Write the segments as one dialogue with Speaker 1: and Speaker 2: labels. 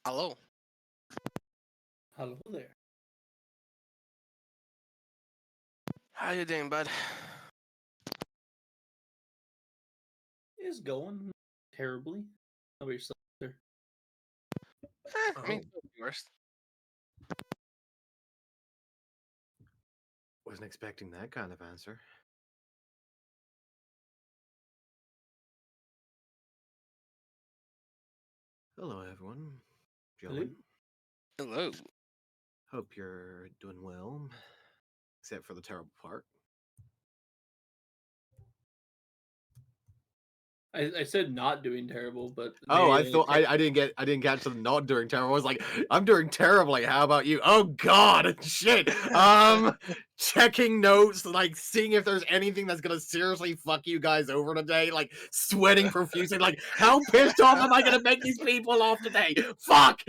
Speaker 1: Hello.
Speaker 2: Hello there.
Speaker 1: How you doing, bud?
Speaker 2: It's going terribly. How about yourself, sir?
Speaker 1: I mean,
Speaker 3: Oh,
Speaker 1: could be worse.
Speaker 3: wasn't expecting that kind of answer. Hello, everyone.
Speaker 2: Hello?
Speaker 3: Joey.
Speaker 1: Hello.
Speaker 3: Hope you're doing well, except for the terrible part.
Speaker 2: I said not doing terrible, but
Speaker 3: Oh, I
Speaker 2: maybe
Speaker 3: thought I didn't catch the not doing terrible. I was like, I'm doing terribly. How about you? Oh God, shit. Checking notes, like seeing if there's anything that's gonna seriously fuck you guys over today. Like sweating profusely. Like, how pissed off am I gonna make these people off today? Fuck.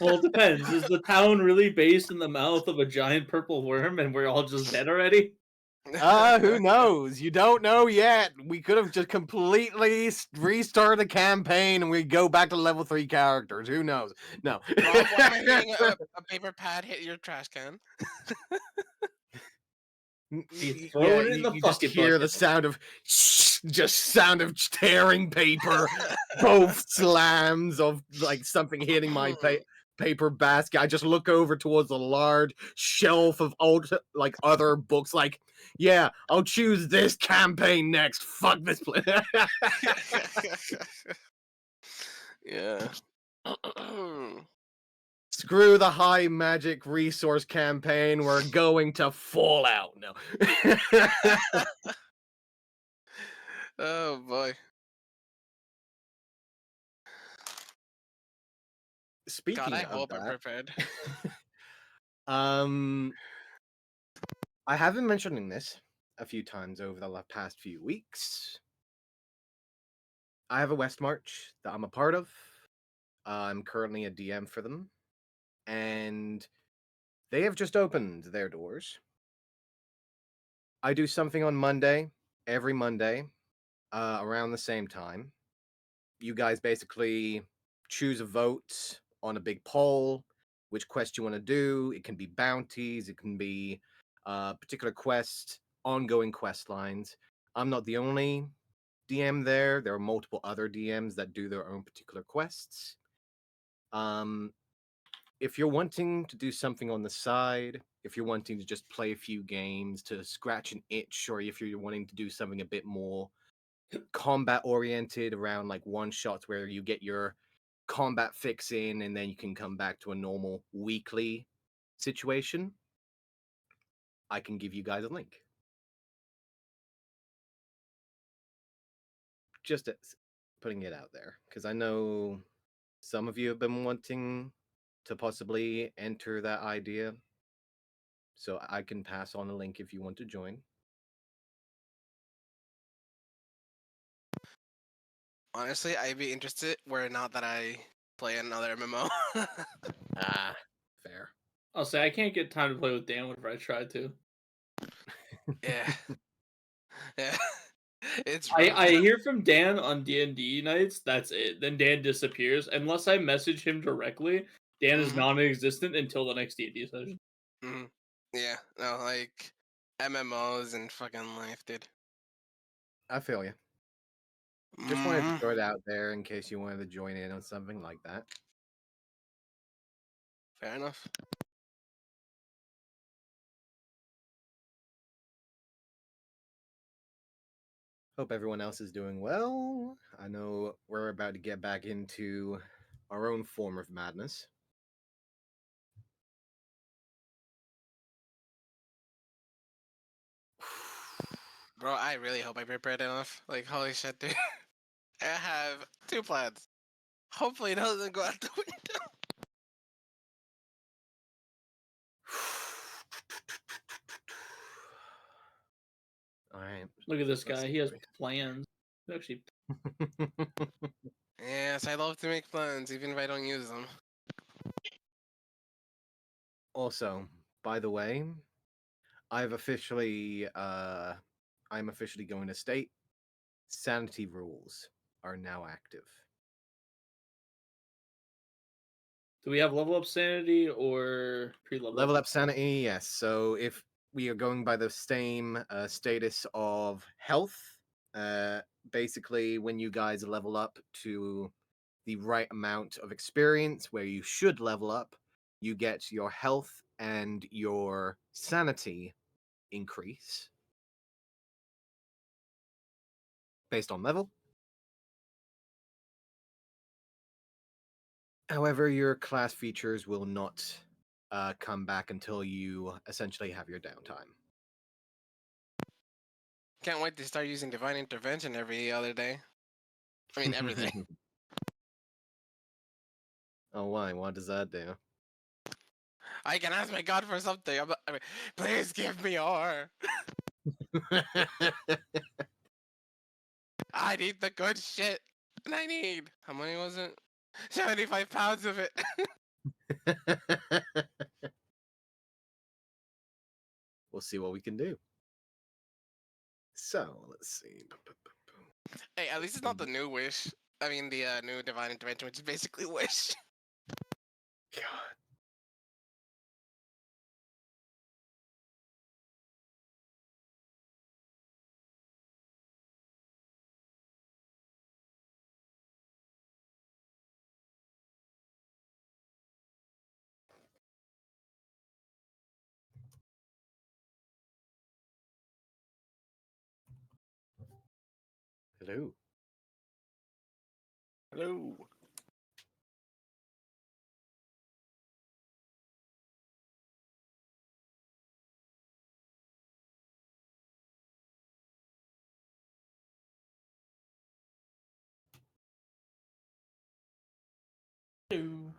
Speaker 2: well, it depends. Is the town really based in the mouth of a giant purple worm, and we're all just dead already?
Speaker 3: Who knows? You don't know yet. We could have just completely restarted the campaign and we go back to level 3 characters. Who knows? No.
Speaker 1: Rob, why am I hearing a paper pad hit your trash can?
Speaker 2: He's
Speaker 3: Yeah,
Speaker 2: throwing it in the
Speaker 3: you just
Speaker 2: fucking
Speaker 3: hear the
Speaker 2: bucket.
Speaker 3: sound of tearing paper, both slams of like something hitting my paper basket. I just look over towards the large shelf of old like other books. Like, yeah, I'll choose this campaign next. Fuck this place.
Speaker 1: Yeah.
Speaker 3: Screw the high magic resource campaign. We're going to Fallout. No.
Speaker 1: Oh boy. God,
Speaker 3: Speaking
Speaker 1: I
Speaker 3: of
Speaker 1: hope I'm
Speaker 3: that,
Speaker 1: prepared.
Speaker 3: um, I have been mentioning this a few times over the past few weeks. I have a West March that I'm a part of. I'm currently a DM for them, and they have just opened their doors. I do something on Monday, every Monday, around the same time. You guys basically choose a vote on a big poll, which quest you want to do. It can be bounties, it can be particular quests, ongoing quest lines. I'm not the only DM there. There are multiple other DMs that do their own particular quests. If you're wanting to do something on the side, if you're wanting to just play a few games to scratch an itch, or if you're wanting to do something a bit more combat oriented around like one shots where you get your combat fix in and then you can come back to a normal weekly situation, I can give you guys a link. Just putting it out there because I know some of you have been wanting to possibly enter that idea. So I can pass on a link if you want to join.
Speaker 1: Honestly, I'd be interested were it not that I play another MMO.
Speaker 3: Ah, fair.
Speaker 2: I'll say I can't get time to play with Dan whenever I try to.
Speaker 1: Yeah. Yeah. It's
Speaker 2: I
Speaker 1: rough.
Speaker 2: hear from Dan on D&D nights. That's it. Then Dan disappears unless I message him directly. Dan is
Speaker 1: Mhm.
Speaker 2: non-existent until the next D&D session.
Speaker 1: Yeah. No, like MMOs and fucking life, dude.
Speaker 3: I feel you. Just wanted to throw it out there in case you wanted to join in on something like that.
Speaker 1: Fair enough.
Speaker 3: Hope everyone else is doing well. I know we're about to get back into our own form of madness.
Speaker 1: Bro, I really hope I prepared enough. Like, holy shit, dude. I have 2 plans. Hopefully it doesn't go out the window.
Speaker 3: All right.
Speaker 2: Look at this
Speaker 3: Let's
Speaker 2: guy.
Speaker 3: see.
Speaker 2: He has plans. Actually,
Speaker 1: Yes, I love to make plans, even if I don't use them.
Speaker 3: Also, by the way, I'm officially going to state sanity rules are now active.
Speaker 2: Do we have level up sanity or pre-level?
Speaker 3: Level up sanity, yes. So if we are going by the same status of health, basically when you guys level up to the right amount of experience where you should level up, you get your health and your sanity increase based on level. However, your class features will not come back until you essentially have your downtime.
Speaker 1: Can't wait to start using divine intervention every other day. I mean, every day.
Speaker 3: Oh, why? What does that do?
Speaker 1: I can ask my god for something. I mean, please give me ore. I need the good shit. And I need. How many was it? 75 pounds of it.
Speaker 3: We'll see what we can do. So, let's see.
Speaker 1: Hey, at least it's not the new wish. I mean, the new divine intervention, which is basically wish.
Speaker 3: God. Hello.
Speaker 1: Hello.
Speaker 2: Hello.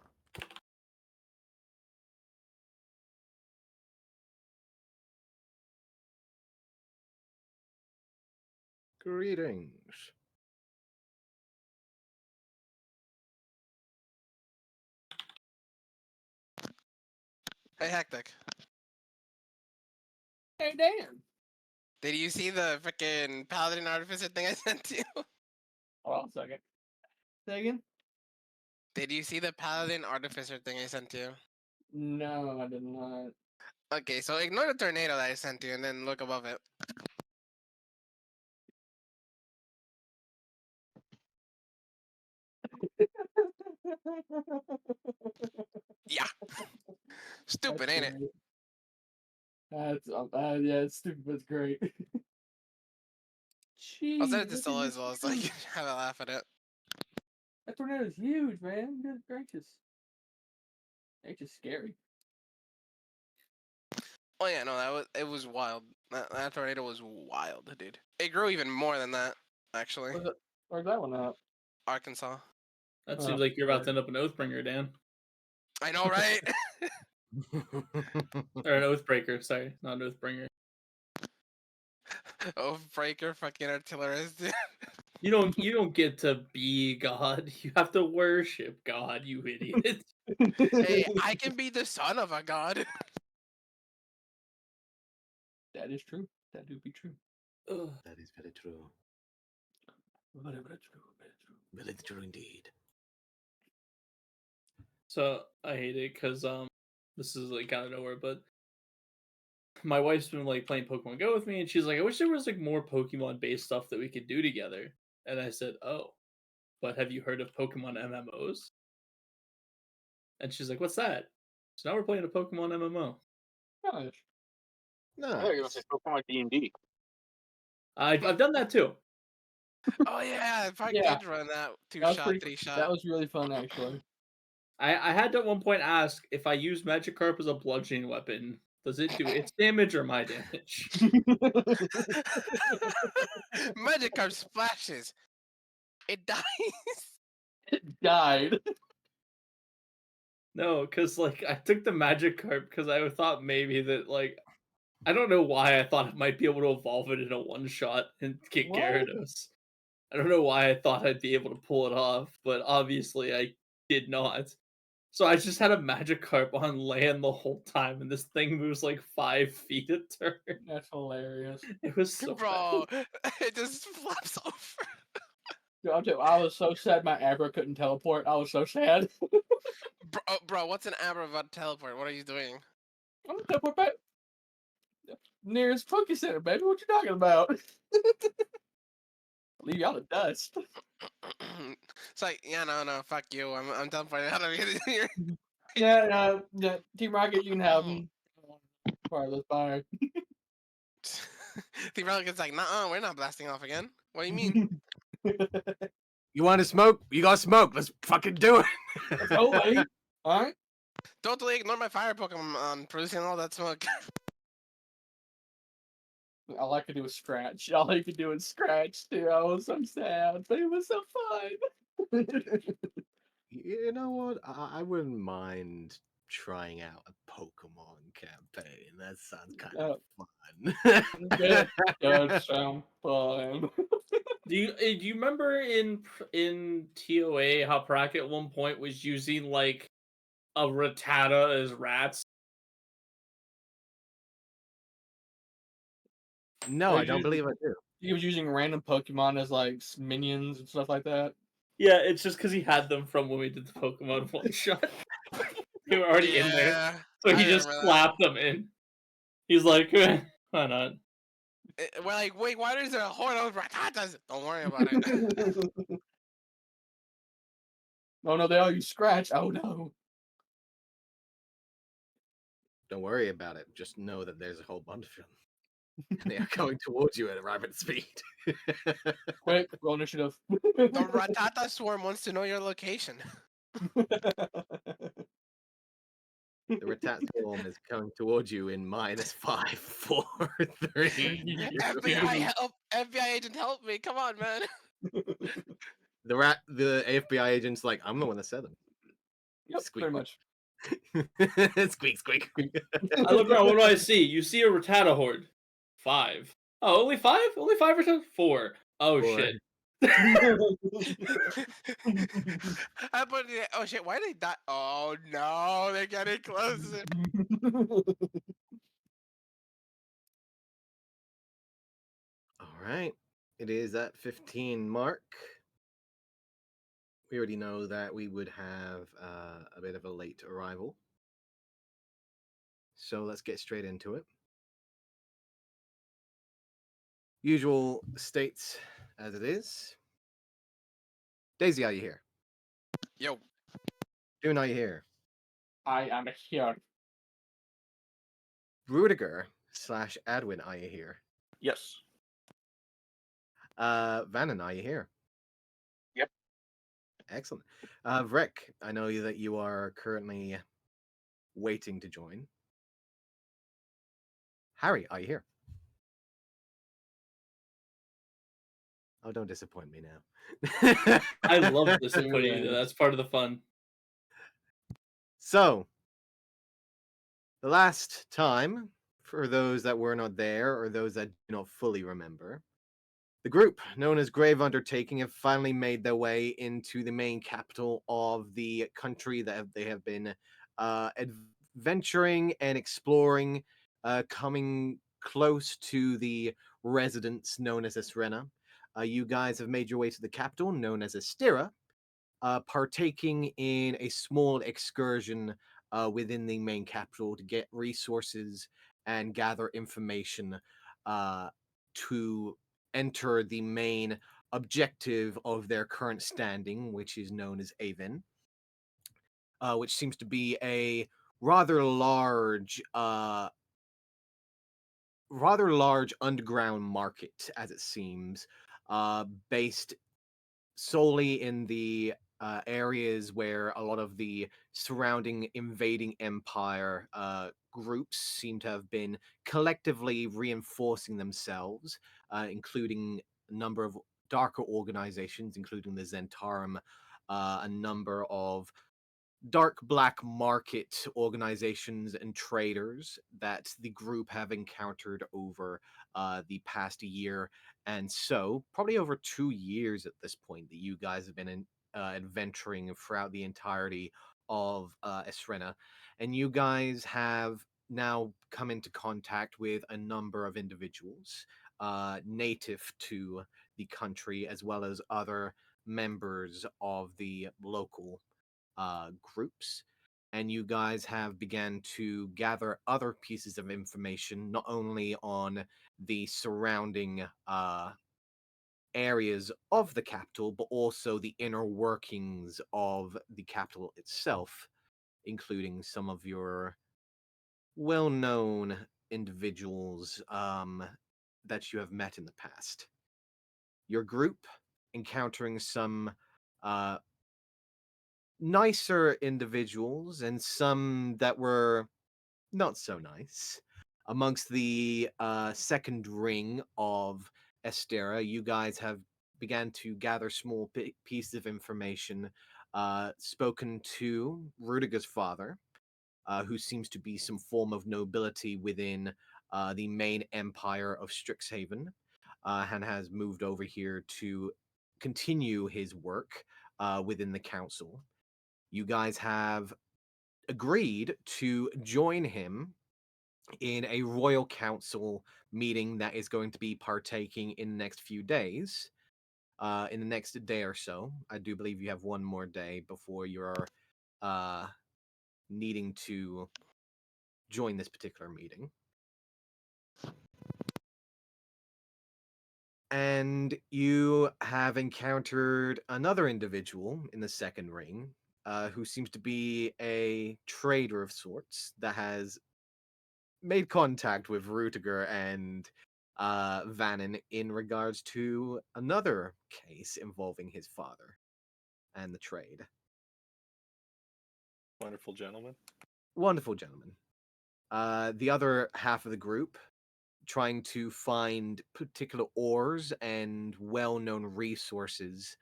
Speaker 3: Greetings.
Speaker 1: Hey, Hectic.
Speaker 2: Hey, Dan.
Speaker 1: Did you see the freaking Paladin Artificer thing I sent you?
Speaker 2: Hold on a second. Say again?
Speaker 1: Did you see the Paladin Artificer thing I sent you?
Speaker 2: No, I did not.
Speaker 1: Okay, so ignore the tornado that I sent you and then look above it. Yeah. Stupid, ain't it?
Speaker 2: That's yeah, it's stupid, but it's great.
Speaker 1: I'll send it
Speaker 2: Jeez,
Speaker 1: to
Speaker 2: look at
Speaker 1: Stella
Speaker 2: this
Speaker 1: as well so I
Speaker 2: thing.
Speaker 1: can have a laugh at it.
Speaker 2: That tornado's huge, man. Good gracious. It's just scary.
Speaker 1: Oh yeah, no, it was wild. That tornado was wild, dude. It grew even more than that, actually.
Speaker 2: Where's that one at?
Speaker 1: Arkansas.
Speaker 2: That seems like you're about to end up an Oathbringer, Dan.
Speaker 1: I know, right?
Speaker 2: Or an Oathbreaker, sorry, not an Oathbringer.
Speaker 1: Oh, breaker, fucking artillerist.
Speaker 2: You don't get to be God. You have to worship God, you idiot.
Speaker 1: Hey, I can be the son of a god.
Speaker 2: That is true. That do be true.
Speaker 3: That is very true.
Speaker 2: Very true.
Speaker 3: Very true indeed.
Speaker 2: So I hate it because this is like out of nowhere, but my wife's been like playing Pokemon Go with me, and she's like, I wish there was like more Pokemon based stuff that we could do together. And I said, oh, but have you heard of Pokemon MMOs? And she's like, what's that? So now we're playing a Pokemon MMO.
Speaker 4: Nice.
Speaker 3: Nice.
Speaker 4: I thought you were gonna say Pokemon D&D.
Speaker 2: I've done that too.
Speaker 1: Oh yeah, Park
Speaker 4: Yeah.
Speaker 1: did run that
Speaker 4: That was
Speaker 1: two-shot,
Speaker 4: pretty.
Speaker 1: three-shot.
Speaker 4: That was really fun, actually.
Speaker 2: I had to at one point ask if I use Magikarp as a bludgeoning weapon, does it do its damage or my damage?
Speaker 1: Magikarp splashes. It dies.
Speaker 4: Died.
Speaker 2: No, because like I took the Magikarp because I thought maybe that like I don't know why I thought it might be able to evolve it in a one shot and get
Speaker 4: What?
Speaker 2: Gyarados. I don't know why I thought I'd be able to pull it off, but obviously I did not. So I just had a Magikarp on land the whole time, and this thing moves like 5 feet a turn.
Speaker 4: That's hilarious.
Speaker 2: It was so
Speaker 1: Bro, it just flips over.
Speaker 4: Dude, I'll tell you, I was so sad my Abra couldn't teleport. I was so sad.
Speaker 1: Bro, what's an Abravad teleport? What are you doing?
Speaker 4: I'm gonna teleport back. Nearest Poke Center, baby. What you talking about? Leave y'all to dust.
Speaker 1: It's like, yeah, no, fuck you. I'm teleporting out of here.
Speaker 4: Yeah. Team Rocket, you can have them. Part of this fire.
Speaker 1: The Relicant's like, nah, we're not blasting off again. What do you mean?
Speaker 3: You want to smoke? You got smoke. Let's fucking do it.
Speaker 4: Let's go, buddy. All right.
Speaker 1: Totally ignore my fire Pokemon producing all that smoke.
Speaker 4: All I could do was scratch. All I could do was scratch too. I was so sad, but it was so fun.
Speaker 3: You know what? I wouldn't mind trying out a Pokemon campaign. That sounds kind of fun.
Speaker 4: That sounds fun.
Speaker 2: Do you remember in TOA how Prac at one point was using like a Rattata as rats?
Speaker 3: No, I don't believe I do.
Speaker 4: He was using random Pokemon as like minions and stuff like that.
Speaker 2: Yeah, it's just because he had them from when we did the Pokemon one shot. They were already in there, so he
Speaker 1: I
Speaker 2: just
Speaker 1: remember that.
Speaker 2: slapped them in. He's like, why not?
Speaker 1: We're like, wait, why is there a horde of Rattatas? Don't worry about it.
Speaker 4: Oh no, they all use scratch. Oh no.
Speaker 3: Don't worry about it. Just know that there's a whole bunch of them. And they are coming towards you at a rapid speed.
Speaker 4: Quick, roll initiative.
Speaker 1: The Rattata swarm wants to know your location.
Speaker 3: The Ratat Storm is coming towards you in -5, 4, 3.
Speaker 1: FBI help! FBI agent, help me! Come on, man.
Speaker 3: The FBI agent's like, I'm the one that said them.
Speaker 4: Yep,
Speaker 3: Squeak.
Speaker 4: pretty much.
Speaker 3: Squeak, squeak.
Speaker 2: I look around. What do I see? You see a Rattata horde. 5. Oh, only 5? Only 5 Rattata? 4. Oh
Speaker 3: 4.
Speaker 2: shit.
Speaker 1: I put it. Oh shit! Why did they die? Oh no! They're getting closer.
Speaker 3: All right. It is at 15 mark. We already know that we would have a bit of a late arrival. So let's get straight into it. Usual states as it is. Daisy, are you here?
Speaker 1: Yo,
Speaker 3: Dune, are you here?
Speaker 4: I am here.
Speaker 3: Rudiger / Adwin, are you here?
Speaker 4: Yes.
Speaker 3: Vannon, are you here?
Speaker 4: Yep.
Speaker 3: Excellent. Vrek, I know that you are currently waiting to join. Harry, are you here? Oh, don't disappoint me now.
Speaker 2: I love disappointing you. That's part of the fun.
Speaker 3: So, the last time, for those that were not there or those that do not fully remember, the group known as Grave Undertaking have finally made their way into the main capital of the country that they have been adventuring and exploring, coming close to the residence known as Essrena. You guys have made your way to the capital known as Estira, partaking in a small excursion within the main capital to get resources and gather information to enter the main objective of their current standing, which is known as Avon, which seems to be a rather large underground market, as it seems, based solely in the areas where a lot of the surrounding invading empire groups seem to have been collectively reinforcing themselves, including a number of darker organizations, including the Zentarum, a number of dark black market organizations and traders that the group have encountered over the past year and so, probably over 2 years at this point, that you guys have been adventuring throughout the entirety of Essrena, and you guys have now come into contact with a number of individuals native to the country, as well as other members of the local groups. and you guys have began to gather other pieces of information, not only on the surrounding areas of the capital, but also the inner workings of the capital itself, including some of your well-known individuals that you have met in the past. Your group encountering some uh, nicer individuals and some that were not so nice. Amongst the second ring of Estera, you guys have began to gather small pieces of information, spoken to Rudiger's father, who seems to be some form of nobility within the main empire of Strixhaven, and has moved over here to continue his work within the council. You guys have agreed to join him in a royal council meeting that is going to be partaking in the next few days. In the next day or so, I do believe you have one more day before you're needing to join this particular meeting. And you have encountered another individual in the second ring, who seems to be a trader of sorts that has made contact with Rutiger and Vannon in regards to another case involving his father and the trade.
Speaker 5: Wonderful gentleman.
Speaker 3: Wonderful gentleman. The other half of the group trying to find particular ores and well-known resources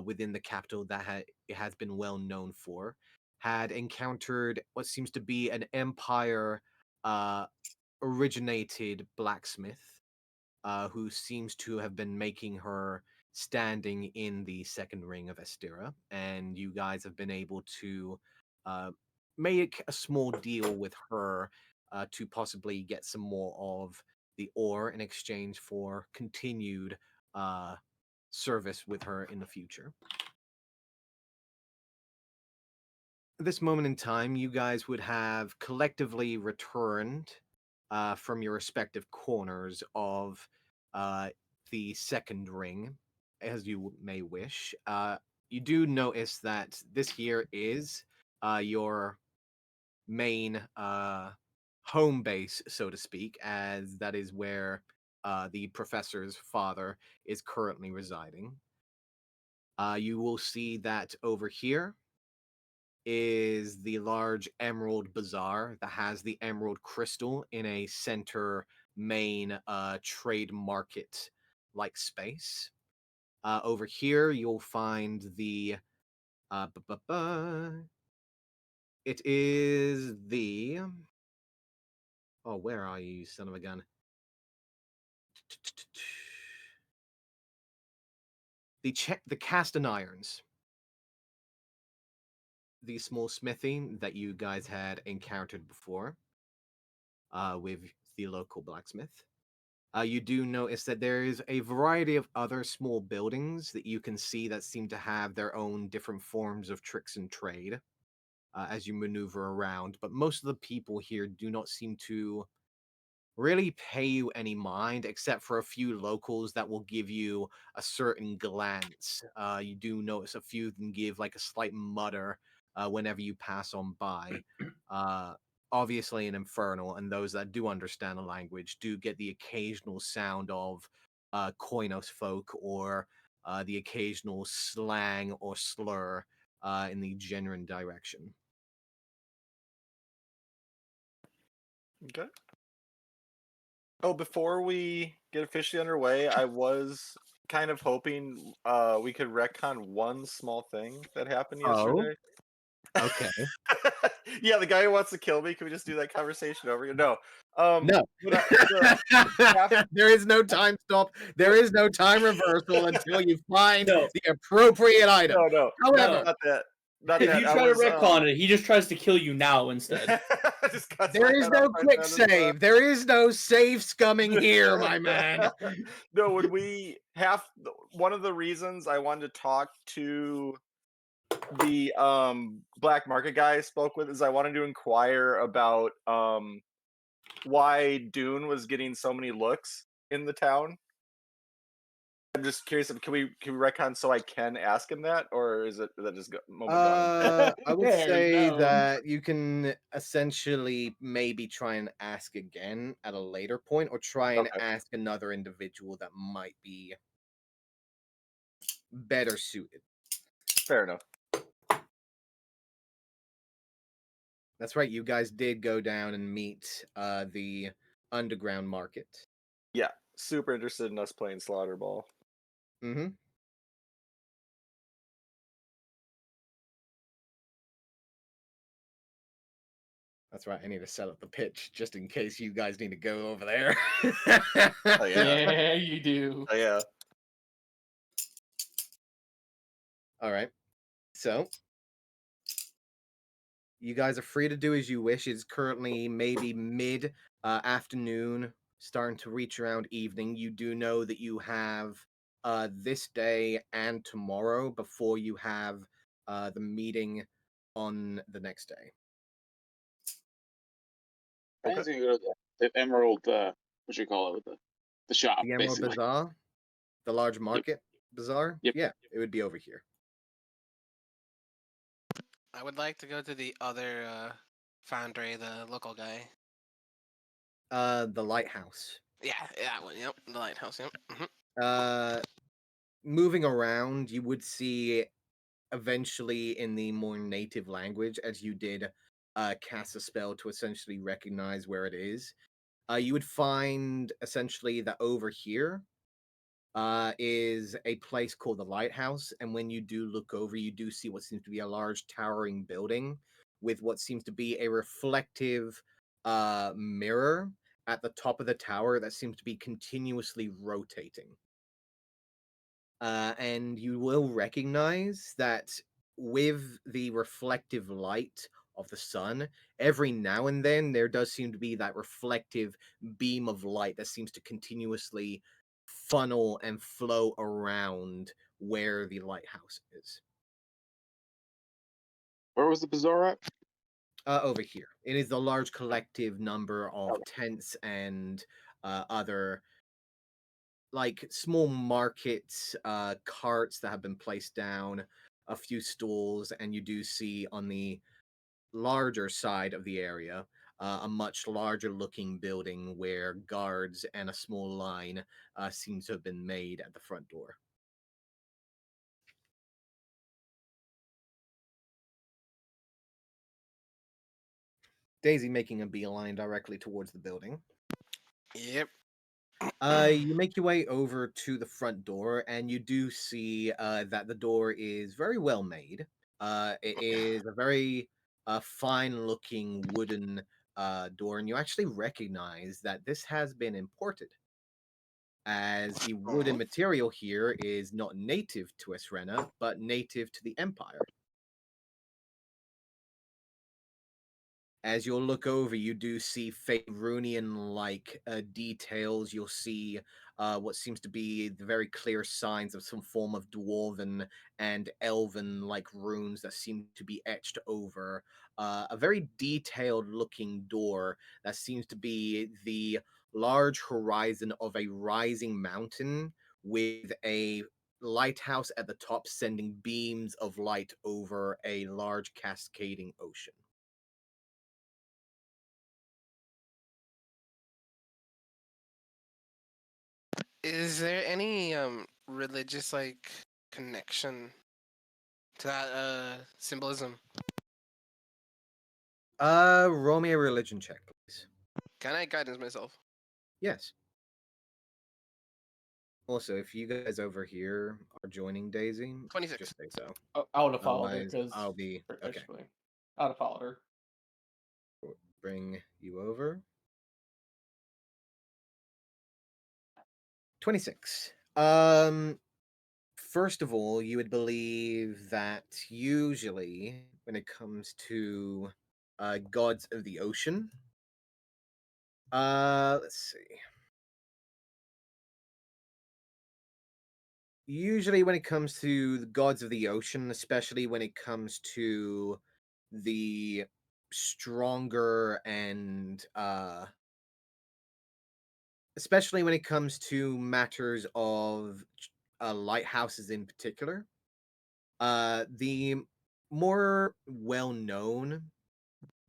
Speaker 3: within the capital that it has been well known for, had encountered what seems to be an empire originated blacksmith who seems to have been making her standing in the second ring of Estera, and you guys have been able to make a small deal with her to possibly get some more of the ore in exchange for continued service with her in the future. At this moment in time, you guys would have collectively returned from your respective corners of the second ring, as you may wish. You do notice that this here is your main home base, so to speak, as that is where the professor's father is currently residing. You will see that over here is the large Emerald Bazaar that has the emerald crystal in a center main trade market like space. Over here, you'll find the. It is the. Oh, where are you, son of a gun? The cast and irons. The small smithing that you guys had encountered before with the local blacksmith. You do notice that there is a variety of other small buildings that you can see that seem to have their own different forms of tricks and trade as you maneuver around, but most of the people here do not seem to really pay you any mind, except for a few locals that will give you a certain glance. You do notice a few of them give like a slight mutter whenever you pass on by. Obviously, an infernal, and those that do understand the language do get the occasional sound of Koinos folk or the occasional slang or slur in the genuine direction.
Speaker 5: Okay. Oh, before we get officially underway, I was kind of hoping we could retcon one small thing that happened yesterday.
Speaker 3: Okay.
Speaker 5: Yeah, the guy who wants to kill me. Can we just do that conversation over again? No.
Speaker 3: No. There is no time stop. There is no time reversal until you find
Speaker 2: No.
Speaker 3: the appropriate item.
Speaker 5: No.
Speaker 3: However,
Speaker 5: Not that. Not
Speaker 2: If
Speaker 5: that.
Speaker 2: you try to retcon it, he just tries to kill you now instead.
Speaker 3: there is no quick save. There is no save scumming here, my man.
Speaker 5: No, when we have one of the reasons I wanted to talk to the black market guy I spoke with is I wanted to inquire about why Dune was getting so many looks in the town. I'm just curious if can we retcon so I can ask him that, or is that just moment gone?
Speaker 3: I would
Speaker 4: There's
Speaker 3: say
Speaker 4: no.
Speaker 3: that you can essentially maybe try and ask again at a later point, or try and
Speaker 5: Okay.
Speaker 3: ask another individual that might be better suited.
Speaker 5: Fair enough.
Speaker 3: That's right, you guys did go down and meet the underground market.
Speaker 5: Yeah, super interested in us playing Slaughter Ball.
Speaker 3: Mm-hmm. That's right, I need to set up the pitch just in case you guys need to go over there.
Speaker 5: Oh yeah.
Speaker 4: Yeah, you do.
Speaker 5: Oh yeah.
Speaker 3: Alright. So you guys are free to do as you wish. It's currently maybe mid afternoon, starting to reach around evening. You do know that you have this day and tomorrow before you have the meeting on the next day.
Speaker 6: I think it's gonna go to the Emerald. What you call it with the shop,
Speaker 3: The Emerald
Speaker 6: basically.
Speaker 3: Bazaar, the large market bazaar.
Speaker 6: Yep.
Speaker 3: Yeah, it would be over here.
Speaker 1: I would like to go to the other foundry, the local guy.
Speaker 3: The lighthouse.
Speaker 1: Yeah, that one. Yep, the lighthouse. Yep.
Speaker 3: Moving around, you would see eventually in the more native language, as you did cast a spell to essentially recognize where it is. You would find essentially that over here is a place called the Lighthouse, and when you do look over, you do see what seems to be a large towering building with what seems to be a reflective mirror at the top of the tower that seems to be continuously rotating. And you will recognize that with the reflective light of the sun, every now and then there does seem to be that reflective beam of light that seems to continuously funnel and flow around where the lighthouse is.
Speaker 6: Where was the bazaar at?
Speaker 3: Over here. It is the large collective number of tents and other like small markets, carts that have been placed down, a few stalls, and you do see on the larger side of the area a much larger looking building where guards and a small line seems to have been made at the front door. Daisy making a beeline directly towards the building.
Speaker 1: Yep.
Speaker 3: You make your way over to the front door, and you do see that the door is very well made. It is a very fine-looking wooden door, and you actually recognize that this has been imported, as the wooden material here is not native to Essrena, but native to the Empire. As you'll look over, you do see Faerunian-like details. You'll see what seems to be the very clear signs of some form of dwarven and elven-like runes that seem to be etched over a very detailed-looking door that seems to be the large horizon of a rising mountain with a lighthouse at the top sending beams of light over a large cascading ocean.
Speaker 1: Is there any religious like connection to that symbolism?
Speaker 3: Roll me a religion check, please.
Speaker 1: Can I guidance myself?
Speaker 3: Yes. Also, if you guys over here are joining Daisy,
Speaker 1: 26.
Speaker 3: just say so.
Speaker 4: I would have followed her
Speaker 3: Otherwise,
Speaker 4: because
Speaker 3: I'll be okay.
Speaker 4: professionally, I'd have followed her.
Speaker 3: Bring you over. 26. First of all, you would believe that usually when it comes to gods of the ocean, let's see. usually when it comes to the gods of the ocean, especially when it comes to the stronger and especially when it comes to matters of lighthouses in particular, the more well-known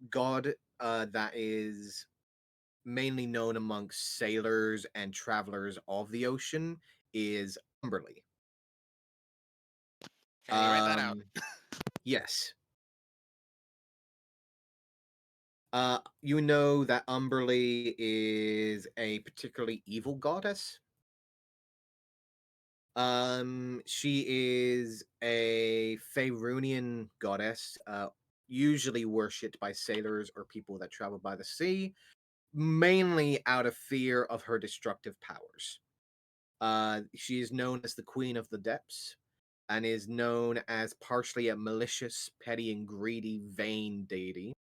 Speaker 3: god that is mainly known amongst sailors and travelers of the ocean is Umberly.
Speaker 1: Can you write that out?
Speaker 3: Yes. You know that Umberly is a particularly evil goddess. She is a Faerunian goddess, usually worshipped by sailors or people that travel by the sea, mainly out of fear of her destructive powers. She is known as the Queen of the Depths, and is known as partially a malicious, petty, and greedy, vain deity,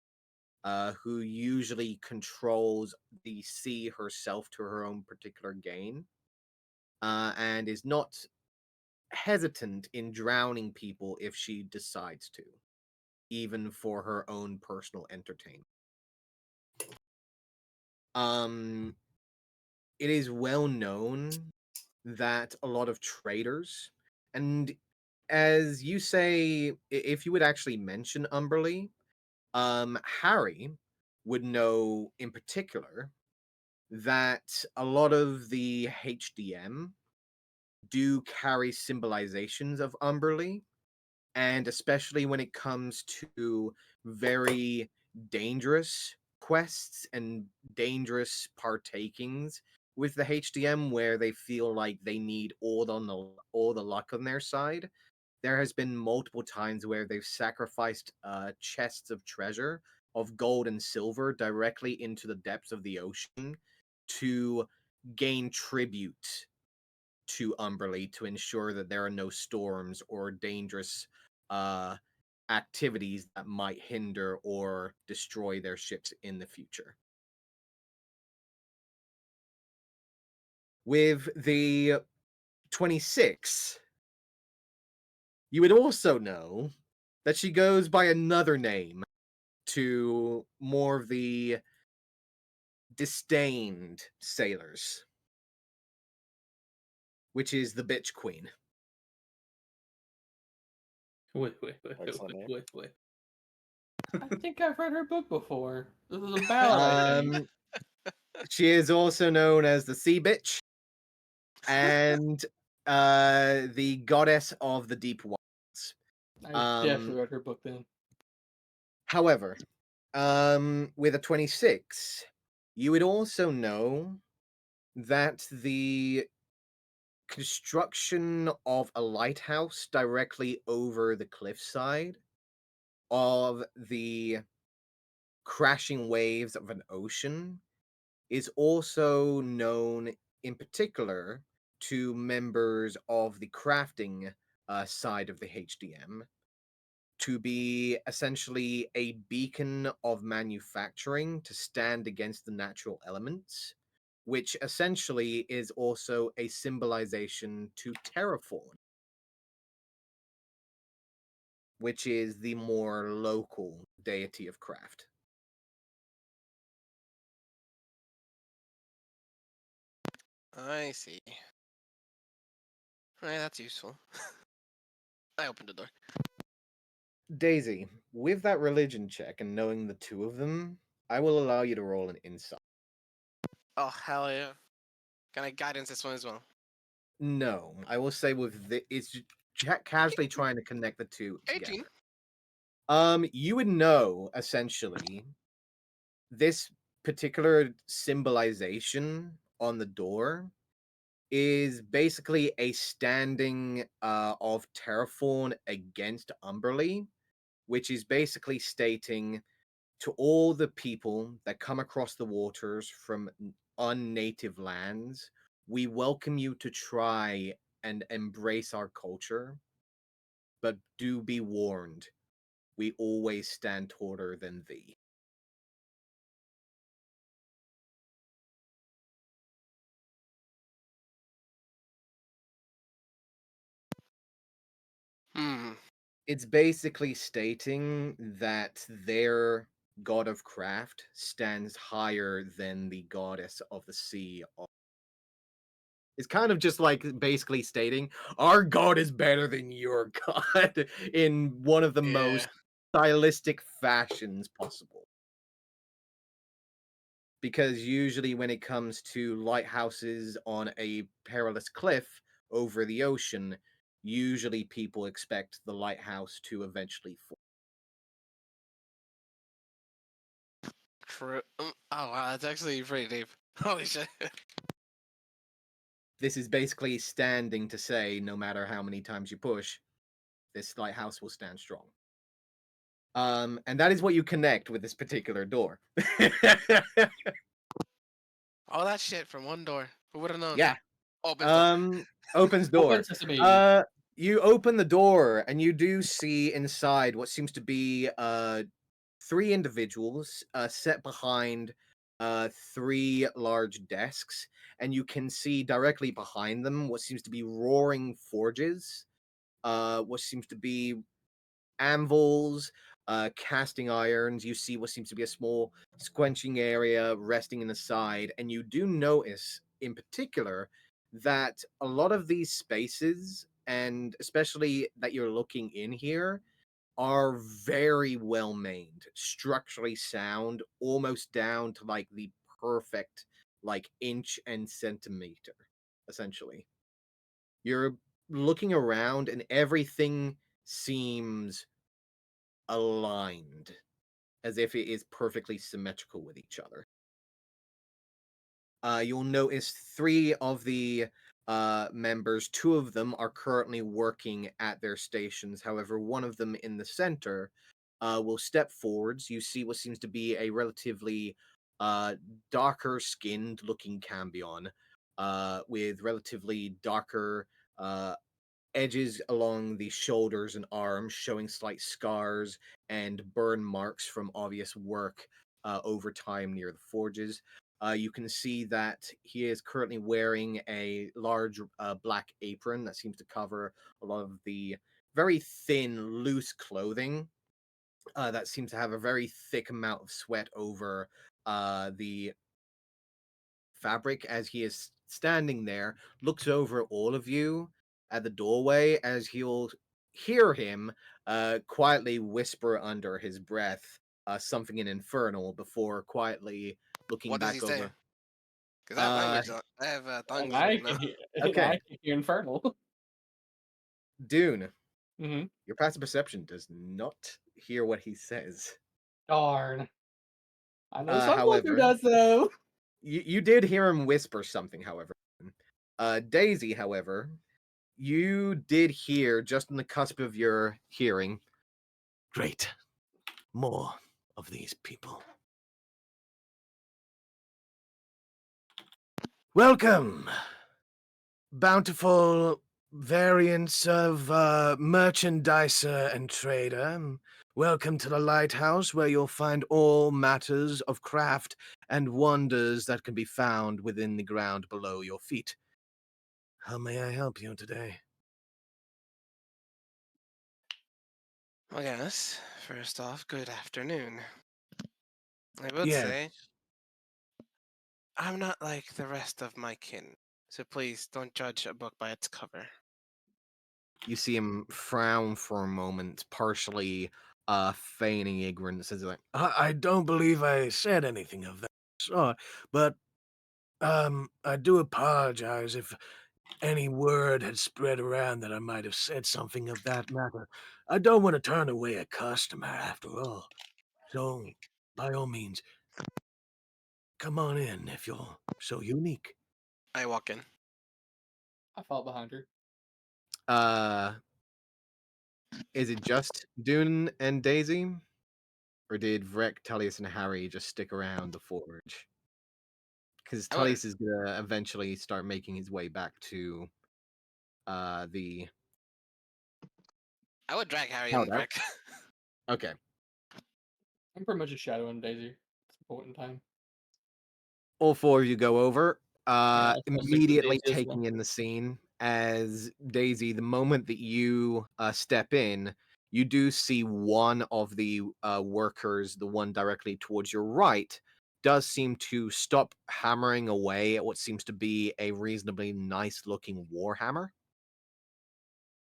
Speaker 3: who usually controls the sea herself to her own particular gain, and is not hesitant in drowning people if she decides to, even for her own personal entertainment. Um, it is well known that a lot of traders, and as you say, if you would actually mention Umberly, Harry would know in particular that a lot of the HDM do carry symbolizations of Umberly, and especially when it comes to very dangerous quests and dangerous partakings with the HDM, where they feel like they need all the luck on their side. There has been multiple times where they've sacrificed chests of treasure of gold and silver directly into the depths of the ocean to gain tribute to Umberly to ensure that there are no storms or dangerous uh, activities that might hinder or destroy their ships in the future. With the 26, you would also know that she goes by another name to more of the disdained sailors, which is the Bitch Queen.
Speaker 2: Wait.
Speaker 5: Excellent name.
Speaker 4: I think I've read her book before. This is a ballad, I think.
Speaker 3: She is also known as the Sea Bitch and the goddess of the deep wilds.
Speaker 4: I
Speaker 3: Um,
Speaker 4: definitely read her book then.
Speaker 3: However, with a 26, you would also know that the construction of a lighthouse directly over the cliffside of the crashing waves of an ocean is also known in particular to members of the crafting side of the HDM to be essentially a beacon of manufacturing to stand against the natural elements, which essentially is also a symbolization to terraform, which is the more local deity of craft.
Speaker 1: I see. Right, that's useful. I opened the door.
Speaker 3: Daisy, with that religion check and knowing the two of them, I will allow you to roll an insight.
Speaker 1: Oh, hell yeah. Can I guidance this one as well?
Speaker 3: No, I will say with it's casually trying to connect the two
Speaker 1: 18.
Speaker 3: together. You would know essentially this particular symbolization on the door is basically a standing of Terraform against Umberly, which is basically stating to all the people that come across the waters from unnative lands, we welcome you to try and embrace our culture, but do be warned, we always stand taller than thee.
Speaker 1: Hmm.
Speaker 3: It's basically stating that their god of craft stands higher than the goddess of the sea. It's kind of just like basically stating our god is better than your god in one of the
Speaker 1: Yeah.
Speaker 3: most stylistic fashions possible. Because usually when it comes to lighthouses on a perilous cliff over the ocean, usually people expect the lighthouse to eventually fall.
Speaker 1: True. Oh wow, that's actually pretty deep. Holy shit.
Speaker 3: This is basically standing to say no matter how many times you push, this lighthouse will stand strong. And that is what you connect with this particular door.
Speaker 1: All that shit from one door. Who would have known?
Speaker 3: Yeah.
Speaker 1: Opens door.
Speaker 3: Opens door.
Speaker 4: Open sesame.
Speaker 3: You open the door and you do see inside what seems to be three individuals set behind three large desks, and you can see directly behind them what seems to be roaring forges, what seems to be anvils, casting irons. You see what seems to be a small squenching area resting in the side, and you do notice in particular that a lot of these spaces, and especially that you're looking in here, are very well made, structurally sound, almost down to like the perfect like inch and centimeter, essentially. You're looking around and everything seems aligned as if it is perfectly symmetrical with each other. You'll notice three of the members, two of them are currently working at their stations. However, one of them in the center will step forwards. You see what seems to be a relatively darker skinned looking Cambion with relatively darker edges along the shoulders and arms, showing slight scars and burn marks from obvious work over time near the forges. You can see that he is currently wearing a large black apron that seems to cover a lot of the very thin, loose clothing that seems to have a very thick amount of sweat over the fabric as he is standing there, looks over all of you at the doorway as you'll hear him quietly whisper under his breath something in Infernal before quietly looking
Speaker 1: What does he
Speaker 3: back
Speaker 1: say?
Speaker 3: over.
Speaker 1: Because I have
Speaker 3: Uh,
Speaker 1: language. I have tongues
Speaker 4: And
Speaker 1: as
Speaker 4: I
Speaker 1: well
Speaker 4: can
Speaker 1: now.
Speaker 4: hear.
Speaker 3: Okay.
Speaker 4: I can hear infernal.
Speaker 3: Dune,
Speaker 4: Mm-hmm.
Speaker 3: your passive perception does not hear what he says.
Speaker 4: Darn. I know someone who
Speaker 3: However,
Speaker 4: does though.
Speaker 3: you did hear him whisper something, however. Daisy, however, you did hear just on the cusp of your hearing. Great. More of these people. Welcome, bountiful variants of merchandiser and trader. Welcome to the lighthouse, where you'll find all matters of craft and wonders that can be found within the ground below your feet. How may I help you today?
Speaker 1: Well, yes. First off, good afternoon. I would
Speaker 3: Yes.
Speaker 1: say I'm not like the rest of my kin, so please don't judge a book by its cover.
Speaker 3: You see him frown for a moment, partially feigning ignorance, as he's like, I don't believe I said anything of that sort, but I do apologize if any word had spread around that I might have said something of that matter. I don't want to turn away a customer after all. So, by all means, come on in if you're so unique.
Speaker 1: I walk in.
Speaker 4: I fall behind her.
Speaker 3: Uh, is it just Dune and Daisy? Or did Vrek, Tullius, and Harry just stick around the forge? Because
Speaker 1: I would,
Speaker 3: Tullius is gonna eventually start making his way back to the
Speaker 1: I would drag Harry and
Speaker 3: hideout.
Speaker 1: Brick.
Speaker 3: Okay.
Speaker 4: I'm pretty much a shadow in Daisy at this point in time.
Speaker 3: All four of you go over,
Speaker 2: Yeah, I'll stick with
Speaker 3: immediately
Speaker 2: Daisy as well.
Speaker 3: taking in the scene as Daisy, the moment that you step in, you do see one of the workers, the one directly towards your right, does seem to stop hammering away at what seems to be a reasonably nice looking warhammer.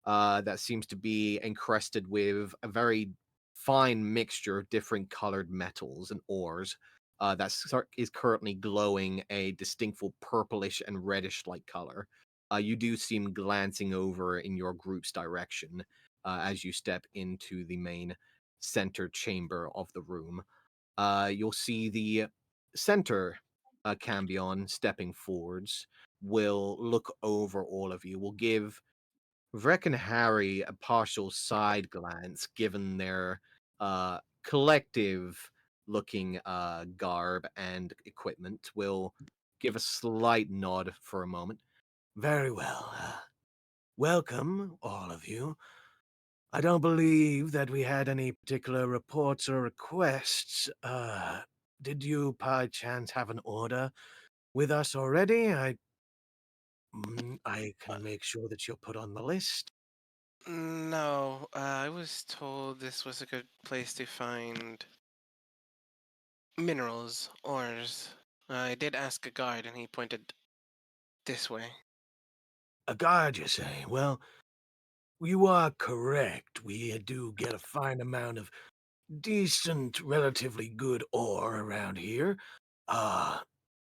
Speaker 3: That seems to be encrusted with a very fine mixture of different colored metals and ores. That is currently glowing a distinctful purplish and reddish like color. You do seem glancing over in your group's direction as you step into the main center chamber of the room. You'll see the center Cambion stepping forwards will look over all of you, will give Vrek and Harry a partial side glance given their collective looking garb and equipment, will give a slight nod for a moment. Very well. Welcome, all of you. I don't believe that we had any particular reports or requests. Did you, by chance, have an order with us already? I can make sure that you're put on the list.
Speaker 1: No, I was told this was a good place to find minerals, ores. I did ask a guard, and he pointed this way.
Speaker 7: A guard, you say? Well, you are correct. We do get a fine amount of decent, relatively good ore around here. Uh,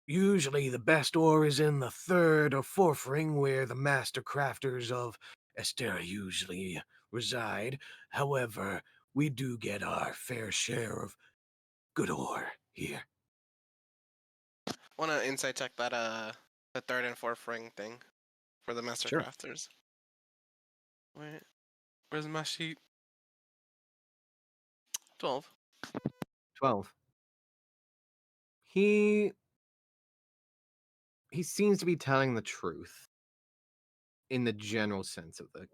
Speaker 7: Usually the best ore is in the third or fourth ring where the master crafters of Estera usually reside. However, we do get our fair share of good ore here.
Speaker 1: Wanna insight check that the third and fourth ring thing for the master
Speaker 3: Sure.
Speaker 1: crafters. Where's my sheet? 12.
Speaker 3: 12. He seems to be telling the truth in the general sense of the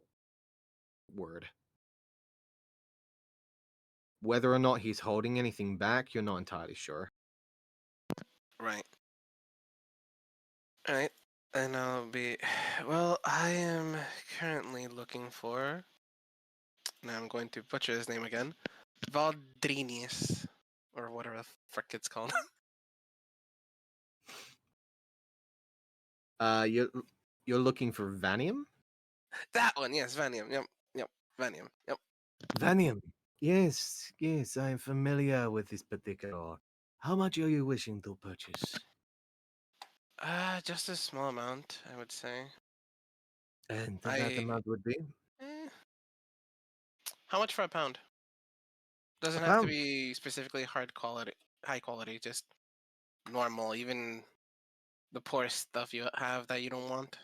Speaker 3: word. Whether or not he's holding anything back, you're not entirely sure.
Speaker 1: Right. Alright. And I'll be. Well, I am currently looking for. Now I'm going to butcher his name again. Valdrinius. Or whatever the frick it's called.
Speaker 3: You're looking for Vanium?
Speaker 1: That one, yes, Vanium. Yep, Vanium. Yep.
Speaker 7: Vanium. Yes, yes, I am familiar with this particular ore. How much are you wishing to purchase?
Speaker 1: Just a small amount, I would say.
Speaker 7: And that
Speaker 1: I.
Speaker 7: amount would be?
Speaker 1: Eh, how much for a pound?
Speaker 7: A
Speaker 1: Doesn't have to
Speaker 7: pound.
Speaker 1: be specifically high quality, just normal, even the poorest stuff you have that you don't want.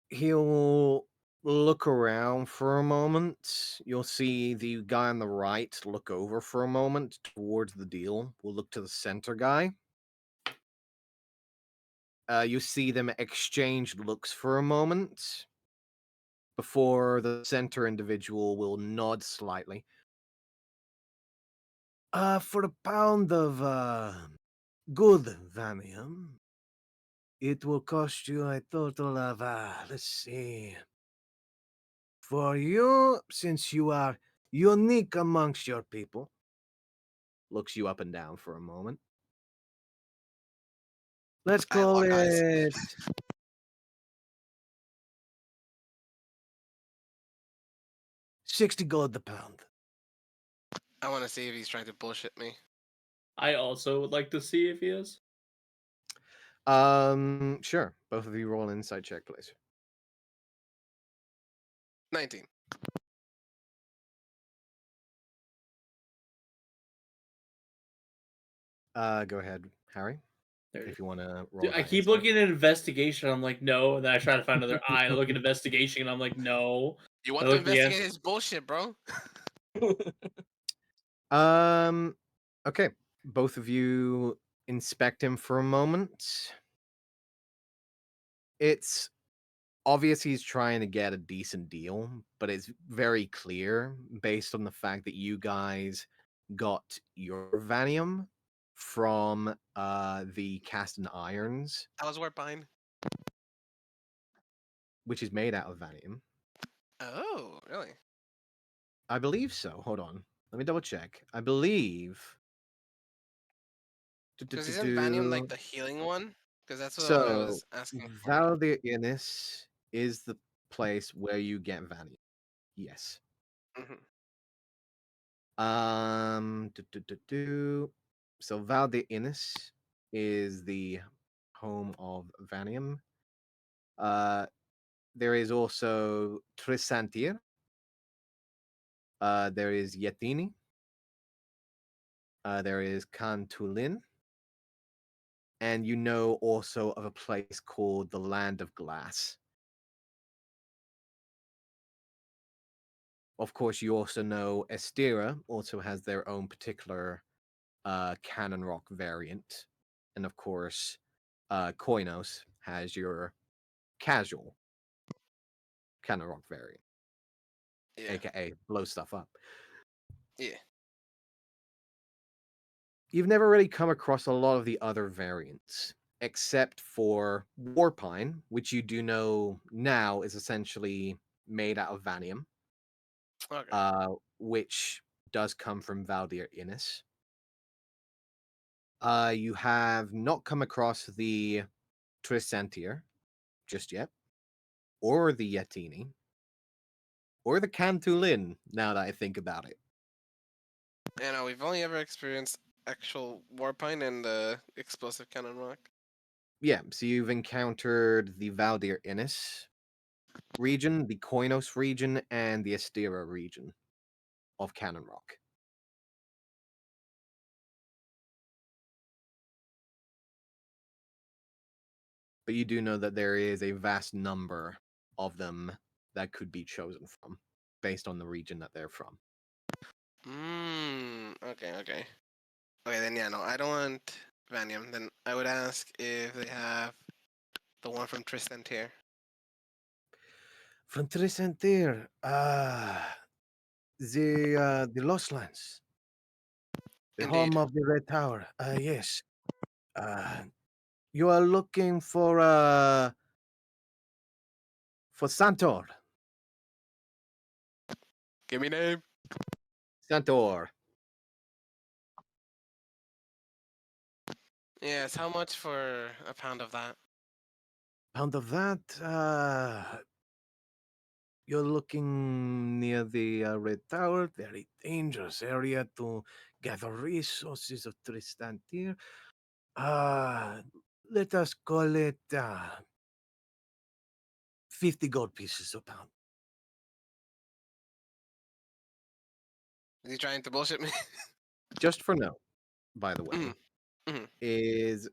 Speaker 3: He'll look around for a moment. You'll see the guy on the right look over for a moment towards the deal. We'll look to the center guy. You see them exchange looks for a moment before the center individual will nod slightly. For a pound of good Vanium, it will cost you a total of, let's see. For you, since you are unique amongst your people, looks you up and down for a moment. Let's
Speaker 1: I have
Speaker 3: call
Speaker 1: lock eyes.
Speaker 3: it
Speaker 7: 60 gold the pound.
Speaker 1: I want to see if he's trying to bullshit me.
Speaker 2: I also would like to see if he is.
Speaker 3: Sure. Both of you roll an insight check, please.
Speaker 1: 19.
Speaker 3: Go ahead, Harry,
Speaker 2: There it
Speaker 3: if
Speaker 2: is.
Speaker 3: you want to roll.
Speaker 2: Dude, I
Speaker 3: that
Speaker 2: keep
Speaker 3: insight.
Speaker 2: looking at investigation. I'm like, no. And then I try to find another eye. I look at investigation. And I'm like, no.
Speaker 1: You
Speaker 2: I
Speaker 1: want to
Speaker 2: look again.
Speaker 1: investigate his bullshit, bro?
Speaker 3: Okay. Both of you inspect him for a moment. It's obvious he's trying to get a decent deal, but it's very clear based on the fact that you guys got your Vanium from the cast and irons.
Speaker 1: That was warp behind.
Speaker 3: which is made out of vanium.
Speaker 1: Oh, really?
Speaker 3: I believe so. Hold on. Let me double check. I believe.
Speaker 1: Because isn't Vanium like the healing one? Because that's what I
Speaker 3: So,
Speaker 1: was asking for.
Speaker 3: Valdir Innis is the place where you get vanium. Yes.
Speaker 1: Mhm.
Speaker 3: So Valdir Innis is the home of vanium. There is also Trisantir. There is Yetini. There is Cantulin. And you know also of a place called the Land of Glass. Of course, you also know Estira also has their own particular Cannon Rock variant. And of course, Koinos has your casual Cannon Rock variant,
Speaker 1: Yeah.
Speaker 3: aka blow stuff up.
Speaker 1: Yeah.
Speaker 3: You've never really come across a lot of the other variants, except for Warpine, which you do know now is essentially made out of Vanium,
Speaker 1: Okay.
Speaker 3: which does come from Valdir Innis. You have not come across the Trisantir just yet, or the Yetini, or the Cantulin, now that I think about it.
Speaker 1: Yeah, no, we've only ever experienced actual Warpine and the explosive cannon rock.
Speaker 3: Yeah, so you've encountered the Valdir Innis region, the Koinos region, and the Estira region of Cannon Rock. But you do know that there is a vast number of them that could be chosen from, based on the region that they're from.
Speaker 1: Okay, okay. Okay, then yeah, no, I don't want Vanium. Then I would ask if they have the one from Tristan here.
Speaker 7: From Trisantir, the Lost Lands, the
Speaker 1: Indeed.
Speaker 7: home of the Red Tower. Yes. You are looking for Santor.
Speaker 1: Give me name.
Speaker 3: Centaur.
Speaker 1: Yes, how much for a pound of that?
Speaker 7: Pound of that, you're looking near the Red Tower, very dangerous area to gather resources of Tristantir. Let us call it 50 gold pieces a pound.
Speaker 1: Is he trying to bullshit me?
Speaker 3: Just for note, by the way,
Speaker 1: Mhm, mhm.
Speaker 3: is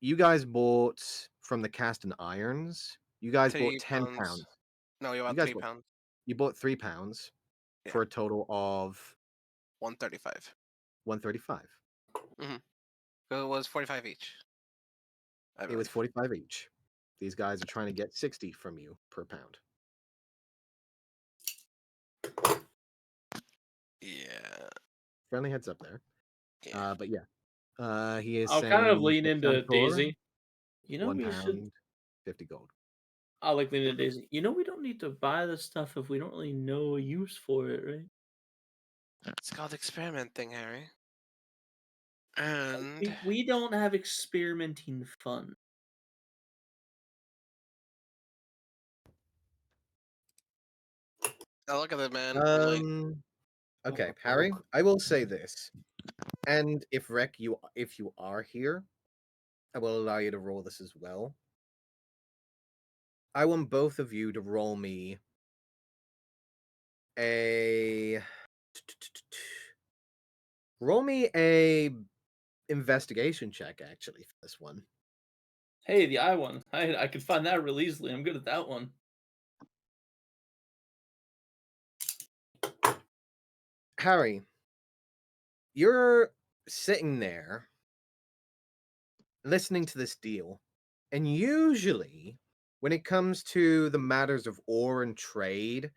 Speaker 3: you guys bought from the Cast and Irons. You guys bought 10
Speaker 1: £3.
Speaker 3: pounds.
Speaker 1: No, you
Speaker 3: You
Speaker 1: want
Speaker 3: guys
Speaker 1: £3.
Speaker 3: you bought 3 pounds
Speaker 1: Yeah.
Speaker 3: for a total of
Speaker 1: 135.
Speaker 3: 135.
Speaker 1: So it was 45 each. I
Speaker 3: It was
Speaker 1: believe.
Speaker 3: 45 each. These guys are trying to get 60 from you per pound.
Speaker 1: Yeah.
Speaker 3: Friendly heads up there.
Speaker 1: Yeah.
Speaker 3: But yeah. He is
Speaker 2: I'll kind of
Speaker 3: saying
Speaker 2: lean
Speaker 3: for
Speaker 2: into
Speaker 3: Centaur,
Speaker 2: Daisy. You know,
Speaker 3: 1
Speaker 2: we should.
Speaker 3: pound, 50 gold.
Speaker 2: I'll like lean into Daisy. You know, we don't need to buy the stuff if we don't really know a use for it, right?
Speaker 1: It's called experimenting, Harry. And
Speaker 2: We don't have experimenting fun.
Speaker 1: I look at it, man. I'm like,
Speaker 3: Okay, Harry, I will say this. And if if you are here, I will allow you to roll this as well. I want both of you to roll me a investigation check actually for this one.
Speaker 2: Hey, the I one. I could find that real easily. I'm good at that one.
Speaker 3: Harry, you're sitting there listening to this deal, and usually when it comes to the matters of ore and trade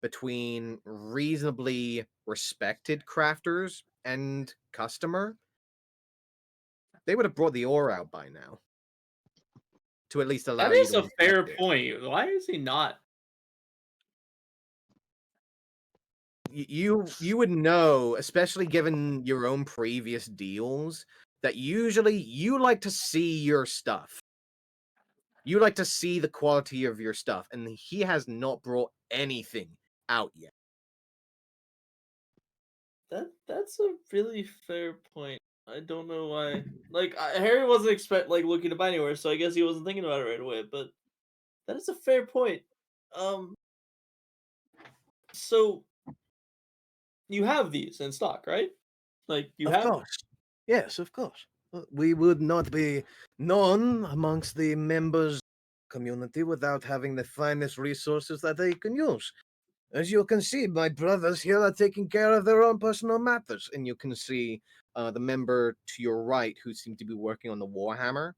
Speaker 3: between reasonably respected crafters and customer, they would have brought the ore out by now. to at least allow
Speaker 2: That
Speaker 3: you
Speaker 2: is
Speaker 3: to
Speaker 2: a fair
Speaker 3: inspect it.
Speaker 2: point. Why is he not?
Speaker 3: You would know, especially given your own previous deals, that usually you like to see your stuff. You like to see the quality of your stuff, and he has not brought anything out yet.
Speaker 2: That's a really fair point. I don't know why. Like Harry wasn't looking to buy anywhere, so I guess he wasn't thinking about it right away. But that is a fair point. Um, so you have these in stock, right? Like you
Speaker 7: Of
Speaker 2: have.
Speaker 7: course. Yes, of course. We would not be known amongst the members community without having the finest resources that they can use. As you can see, my brothers here are taking care of their own personal matters. And you can see the member to your right who seemed to be working on the Warhammer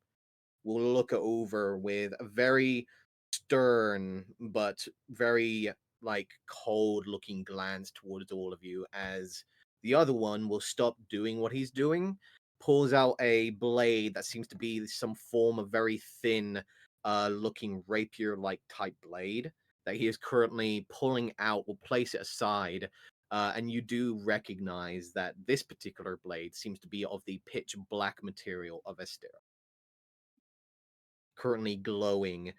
Speaker 7: will look over with a very stern but very like cold looking glance towards all of you as the other one will stop doing what he's doing, pulls out a blade that seems to be some form of very thin looking rapier like type blade that he is currently pulling out, will place it aside. And you do recognize that this particular blade seems to be of the pitch black material of Estera, currently glowing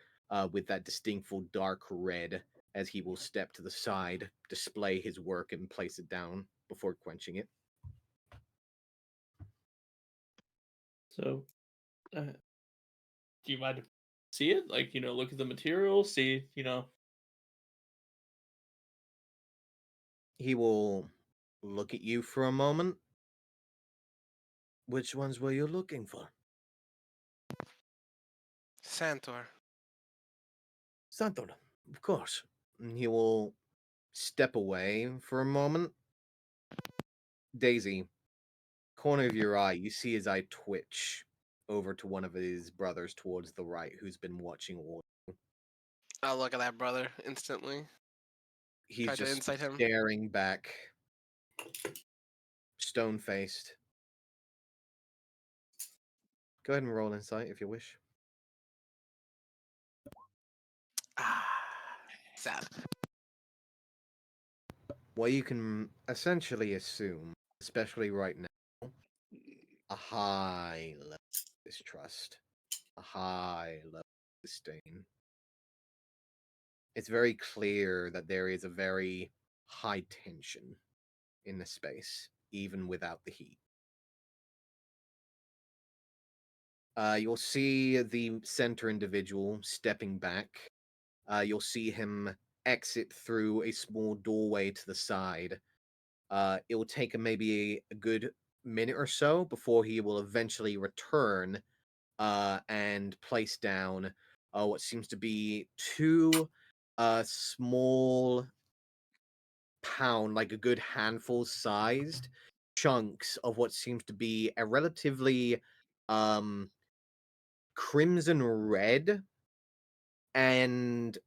Speaker 7: with that distinctful dark red, as he will step to the side, display his work, and place it down before quenching it.
Speaker 2: So, do you mind to see it? Like, look at the material, see,
Speaker 3: He will look at you for a moment.
Speaker 7: Which ones were you looking for?
Speaker 1: Santor.
Speaker 7: Santor, of course.
Speaker 3: And he will step away for a moment. Daisy, corner of your eye, you see his eye twitch over to one of his brothers towards the right who's been watching all.
Speaker 1: I'll look at that brother instantly.
Speaker 3: He's
Speaker 1: Try to
Speaker 3: just
Speaker 1: insight him.
Speaker 3: staring back, stone faced. Go ahead and roll insight if you wish.
Speaker 1: Ah, sad.
Speaker 3: What you can essentially assume, especially right now, a high level of distrust, a high level of disdain. It's very clear that there is a very high tension in the space, even without the heat. You'll see the center individual stepping back. You'll see him exit through a small doorway to the side. It will take him maybe a good minute or so before he will eventually return and place down what seems to be two small pound, like a good handful sized chunks of what seems to be a relatively um crimson red and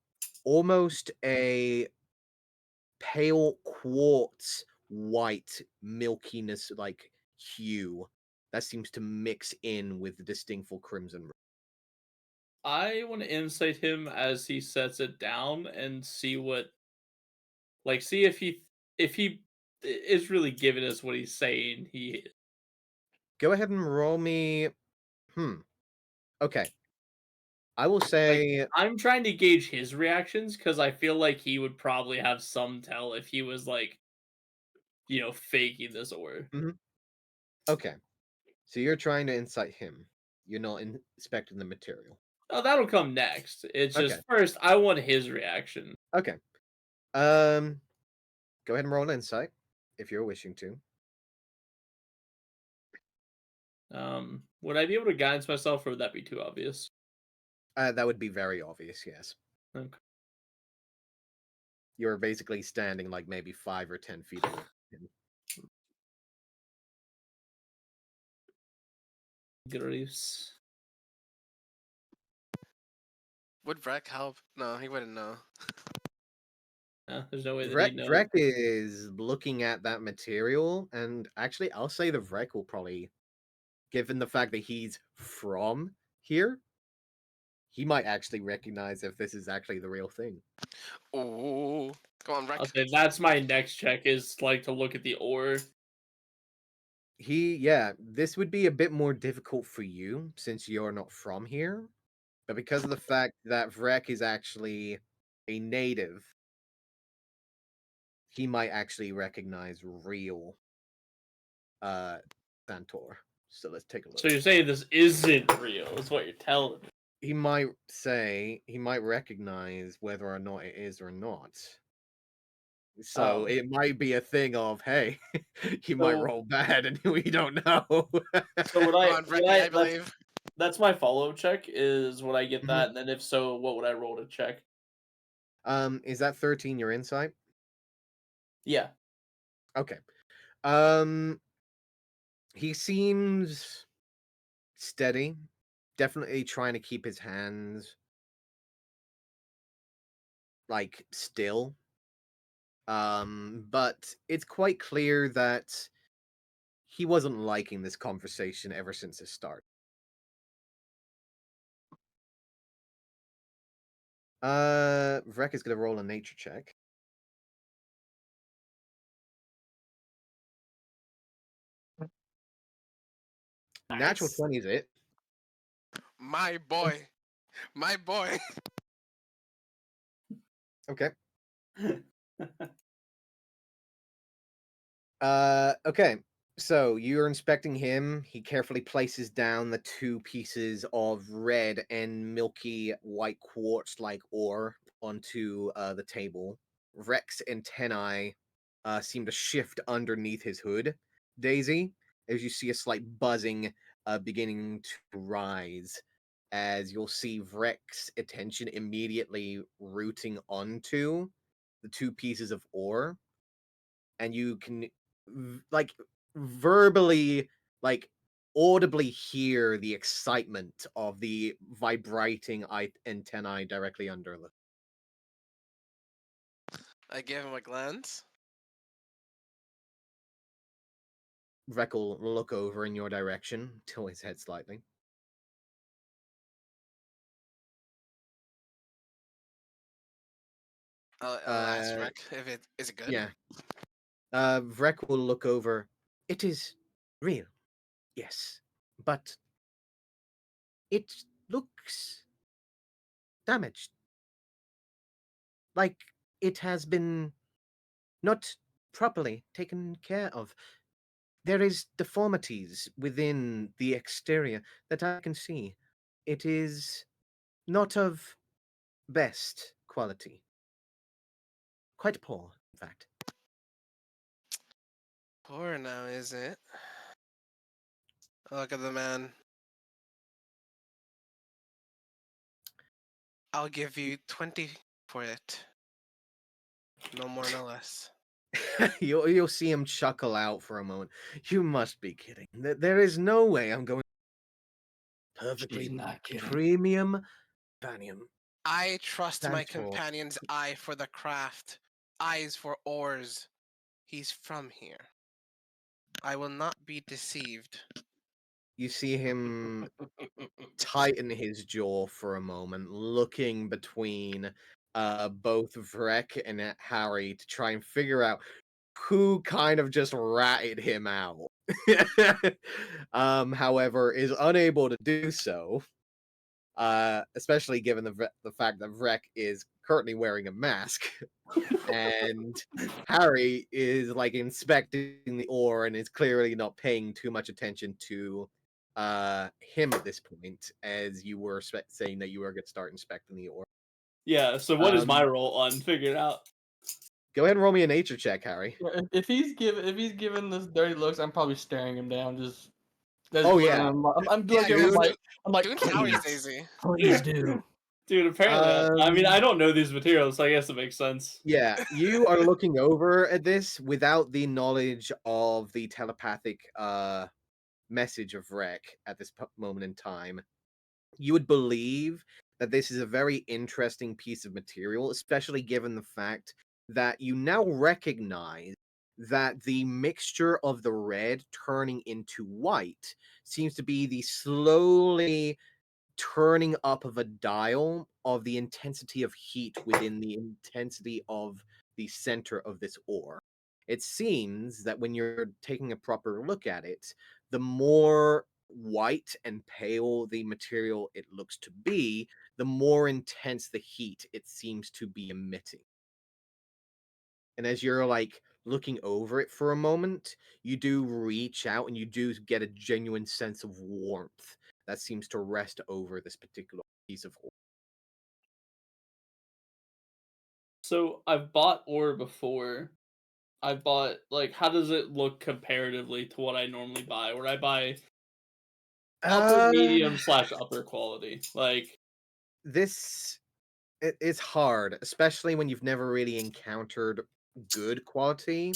Speaker 3: almost a pale quartz white milkiness like hue that seems to mix in with the distinctful crimson red.
Speaker 2: I want to insight him as he sets it down and see see if he is really giving us what he's saying he is.
Speaker 3: Go ahead and roll me. Okay. I will
Speaker 2: Like,
Speaker 3: say
Speaker 2: I'm trying to gauge his reactions because I feel like he would probably have some tell if he was faking this or.
Speaker 3: okay. So you're trying to incite him. You're not inspecting the material.
Speaker 2: Oh, that'll come next. It's
Speaker 3: Okay.
Speaker 2: just first I want his reaction.
Speaker 3: Okay. Go ahead and roll an insight if you're wishing to.
Speaker 2: Would I be able to guidance myself, or would that be too obvious?
Speaker 3: That would be very obvious, yes.
Speaker 2: Okay.
Speaker 3: You're basically standing like maybe 5 or 10 feet away from him.
Speaker 2: Grace.
Speaker 1: Would Vrek help? No, he wouldn't know.
Speaker 2: There's no way that
Speaker 3: Vrek,
Speaker 2: he'd know.
Speaker 3: Vrek is looking at that material, and actually, I'll say the Vrek will probably, given the fact that he's from here, he might actually recognize if this is actually the real thing.
Speaker 1: Ooh. Go on, Rec.
Speaker 2: I'll say that's my next check is like to look at the ore.
Speaker 3: This would be a bit more difficult for you since you're not from here. But because of the fact that Vrek is actually a native, he might actually recognize real Santor. So let's take a look.
Speaker 2: So you're saying this isn't real, is what you're telling me.
Speaker 3: He might recognize whether or not it is or not. So it might be a thing of, hey, he might
Speaker 2: So-
Speaker 3: roll bad and we don't know.
Speaker 2: So would
Speaker 1: Go
Speaker 2: I,
Speaker 1: on,
Speaker 2: would
Speaker 1: Rec,
Speaker 2: I
Speaker 1: I believe.
Speaker 2: that's my follow-up check is would I get
Speaker 3: Mhm.
Speaker 2: that, and then if so, what would I roll to check?
Speaker 3: Is that 13 your insight?
Speaker 2: Yeah.
Speaker 3: Okay. He seems steady, definitely trying to keep his hands like still. But it's quite clear that he wasn't liking this conversation ever since the start. Vrek is gonna roll a nature check. Natural
Speaker 2: Nice.
Speaker 3: 20 is it.
Speaker 1: My boy. My boy.
Speaker 3: Okay. Okay. So you're inspecting him. He carefully places down the two pieces of red and milky white quartz-like ore onto the table. Rex antennae seem to shift underneath his hood. Daisy, as you see a slight buzzing beginning to rise, as you'll see Vrex's attention immediately rooting onto the two pieces of ore, and you can like verbally, like audibly hear the excitement of the vibrating antennae directly under the.
Speaker 1: I gave him a glance.
Speaker 3: Vrek will look over in your direction, tilt his head slightly.
Speaker 1: I'll ask Rec if it is it good.
Speaker 3: Yeah. Vrek will look over. It is real, yes, but it looks damaged. Like it has been not properly taken care of. There is deformities within the exterior that I can see. It is not of best quality. Quite poor, in fact.
Speaker 1: Poor now, is it? Look at the man. I'll give you 20 for it. No more, no less.
Speaker 3: You'll see him chuckle out for a moment. You must be kidding. There is no way I'm going perfectly
Speaker 4: She's not kidding.
Speaker 3: premium Vanium.
Speaker 1: I trust my
Speaker 3: Santor.
Speaker 1: companion's eye for the craft, eyes for ores. He's from here. I will not be deceived.
Speaker 3: You see him tighten his jaw for a moment, looking between both Vrek and Harry to try and figure out who kind of just ratted him out. However, is unable to do so, especially given the fact that Vrek is currently wearing a mask. And Harry is like inspecting the ore and is clearly not paying too much attention to him at this point, as you were saying that you were going to start inspecting the ore.
Speaker 2: Yeah, so what is my role on figure it out?
Speaker 3: Go ahead and roll me a nature check, Harry.
Speaker 4: Yeah, if he's giving this dirty looks, I'm probably staring him down. Just that's
Speaker 3: Oh,
Speaker 4: what
Speaker 3: yeah.
Speaker 4: I'm
Speaker 1: Yeah,
Speaker 4: giving him
Speaker 3: dude.
Speaker 4: I'm like
Speaker 1: Doing
Speaker 4: please,
Speaker 1: towers, Daisy.
Speaker 4: please do.
Speaker 2: Dude, apparently I mean
Speaker 3: Um,
Speaker 2: I don't know these materials, so I guess it makes sense.
Speaker 3: Yeah, you are looking over at this without the knowledge of the telepathic message of Rek at this moment in time. You would believe that this is a very interesting piece of material, especially given the fact that you now recognize that the mixture of the red turning into white seems to be the slowly turning up of a dial of the intensity of heat within the intensity of the center of this ore. It seems that when you're taking a proper look at it, the more white and pale the material it looks to be, the more intense the heat it seems to be emitting. And as you're like looking over it for a moment, you do reach out and you do get a genuine sense of warmth that seems to rest over this particular piece of ore.
Speaker 2: So I've bought ore before. I've bought like, how does it look comparatively to what I normally buy? Where I buy upper medium slash upper quality. Like,
Speaker 3: This it's hard, especially when you've never really encountered good quality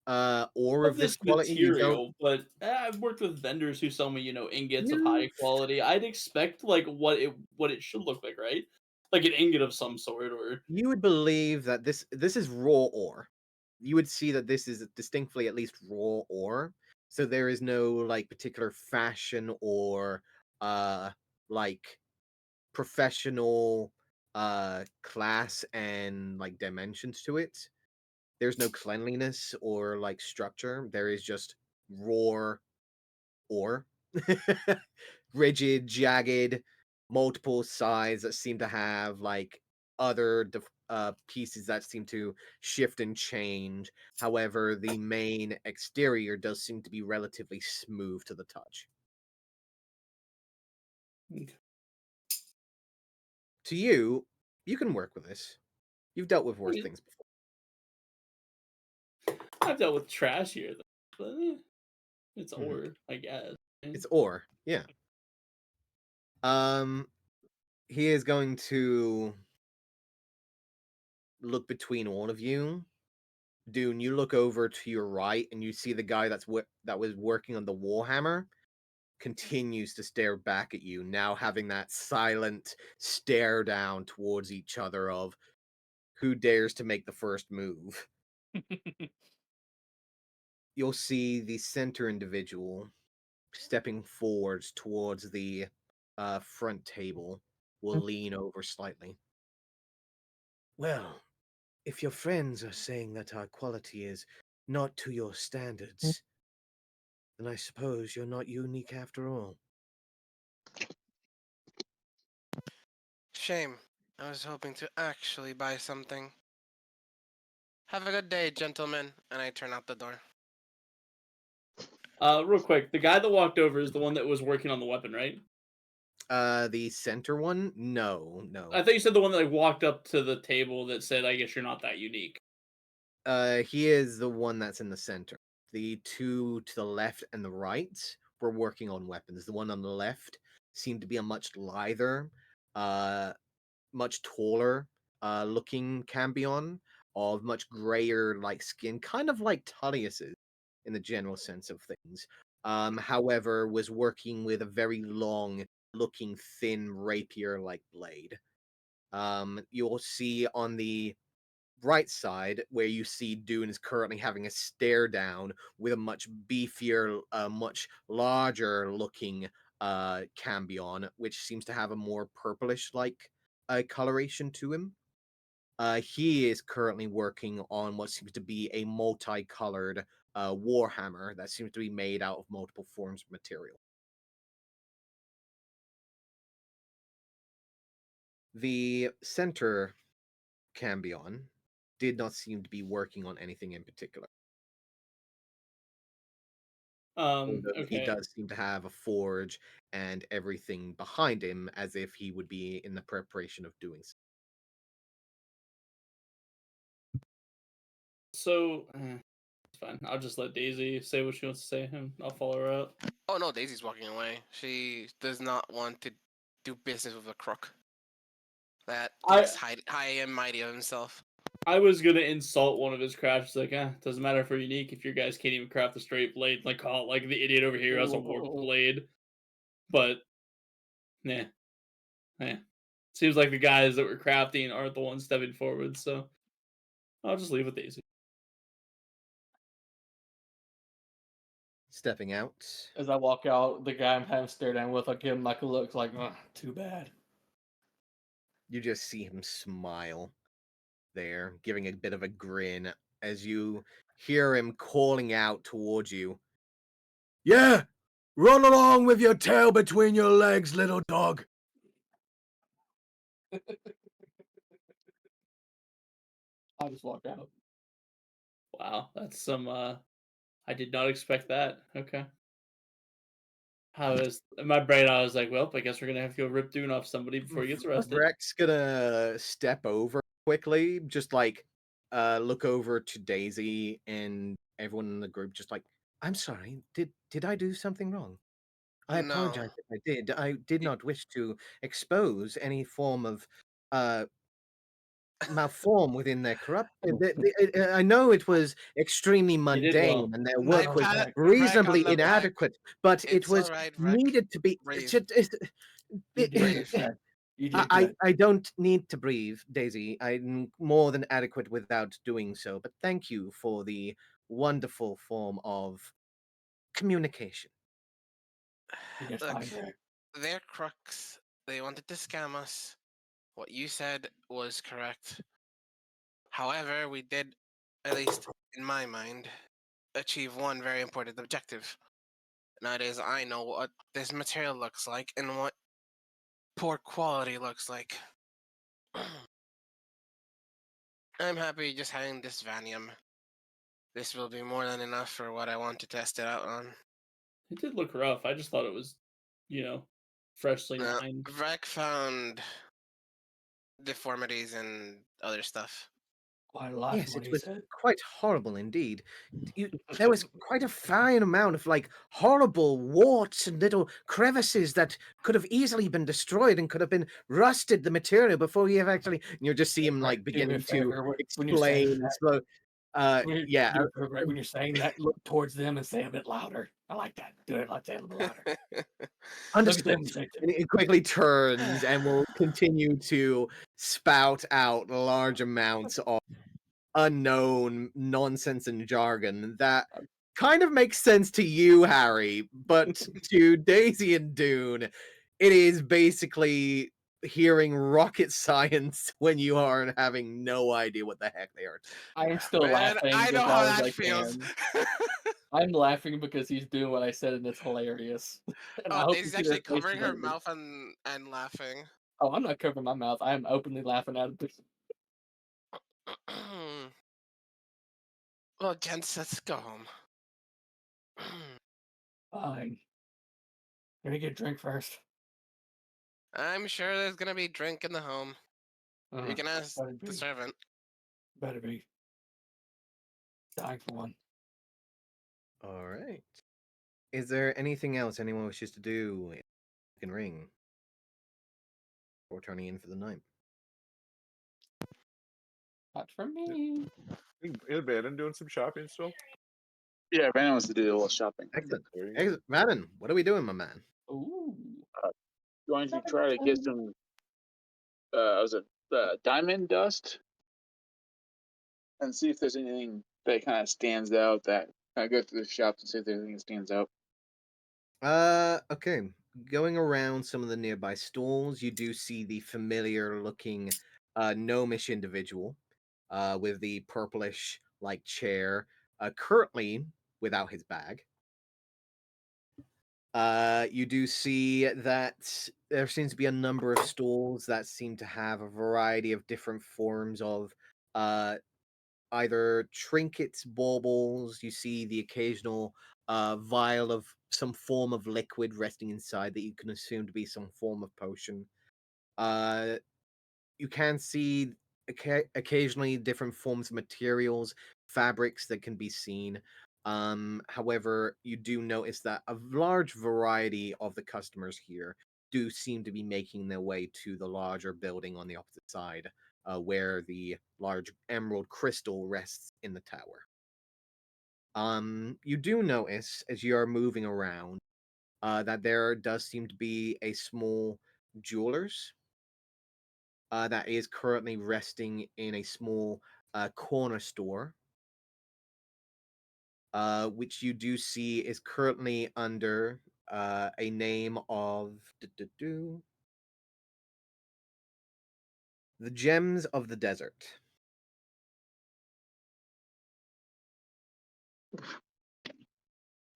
Speaker 3: ore
Speaker 2: of
Speaker 3: of this
Speaker 2: this
Speaker 3: quality. You don't
Speaker 2: material, but I've worked with vendors who sell me, ingots of
Speaker 3: you
Speaker 2: high quality. I'd expect like what it should look like, right? Like an ingot of some sort, or
Speaker 3: you would believe that this is raw ore. You would see that this is distinctly at least raw ore. So there is no like particular fashion or like professional class and like dimensions to it. There's no cleanliness or like structure. There is just raw ore. Rigid, jagged, multiple sides that seem to have like other pieces that seem to shift and change. However, the main exterior does seem to be relatively smooth to the touch. To you, you can work with this. You've dealt with worse things before.
Speaker 2: I've dealt with trashier, but it's
Speaker 3: Mhm.
Speaker 2: ore, I guess.
Speaker 3: It's ore, yeah. He is going to look between all of you. Dune, you look over to your right and you see the guy that was working on the warhammer continues to stare back at you, now having that silent stare down towards each other of who dares to make the first move. You'll see the center individual stepping forwards towards the front table will lean over slightly.
Speaker 7: Well, if your friends are saying that our quality is not to your standards, then I suppose you're not unique after all.
Speaker 1: Shame. I was hoping to actually buy something. Have a good day, gentlemen. And I turn out the door.
Speaker 2: Real quick, the guy that walked over is the one that was working on the weapon, right?
Speaker 3: The center one? No.
Speaker 2: I thought you said the one that like walked up to the table that said, "I guess you're not that unique."
Speaker 3: He is the one that's in the center. The two to the left and the right were working on weapons. The one on the left seemed to be a much lither, uh, much taller, looking Cambion of much grayer like skin, kind of like Tullius's in the general sense of things. However, was working with a very long looking thin rapier like blade. You'll see on the right side where you see Dune is currently having a stare down with a much beefier, much larger looking Cambion, which seems to have a more purplish like coloration to him. He is currently working on what seems to be a multicolored warhammer that seems to be made out of multiple forms of material. The center Cambion did not seem to be working on anything in particular. Although he
Speaker 2: Okay.
Speaker 3: does seem to have a forge and everything behind him as if he would be in the preparation of doing so.
Speaker 2: So it's fine. I'll just let Daisy say what she wants to say, and I'll follow her out.
Speaker 1: Oh no, Daisy's walking away. She does not want to do business with a crook that thinks high and mighty of himself.
Speaker 2: I was gonna insult one of his crafts, like, doesn't matter if we're unique if your guys can't even craft a straight blade, like call it like the idiot over here has a warped blade. But nah. Seems like the guys that were crafting aren't the ones stepping forward, so I'll just leave with Daisy.
Speaker 3: stepping out.
Speaker 4: As I walk out, the guy I'm having stared down with, I give him like a look, like, too bad.
Speaker 3: You just see him smile there, giving a bit of a grin as you hear him calling out towards you. Yeah, run along with your tail between your legs, little dog.
Speaker 4: I'll just walk out.
Speaker 2: Wow, that's some. I did not expect that. Okay. I was in my brain. I was like, well, I guess we're gonna have to go rip Dune off somebody before he gets arrested.
Speaker 3: Vrek's gonna step over quickly, just like look over to Daisy and everyone in the group, just like, I'm sorry, did I do something wrong? I
Speaker 1: No.
Speaker 3: apologize if I did. I did not wish to expose any form of uh malform within their corrupt. I know it was extremely
Speaker 2: did
Speaker 3: mundane
Speaker 2: well.
Speaker 3: and their
Speaker 4: No,
Speaker 3: work was
Speaker 1: pat Vrek
Speaker 3: reasonably
Speaker 1: on the back.
Speaker 3: inadequate, but it
Speaker 1: It's
Speaker 3: was
Speaker 1: alright, Vrek.
Speaker 3: needed to be.
Speaker 1: Breathe.
Speaker 4: You did
Speaker 1: Brave.
Speaker 4: good, Fred. You did
Speaker 3: I
Speaker 4: good.
Speaker 3: I don't need to breathe, Daisy. I'm more than adequate without doing so. But thank you for the wonderful form of communication.
Speaker 4: You're just
Speaker 1: Look,
Speaker 4: fine, Fred.
Speaker 1: they're crooks. They wanted to scam us. What you said was correct. However, we did, at least in my mind, achieve one very important objective. And that is, I know what this material looks like and what poor quality looks like. I'm happy just having this Vanium. This will be more than enough for what I want to test it out on.
Speaker 2: It did look rough. I just thought it was, freshly
Speaker 1: Now,
Speaker 2: mined.
Speaker 1: Vrek found deformities and other stuff.
Speaker 4: Quite a lot
Speaker 3: Yes,
Speaker 4: from what
Speaker 3: it
Speaker 4: he
Speaker 3: was
Speaker 4: said.
Speaker 3: quite horrible indeed. There was quite a fine amount of like horrible warts and little crevices that could have easily been destroyed and could have been rusted the material before you have actually. You just see him like
Speaker 4: Right, do me a
Speaker 3: beginning to
Speaker 4: favor when you're saying
Speaker 3: explain.
Speaker 4: that.
Speaker 3: Slow. Yeah.
Speaker 4: Do it right when you're saying that. Look towards them and say a bit louder. I like that. Do it like that a little louder. Look at
Speaker 3: Understood.
Speaker 4: them and say it to
Speaker 3: And
Speaker 4: me.
Speaker 3: it quickly turns and will continue to spout out large amounts of unknown nonsense and jargon that kind of makes sense to you, Harry, but to Daisy and Dune, it is basically hearing rocket science when you are having no idea what the heck they are talking.
Speaker 4: I am still
Speaker 1: Man,
Speaker 4: laughing
Speaker 1: I
Speaker 4: as
Speaker 1: know how
Speaker 4: loud as
Speaker 1: that
Speaker 4: I
Speaker 1: feels.
Speaker 4: can. I'm laughing because he's doing what I said and it's hilarious. And I
Speaker 1: Oh,
Speaker 4: hope you
Speaker 1: Daisy's
Speaker 4: see their
Speaker 1: actually
Speaker 4: faces
Speaker 1: covering her
Speaker 4: later.
Speaker 1: mouth and laughing.
Speaker 4: Oh, I'm not covering my mouth. I am openly laughing at it.
Speaker 1: Well, gents, let's go home.
Speaker 4: Fine. Let me get a drink first.
Speaker 1: I'm sure there's gonna be drink in the home. You can ask
Speaker 4: Better
Speaker 1: the
Speaker 4: be.
Speaker 1: servant.
Speaker 4: Better be. Dying for one.
Speaker 3: All right. Is there anything else anyone wishes to do in Ring or turning in for the night?
Speaker 4: Not for me.
Speaker 5: Is Baden doing some shopping still?
Speaker 6: Yeah, if anyone wants to do a little shopping,
Speaker 3: Excellent.
Speaker 5: There you go.
Speaker 3: Madden, what are we doing, my man?
Speaker 4: Ooh.
Speaker 6: going to try to get some. Was it diamond dust, and see if there's anything that kind of stands out. That I go through the shops and see if there's anything that stands out.
Speaker 3: Okay. Going around some of the nearby stalls, you do see the familiar looking gnomish individual with the purplish like chair, currently without his bag. You do see that there seems to be a number of stalls that seem to have a variety of different forms of uh either trinkets, baubles. You see the occasional vial of some form of liquid resting inside that you can assume to be some form of potion. Uh, you can see occasionally different forms of materials, fabrics that can be seen. However, you do notice that a large variety of the customers here do seem to be making their way to the larger building on the opposite side, where the large emerald crystal rests in the tower. You do notice as you are moving around that there does seem to be a small jeweler's that is currently resting in a small corner store. which you do see is currently under a name of the Gems of the Desert.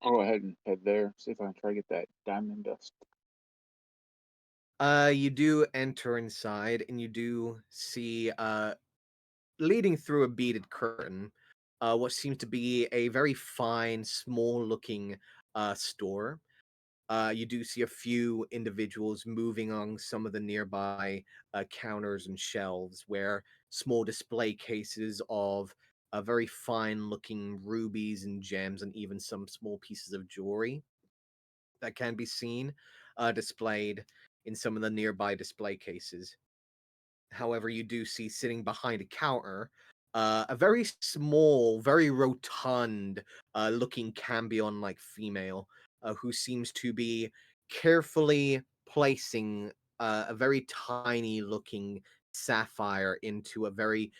Speaker 6: I'll go ahead and head there. See if I can try to get that diamond dust.
Speaker 3: You do enter inside, and you do see, leading through a beaded curtain, what seems to be a very fine, small-looking store. You do see a few individuals moving on some of the nearby counters and shelves, where small display cases of very fine-looking rubies and gems, and even some small pieces of jewelry that can be seen displayed in some of the nearby display cases. However, you do see sitting behind a counter a very small, very rotund looking Cambion like female who seems to be carefully placing a very tiny looking sapphire into a very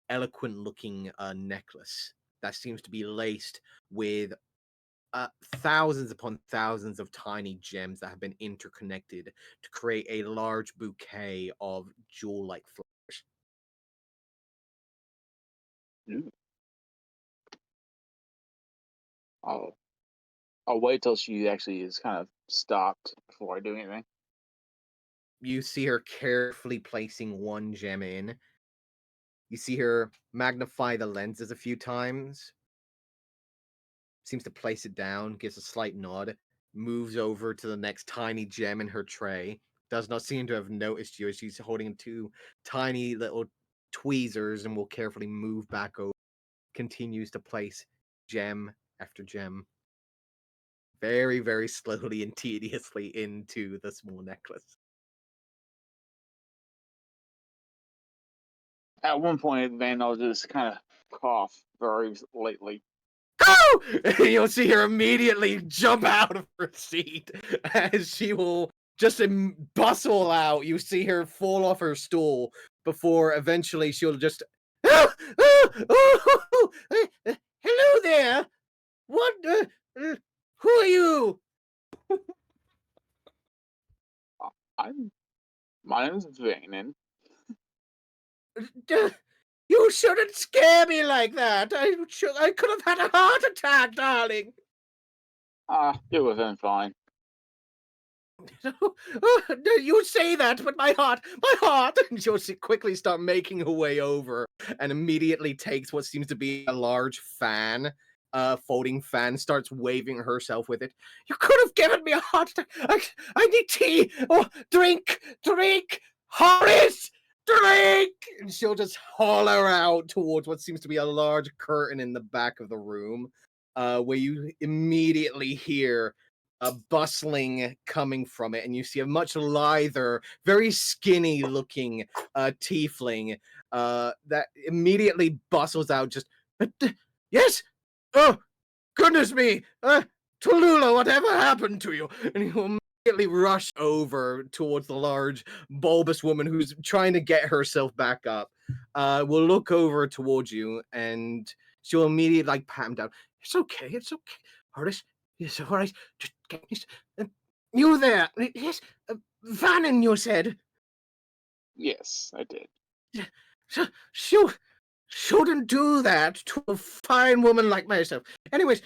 Speaker 3: eloquent looking necklace that seems to be laced with thousands upon thousands of tiny gems that have been interconnected to create a large bouquet of jewel-like flowers.
Speaker 6: Ooh. I'll I'll wait till she actually is kind of stopped before I do anything.
Speaker 3: You see her carefully placing one gem in. You see her magnify the lenses a few times. Seems to place it down, gives a slight nod, moves over to the next tiny gem in her tray. Does not seem to have noticed you as she's holding two tiny little tweezers and will carefully move back over. Continues to place gem after gem very, very slowly and tediously into the small necklace.
Speaker 6: At one point, Van, I'll just kind of cough very lately.
Speaker 3: Oh! You'll see her immediately jump out of her seat as she will just bustle out. You see her fall off her stool before eventually she'll just. Oh, hello there. What? Who are you?
Speaker 6: My name is Vanin.
Speaker 3: You shouldn't scare me like that. I could have had a heart attack, darling.
Speaker 6: It would have been fine.
Speaker 3: You say that, but my heart. And she'll quickly start making her way over and immediately takes what seems to be a large fan, folding fan, starts waving herself with it. You could have given me a heart attack. I need tea. Oh, drink, Horace, drink. And she'll just holler out towards what seems to be a large curtain in the back of the room, where you immediately hear a bustling coming from it, and you see a much lither, very skinny looking tiefling that immediately bustles out just yes, oh goodness me, Tallulah, whatever happened to you? And he will immediately rush over towards the large bulbous woman who's trying to get herself back up. Will look over towards you, and she'll immediately like pat him down. It's okay, Artist. Yes, all right. Just get you there. Yes, Vannon, you said.
Speaker 6: Yes, I did.
Speaker 3: Shouldn't do that to a fine woman like myself. Anyways,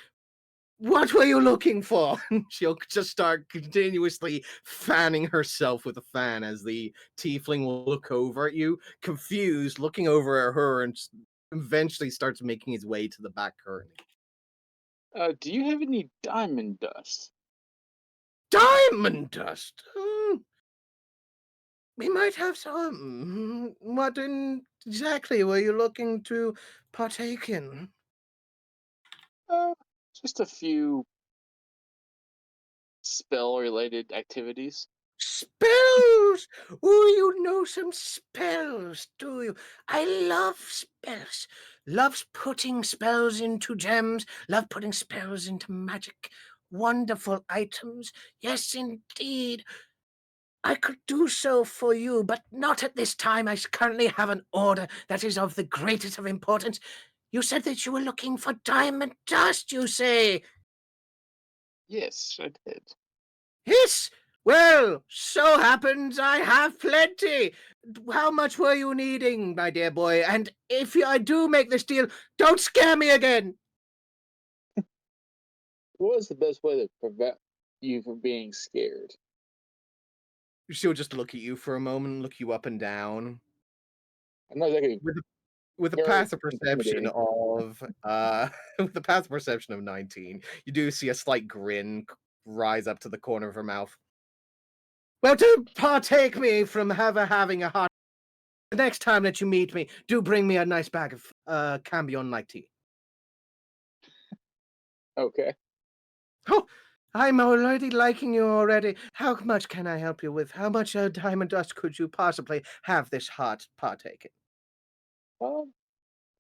Speaker 3: what were you looking for? She'll just start continuously fanning herself with a fan as the tiefling will look over at you, confused, looking over at her, and eventually starts making his way to the back curtain.
Speaker 6: Do you have any diamond dust?
Speaker 3: Diamond dust? We might have some. What exactly were you looking to partake in?
Speaker 6: Just a few spell-related activities.
Speaker 3: Spells! Oh, you know some spells, do you? I love spells. Loves putting spells into gems. Love putting spells into magic. Wonderful items. Yes, indeed. I could do so for you, but not at this time. I currently have an order that is of the greatest of importance.
Speaker 7: You said that you were looking for diamond dust, you say?
Speaker 6: Yes, I did.
Speaker 7: Yes? Well, so happens I have plenty. How much were you needing, my dear boy? And if I do make this deal, don't scare me again.
Speaker 6: What was the best way to prevent you from being scared?
Speaker 3: She'll just look at you for a moment, look you up and down.
Speaker 6: I'm not exactly
Speaker 3: With a
Speaker 6: very
Speaker 3: passive perception
Speaker 6: intimidating.
Speaker 3: of with a passive perception of 19, you do see a slight grin rise up to the corner of her mouth. Well, do partake me from having a hot. The next time that you meet me, do bring me a nice bag of Cambion night tea.
Speaker 6: Okay.
Speaker 3: Oh, I'm already liking you already. How much can I help you with? How much diamond dust could you possibly have this hot partake in?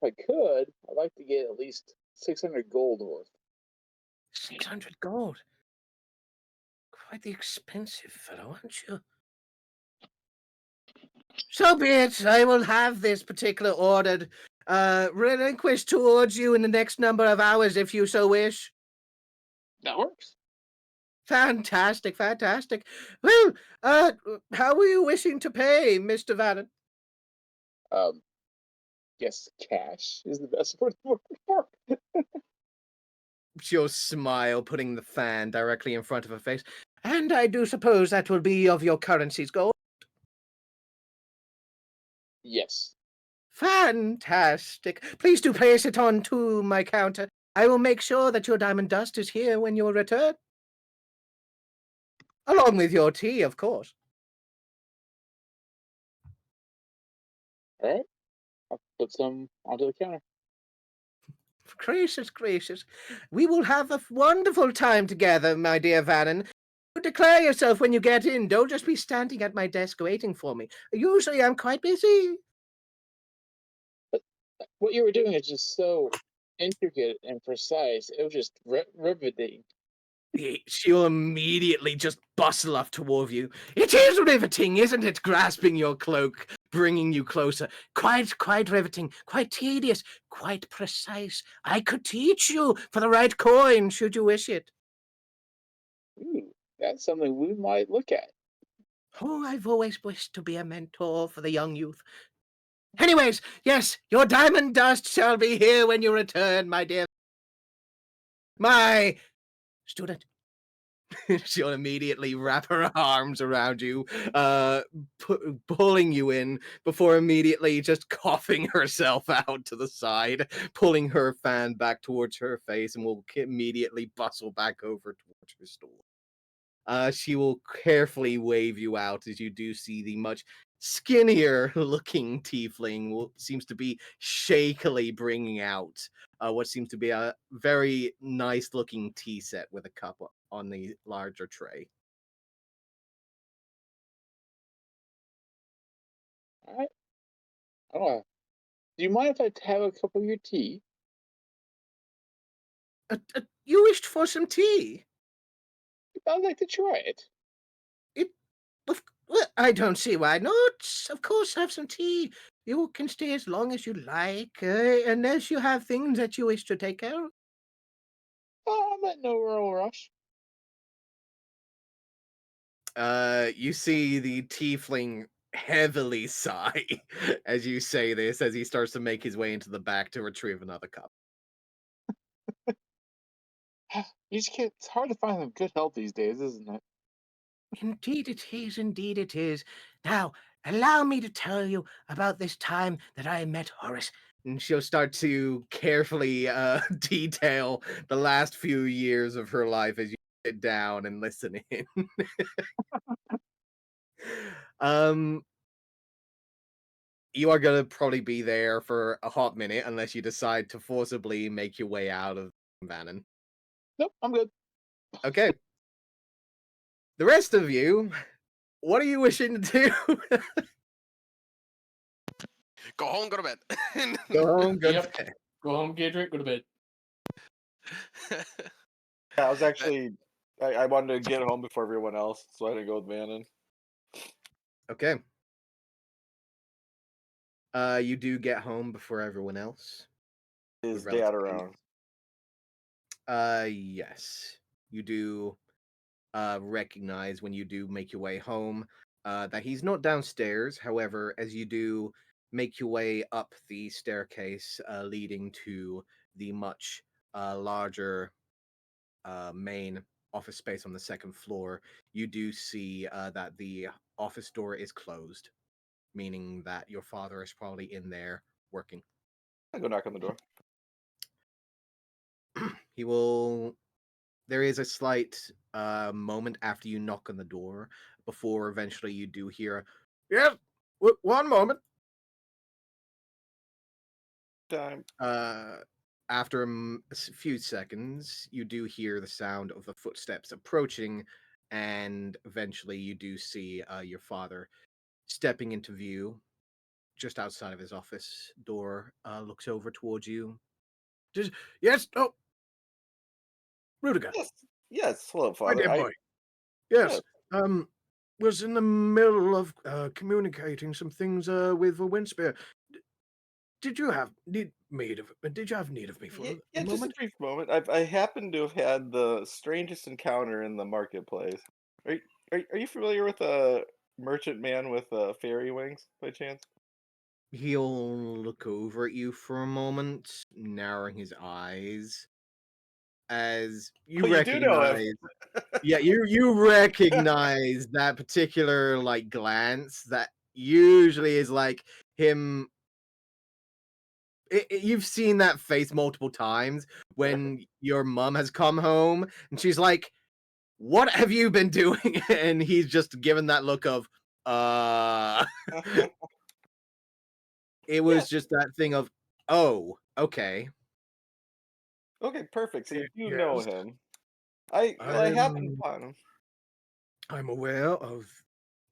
Speaker 6: If I could, I'd like to get at least 600 gold worth.
Speaker 3: 600 gold. Quite the expensive fellow, aren't you? So be it. I will have this particular ordered relinquished towards you in the next number of hours, if you so wish.
Speaker 6: That works.
Speaker 3: Fantastic, fantastic. Well, how were you wishing to pay, Mr. Vannon?
Speaker 6: Um, Guess cash is the best word for it.
Speaker 3: She'll smile, putting the fan directly in front of her face. And I do suppose that will be of your currency's gold.
Speaker 6: Yes.
Speaker 3: Fantastic. Please do place it onto my counter. I will make sure that your diamond dust is here when you return. Along with your tea, of course.
Speaker 6: All right. I'll put some onto the counter.
Speaker 3: Gracious, gracious. We will have a wonderful time together, my dear Vannon. Declare yourself when you get in. Don't just be standing at my desk waiting for me. Usually I'm quite busy.
Speaker 6: What you were doing is just so intricate and precise. It was just riveting.
Speaker 3: She'll immediately just bustle up toward you. It is riveting, isn't it? Grasping your cloak, bringing you closer. Quite riveting, quite tedious, quite precise. I could teach you for the right coin, should you wish it.
Speaker 6: Ooh, that's something we might look at.
Speaker 3: Oh, I've always wished to be a mentor for the young youth. Anyways, yes, your diamond dust shall be here when you return, my dear. My student. She'll immediately wrap her arms around you, pulling you in before immediately just coughing herself out to the side, pulling her fan back towards her face, and will immediately bustle back over towards her stool. She will carefully wave you out as you do see the much skinnier looking tiefling seems to be shakily bringing out what seems to be a very nice looking tea set with a cup on the larger tray.
Speaker 6: All right. Do you mind if I have a cup of your tea?
Speaker 3: You wished for some tea?
Speaker 6: I'd like to try it.
Speaker 3: Well, I don't see why not. Of course, have some tea. You can stay as long as you like, unless you have things that you wish to take care of.
Speaker 6: Oh, I'm at no real rush.
Speaker 3: You see the tiefling heavily sigh as you say this, as he starts to make his way into the back to retrieve another cup.
Speaker 6: It's hard to find some good help these days, isn't it?
Speaker 3: Indeed it is, indeed it is. Now, allow me to tell you about this time that I met Horace. And she'll start to carefully detail the last few years of her life as you sit down and listen in. um, you are gonna probably be there for a hot minute unless you decide to forcibly make your way out of Vannon.
Speaker 6: Nope, I'm good.
Speaker 3: Okay. The rest of you, what are you wishing to do?
Speaker 1: Go home, go to bed.
Speaker 3: Go home, go
Speaker 4: Yep.
Speaker 3: to bed.
Speaker 4: Go home, get a drink, go to bed.
Speaker 5: Yeah, I was actually I wanted to get home before everyone else, so I had to go with Vannon.
Speaker 3: Okay. You do get home before everyone else.
Speaker 5: Is
Speaker 3: with
Speaker 5: Dad
Speaker 3: relative
Speaker 5: around?
Speaker 3: Yes. You do recognize when you do make your way home that he's not downstairs. However, as you do make your way up the staircase leading to the much larger main office space on the second floor, you do see that the office door is closed, meaning that your father is probably in there working.
Speaker 5: I go knock on the door.
Speaker 3: He will. There is a slight moment after you knock on the door before eventually you do hear, "Yes, one moment."
Speaker 5: Time.
Speaker 3: After a few seconds, you do hear the sound of the footsteps approaching, and eventually you do see your father stepping into view just outside of his office door. Looks over towards you. Just, yes, oh, Rudiger,
Speaker 5: Yes. Yes. Hello,
Speaker 3: my
Speaker 5: Father.
Speaker 3: dear boy. Yes,
Speaker 5: Yes.
Speaker 3: was in the middle of communicating some things with a Winspear. Did you have Did you have need of me for
Speaker 5: Yeah,
Speaker 3: a
Speaker 5: yeah, just a
Speaker 3: moment?
Speaker 5: brief moment. I happen to have had the strangest encounter in the marketplace. Are you, are you familiar with a merchant man with fairy wings by chance?
Speaker 3: He'll look over at you for a moment, narrowing his eyes as you
Speaker 5: Oh, you do know him.
Speaker 3: recognize. Yeah, you recognize that particular like glance that usually is like him. You've seen that face multiple times when your mom has come home and she's like, "What have you been doing?" And he's just given that look of, uh. It
Speaker 5: Yeah.
Speaker 3: was just that thing of, "Oh, okay."
Speaker 5: Okay, perfect. So you do know
Speaker 3: Yes,
Speaker 5: him. I happened
Speaker 3: I'm
Speaker 5: upon him.
Speaker 3: I'm aware of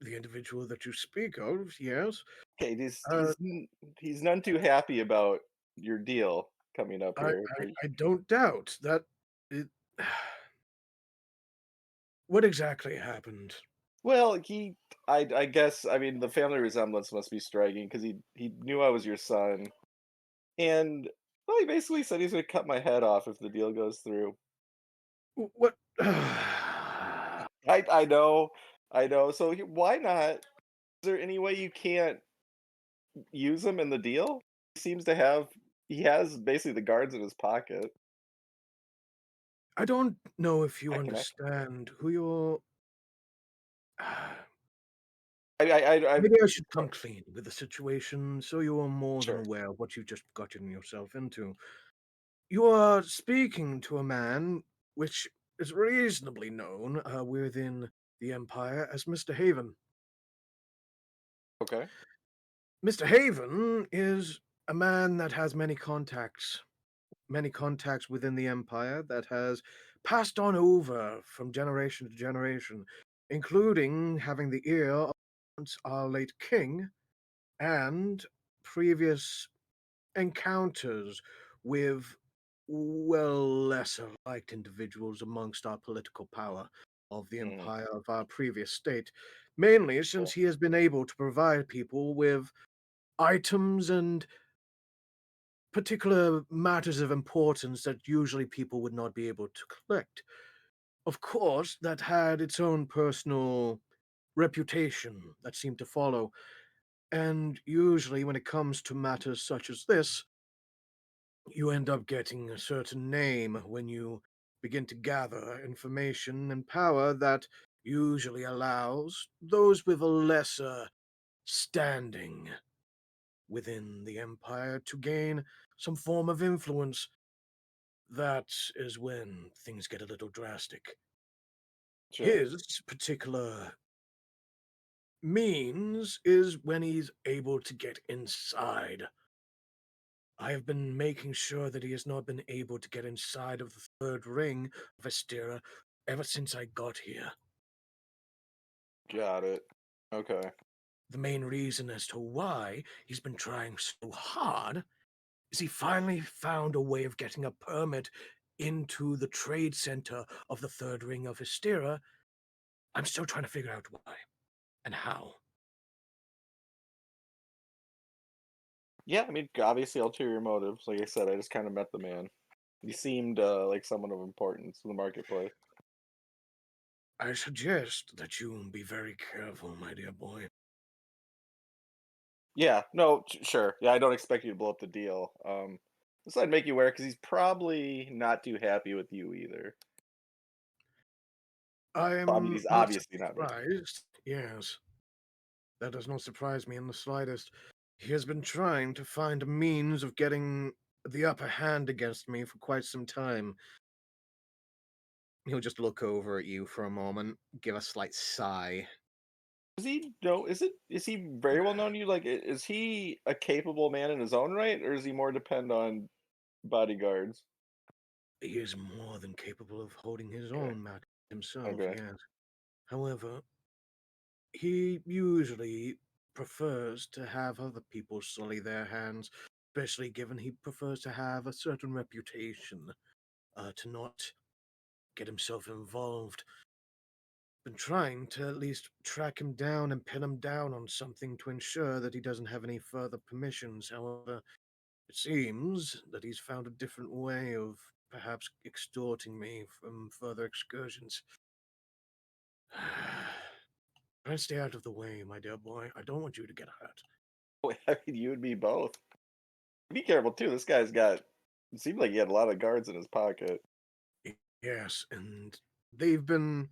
Speaker 3: the individual that you speak of. Yes,
Speaker 5: Okay,
Speaker 3: uh,
Speaker 5: he's none too happy about your deal coming up
Speaker 3: I,
Speaker 5: here.
Speaker 3: I I don't doubt that it. What exactly happened?
Speaker 5: Well, I guess, I mean, the family resemblance must be striking because he knew I was your son, and well, he basically said he's gonna cut my head off if the deal goes through.
Speaker 3: What?
Speaker 5: I know. So why not? Is there any way you can't use him in the deal? He has basically the guards in his pocket.
Speaker 3: I don't know if you
Speaker 5: I can
Speaker 3: understand who you're.
Speaker 5: I
Speaker 3: Maybe I should come clean with the situation so you are more than
Speaker 5: sure.
Speaker 3: aware of what you've just gotten yourself into. You are speaking to a man which is reasonably known within the Empire as Mr. Haven.
Speaker 5: Okay.
Speaker 3: Mr. Haven is a man that has many contacts within the Empire that has passed on over from generation to generation, including having the ear of our late king and previous encounters with lesser liked individuals amongst our political power of the
Speaker 5: Mm,
Speaker 3: empire of our previous state, mainly
Speaker 5: cool.
Speaker 3: since he has been able to provide people with items and particular matters of importance that usually people would not be able to collect. Of course, that had its own personal reputation that seemed to follow, and usually when it comes to matters such as this, you end up getting a certain name when you begin to gather information and power that usually allows those with a lesser standing within the empire to gain some form of influence. That is when things get a little drastic.
Speaker 5: Sure.
Speaker 3: His particular means is when he's able to get inside. I have been making sure that he has not been able to get inside of the third ring of Estera ever since I got here.
Speaker 5: Got it. Okay.
Speaker 3: The main reason as to why he's been trying so hard is he finally found a way of getting a permit into the trade center of the third ring of Estera. I'm still trying to figure out why and how.
Speaker 5: Yeah, I mean, obviously ulterior motives. Like I said, I just kind of met the man. He seemed like someone of importance in the marketplace.
Speaker 7: I suggest that you be very careful, my dear boy.
Speaker 5: Yeah, no, sure. Yeah, I don't expect you to blow up the deal. This I'd make you aware because he's probably not too happy with you either. I mean,
Speaker 7: I'm
Speaker 5: he's
Speaker 7: not
Speaker 5: obviously not.
Speaker 7: surprised. Yes, that does not surprise me in the slightest. He has been trying to find a means of getting the upper hand against me for quite some time. He'll just look over at you for a moment, give a slight sigh.
Speaker 5: Is he no? Is he very well known to you? Like, is he a capable man in his own right, or is he more depend on bodyguards?
Speaker 7: He is more than capable of holding his
Speaker 5: Okay.
Speaker 7: own matter himself,
Speaker 5: Okay.
Speaker 7: yes. However, he usually prefers to have other people sully their hands, especially given he prefers to have a certain reputation, to not get himself involved. Been trying to at least track him down and pin him down on something to ensure that he doesn't have any further permissions. However, it seems that he's found a different way of perhaps extorting me from further excursions. Try and stay out of the way, my dear boy. I don't want you to get hurt.
Speaker 5: I mean, you and me both. Be careful too. This guy's got. It seemed like he had a lot of guards in his pocket.
Speaker 7: Yes, and they've been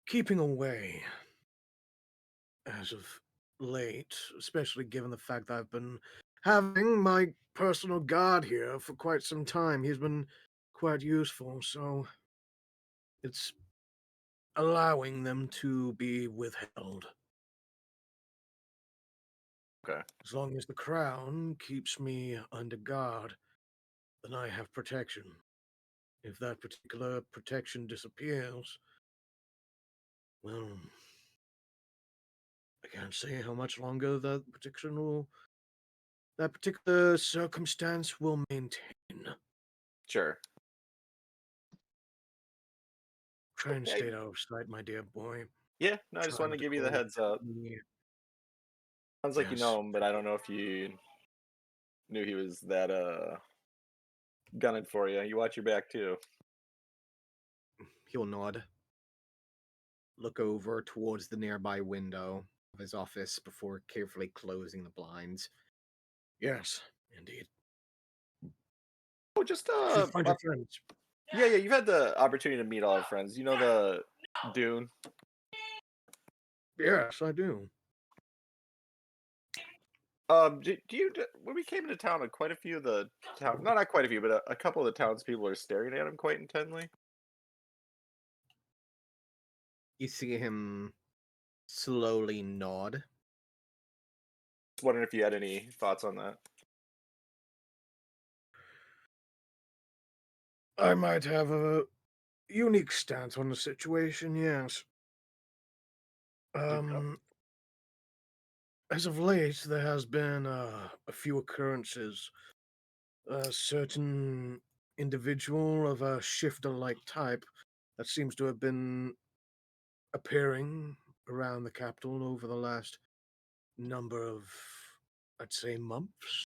Speaker 7: keeping away as of late, especially given the fact that I've been having my personal guard here for quite some time. He's been quite useful, so it's allowing them to be withheld.
Speaker 5: Okay.
Speaker 7: As long as the crown keeps me under guard, then I have protection. If that particular protection disappears, well, I can't say how much longer that particular circumstance will maintain.
Speaker 5: Sure.
Speaker 7: Try and
Speaker 5: Yeah.
Speaker 7: stay out of sight, my dear boy.
Speaker 5: Yeah. No, I just wanted
Speaker 7: Trying
Speaker 5: to
Speaker 7: to
Speaker 5: give you the
Speaker 7: call
Speaker 5: heads up.
Speaker 7: me.
Speaker 5: Sounds like you
Speaker 7: Yes,
Speaker 5: know him, but I don't know if you knew he was that gunning for you. You watch your back too.
Speaker 3: He'll nod, look over towards the nearby window of his office before carefully closing the blinds.
Speaker 7: yes, indeed.
Speaker 5: Oh, just
Speaker 7: Should find your friends.
Speaker 5: yeah. You've had the opportunity to meet all our friends. You know the Dune.
Speaker 7: Yes, I do.
Speaker 5: When we came into town, quite a few of the town, not quite a few, but a couple of the townspeople are staring at him quite intently.
Speaker 3: You see him slowly nod.
Speaker 5: Just wondering if you had any thoughts on that.
Speaker 7: I might have a unique stance on the situation, yes. As of late, there has been a few occurrences. A certain individual of a shifter-like type that seems to have been appearing around the capital over the last number of, I'd say, months.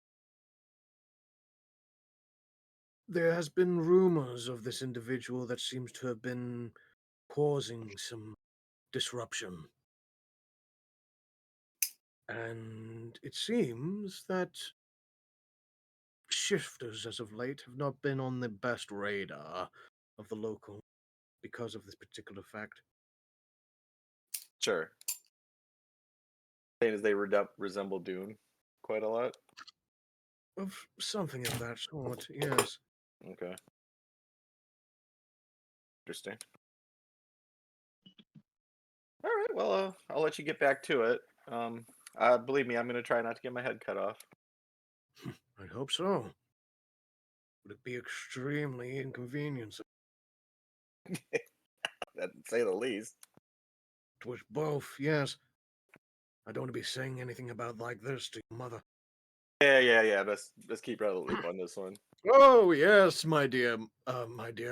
Speaker 7: There has been rumors of this individual that seems to have been causing some disruption. And it seems that shifters as of late have not been on the best radar of the local because of this particular fact.
Speaker 5: Sure. Saying as they resemble Dune quite a lot.
Speaker 7: Of something of that sort, yes.
Speaker 5: Okay. Interesting. All right. Well, I'll let you get back to it. Believe me, I'm going to try not to get my head cut off.
Speaker 7: I hope so. Would it be extremely inconveniencing?
Speaker 5: That say the least.
Speaker 7: To us both, yes. I don't want to be saying anything about like this to your mother.
Speaker 5: Yeah. Let's keep her out of the loop on this one.
Speaker 7: Oh yes, my dear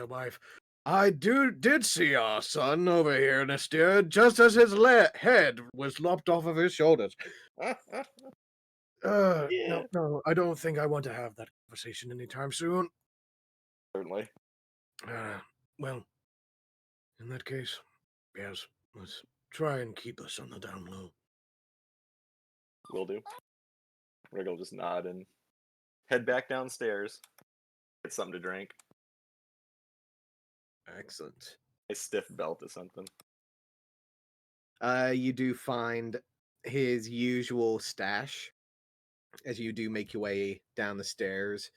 Speaker 7: wife. I did see our son over here, Nestor, just as his head was lopped off of his shoulders.
Speaker 5: Yeah.
Speaker 7: No, I don't think I want to have that conversation anytime soon.
Speaker 5: Certainly.
Speaker 7: Well, in that case, yes, let's try and keep us on the down low.
Speaker 5: Will do. Rick will just nod and head back downstairs. Get something to drink.
Speaker 3: Excellent.
Speaker 5: A stiff belt or something.
Speaker 3: You do find his usual stash as you do make your way down the stairs,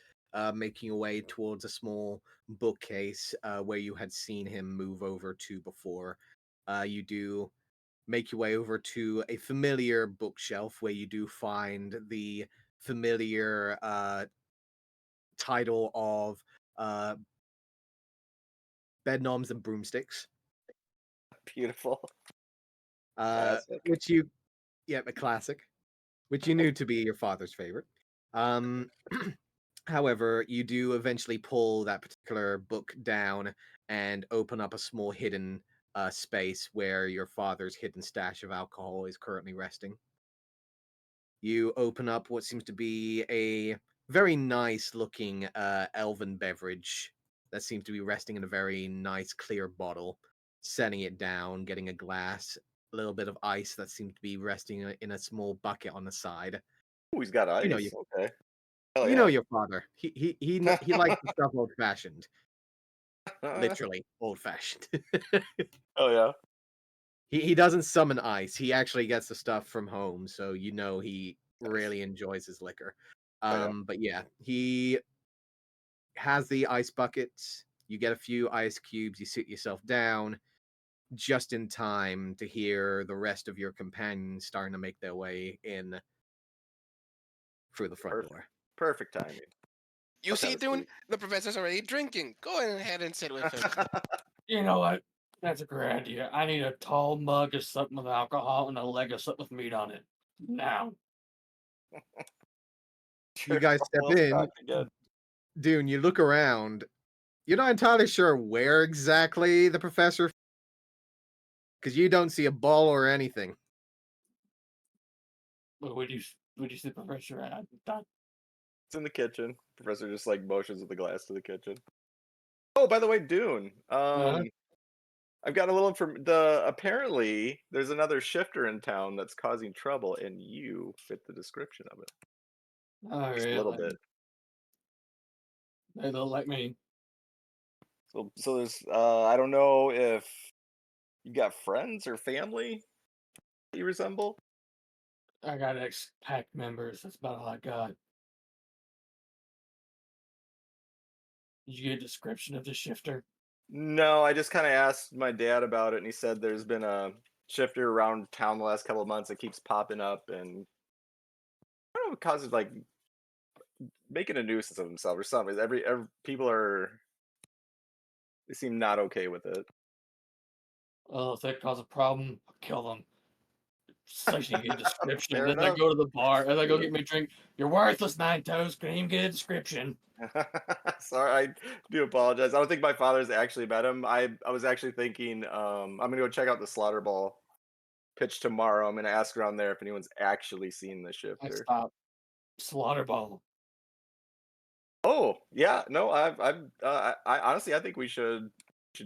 Speaker 3: making your way towards a small bookcase where you had seen him move over to before. You do make your way over to a familiar bookshelf where you do find the familiar title of Bedknobs and Broomsticks.
Speaker 5: Beautiful.
Speaker 3: Classic. Which you, yeah, a classic, which you knew to be your father's favorite. However, you do eventually pull that particular book down and open up a small hidden space where your father's hidden stash of alcohol is currently resting. You open up what seems to be a very nice looking elven beverage that seems to be resting in a very nice clear bottle, setting it down, getting a glass, a little bit of ice that seems to be resting in a small bucket on the side.
Speaker 5: Ooh, he's got
Speaker 3: You know,
Speaker 5: ice. Okay. Hell
Speaker 3: you know
Speaker 5: yeah.
Speaker 3: your father. He likes the stuff old fashioned, literally old fashioned.
Speaker 5: Oh yeah.
Speaker 3: He doesn't summon ice. He actually gets the stuff from home, so you know he
Speaker 5: Nice.
Speaker 3: really enjoys his liquor.
Speaker 5: Oh, yeah.
Speaker 3: But yeah, he has the ice buckets. You get a few ice cubes. You sit yourself down just in time to hear the rest of your companions starting to make their way in through the front
Speaker 5: Perfect.
Speaker 3: door.
Speaker 5: Perfect timing.
Speaker 1: You
Speaker 5: That's
Speaker 1: see,
Speaker 5: kinda
Speaker 1: Dune?
Speaker 5: sweet.
Speaker 1: The professor's already drinking. Go ahead and sit with him.
Speaker 4: You know what? That's a great idea. I need a tall mug of something with alcohol and a leg of something with meat on it. Now.
Speaker 3: You guys step
Speaker 5: Well
Speaker 3: in.
Speaker 5: stocked again.
Speaker 3: Dune, you look around. You're not entirely sure where exactly the professor, because you don't see a ball or anything.
Speaker 4: Would you see the professor at? I thought,
Speaker 5: It's in the kitchen. Professor just like motions with the glass to the kitchen. Oh, by the way, Dune. I've got a little apparently there's another shifter in town that's causing trouble, and you fit the description of it.
Speaker 4: oh
Speaker 5: Just a little
Speaker 4: really?
Speaker 5: bit.
Speaker 4: They don't like me.
Speaker 5: So there's I don't know if you got friends or family that you resemble.
Speaker 4: I got ex-pack members. That's about all I got. Did you get a description of the shifter?
Speaker 5: No, I just kind of asked my dad about it, and he said there's been a shifter around town the last couple of months that keeps popping up, and I don't know, it causes like making a nuisance of himself or something. Every people they seem not okay with it.
Speaker 4: Well, if they cause a problem, I'll kill them. So you get a description.
Speaker 5: Fair
Speaker 4: Then I
Speaker 5: enough.
Speaker 4: go to the bar and I go
Speaker 5: Yeah.
Speaker 4: get me a drink. You're worthless, Nine Toes. Couldn't even get a description.
Speaker 5: Sorry, I do apologize. I don't think my father's actually met him. I was actually thinking I'm gonna go check out the Slaughter Ball pitch tomorrow. I'm gonna ask around there if anyone's actually seen the
Speaker 4: I
Speaker 5: shifter.
Speaker 4: stop. Slaughterball.
Speaker 5: Oh yeah, no, I honestly I think we should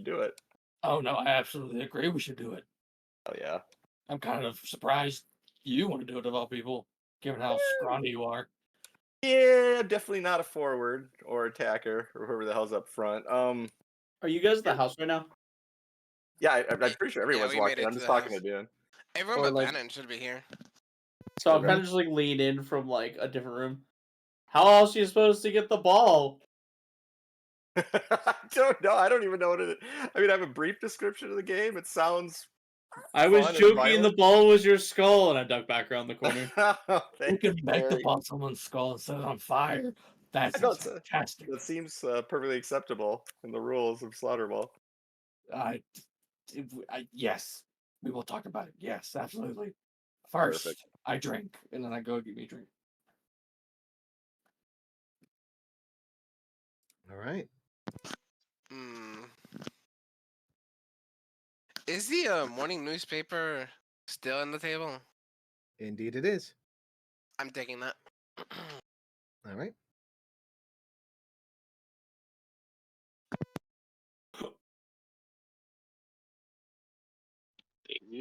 Speaker 5: do it.
Speaker 4: Oh no, I absolutely agree. We should do it.
Speaker 5: Oh yeah.
Speaker 4: I'm kind of surprised you want to do it of all people, given how scrawny you are.
Speaker 5: Yeah, definitely not a forward or attacker or whoever the hell's up front.
Speaker 2: Are you guys at the house right now?
Speaker 5: Yeah, I'm pretty sure
Speaker 1: Yeah,
Speaker 5: everyone's
Speaker 1: we made
Speaker 5: walking.
Speaker 1: it
Speaker 5: I'm
Speaker 1: to
Speaker 5: just
Speaker 1: the
Speaker 5: talking
Speaker 1: house.
Speaker 5: to Dan.
Speaker 1: Everyone
Speaker 2: Or
Speaker 1: but
Speaker 2: like,
Speaker 1: Bannon should be here.
Speaker 2: so I'll
Speaker 5: Okay.
Speaker 2: kind of just like lean in from like a different room. How else are you supposed to get the ball?
Speaker 5: I don't know. I don't even know what it is. I mean, I have a brief description of the game. It sounds
Speaker 2: I was
Speaker 5: fun and
Speaker 2: joking. The
Speaker 5: violent.
Speaker 2: ball was your skull, and I ducked back around the corner.
Speaker 4: You
Speaker 5: Thank
Speaker 4: can
Speaker 5: you,
Speaker 4: make the
Speaker 5: Barry.
Speaker 4: ball someone's skull and set it on fire. That
Speaker 5: I know
Speaker 4: sounds fantastic.
Speaker 5: that seems perfectly acceptable in the rules of Slaughter Ball.
Speaker 4: I, yes, we will talk about it. Yes, absolutely. First,
Speaker 5: Perfect.
Speaker 4: I drink, and then I go get me a drink.
Speaker 3: All right.
Speaker 1: Hmm. Is the morning newspaper still on the table?
Speaker 3: Indeed, it is.
Speaker 1: I'm taking that.
Speaker 3: All right.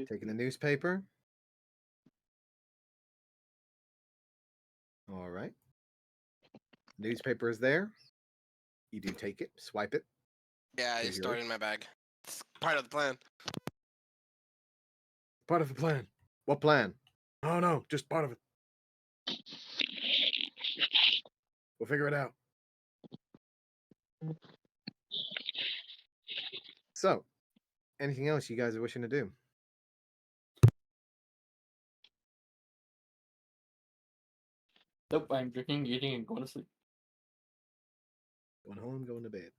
Speaker 3: Taking the newspaper. All right. Newspaper is there. You do take it, swipe it.
Speaker 1: Yeah, I
Speaker 3: Here's
Speaker 1: stored
Speaker 3: yours.
Speaker 1: it in my bag. It's part of the plan.
Speaker 7: Part of the plan.
Speaker 3: What plan?
Speaker 7: Oh no, just part of it. We'll figure it out.
Speaker 3: So, anything else you guys are wishing to do?
Speaker 4: Nope, I'm drinking, eating, and going to sleep.
Speaker 3: Going home, going to bed.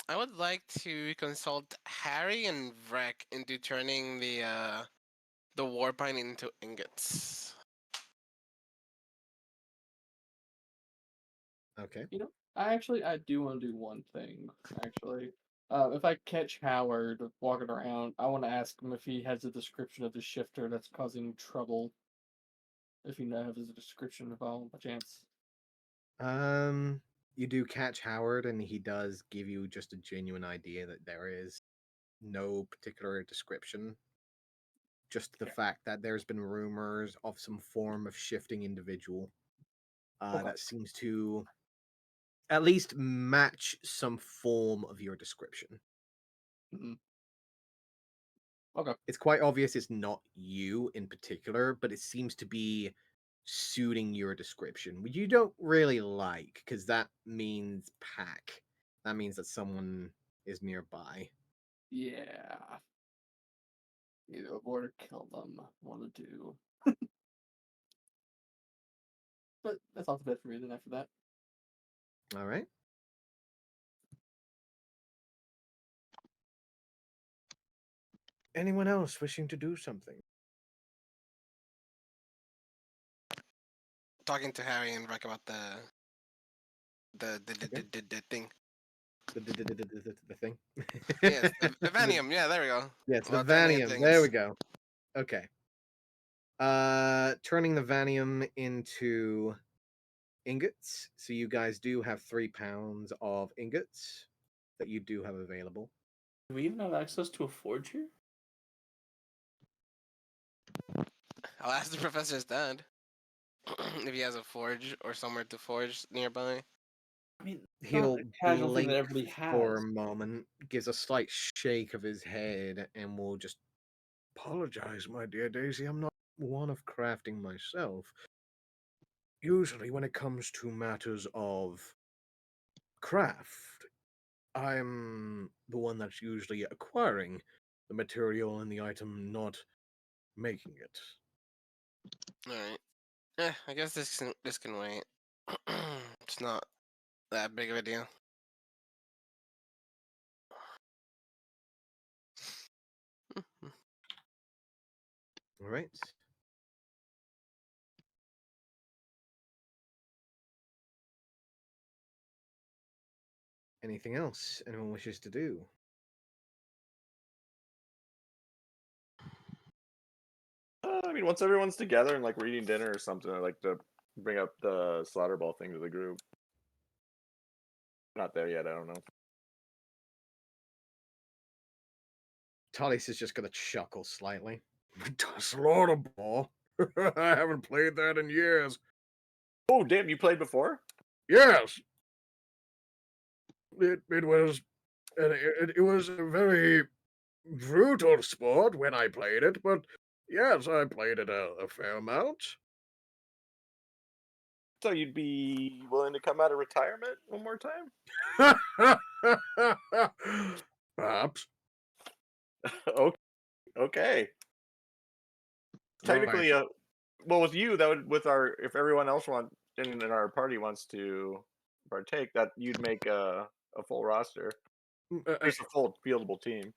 Speaker 1: I would like to consult Harry and Vrek into turning the warpine into ingots.
Speaker 3: Okay.
Speaker 4: You know, I do want to do one thing. Actually, if I catch Howard walking around, I want to ask him if he has a description of the shifter that's causing trouble. If you know, have a description of all by chance.
Speaker 3: You do catch Howard, and he does give you just a genuine idea that there is no particular description. Just the
Speaker 4: Okay.
Speaker 3: fact that there's been rumors of some form of shifting individual
Speaker 4: Okay.
Speaker 3: that seems to at least match some form of your description.
Speaker 4: Mm-hmm. Okay.
Speaker 3: It's quite obvious it's not you in particular, but it seems to be suiting your description, which you don't really like, because that means pack. That means that someone is nearby.
Speaker 4: Yeah. Either avoid or kill them. One to do. But that's off the bed for me then after that.
Speaker 3: All right. Anyone else wishing to do something?
Speaker 1: Talking to Harry and Vrek about the thing.
Speaker 3: The thing.
Speaker 1: Yes, the Vanium. Yeah, there we go.
Speaker 3: Yeah, it's the
Speaker 1: About turning it
Speaker 3: Vanium.
Speaker 1: into
Speaker 3: There we
Speaker 1: ingots.
Speaker 3: go. Okay. Turning the Vanium into ingots. So you guys do have 3 pounds of ingots that you do have available.
Speaker 2: Do we even have access to a forge here?
Speaker 1: I'll ask the professor's dad if he has a forge or somewhere to forge nearby.
Speaker 2: I mean, it's not
Speaker 3: He'll
Speaker 2: a casual thing
Speaker 3: blink
Speaker 2: that everybody
Speaker 3: for a
Speaker 2: has.
Speaker 3: moment, gives a slight shake of his head, and will just apologize, my dear Daisy. I'm not one of crafting myself. Usually, when it comes to matters of craft, I'm the one that's usually acquiring the material and the item, not making it.
Speaker 1: All right. I guess this can wait. It's not that big of a deal.
Speaker 3: All right. Anything else anyone wishes to do?
Speaker 5: I mean, once everyone's together and like we're eating dinner or something, I like to bring up the slaughter ball thing to the group. Not there yet. I don't know.
Speaker 3: Talis is just going to chuckle slightly.
Speaker 7: Slaughter ball. I haven't played that in years.
Speaker 5: Oh, damn! You played before?
Speaker 7: Yes. It was it was a very brutal sport when I played it, but yes, I played it a fair amount.
Speaker 5: So you'd be willing to come out of retirement one more time?
Speaker 7: Perhaps.
Speaker 5: Okay.
Speaker 3: Right.
Speaker 5: Technically, well, with you, that would with our if everyone else in our party wants to partake, that you'd make a full roster, at least a full fieldable team.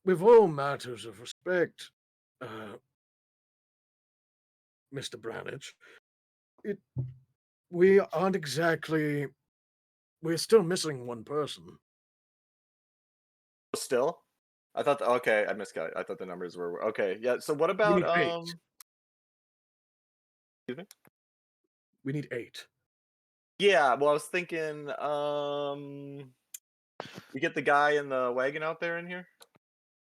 Speaker 7: With all matters of respect, Mr. Branich, we aren't exactly. We're still missing one person.
Speaker 5: Still, I thought. Okay, I miscalculated. I thought the numbers were okay. Yeah. So what
Speaker 7: We
Speaker 5: about
Speaker 7: need 8.
Speaker 5: Excuse me.
Speaker 7: We need 8.
Speaker 5: Yeah. Well, I was thinking. We get the guy in the wagon out there in here,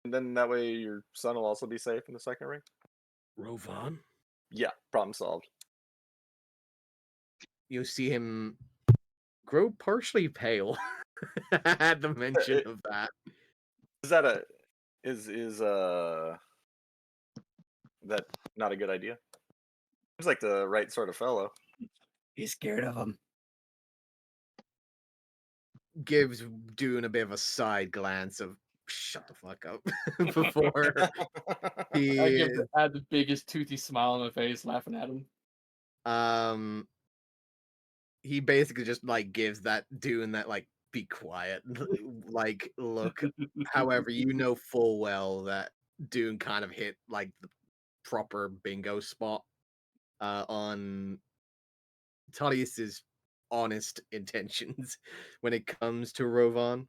Speaker 5: and then that way your son will also be safe in the second ring.
Speaker 7: Rovan?
Speaker 5: Yeah. Problem solved.
Speaker 3: You see him grow partially pale at the mention of that.
Speaker 5: Is that a is that not a good idea? Seems like the right sort of fellow.
Speaker 3: He's scared of him. Gives Dune a bit of a side glance of shut the fuck up before he
Speaker 4: I have the biggest toothy smile on my face, laughing at him.
Speaker 3: um he basically just like gives that Dune that like be quiet like look. However, you know full well that Dune kind of hit like the proper bingo spot on Tullius's honest intentions when it comes to Rovan.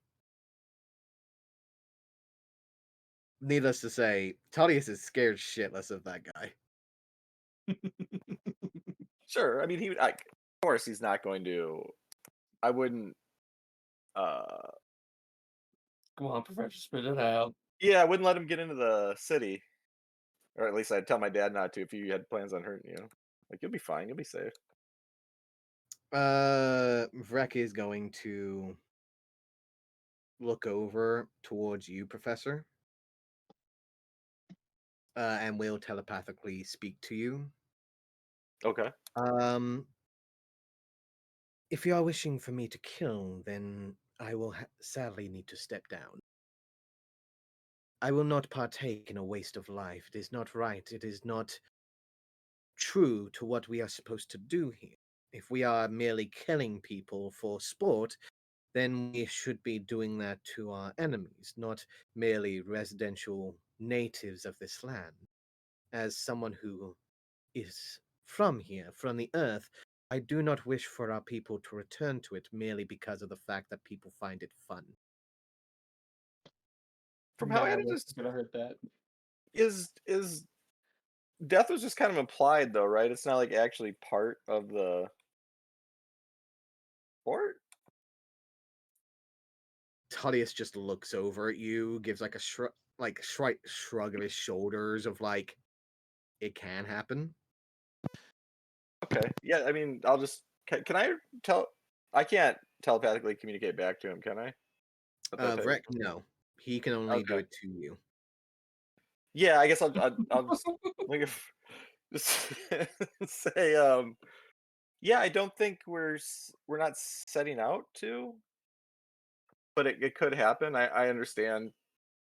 Speaker 3: Needless to say, Tullius is scared shitless of that guy.
Speaker 5: Sure. I mean, of course, he's not going to. I wouldn't.
Speaker 4: Come on, Professor, spit it out.
Speaker 5: Yeah, I wouldn't let him get into the city, or at least I'd tell my dad not to if he had plans on hurting you. Like, you'll be fine. You'll be safe.
Speaker 3: Vrek is going to look over towards you, Professor, and will telepathically speak to you.
Speaker 5: Okay.
Speaker 3: If you are wishing for me to kill, then I will sadly need to step down. I will not partake in a waste of life. It is not right. It is not true to what we are supposed to do here. If we are merely killing people for sport, then we should be doing that to our enemies, not merely residential natives of this land. As someone who is from here, from the earth, I do not wish for our people to return to it merely because of the fact that people find it fun.
Speaker 5: From how I
Speaker 4: Nah,
Speaker 5: understand,
Speaker 4: that's gonna hurt that.
Speaker 5: is death was just kind of implied, though, right? It's not like actually part of the sport.
Speaker 3: Tullius just looks over at you, gives like a shrug of his shoulders of like, it can happen.
Speaker 5: Okay. Yeah. I mean, I'll just. Can I tell? I can't telepathically communicate back to him, can I? At that type?
Speaker 3: Vrek, no. He can only do
Speaker 5: Okay.
Speaker 3: it to you.
Speaker 5: Yeah, I guess I'll just like if just say yeah, I don't think we're not setting out to, but it could happen. I understand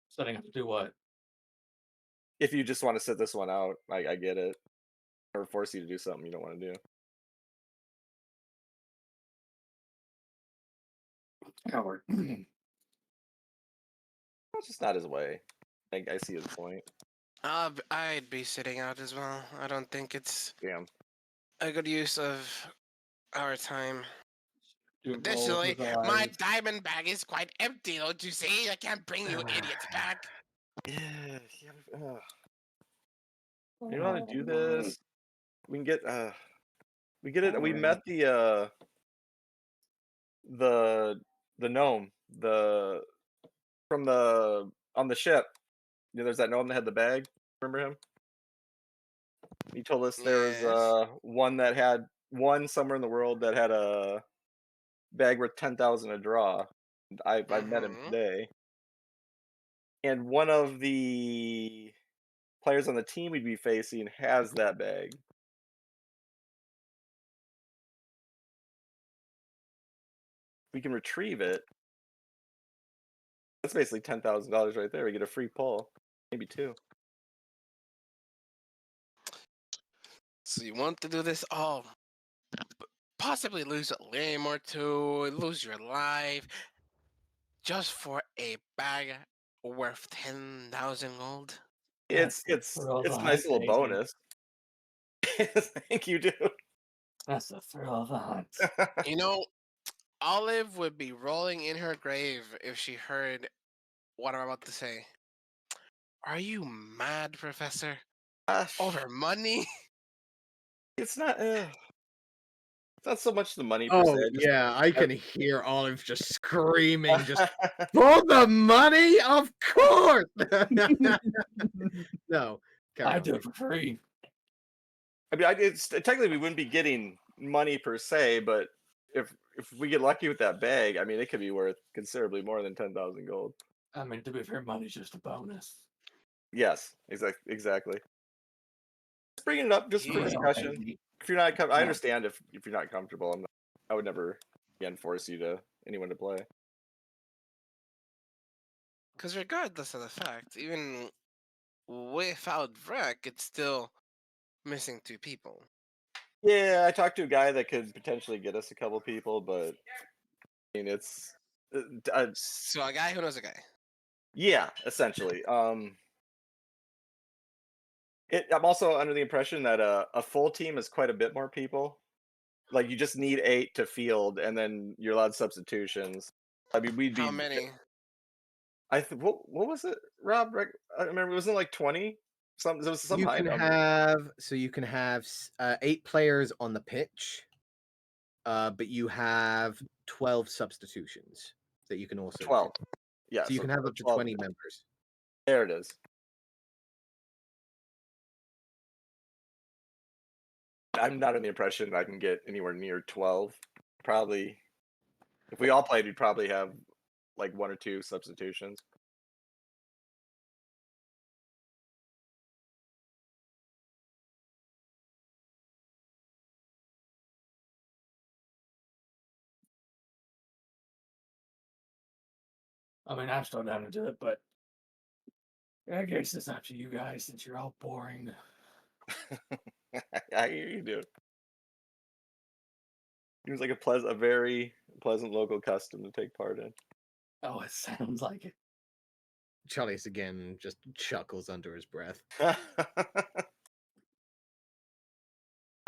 Speaker 4: Setting up to do what?
Speaker 5: if you just want to sit this one out. I get it, or force you to do something you don't want to do.
Speaker 4: Coward.
Speaker 5: It's just not his way. I see his point.
Speaker 1: I'd be sitting out as well. I don't think it's
Speaker 5: Damn.
Speaker 1: a good use of our time.
Speaker 4: Do roll
Speaker 1: Additionally,
Speaker 4: with his
Speaker 1: my
Speaker 4: eyes.
Speaker 1: diamond bag is quite empty, don't you see? I can't bring you idiots back.
Speaker 5: Yeah. You know how to do this? We can get we get it. We met the gnome from the on the ship. You know, there's that gnome that had the bag. Remember him? He told us there was
Speaker 1: Yes.
Speaker 5: one that had one somewhere in the world that had a bag worth 10,000 a draw. I met him
Speaker 1: Mm-hmm.
Speaker 5: today, and one of the players on the team we'd be facing has that bag. We can retrieve it. That's basically $10,000 right there. We get a free pull, maybe two.
Speaker 1: So you want to do this all? Possibly lose a limb or two, lose your life, just for a bag worth 10,000 gold?
Speaker 5: It's
Speaker 4: That's the
Speaker 5: it's
Speaker 4: thrill of
Speaker 5: it's
Speaker 4: the
Speaker 5: a
Speaker 4: hunt,
Speaker 5: nice little
Speaker 4: Daisy.
Speaker 5: bonus. Thank you, dude.
Speaker 4: That's the thrill of the hunt.
Speaker 1: You know, Olive would be rolling in her grave if she heard what I'm about to say. Are you mad, Professor?
Speaker 5: Uh,
Speaker 1: Over money?
Speaker 5: it's not. It's not so much the money per se.
Speaker 3: Oh
Speaker 5: Just
Speaker 3: yeah, I can hear Olive just screaming, just for the money, of course. No, carry
Speaker 4: I
Speaker 3: on.
Speaker 4: do it for free.
Speaker 5: I mean, it's technically we wouldn't be getting money per se, but if we get lucky with that bag, I mean, it could be worth considerably more than 10,000 gold.
Speaker 4: I mean, to be fair, money's just a bonus.
Speaker 5: Yes, exactly. Just bringing it up just for
Speaker 4: Free
Speaker 1: He-
Speaker 4: all,
Speaker 5: discussion.
Speaker 4: baby.
Speaker 5: If you're not, I
Speaker 4: Yeah.
Speaker 5: understand if you're not comfortable. I would never again force you to anyone to play.
Speaker 1: Because regardless of the fact, even without Vrek, it's still missing 2 people.
Speaker 5: Yeah, I talked to a guy that could potentially get us a couple people, but I mean, it's
Speaker 1: So a guy who knows a guy.
Speaker 5: yeah, essentially. I'm also under the impression that a full team is quite a bit more people. Like you just need 8 to field, and then you're allowed substitutions. I mean, we'd
Speaker 1: How
Speaker 5: be.
Speaker 1: many?
Speaker 5: What was it, Rob? I remember, wasn't it like 20? There was some
Speaker 3: You
Speaker 5: high
Speaker 3: can
Speaker 5: number.
Speaker 3: have 8 players on the pitch, but you have 12 substitutions that you can also
Speaker 5: 12.
Speaker 3: do.
Speaker 5: Yeah,
Speaker 3: So you can have up to
Speaker 5: 12.
Speaker 3: 20 members.
Speaker 5: There it is. I'm not in the impression I can get anywhere near 12. Probably, if we all played, we'd probably have like 1 or 2 substitutions.
Speaker 4: I mean, I'm still down to do it, but I guess it's up to you guys since you're all boring.
Speaker 5: I hear you, dude. Seems like a very pleasant local custom to take part in.
Speaker 4: Oh, it sounds like it.
Speaker 3: Charles again just chuckles under his breath.
Speaker 5: I'll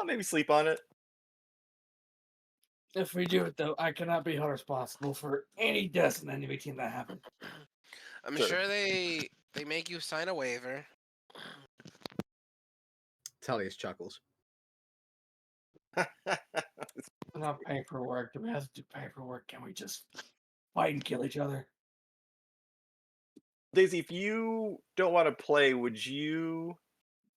Speaker 5: maybe sleep on it.
Speaker 4: If we do it, though, I cannot be held responsible for any deaths in the enemy team that happen.
Speaker 1: I'm
Speaker 5: Sure.
Speaker 1: sure they make you sign a waiver.
Speaker 3: Tullius chuckles.
Speaker 4: I'm not paperwork. Do we have to do paperwork? Can we just fight and kill each other?
Speaker 5: Daisy, if you don't want to play, would you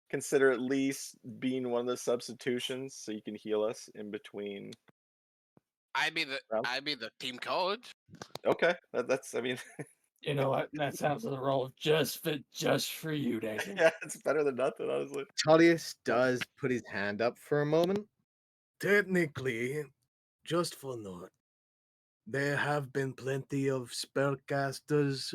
Speaker 5: consider at least being one of the substitutions so you can heal us in between?
Speaker 1: I'd be the team coach.
Speaker 5: Okay, that's. I mean,
Speaker 4: You know what? That sounds like the role of just fit just for you, Daisy.
Speaker 5: yeah, it's better than nothing, honestly.
Speaker 3: Tullius does put his hand up for a moment.
Speaker 7: Technically, just for note, there have been plenty of spellcasters,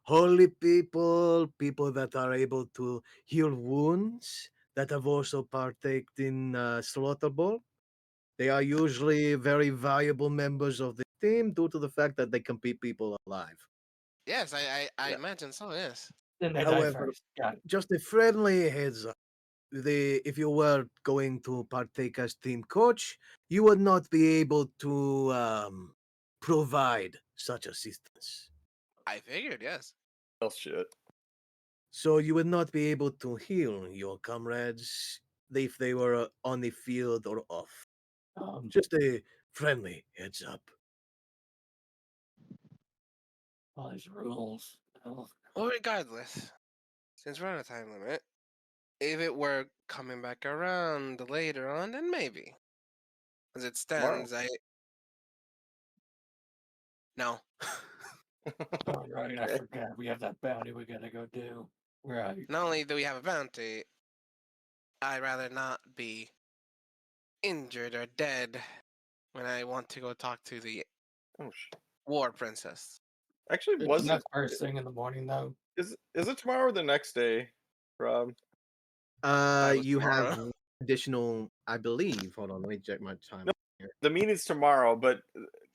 Speaker 7: holy people, people that are able to heal wounds, that have also partaken in Slaughter Ball. They are usually very valuable members of the team due to the fact that they can keep people alive.
Speaker 1: Yes, I
Speaker 5: Yeah.
Speaker 1: imagine so. Yes.
Speaker 4: Then they die
Speaker 7: However,
Speaker 4: first. Got it.
Speaker 7: just a friendly heads up. If you were going to partake as team coach, you would not be able to provide such assistance.
Speaker 1: I figured. Yes.
Speaker 5: Well, shit.
Speaker 7: So you would not be able to heal your comrades if they were on the field or off. Just a friendly heads up.
Speaker 4: All these rules. Oh,
Speaker 1: Well, regardless, since we're on a time limit, if it were coming back around later on, then maybe. As it
Speaker 5: Tomorrow.
Speaker 1: stands, no.
Speaker 4: oh, right. I
Speaker 5: Okay.
Speaker 4: forgot. We have that bounty we gotta go do. Right.
Speaker 1: Not only do we have a bounty, I'd rather not be injured or dead when I want to go talk to the
Speaker 5: Oh shit.
Speaker 1: war princess.
Speaker 5: Actually,
Speaker 4: Isn't
Speaker 5: was it?
Speaker 4: that first thing in the morning, though?
Speaker 5: Is it tomorrow or the next day, Rob?
Speaker 1: It was
Speaker 3: You have
Speaker 1: tomorrow.
Speaker 3: additional, I believe. Hold on, let me check my time.
Speaker 5: No. The meeting's tomorrow, but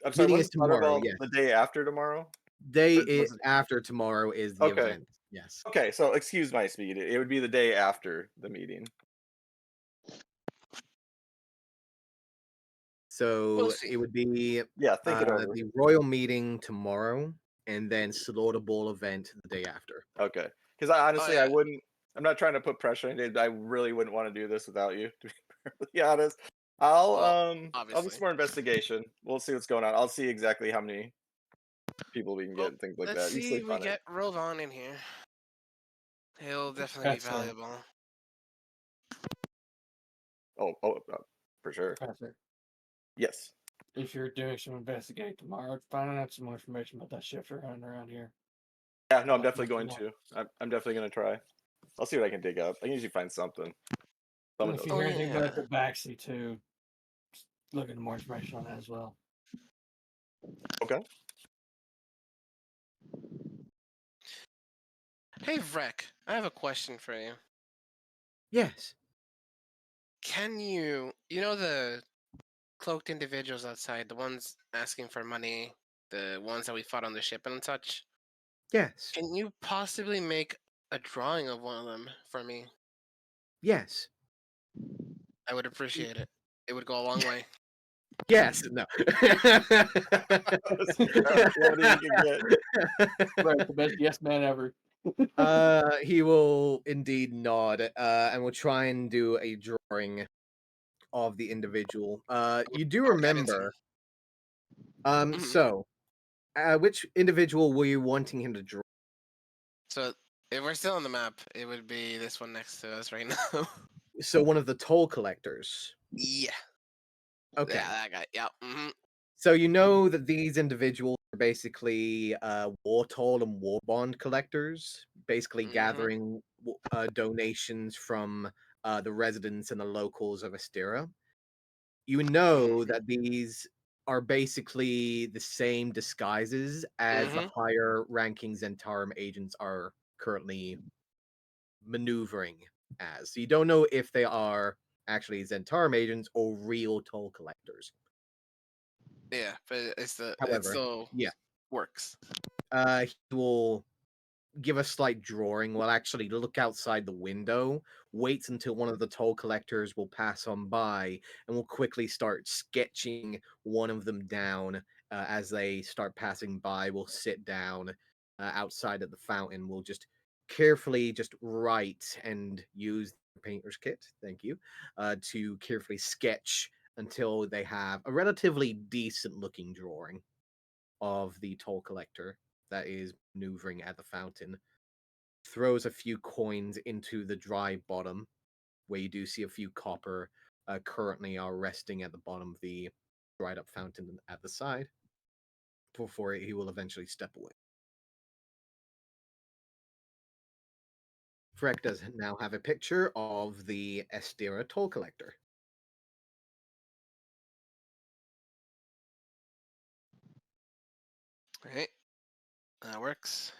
Speaker 5: I'm sorry.
Speaker 3: Meeting
Speaker 5: Wasn't
Speaker 3: is tomorrow,
Speaker 5: Thunderball
Speaker 3: yes.
Speaker 5: the day after tomorrow?
Speaker 3: Day
Speaker 5: Was it?
Speaker 3: after tomorrow is the
Speaker 5: Okay.
Speaker 3: event. Yes.
Speaker 5: Okay, so excuse my speed. It would be the day after the meeting.
Speaker 3: So
Speaker 1: We'll see.
Speaker 3: it would be
Speaker 5: Yeah, think it over.
Speaker 3: the royal meeting tomorrow, and then Slaughter Ball event the day after.
Speaker 5: Okay. Because I honestly, I
Speaker 1: yeah.
Speaker 5: wouldn't. I'm not trying to put pressure on you. I really wouldn't want to do this without you. To be perfectly honest,
Speaker 1: Well,
Speaker 5: I'll do
Speaker 1: obviously.
Speaker 5: some more investigation. We'll see what's going on. I'll see exactly how many people we can get
Speaker 1: Well,
Speaker 5: and things like
Speaker 1: let's
Speaker 5: that. You
Speaker 1: see
Speaker 5: sleep
Speaker 1: if we
Speaker 5: on it.
Speaker 1: get Rovan in here. He'll definitely be
Speaker 4: Professor.
Speaker 1: valuable.
Speaker 5: For sure.
Speaker 4: Professor,
Speaker 5: Yes.
Speaker 4: if you're doing some investigating tomorrow, find out some more information about that shifter running around here.
Speaker 5: Yeah. No, I'm
Speaker 4: Like,
Speaker 5: definitely going to. I'm definitely going to try. I'll see what I can dig up. I can usually find something.
Speaker 4: And
Speaker 5: Someone
Speaker 4: if
Speaker 5: knows.
Speaker 4: you hear anything
Speaker 1: yeah.
Speaker 4: about the backseat too, just look into more information on that as well.
Speaker 5: Okay.
Speaker 1: Hey, Vrek, I have a question for you.
Speaker 3: Yes.
Speaker 1: Can you know the cloaked individuals outside, the ones asking for money, the ones that we fought on the ship and such?
Speaker 3: Yes.
Speaker 1: Can you possibly make a drawing of one of them for me?
Speaker 3: Yes.
Speaker 1: I would appreciate it. It would go a long way.
Speaker 3: Yes. No.
Speaker 5: That's the quality we can get.
Speaker 4: Right, the best yes man ever.
Speaker 3: He will indeed nod, and will try and do a drawing of the individual. You do
Speaker 1: Mark Evanson.
Speaker 3: remember.
Speaker 1: Mhm.
Speaker 3: So, which individual were you wanting him to draw?
Speaker 1: So if we're still on the map, it would be this one next to us right now.
Speaker 3: So, one of the toll collectors.
Speaker 1: Yeah.
Speaker 3: Okay.
Speaker 1: Yeah, that guy. Yeah. Mm-hmm.
Speaker 3: So you know that these individuals are basically war toll and war bond collectors, basically
Speaker 1: Mm-hmm.
Speaker 3: gathering donations from the residents and the locals of Astera. You know
Speaker 1: Mm-hmm.
Speaker 3: that these are basically the same disguises as the
Speaker 1: Mm-hmm.
Speaker 3: higher ranking Zentarum agents are currently maneuvering as. So you don't know if they are actually Zentarum agents or real toll collectors.
Speaker 1: Yeah, but it
Speaker 3: However,
Speaker 1: still
Speaker 3: yeah,
Speaker 1: works.
Speaker 3: he will give a slight drawing, will actually look outside the window, waits until one of the toll collectors will pass on by, and will quickly start sketching one of them down. As they start passing by, will sit down outside of the fountain, will just carefully just write and use the painter's kit, thank you, to carefully sketch until they have a relatively decent looking drawing of the toll collector that is maneuvering at the fountain. Throws a few coins into the dry bottom, where you do see a few copper currently are resting at the bottom of the dried up fountain at the side, before he will eventually step away. Freck does now have a picture of the Estera toll collector.
Speaker 1: Right, that works.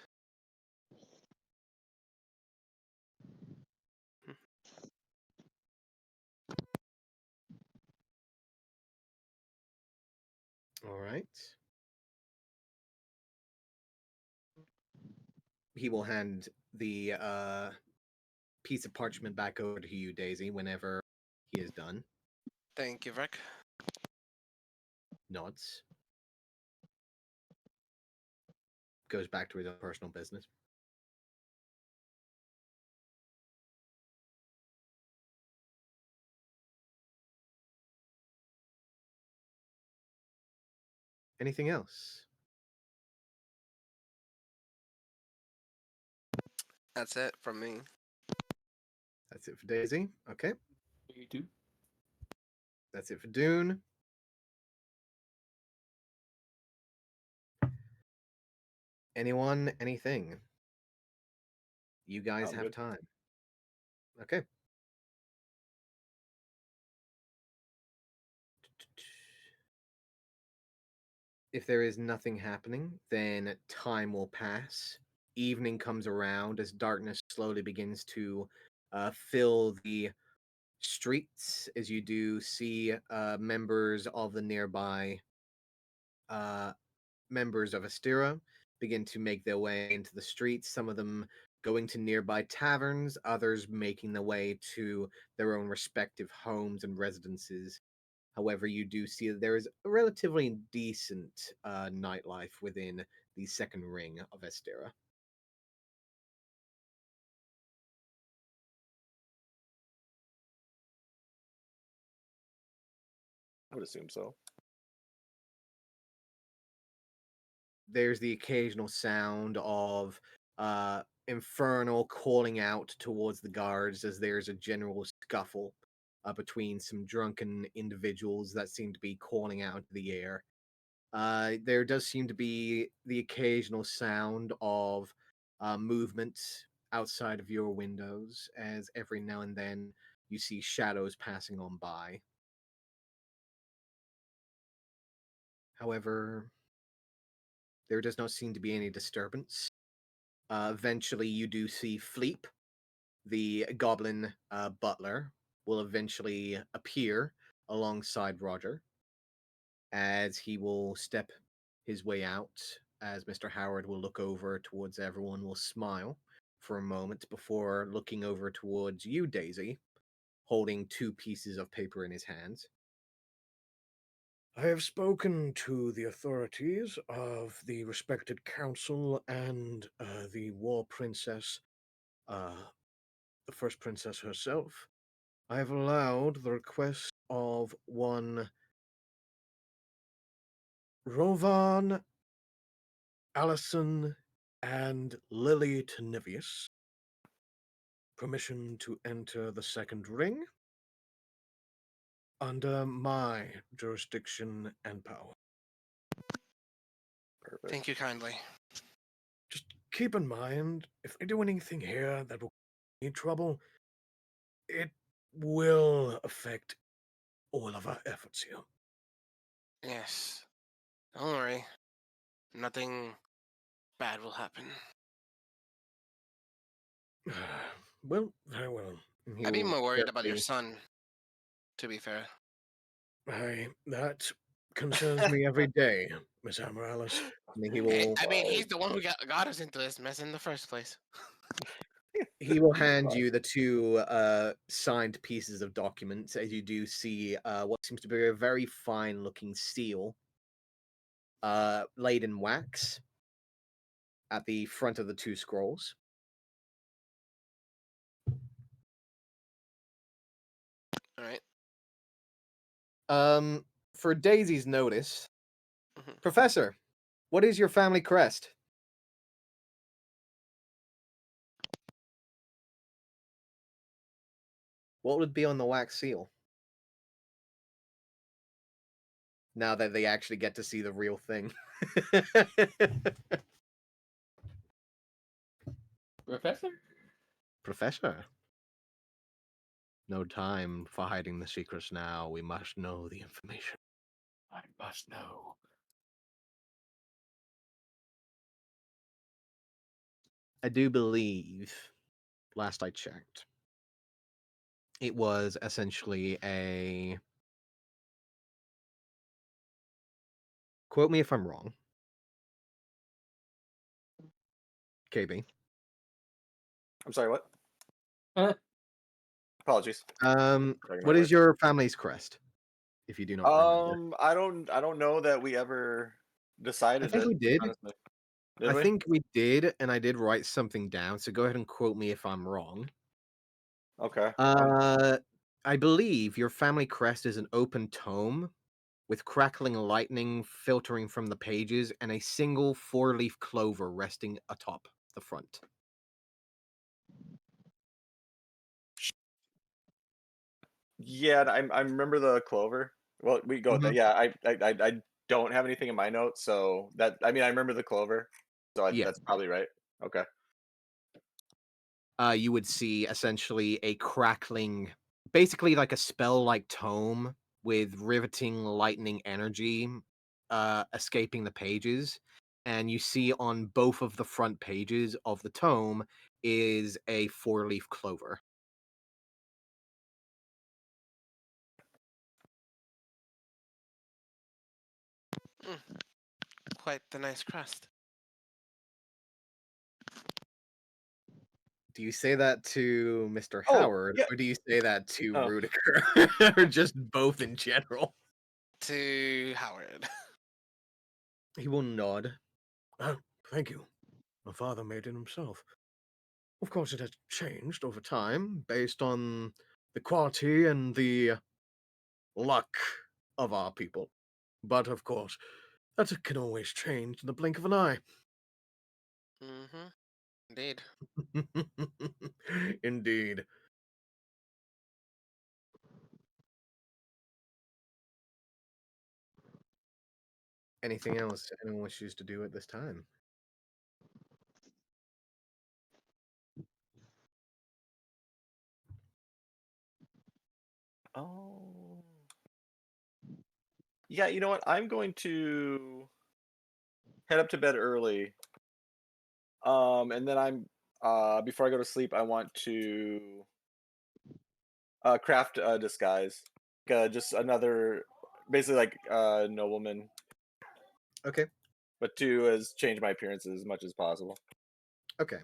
Speaker 3: All right. He will hand the piece of parchment back over to you, Daisy, whenever he is done.
Speaker 1: Thank you, Vrek.
Speaker 3: Nods. Goes back to his own personal business. Anything else?
Speaker 1: That's it from me.
Speaker 3: That's it for Daisy. Okay.
Speaker 4: You too.
Speaker 3: That's it for Dune. Anyone, anything? You guys
Speaker 5: I'm
Speaker 3: have
Speaker 5: good.
Speaker 3: time. Okay. If there is nothing happening, then time will pass. Evening comes around as darkness slowly begins to fill the streets, as you do see members of the nearby uh, members of Astera begin to make their way into the streets, some of them going to nearby taverns, others making their way to their own respective homes and residences. However, you do see that there is a relatively decent nightlife within the second ring of Astera.
Speaker 5: would assume so.
Speaker 3: There's the occasional sound of Infernal calling out towards the guards as there's a general scuffle between some drunken individuals that seem to be calling out into the air. There does seem to be the occasional sound of movement outside of your windows, as every now and then you see shadows passing on by. However, there does not seem to be any disturbance. Eventually, you do see Fleep, the goblin butler, will eventually appear alongside Roger, as he will step his way out, as Mr. Howard will look over towards everyone, will smile for a moment before looking over towards you, Daisy, holding 2 pieces of paper in his hands.
Speaker 7: I have spoken to the authorities of the respected council and the war princess, the first princess herself. I have allowed the request of one Rovan, Allison, and Lily Tenivius permission to enter the second ring under my jurisdiction and power.
Speaker 5: Perfect.
Speaker 1: Thank you kindly.
Speaker 7: Just keep in mind, if I do anything here that will need trouble, it will affect all of our efforts here.
Speaker 1: Yes. Don't worry. Nothing bad will happen.
Speaker 7: Well, very well.
Speaker 3: He
Speaker 1: I'd be
Speaker 3: will
Speaker 1: more worried about your
Speaker 3: gently-
Speaker 1: son, to be fair.
Speaker 7: That concerns me every day, Miss Amaryllis.
Speaker 3: He will
Speaker 1: I mean, he's the one who got us into this mess in the first place.
Speaker 3: he will hand you the 2 signed pieces of documents, as you do see what seems to be a very fine looking seal laid in wax at the front of the 2 scrolls.
Speaker 1: All right.
Speaker 3: For Daisy's notice,
Speaker 1: Mhm.
Speaker 3: Professor, what is your family crest? What would be on the wax seal? Now that they actually get to see the real thing.
Speaker 4: Professor?
Speaker 3: Professor. No time for hiding the secrets now. We must know the information.
Speaker 4: I must know.
Speaker 3: I do believe, last I checked, it was essentially a. Quote me if I'm wrong. KB.
Speaker 5: I'm sorry, what?
Speaker 4: Huh?
Speaker 5: Apologies.
Speaker 3: What is your family's crest? If you do not remember.
Speaker 5: I don't know that we ever decided
Speaker 3: I think
Speaker 5: it,
Speaker 3: we did.
Speaker 5: honestly. Did
Speaker 3: I
Speaker 5: we?
Speaker 3: think we did, and I did write something down, so go ahead and quote me if I'm wrong.
Speaker 5: Okay.
Speaker 3: I believe your family crest is an open tome with crackling lightning filtering from the pages and a single 4-leaf clover resting atop the front.
Speaker 5: Yeah, I remember the clover. Well, we go with that.
Speaker 3: Mhm.
Speaker 5: Yeah, I don't have anything in my notes, so that I mean I remember the clover, so
Speaker 3: Yeah.
Speaker 5: that's probably right. Okay.
Speaker 3: You would see essentially a crackling, basically like a spell-like tome with riveting lightning energy escaping the pages. And you see on both of the front pages of the tome is a 4-leaf clover.
Speaker 1: Quite the nice crest.
Speaker 3: Do you say that to Mr.
Speaker 5: Oh,
Speaker 3: Howard,
Speaker 5: yeah.
Speaker 3: or do you say that to
Speaker 5: Oh.
Speaker 3: Rudiger, or just both in general?
Speaker 1: To Howard.
Speaker 3: He will nod.
Speaker 7: Oh, thank you. My father made it himself. Of course, it has changed over time based on the quality and the luck
Speaker 3: of our people.
Speaker 7: But of course, that can always change in the blink of an eye.
Speaker 1: Mm-hmm. Indeed.
Speaker 3: Indeed. Anything else anyone wishes to do at this time?
Speaker 5: Oh. Yeah, you know what? I'm going to head up to bed early. And then I'm before I go to sleep, I want to craft a disguise. Just another basically like nobleman,
Speaker 3: Okay.
Speaker 5: but to as change my appearance as much as possible.
Speaker 3: Okay.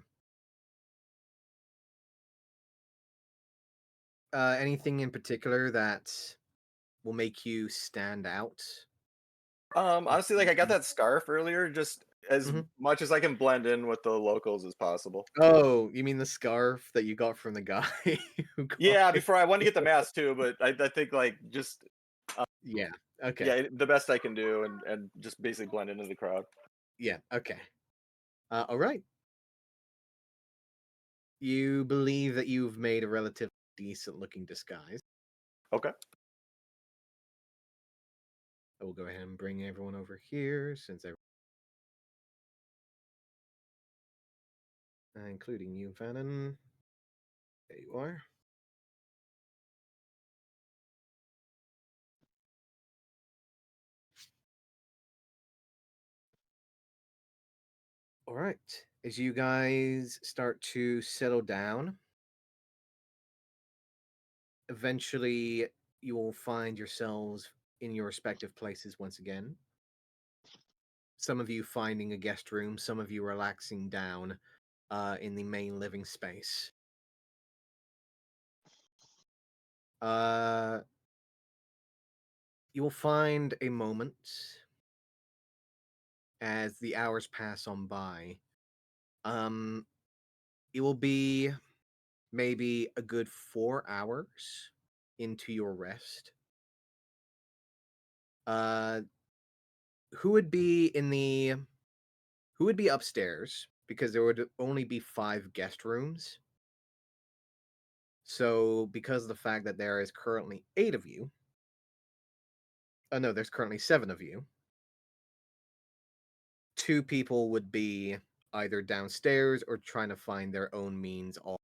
Speaker 3: Anything in particular that will make you stand out?
Speaker 5: Honestly, like I got that scarf earlier, just as
Speaker 3: Mhm.
Speaker 5: much as I can blend in with the locals as possible.
Speaker 3: Oh, you mean the scarf that you got from the guy who got
Speaker 5: Yeah,
Speaker 3: it?
Speaker 5: before I want to get the mask too, but I think like just
Speaker 3: Yeah. Okay.
Speaker 5: yeah, the best I can do and just basically blend into the crowd.
Speaker 3: Yeah. Okay. All right. You believe that you've made a relatively decent looking disguise.
Speaker 5: Okay.
Speaker 3: I will go ahead and bring everyone over here since including you, Fannin. There you are. All right. As you guys start to settle down, eventually you will find yourselves in your respective places once again. Some of you finding a guest room, some of you relaxing down in the main living space. You will find a moment as the hours pass on by. It will be maybe a good 4 hours into your rest. Uh, who would be in the who would be upstairs because there would only be 5 guest rooms. So because of the fact that there is currently 8 of you, oh no, there's currently 7 of you. 2 people would be either downstairs or trying to find their own means of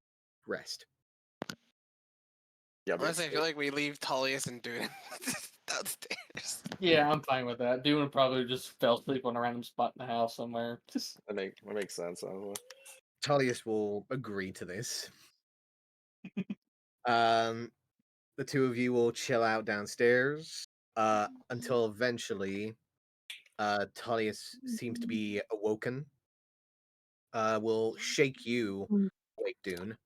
Speaker 3: rest.
Speaker 5: Yeah, but
Speaker 1: Honestly, I feel like we leave Tullius and Dune downstairs.
Speaker 4: Yeah, I'm fine with that. Dune probably just fell asleep on a random spot in the house somewhere. Just
Speaker 5: that makes sense. Honestly.
Speaker 3: Tullius will agree to this. Um, the 2 of you will chill out downstairs until eventually Tullius seems to be awoken. Will shake you awake, Dune,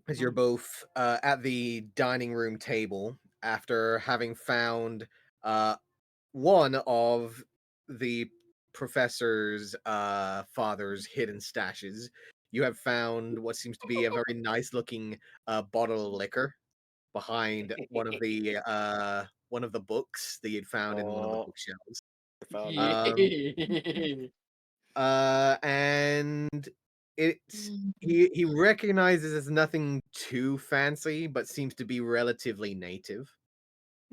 Speaker 3: as you're both at the dining room table after having found one of the professor's father's hidden stashes. You have found what seems to be a very nice looking bottle of liquor behind one of the books that you'd found in one of the
Speaker 5: Oh,
Speaker 3: bookshelves.
Speaker 5: I found it.
Speaker 4: yeah.
Speaker 3: And it's he recognizes as nothing too fancy, but seems to be relatively native.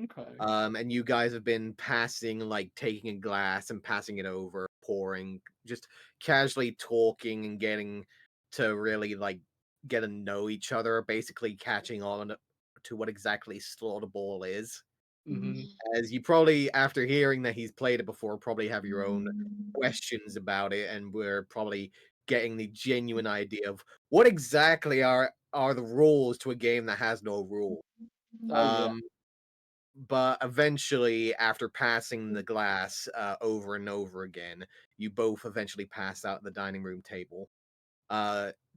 Speaker 4: Okay.
Speaker 3: And you guys have been passing, like taking a glass and passing it over, pouring, just casually talking and getting to really like get to know each other, basically catching on to what exactly Slaughter Ball is.
Speaker 4: hmm
Speaker 3: As you probably, after hearing that he's played it before, probably have your own questions about it, and we're probably getting the genuine idea of what exactly are the rules to a game that has no rule.
Speaker 4: Oh yeah.
Speaker 3: But eventually, after passing the glass over and over again, you both eventually pass out at the dining room table.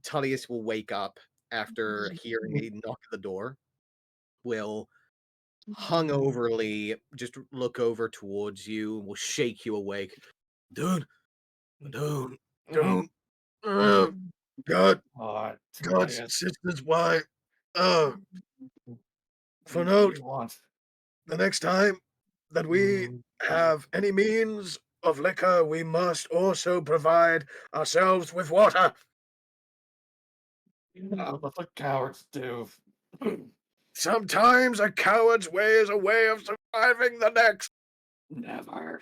Speaker 3: Tullius will wake up after hearing a knock at the door, will hungoverly just look over towards you, will shake you awake.
Speaker 7: Dude, don't,
Speaker 4: Mhm.
Speaker 7: uh, God,
Speaker 4: Oh,
Speaker 7: God's
Speaker 4: Tobias.
Speaker 7: sisters, why? For
Speaker 4: What do
Speaker 7: no,
Speaker 4: you want?
Speaker 7: the next time that we have any means of liquor, we must also provide ourselves with water.
Speaker 4: What the cowards do.
Speaker 7: Sometimes a coward's way is a way of surviving the next.
Speaker 4: Never.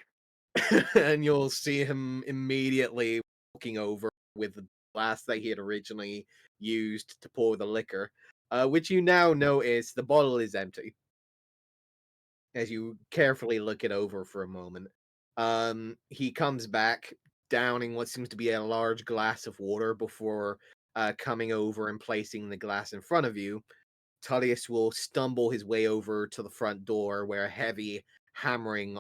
Speaker 3: And you'll see him immediately walking over with the glass that he had originally used to pour the liquor, which you now notice the bottle is empty. As you carefully look it over for a moment, he comes back, downing what seems to be a large glass of water before coming over and placing the glass in front of you. Tullius will stumble his way over to the front door where a heavy hammering,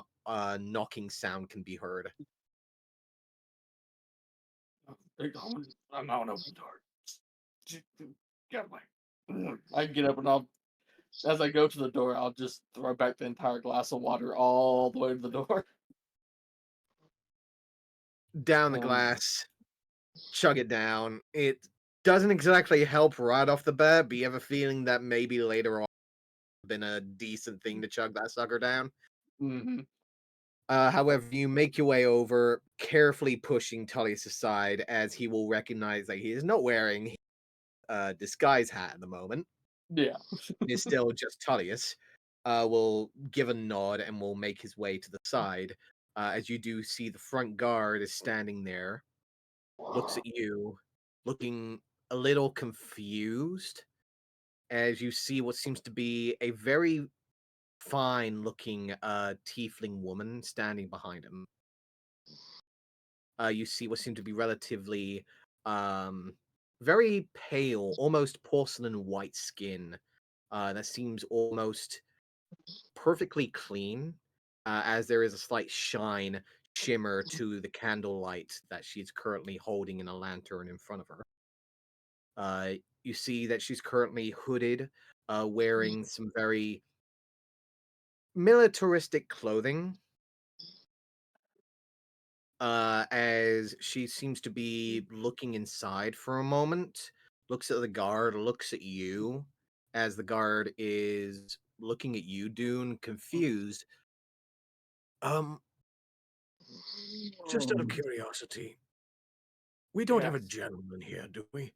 Speaker 3: knocking sound can be heard.
Speaker 4: I'm not an open door. Get away. I get up and as I go to the door, I'll just throw back the entire glass of water all the way to the door.
Speaker 3: Down the
Speaker 4: Um,
Speaker 3: glass, chug it down. It doesn't exactly help right off the bat, but you have a feeling that maybe later on been a decent thing to chug that sucker down.
Speaker 4: mhm.
Speaker 3: However, you make your way over, carefully pushing Tullius aside as he will recognize that he is not wearing a disguise hat at the moment.
Speaker 4: Yeah.
Speaker 3: Is still just Tullius. Will give a nod and will make his way to the side. As you do see the front guard is standing there, looks at you, looking a little confused as you see what seems to be a very fine looking tiefling woman standing behind him. You see what seem to be relatively very pale, almost porcelain white skin that seems almost perfectly clean, as there is a slight shine shimmer to the candlelight that she's currently holding in a lantern in front of her. You see that she's currently hooded, wearing some very militaristic clothing, as she seems to be looking inside for a moment, looks at the guard, looks at you, as the guard is looking at you, Dune, confused.
Speaker 7: Um, just out of curiosity, we don't have a
Speaker 4: Yes.
Speaker 7: gentleman here, do we?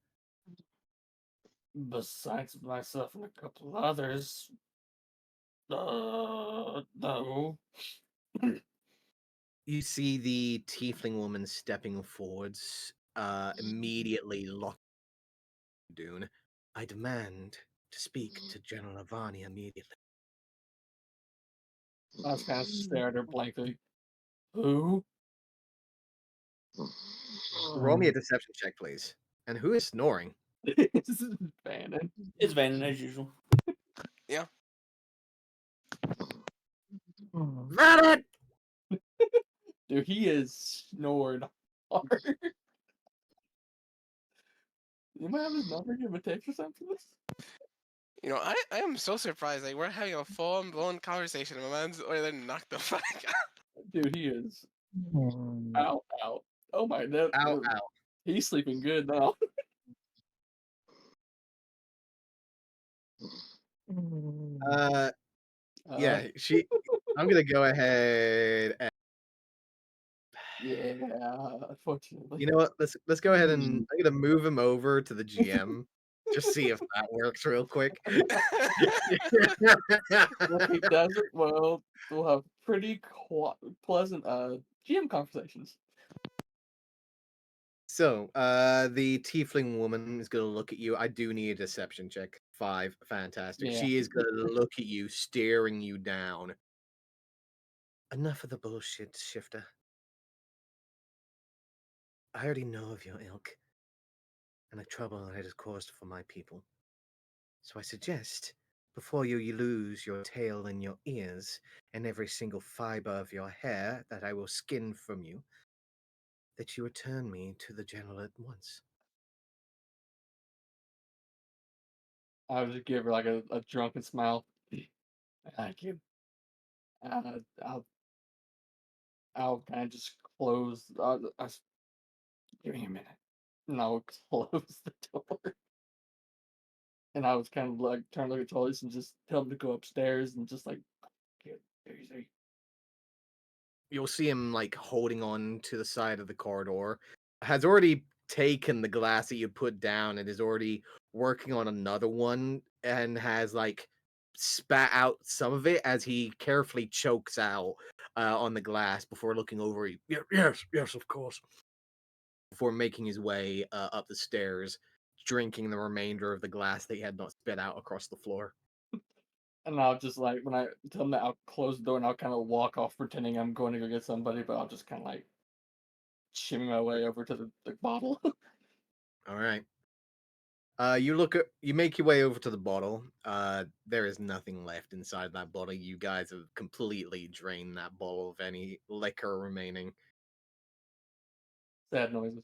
Speaker 4: Besides myself and a couple of others. No.
Speaker 3: You see the tiefling woman stepping forwards, immediately lock Dune. I demand to speak to General Avani immediately.
Speaker 4: I was kind of staring at her blankly. Who?
Speaker 3: Roll me a deception check, please. And who is snoring?
Speaker 4: This is Bannon.
Speaker 2: It's Vannon as usual.
Speaker 1: Yeah.
Speaker 3: Valid!
Speaker 4: Dude, he is snored hard. You might have his number, give him a text or something for this.
Speaker 1: You know, I am so surprised. Like, we're having a full-blown conversation, and my man's over there knocked the fuck out.
Speaker 4: Dude, he is out. Oh my god.
Speaker 3: Ow, ow.
Speaker 4: He's sleeping good now.
Speaker 3: Yeah, I'm gonna go ahead and
Speaker 4: Yeah, unfortunately.
Speaker 3: you know what? Let's go ahead and I'm gonna move him over to the GM. Just see if that works real quick.
Speaker 4: If he doesn't, well, we'll have pretty pleasant GM conversations.
Speaker 3: So, the tiefling woman is gonna look at you. I do need a deception check. 5, fantastic.
Speaker 4: Yeah.
Speaker 3: She is gonna look at you, staring you down. Enough of the bullshit, Shifter. I already know of your ilk and the trouble it has caused for my people. So I suggest, before you lose your tail and your ears and every single fiber of your hair that I will skin from you, that you return me to the general at once.
Speaker 4: I would just give her like a drunken smile. Thank you. Uh, I'll I'll kind of just close. Give me a minute. And I'll close the door. And I was kind of like trying to look at Tullius and just tell him to go upstairs and just like, Easy.
Speaker 3: You'll see him like holding on to the side of the corridor. Has already taken the glass that you put down and is already working on another one and has like spat out some of it as he carefully chokes out on the glass before looking over you.
Speaker 7: Yes, of course.
Speaker 3: Before making his way up the stairs, drinking the remainder of the glass that he had not spit out across the floor.
Speaker 4: And I'll just like when I tell him that I'll close the door and I'll kind of walk off pretending I'm going to go get somebody, but I'll just kind of like shimmy my way over to the bottle.
Speaker 3: All right. You make your way over to the bottle. There is nothing left inside that bottle. You guys have completely drained that bottle of any liquor remaining.
Speaker 4: Sad noises.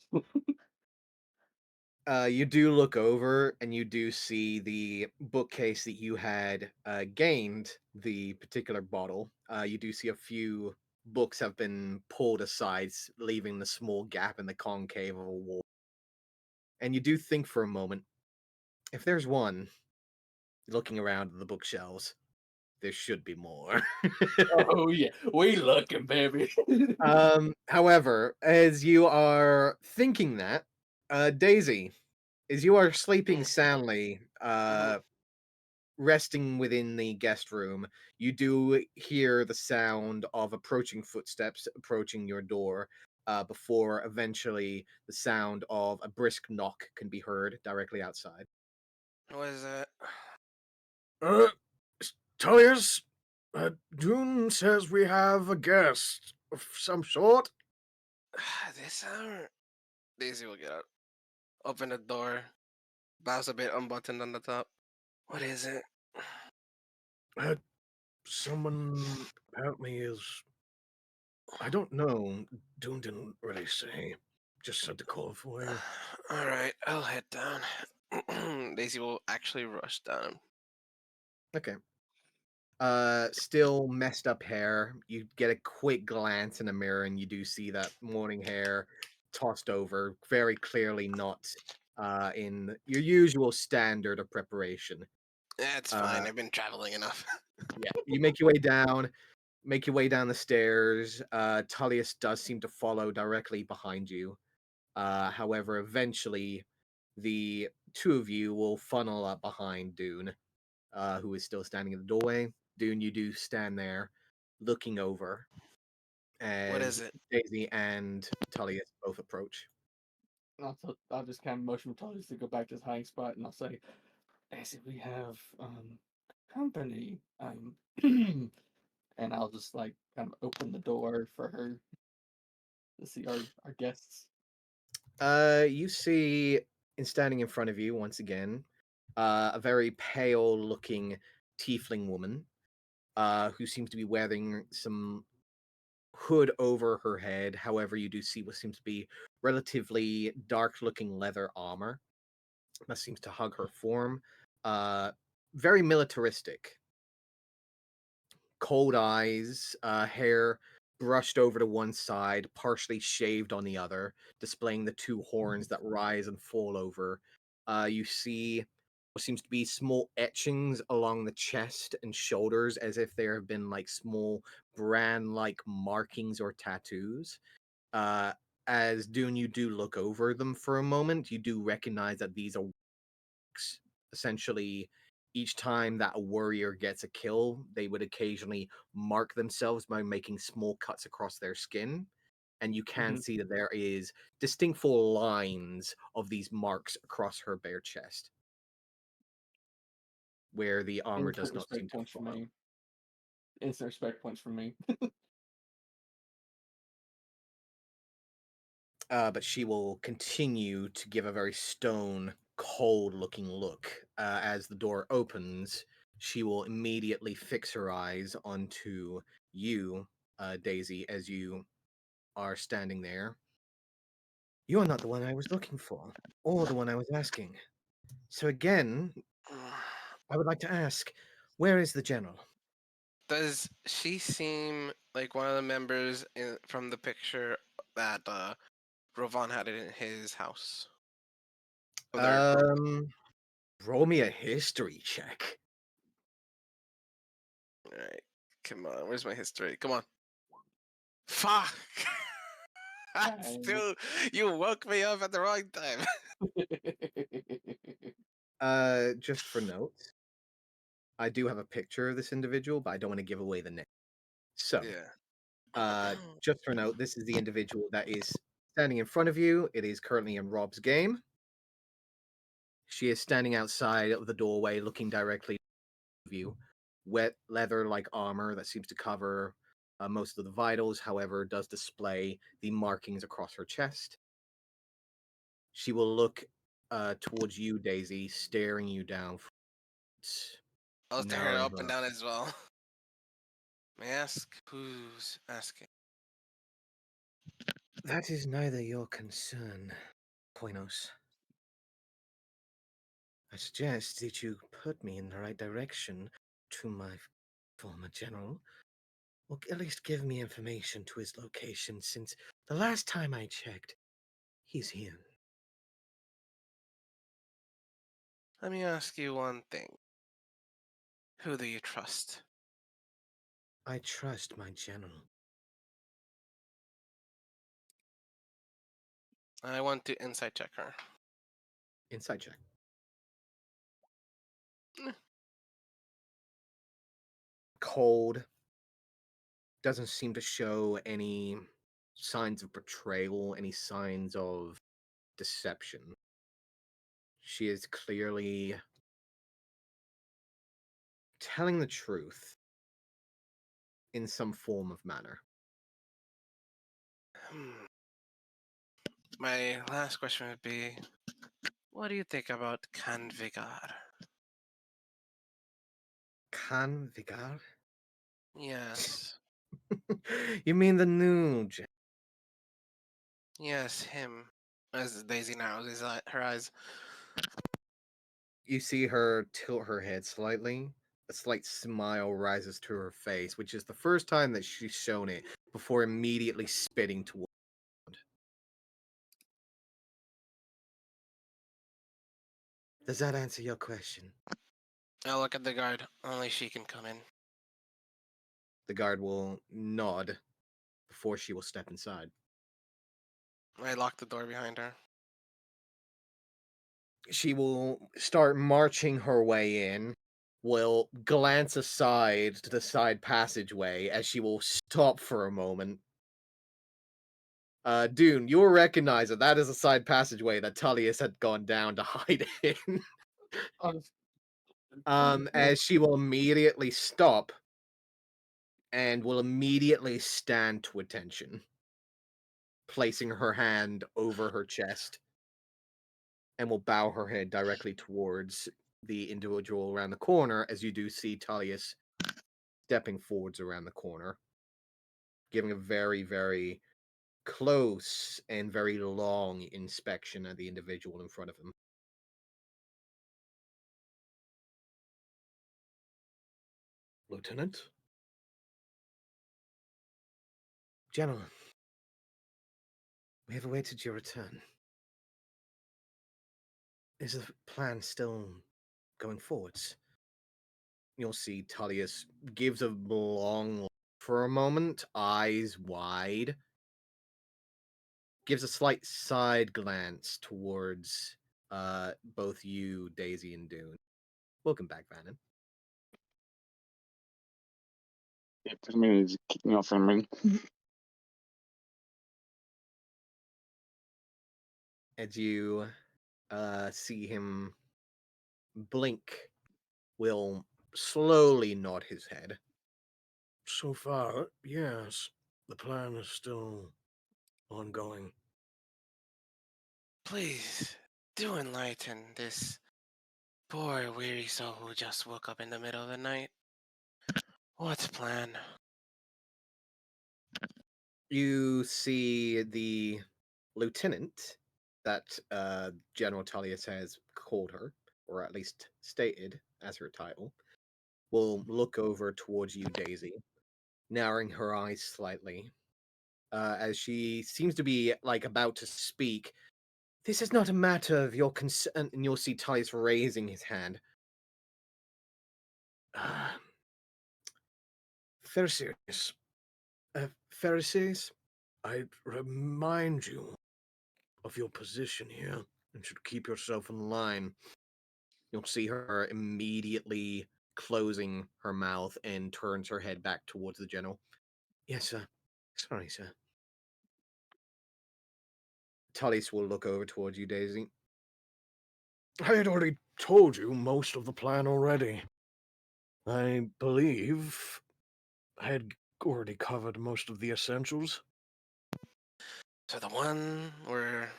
Speaker 3: You do look over and you do see the bookcase that you had gained the particular bottle. You do see a few books have been pulled aside, leaving the small gap in the concave of a wall. And you do think for a moment, if there's one, looking around the bookshelves, there should be more.
Speaker 4: Oh yeah, we looking, baby.
Speaker 3: However, as you are thinking that, Daisy, as you are sleeping soundly, resting within the guest room, you do hear the sound of approaching footsteps approaching your door, before eventually the sound of a brisk knock can be heard directly outside.
Speaker 1: What is it?
Speaker 7: Tullius, June says we have a guest of some sort.
Speaker 1: This hour? Daisy will get up. Open the door. Bows a bit unbuttoned on the top. What is it?
Speaker 7: Someone apparently is. I don't know. June didn't really say. Just said to call for you.
Speaker 1: Alright, I'll head down. Daisy will actually rush down.
Speaker 3: Okay. Still messed up hair. You get a quick glance in the mirror and you do see that morning hair tossed over, very clearly not in your usual standard of preparation.
Speaker 1: It's
Speaker 3: Uh,
Speaker 1: fine, I've been traveling enough.
Speaker 3: yeah, you make your way down, the stairs. Tullius does seem to follow directly behind you. However, eventually the two of you will funnel up behind Dune, who is still standing in the doorway. Dune, you do stand there looking over
Speaker 1: What is
Speaker 3: as
Speaker 1: it?
Speaker 3: Daisy and Tullius both approach.
Speaker 4: I'll just kind of motion Tullius to go back to his hiding spot, and I'll say, "Daisy, we have company." And I'll just like kind of open the door for her to see our guests.
Speaker 3: You see, in standing in front of you once again, a very pale looking tiefling woman, who seems to be wearing some hood over her head. However, you do see what seems to be relatively dark looking leather armor that seems to hug her form. Uh, Very militaristic. Cold eyes, hair brushed over to one side, partially shaved on the other, displaying the two horns that rise and fall over. You see what seems to be small etchings along the chest and shoulders, as if there have been like small brand like markings or tattoos. Uh, as Dune, you do look over them for a moment, you do recognize that these are works. Essentially, each time that a warrior gets a kill, they would occasionally mark themselves by making small cuts across their skin. And you can
Speaker 4: Mhm.
Speaker 3: see that there is distinctful lines of these marks across her bare chest, where the armor does
Speaker 4: Instant
Speaker 3: not seem
Speaker 4: respect
Speaker 3: to
Speaker 4: points for
Speaker 3: follow.
Speaker 4: me. Instant respect points for me.
Speaker 3: But she will continue to give a very stone, cold looking look. As the door opens, she will immediately fix her eyes onto you, Daisy, as you are standing there. You are not the one I was looking for, or the one I was asking. So again, I would like to ask, where is the general?
Speaker 1: Does she seem like one of the members from the picture that Rovan had in his house? Of their group?
Speaker 3: Roll me a history check.
Speaker 1: Alright. Come on, where's my history? Come on. Fuck! That's
Speaker 4: Dang.
Speaker 1: too. You woke me up at the wrong time.
Speaker 3: Just for notes, I do have a picture of this individual, but I don't want to give away the name. So,
Speaker 1: Yeah.
Speaker 3: just for note, this is the individual that is standing in front of you. It is currently in Rob's game. She is standing outside of the doorway, looking directly at you. Wet leather-like armor that seems to cover most of the vitals, however, does display the markings across her chest. She will look towards you, Daisy, staring you down.
Speaker 1: I'll stare her
Speaker 3: narrowing
Speaker 1: up and
Speaker 3: her
Speaker 1: down as well. May I ask who's asking?
Speaker 3: That is neither your concern, Koinos. I suggest that you put me in the right direction to my former general, or at least give me information to his location, since the last time I checked, he's here.
Speaker 1: Let me ask you one thing. Who do you trust?
Speaker 3: I trust my general.
Speaker 1: I want to insight check her.
Speaker 3: Inside check.
Speaker 1: Mm.
Speaker 3: Cold. Doesn't seem to show any signs of betrayal, any signs of deception. She is clearly telling the truth in some form of manner.
Speaker 1: Hmm. My last question would be, what do you think about Canvigar?
Speaker 3: Can Vigar?
Speaker 1: Yes.
Speaker 3: You mean the new
Speaker 1: Yes, him. As Daisy narrows her eyes.
Speaker 3: You see her tilt her head slightly. A slight smile rises to her face, which is the first time that she's shown it, before immediately spitting toward. Does that answer your question?
Speaker 1: I'll look at the guard. Only she can come in.
Speaker 3: The guard will nod before she will step inside.
Speaker 1: I lock the door behind her.
Speaker 3: She will start marching her way in, will glance aside to the side passageway as she will stop for a moment. Dune, you'll recognize that is a side passageway that Tullius had gone down to hide in. As she will immediately stop and will immediately stand to attention, placing her hand over her chest, and will bow her head directly towards the individual around the corner, as you do see Tullius stepping forwards around the corner, giving a very, very close and very long inspection at the individual in front of him. Lieutenant? Gentlemen, we have awaited your return. Is the plan still going forwards? You'll see Tullius gives a long look for a moment, eyes wide, gives a slight side glance towards both you, Daisy, and Dune. Welcome back, Vannon.
Speaker 6: Yeah, this meeting is kicking off for me.
Speaker 3: As you see him blink, will slowly nod his head.
Speaker 7: So far, yes. The plan is still ongoing.
Speaker 1: Please, do enlighten this poor weary soul who just woke up in the middle of the night. What's plan?
Speaker 3: You see the lieutenant that General Tullius has called her, or at least stated as her title, will look over towards you, Daisy, narrowing her eyes slightly, as she seems to be like about to speak. This is not a matter of your consent, and you'll see Tullius raising his hand.
Speaker 7: Pharisees, Pharisees, I remind you of your position here and should keep yourself in line. You'll see her immediately closing her mouth and turns her head back towards the general. Yes, sir. Sorry, sir. Tullis will look over towards you, Daisy. I had already told you most of the plan already. I believe I had already covered most of the essentials.
Speaker 1: So the one where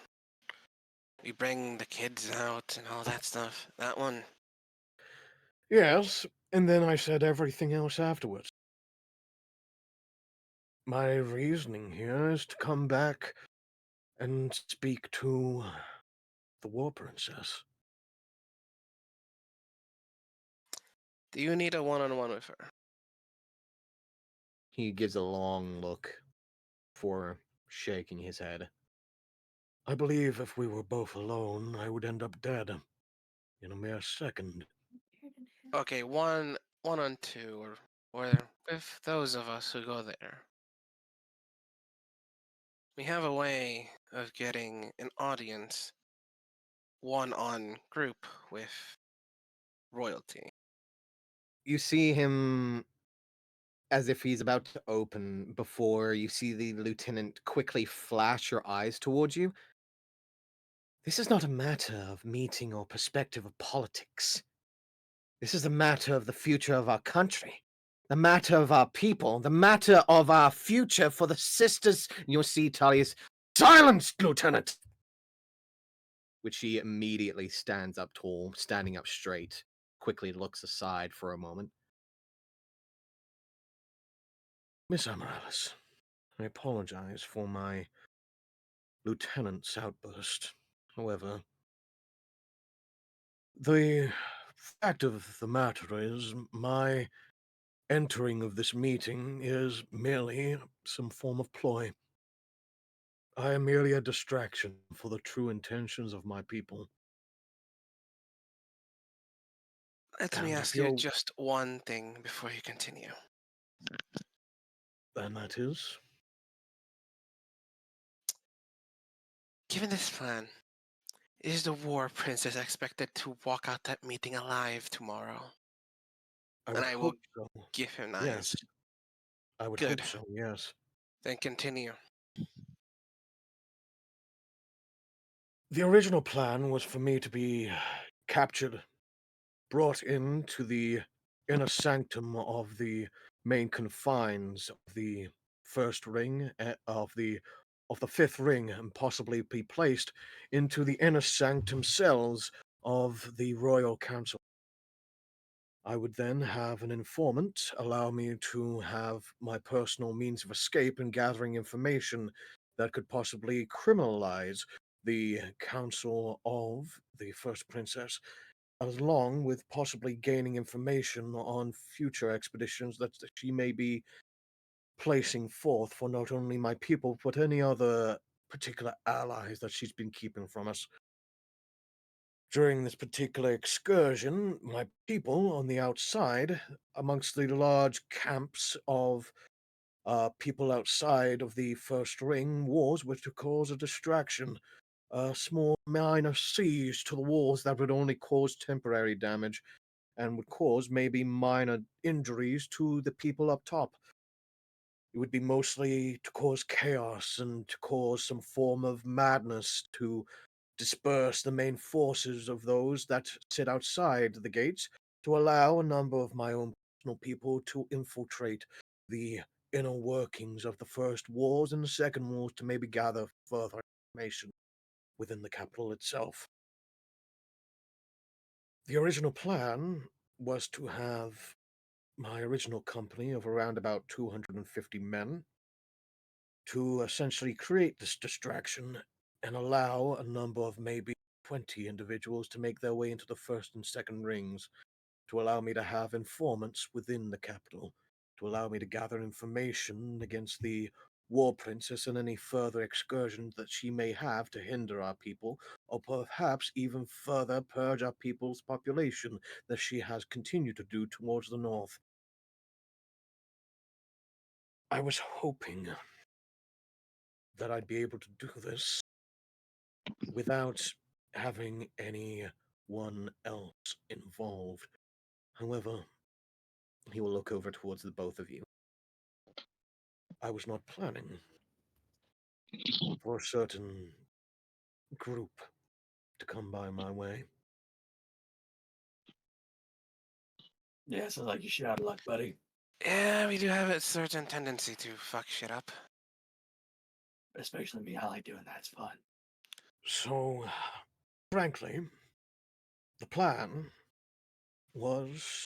Speaker 1: we bring the kids out and all that stuff, that one.
Speaker 7: Yes, and then I said everything else afterwards. My reasoning here is to come back and speak to the War Princess.
Speaker 1: Do you need a one-on-one with her?
Speaker 3: He gives a long look before shaking his head.
Speaker 7: I believe if we were both alone, I would end up dead in a mere second.
Speaker 1: Okay, one-on-two, or with those of us who go there. We have a way of getting an audience one-on group with royalty.
Speaker 3: You see him as if he's about to open before you see the lieutenant quickly flash your eyes towards you. This is not a matter of meeting or perspective of politics. This is a matter of the future of our country, the matter of our people, the matter of our future for the sisters. You'll see Tullius, silence, Lieutenant! Which she immediately stands up tall, standing up straight, quickly looks aside for a moment.
Speaker 7: Miss Amaryllis, I apologize for my lieutenant's outburst. However, the fact of the matter is, my entering of this meeting is merely some form of ploy. I am merely a distraction for the true intentions of my people.
Speaker 1: Let me
Speaker 7: And
Speaker 1: ask
Speaker 7: if
Speaker 1: you
Speaker 7: you're...
Speaker 1: just one thing before you continue.
Speaker 7: And that is?
Speaker 1: Given this plan, is the War Princess expected to walk out that meeting alive tomorrow?
Speaker 7: I
Speaker 1: And
Speaker 7: would
Speaker 1: I will
Speaker 7: hope so.
Speaker 1: give him
Speaker 7: Yes,
Speaker 1: eyes.
Speaker 7: I would
Speaker 1: Good.
Speaker 7: hope so, yes.
Speaker 1: Then continue.
Speaker 7: The original plan was for me to be captured, brought into the inner sanctum of the main confines of the first ring of the fifth ring, and possibly be placed into the inner sanctum cells of the royal council. I would then have an informant allow me to have my personal means of escape and gathering information that could possibly criminalize the council of the first princess, along with possibly gaining information on future expeditions that she may be placing forth for not only my people, but any other particular allies that she's been keeping from us. During this particular excursion, my people on the outside, amongst the large camps of people outside of the first ring wars, were to cause a distraction, a small minor siege to the walls that would only cause temporary damage and would cause maybe minor injuries to the people up top. It would be mostly to cause chaos and to cause some form of madness to disperse the main forces of those that sit outside the gates, to allow a number of my own personal people to infiltrate the inner workings of the first wars and the second wars to maybe gather further information within the capital itself. The original plan was to have my original company of around about 250 men to essentially create this distraction and allow a number of maybe 20 individuals to make their way into the first and second rings, to allow me to have informants within the capital, to allow me to gather information against the war princess and any further excursions that she may have to hinder our people, or perhaps even further purge our people's population that she has continued to do towards the north. I was hoping that I'd be able to do this without having anyone else involved. However, he will look over towards the both of you. I was not planning for a certain group to come by my way.
Speaker 8: Yeah, sounds like you shit out of luck, buddy.
Speaker 1: Yeah, we do have a certain tendency to fuck shit up.
Speaker 8: Especially me, I like doing that. It's fun.
Speaker 7: So, frankly, the plan was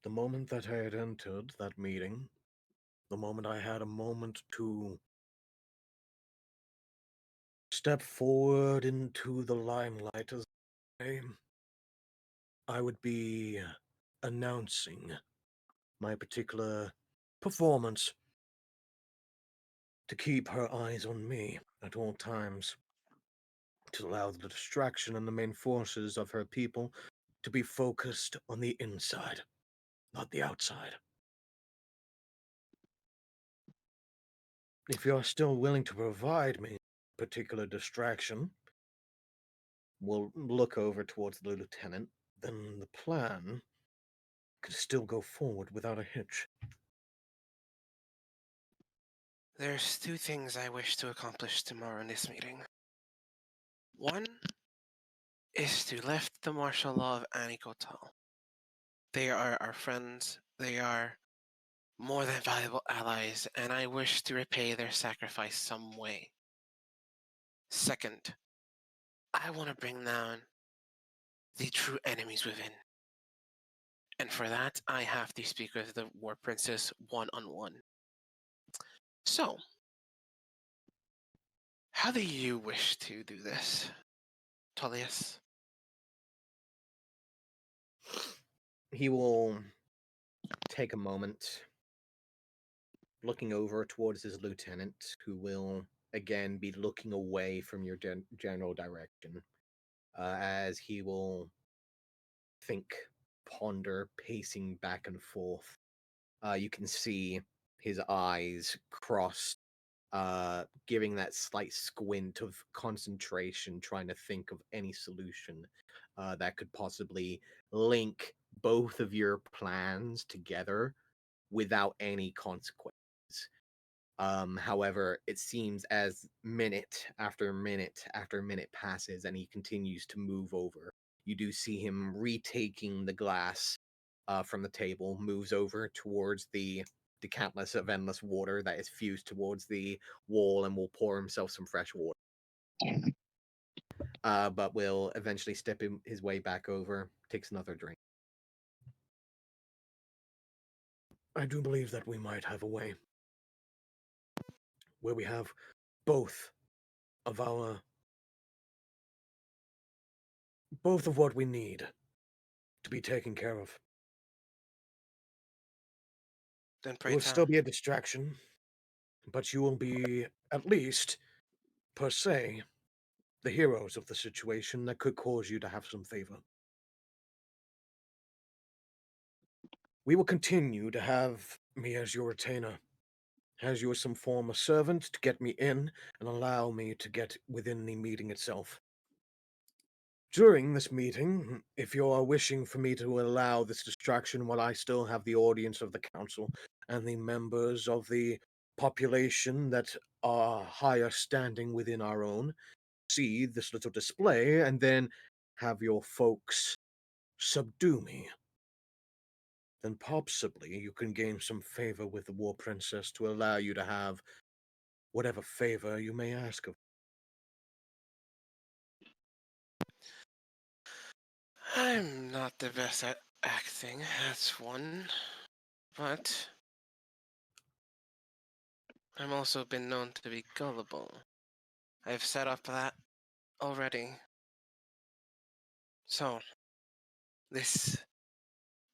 Speaker 7: the moment that I had entered that meeting, the moment I had a moment to step forward into the limelight as I would be announcing my particular performance to keep her eyes on me at all times, to allow the distraction and the main forces of her people to be focused on the inside, not the outside. If you're still willing to provide me particular distraction, we'll look over towards the lieutenant, then the plan could still go forward without a hitch.
Speaker 1: There's two things I wish to accomplish tomorrow in this meeting. One is to lift the martial law of Anikotal. They are our friends. They are more than valuable allies, and I wish to repay their sacrifice some way. Second, I want to bring down the true enemies within. And for that, I have to speak with the War Princess one-on-one. So, how do you wish to do this, Tullius?
Speaker 3: He will take a moment, looking over towards his lieutenant, who will again be looking away from your general direction, as he will think, ponder, pacing back and forth. You can see his eyes crossed, giving that slight squint of concentration, trying to think of any solution that could possibly link both of your plans together without any consequences. However, it seems as minute after minute after minute passes and he continues to move over, you do see him retaking the glass from the table, moves over towards the decantless of endless water that is fused towards the wall, and will pour himself some fresh water. But will eventually step his way back over, takes another drink.
Speaker 7: I do believe that we might have a way where we have both of what we need to be taken care of.
Speaker 1: Then
Speaker 7: It
Speaker 1: pray
Speaker 7: will
Speaker 1: tell.
Speaker 7: still be a distraction, but you will be, at least, per se, the heroes of the situation that could cause you to have some favor. We will continue to have me as your retainer, as you some form of servant to get me in and allow me to get within the meeting itself. During this meeting, if you are wishing for me to allow this distraction while I still have the audience of the council and the members of the population that are higher standing within our own, see this little display and then have your folks subdue me, then possibly you can gain some favor with the War Princess to allow you to have whatever favor you may ask of.
Speaker 1: I'm not the best at acting, that's one. But I'm also been known to be gullible. I've set up that already. So, this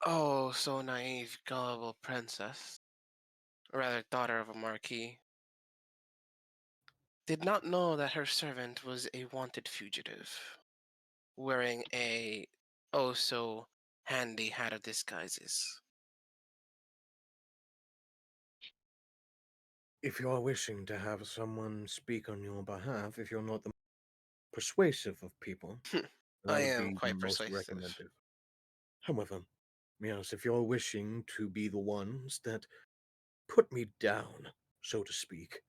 Speaker 1: oh so naive, gullible princess, or rather daughter of a marquis, did not know that her servant was a wanted fugitive, wearing a oh so handy hat of disguises.
Speaker 7: if you're wishing to have someone speak on your behalf, if you're not the persuasive of people,
Speaker 1: I
Speaker 7: that would
Speaker 1: am
Speaker 7: be the
Speaker 1: quite
Speaker 7: most
Speaker 1: persuasive.
Speaker 7: recommended. However, yes, if you're wishing to be the ones that put me down, so to speak,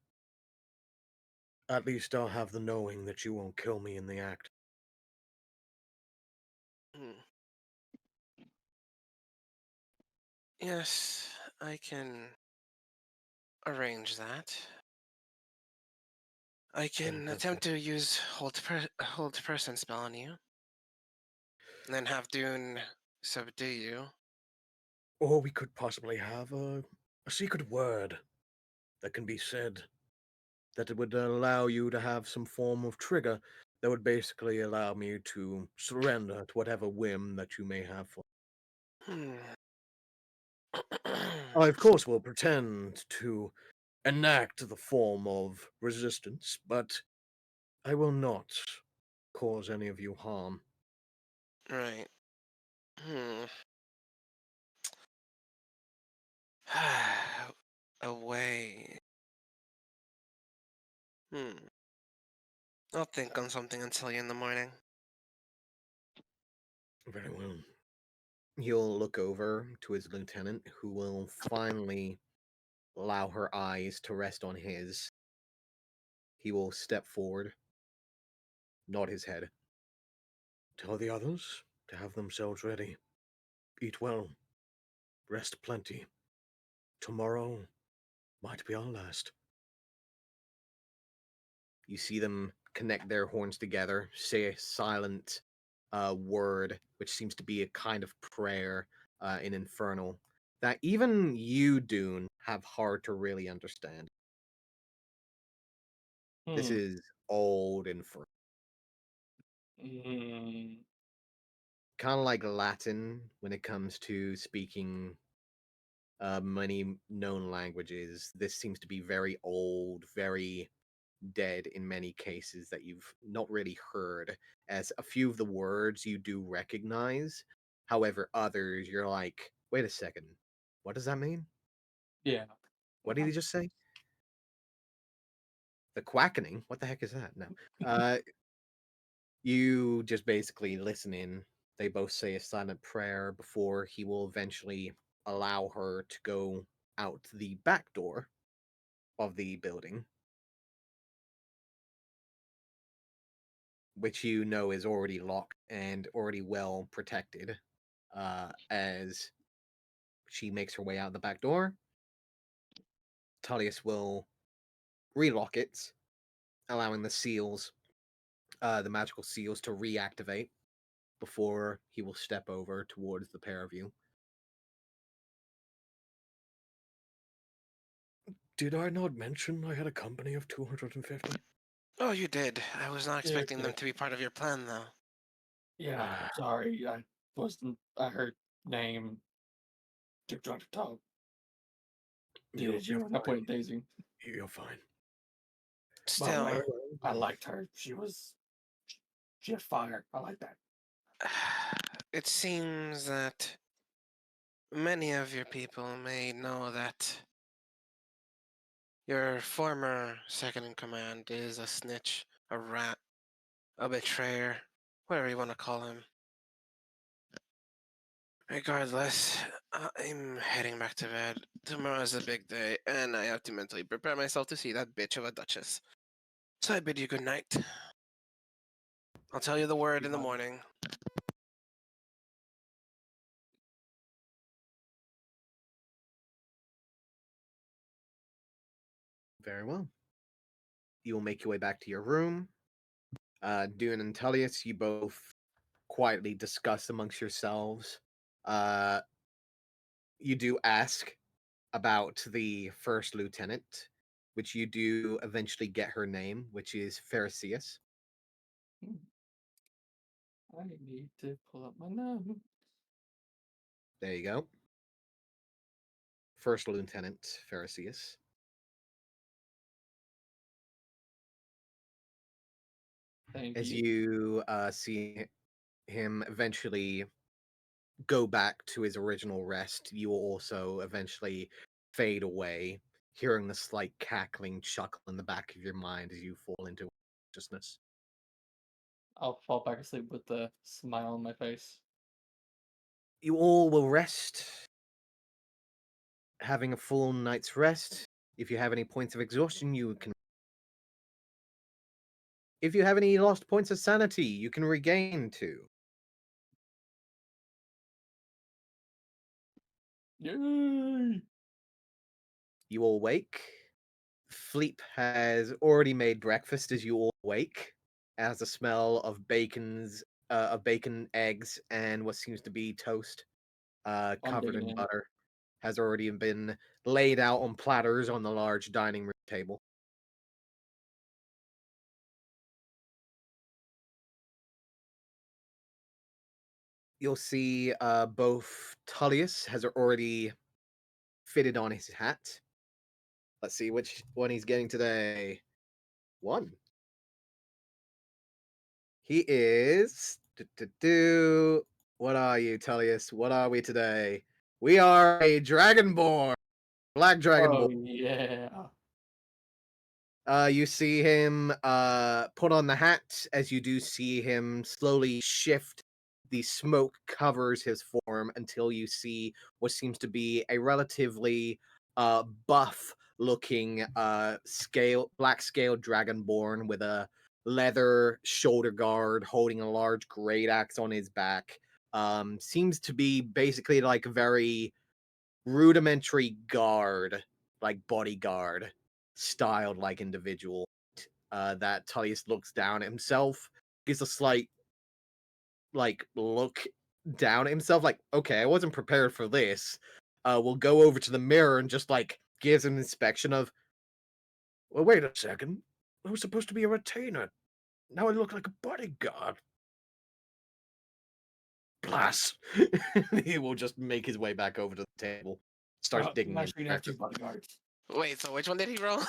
Speaker 7: at least I'll have the knowing that you won't kill me in the act.
Speaker 1: Hmm. Yes, I can arrange that. I can attempt to use hold person spell on you, and then have Dune subdue you.
Speaker 7: Or we could possibly have a secret word that can be said that it would allow you to have some form of trigger that would basically allow me to surrender to whatever whim that you may have for.
Speaker 1: Hmm.
Speaker 7: I, of course, will pretend to enact the form of resistance, but I will not cause any of you harm.
Speaker 1: Right. Hmm. Away. Hmm. I'll think on something and tell you in the morning.
Speaker 7: Very well. He'll look over to his lieutenant, who will finally allow her eyes to rest on his. He will step forward, nod his head. Tell the others to have themselves ready. Eat well, rest plenty. Tomorrow might be our last. You see them connect their horns together, say a silent word, which seems to be a kind of prayer in Infernal, that even you, Dune, have hard to really understand. This is old Infernal.
Speaker 4: Mm.
Speaker 7: Kind of like Latin when it comes to speaking many known languages. This seems to be very old, very dead in many cases that you've not really heard, as a few of the words you do recognize. However, others you're like, wait a second, what does that mean?
Speaker 4: Yeah.
Speaker 7: What did he just say? The quackening? What the heck is that? No. You just basically listen in. They both say a silent prayer before he will eventually allow her to go out the back door of the building, which you know is already locked and already well protected. As she makes her way out the back door, Tullius will relock it, allowing the magical seals, to reactivate before he will step over towards the pair of you. Did I not mention I had a company of 250?
Speaker 1: Oh, you did. I was not expecting them
Speaker 4: Okay.
Speaker 1: to be part of your plan, though.
Speaker 4: Yeah, sorry. I wasn't. I heard name. Took trying to talk. Did you end up
Speaker 7: fine.
Speaker 4: with Daisy?
Speaker 7: You're fine.
Speaker 4: By the
Speaker 1: Still,
Speaker 4: way, I liked her. She had fire. I like that.
Speaker 1: it seems that many of your people may know that your former second in command is a snitch, a rat, a betrayer, whatever you want to call him. Regardless, I'm heading back to bed. Tomorrow's a big day, and I have to mentally prepare myself to see that bitch of a duchess. So I bid you good night. I'll tell you the word in the morning.
Speaker 3: Very well. You will make your way back to your room. Dune and Tullius, you both quietly discuss amongst yourselves. You do ask about the first lieutenant, which you do eventually get her name, which is Pharisius.
Speaker 4: I need to pull up my notes.
Speaker 3: There you go. First Lieutenant Pharisius.
Speaker 4: Thank
Speaker 3: As
Speaker 4: you.
Speaker 3: you see him eventually go back to his original rest, you will also eventually fade away. hearing the slight cackling chuckle in the back of your mind as you fall into consciousness.
Speaker 4: I'll fall back asleep with a smile on my face.
Speaker 3: You all will rest, having a full night's rest. If you have any points of exhaustion, you can. If you have any lost points of sanity, you can regain 2.
Speaker 4: Yay!
Speaker 3: You all wake. Fleep has already made breakfast as you all wake, as the smell of bacon, eggs, and what seems to be toast,
Speaker 4: I'm
Speaker 3: covered
Speaker 4: digging
Speaker 3: in
Speaker 4: in.
Speaker 3: butter, has already been laid out on platters on the large dining room table. You'll see both Tullius has already fitted on his hat. Let's see which one he's getting today. 1. He is. What are you, Tullius? What are we today? We are a Dragonborn. Black Dragonborn.
Speaker 4: Oh yeah.
Speaker 3: You see him put on the hat as you do see him slowly shift. The smoke covers his form until you see what seems to be a relatively buff looking black scaled dragonborn with a leather shoulder guard holding a large great axe on his back. Seems to be basically like a very rudimentary guard, like bodyguard styled like individual. That Tullius looks down at himself, gives a slight look down at himself, like, okay, I wasn't prepared for this. We'll go over to the mirror and just gives an inspection of,
Speaker 7: Well, wait a second. I was supposed to be a retainer. Now I look like a bodyguard.
Speaker 3: blast. He will just make his way back over to the table, starts digging
Speaker 4: My
Speaker 3: in.
Speaker 4: screen has 2 bodyguards.
Speaker 1: Wait, so which one did he roll?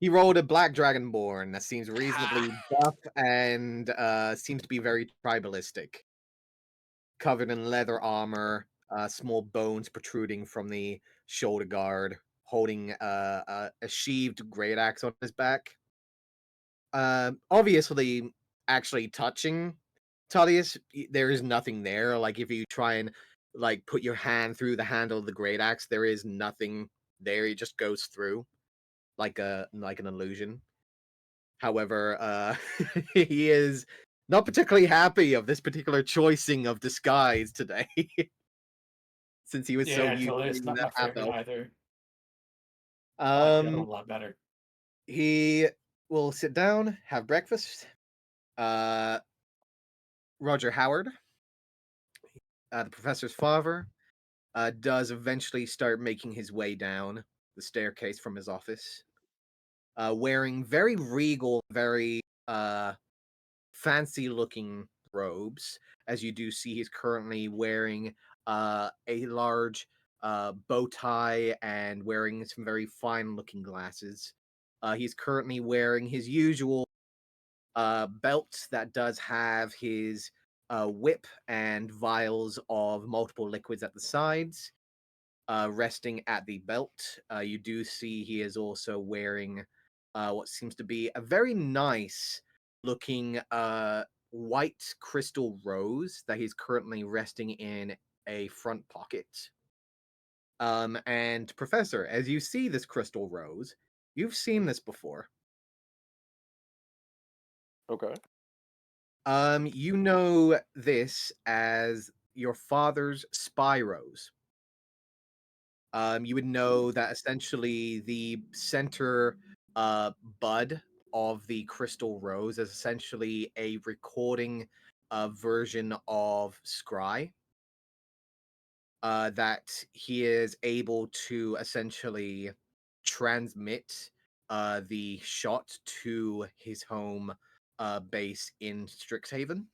Speaker 3: He rolled a black dragonborn that seems reasonably
Speaker 1: Ah.
Speaker 3: buff and seems to be very tribalistic. Covered in leather armor, small bones protruding from the shoulder guard, holding a sheathed great axe on his back. Obviously, actually touching Tullius, there is nothing there. Like if you try and put your hand through the handle of the great axe, there is nothing there. It just goes through like an illusion. However, he is not particularly happy of this particular choicing of disguise today, since he was so
Speaker 4: Yeah,
Speaker 3: used to
Speaker 4: totally. It's
Speaker 3: being
Speaker 4: not
Speaker 3: that
Speaker 4: my
Speaker 3: half
Speaker 4: favorite
Speaker 3: elf.
Speaker 4: either. I like the other one
Speaker 3: Um,
Speaker 4: a lot better.
Speaker 3: he will sit down, have breakfast. Roger Howard, the professor's father, does eventually start making his way down the staircase from his office, wearing very regal, very fancy looking robes. As you do see, he's currently wearing a large bow tie and wearing some very fine looking glasses. He's currently wearing his usual belt that does have his whip and vials of multiple liquids at the sides, resting at the belt. You do see he is also wearing what seems to be a very nice looking white crystal rose that he's currently resting in a front pocket. And Professor, as you see this crystal rose, you've seen this before.
Speaker 5: Okay.
Speaker 3: You know this as your father's spy rose. You would know that essentially the center bud of the crystal rose is essentially a recording version of Scry that he is able to essentially transmit the shot to his home base in Strixhaven.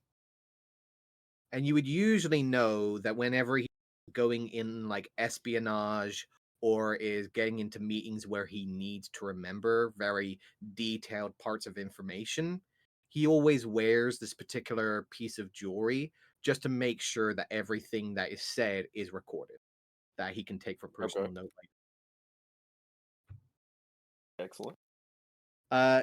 Speaker 3: And you would usually know that whenever he's going in espionage or is getting into meetings where he needs to remember very detailed parts of information, he always wears this particular piece of jewelry just to make sure that everything that is said is recorded, that he can take for personal
Speaker 5: Okay.
Speaker 3: note.
Speaker 5: Excellent.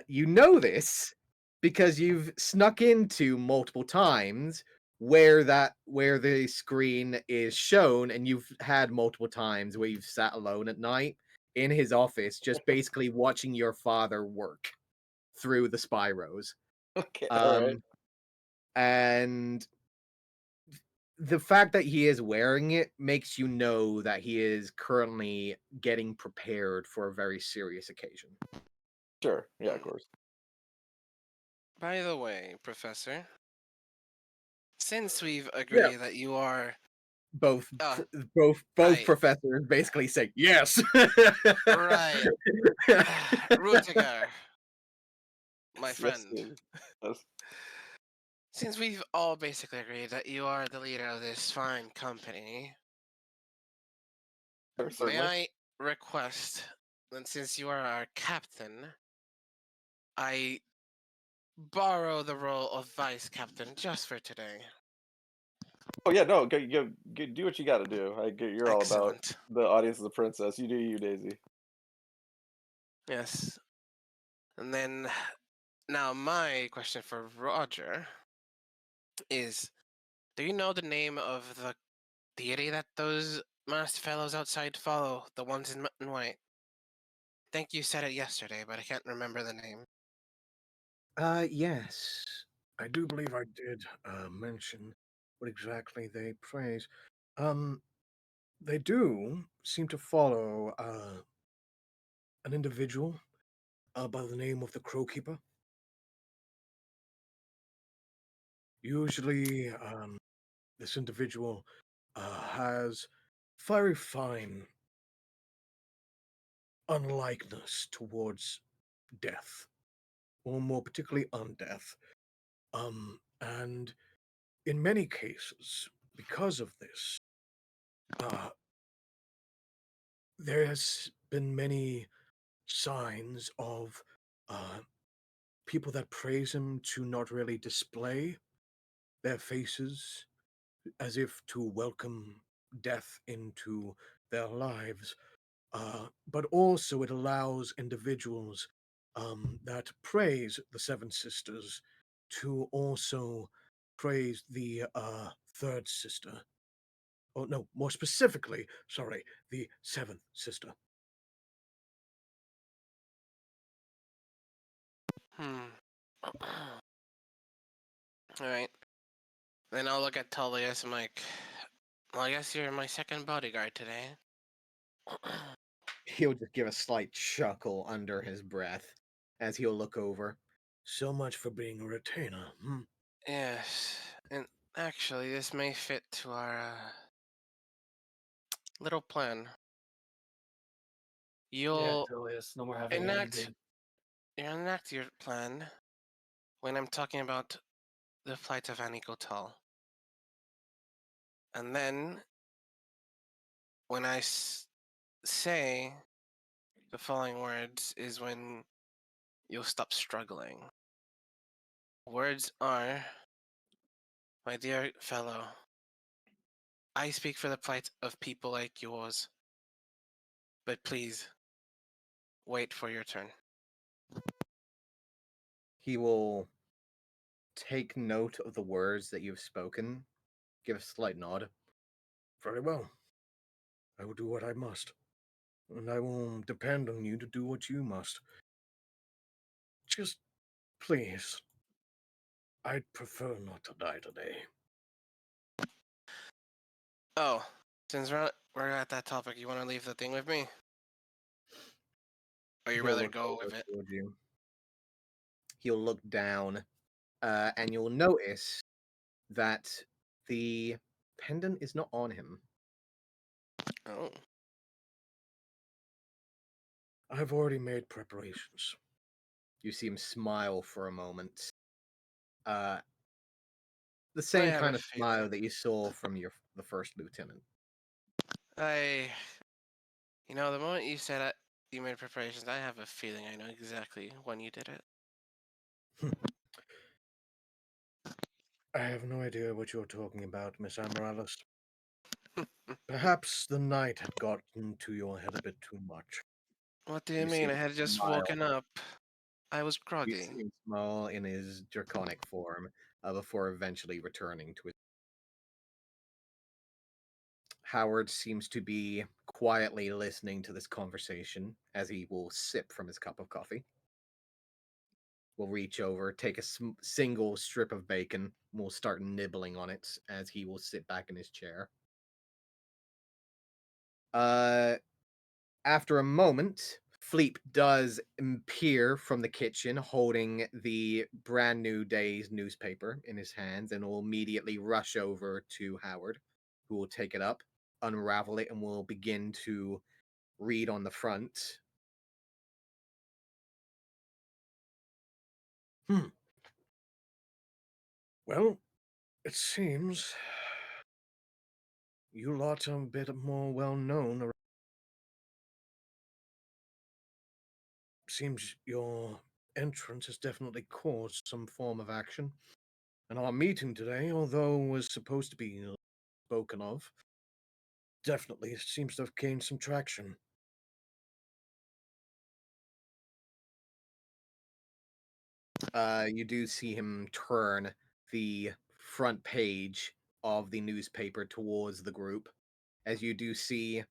Speaker 3: You know this because you've snuck into multiple times where the screen is shown, and you've had multiple times where you've sat alone at night in his office, just basically watching your father work through the Spyros.
Speaker 5: Okay. All right.
Speaker 3: And the fact that he is wearing it makes you know that he is currently getting prepared for a very serious occasion.
Speaker 5: Sure. Yeah, of course.
Speaker 1: By the way, Professor, since we've
Speaker 3: Yeah.
Speaker 1: agreed that you are
Speaker 3: Both
Speaker 1: uh,
Speaker 3: both
Speaker 1: right,
Speaker 3: professors basically say yes.
Speaker 1: right, Rutiger, my
Speaker 5: Yes,
Speaker 1: friend.
Speaker 5: sir. Yes.
Speaker 1: Since we've all basically agreed that you are the leader of this fine company,
Speaker 5: Sure,
Speaker 1: may
Speaker 5: certainly.
Speaker 1: I request that since you are our captain, I borrow the role of vice captain just for today.
Speaker 5: Oh yeah, no, go do what you got to do. You're all about
Speaker 1: Excellent.
Speaker 5: the audience is a princess. You do you, Daisy.
Speaker 1: Yes. And then, now my question for Roger is, do you know the name of the deity that those masked fellows outside follow, the ones in white? I think you said it yesterday, but I can't remember the name.
Speaker 3: Yes.
Speaker 7: I do believe I did mention what exactly they praise. They do seem to follow an individual by the name of the Crow Keeper. Usually, this individual has very fine unlikeness towards death, or more particularly undeath. And in many cases, because of this, uh, there has been many signs of uh, people that praise him to not really display their faces as if to welcome death into their lives. But also, it allows individuals that praise the Seven Sisters to also praise the third sister. Oh, no, more specifically, sorry, the seventh sister.
Speaker 1: Hmm. Alright. Then I'll look at Tullius and like, well, I guess you're my second bodyguard today.
Speaker 3: He'll just give a slight chuckle under his breath as he'll look over.
Speaker 7: So much for being a retainer.
Speaker 1: Yes, and actually, this may fit to our little plan.
Speaker 8: Yeah,
Speaker 1: You'll
Speaker 8: Tullius, no more having it
Speaker 1: enact,
Speaker 8: easy.
Speaker 1: you enact your plan when I'm talking about the flight of Anikotal. And then, when I say the following words, is when you'll stop struggling. Words are, my dear fellow, I speak for the plight of people like yours, but please, wait for your turn.
Speaker 3: He will take note of the words that you've spoken, give a slight nod.
Speaker 7: Very well. I will do what I must. And I will depend on you to do what you must. Just please. I'd prefer not to die today.
Speaker 1: Oh, since we're at that topic, you want to leave the thing with me? Or you
Speaker 3: He'll
Speaker 1: rather
Speaker 3: look
Speaker 1: go
Speaker 3: over
Speaker 1: with it?
Speaker 3: toward you. He'll look down, and you'll notice that the pendant is not on him.
Speaker 1: Oh.
Speaker 7: I've already made preparations.
Speaker 3: You see him smile for a moment. The
Speaker 1: I
Speaker 3: same
Speaker 1: have a
Speaker 3: kind of smile
Speaker 1: feeling.
Speaker 3: that you saw from the first lieutenant.
Speaker 1: The moment you said it, you made preparations, I have a feeling I know exactly when you did it.
Speaker 7: I have no idea what you're talking about, Miss Amaryllis. Perhaps the night had gotten to your head a bit too much.
Speaker 1: What do you
Speaker 3: You see
Speaker 1: mean? I
Speaker 3: him
Speaker 1: had just
Speaker 3: smile.
Speaker 1: woken up. I was
Speaker 3: You
Speaker 1: groggy.
Speaker 3: see him smile in his draconic form before eventually returning to his. Howard seems to be quietly listening to this conversation as he will sip from his cup of coffee. Will reach over, take a single strip of bacon, and will start nibbling on it as he will sit back in his chair. After a moment, Fleep does appear from the kitchen holding the brand new day's newspaper in his hands and will immediately rush over to Howard, who will take it up, unravel it, and will begin to read on the front.
Speaker 7: Well, it seems you lot are a bit more well known. Seems your entrance has definitely caused some form of action. And our meeting today, although was supposed to be spoken of, definitely seems to have gained some traction.
Speaker 3: You do see him turn the front page of the newspaper towards the group, as you do see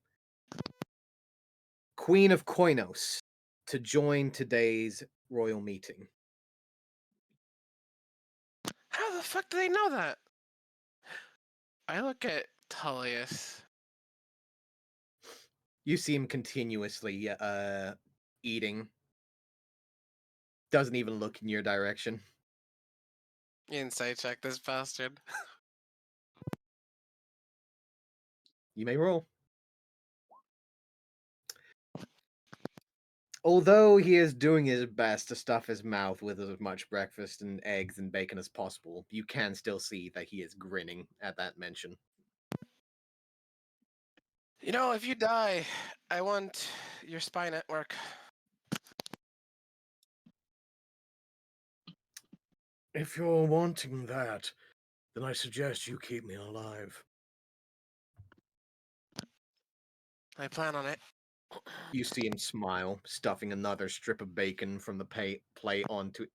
Speaker 3: Queen of Koinos to join today's royal meeting.
Speaker 1: How the fuck do they know that? I look at Tullius.
Speaker 3: You see him continuously eating. Doesn't even look in your direction.
Speaker 1: Insight check this bastard.
Speaker 3: You may roll. Although he is doing his best to stuff his mouth with as much breakfast and eggs and bacon as possible, you can still see that he is grinning at that mention.
Speaker 1: You know, if you die, I want your spy network.
Speaker 7: If you're wanting that, then I suggest you keep me alive.
Speaker 1: I plan on it.
Speaker 3: You see him smile, stuffing another strip of bacon from the plate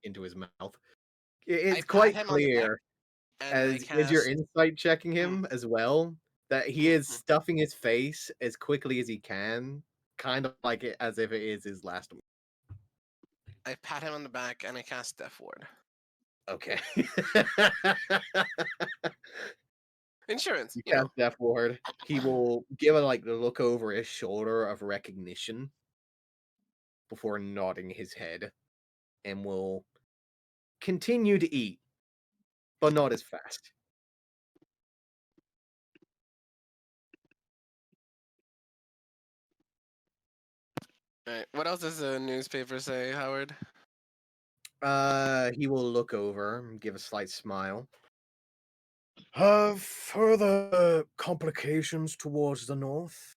Speaker 3: into his mouth. It's
Speaker 1: pat
Speaker 3: quite
Speaker 1: him on the back
Speaker 3: clear
Speaker 1: and I
Speaker 3: as you're
Speaker 1: cast.
Speaker 3: insight checking him as well that he is stuffing his face as quickly as he can, kind of like it as if it is his last.
Speaker 1: I pat him on the back and I cast Death Ward.
Speaker 3: Okay.
Speaker 1: Insurance,
Speaker 3: You
Speaker 1: you know.
Speaker 3: cast Death Ward. He will give a look over his shoulder of recognition before nodding his head, and will continue to eat, but not as fast.
Speaker 1: All right. What else does the newspaper say, Howard?
Speaker 3: He will look over and give a slight smile.
Speaker 7: Further complications towards the north.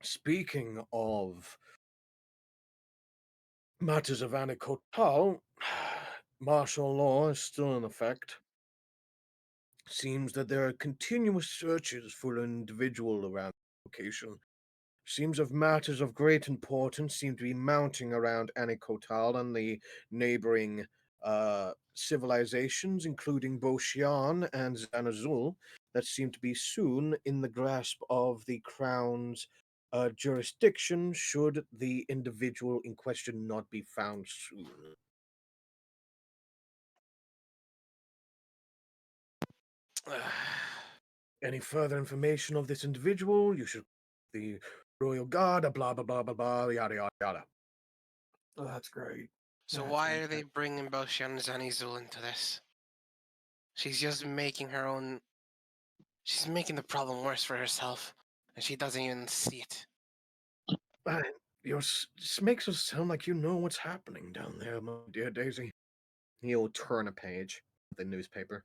Speaker 7: Speaking of matters of Anicotal, martial law is still in effect. Seems that there are continuous searches for an individual around the location. Seems of matters of great importance seem to be mounting around Anicotal and the neighboring civilizations, including Boshian and Zanazul, that seem to be soon in the grasp of the crown's jurisdiction should the individual in question not be found soon. Any further information of this individual, you should the royal guard, blah blah blah blah blah, yada yada yada.
Speaker 8: Oh, that's great.
Speaker 1: So
Speaker 8: That's
Speaker 1: why are they
Speaker 8: fantastic.
Speaker 1: bringing Boshan Zanizul into this? She's just making her own. She's making the problem worse for herself, and she doesn't even see it.
Speaker 7: This makes us sound like you know what's happening down there, my dear Daisy.
Speaker 3: He'll turn a page of the newspaper.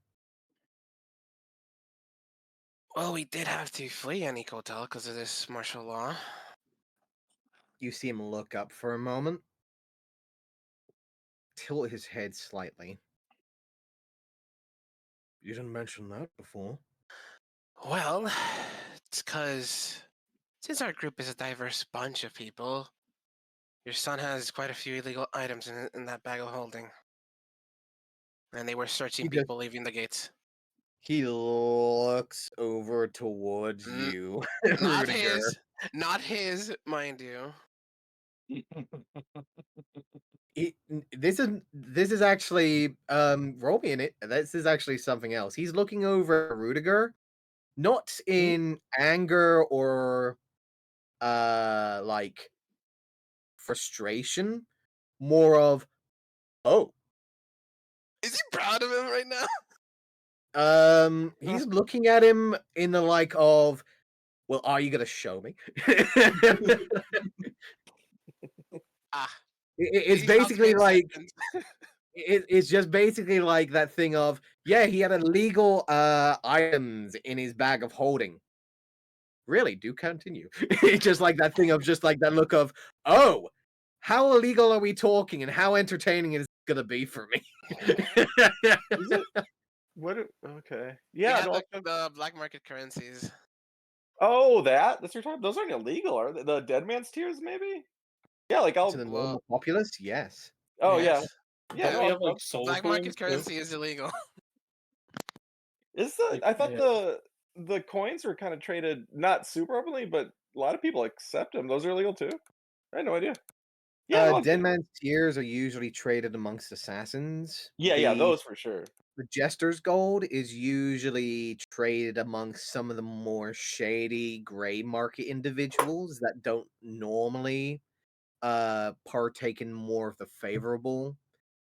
Speaker 1: Well, we did have to flee Anikotel because of this martial law.
Speaker 3: You see him look up for a moment, tilt his head slightly.
Speaker 7: You didn't mention that before.
Speaker 1: Well, it's because Since our group is a diverse bunch of people, your son has quite a few illegal items in that bag of holding. And they were searching
Speaker 3: He just
Speaker 1: people leaving the gates.
Speaker 3: he looks over towards
Speaker 1: N-
Speaker 3: you,
Speaker 1: Not
Speaker 3: Rudiger.
Speaker 1: his, mind you.
Speaker 3: This is actually roll me in it. This is actually something else. He's looking over at Rudiger, not in anger or like frustration, more of oh.
Speaker 1: Is he proud of him right now?
Speaker 3: He's looking at him in the like of, well, are you gonna show me?
Speaker 1: Ah,
Speaker 3: It's
Speaker 1: he helped me
Speaker 3: basically
Speaker 1: in
Speaker 3: like
Speaker 1: sentence.
Speaker 3: it's just basically like that thing of, yeah, he had illegal items in his bag of holding. Really, do continue. It's just like that thing of just like that look of, oh, how illegal are we talking and how entertaining is it gonna be for me?
Speaker 5: Is it? Okay.
Speaker 1: He
Speaker 5: Yeah.
Speaker 1: had
Speaker 5: No.
Speaker 1: the black market currencies.
Speaker 5: Oh, that's your time. Those aren't illegal, are they? The dead man's tears, maybe. Yeah. Like
Speaker 3: To the
Speaker 5: I'll.
Speaker 3: normal populace, yes.
Speaker 5: Oh yeah.
Speaker 1: Yes.
Speaker 5: Yeah.
Speaker 2: Don't we
Speaker 5: No.
Speaker 2: have like soul
Speaker 1: Black
Speaker 2: coins
Speaker 1: market
Speaker 2: too?
Speaker 1: currency is illegal.
Speaker 5: Is the
Speaker 2: Like,
Speaker 5: I thought
Speaker 2: yeah.
Speaker 5: the coins were kind of traded not super openly, but a lot of people accept them. Those are illegal too. I had no idea. Yeah. No.
Speaker 3: Dead man's tears are usually traded amongst assassins.
Speaker 5: Yeah. Yeah. Those for sure.
Speaker 3: The Jester's Gold is usually traded amongst some of the more shady gray market individuals that don't normally partake in more of the favorable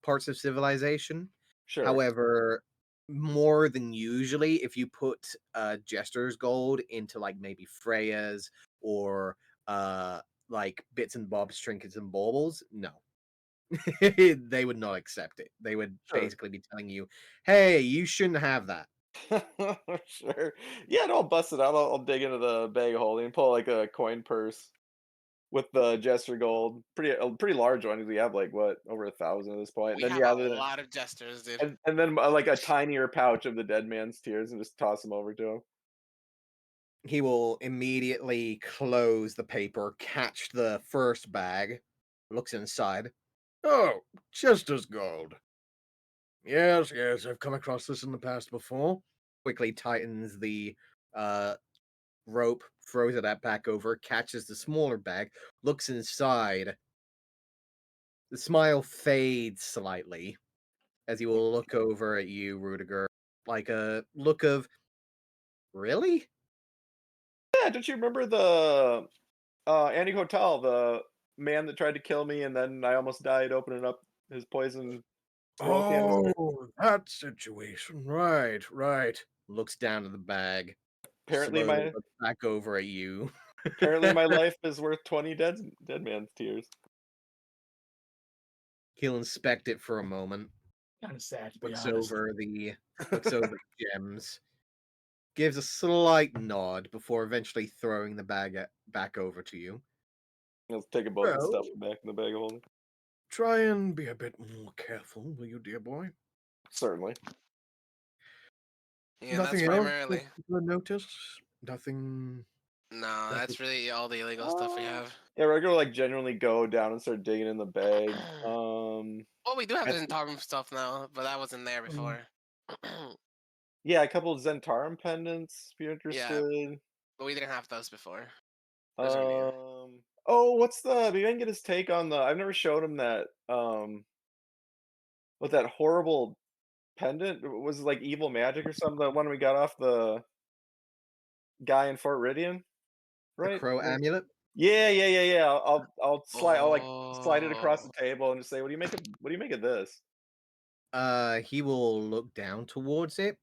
Speaker 3: parts of civilization.
Speaker 5: Sure.
Speaker 3: However, more than usually, if you put Jester's Gold into like maybe Freya's or like bits and bobs, trinkets and baubles, no. They would not accept it. They would
Speaker 5: Sure.
Speaker 3: basically be telling you, "Hey, you shouldn't have that."
Speaker 5: Sure. Yeah. No. I'll bust it out. I'll dig into the bag of holding, pull like a coin purse with the Jester Gold, a pretty large one. 'Cause we have like what over 1,000 at this point. And
Speaker 1: We
Speaker 5: then
Speaker 1: have
Speaker 5: yeah,
Speaker 1: a lot of jesters, dude.
Speaker 5: and then like a tinier pouch of the dead man's tears, and just toss them over to him.
Speaker 3: He will immediately close the paper, catch the first bag, looks inside. Oh, Chester's Gold. Yes, yes, I've come across this in the past before. Quickly tightens the uh rope, throws it back over, catches the smaller bag, looks inside. The smile fades slightly as he will look over at you, Rudiger, like a look of, really?
Speaker 5: Yeah. Don't you remember the Andy Hotel, the man that tried to kill me, and then I almost died opening up his poison roll canister?
Speaker 7: Oh, that situation. Right, right.
Speaker 3: Looks down at the bag,
Speaker 5: Apparently
Speaker 3: slowly
Speaker 5: my
Speaker 3: looks back over at you.
Speaker 5: apparently my life is worth 20 dead man's tears.
Speaker 3: He'll inspect it for a moment,
Speaker 8: Kind of sad to be
Speaker 3: looks
Speaker 8: honest.
Speaker 3: over the gems, gives a slight nod before eventually throwing the bag back over to you.
Speaker 5: Let's take them both and
Speaker 7: Well,
Speaker 5: stuff them back in the bag of holding.
Speaker 7: try and be a bit more careful, will you, dear boy?
Speaker 5: Certainly.
Speaker 1: Yeah, that's
Speaker 7: Nothing else
Speaker 1: primarily.
Speaker 7: to notice? Nothing.
Speaker 1: No,
Speaker 7: Nothing.
Speaker 1: that's really all the illegal stuff we have.
Speaker 5: Yeah, we're gonna like genuinely go down and start digging in the bag.
Speaker 1: Well, we do have
Speaker 5: I
Speaker 1: the
Speaker 5: th-
Speaker 1: Zentarum stuff now, but that wasn't there before.
Speaker 5: yeah, a couple of Zentarum pendants, if you're
Speaker 1: Yeah,
Speaker 5: interested.
Speaker 1: but we didn't have those before. Those are new.
Speaker 5: Oh, what's the? We didn't get his take on the. I've never showed him that. With that horrible pendant was it like evil magic or something. The one we got off the guy in Fort Ridian,
Speaker 3: The
Speaker 5: right?
Speaker 3: crow amulet.
Speaker 5: Yeah, yeah, yeah, yeah. I'll slide. I'll like slide it across the
Speaker 1: Oh,
Speaker 5: table and just say, What do you make of this?"
Speaker 3: He will look down towards it.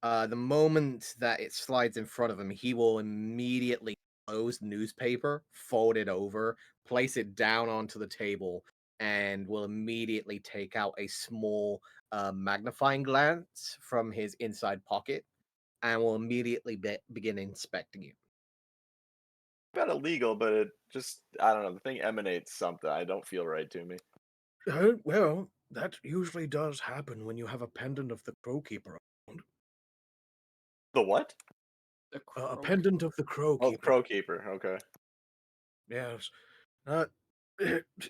Speaker 3: The moment that it slides in front of him, he will immediately close the newspaper, fold it over, place it down onto the table, and will immediately take out a small magnifying glass from his inside pocket and will immediately begin inspecting you.
Speaker 5: Not illegal, but it just I don't know. The thing emanates something. I don't feel right to me.
Speaker 7: Well, that usually does happen when you have a pendant of the Crowkeeper around.
Speaker 5: The what?
Speaker 4: The
Speaker 7: A
Speaker 4: crow
Speaker 7: pendant of the Crow
Speaker 5: Oh, the
Speaker 7: Keeper.
Speaker 5: Crow Keeper. Okay.
Speaker 7: Yes. Uh,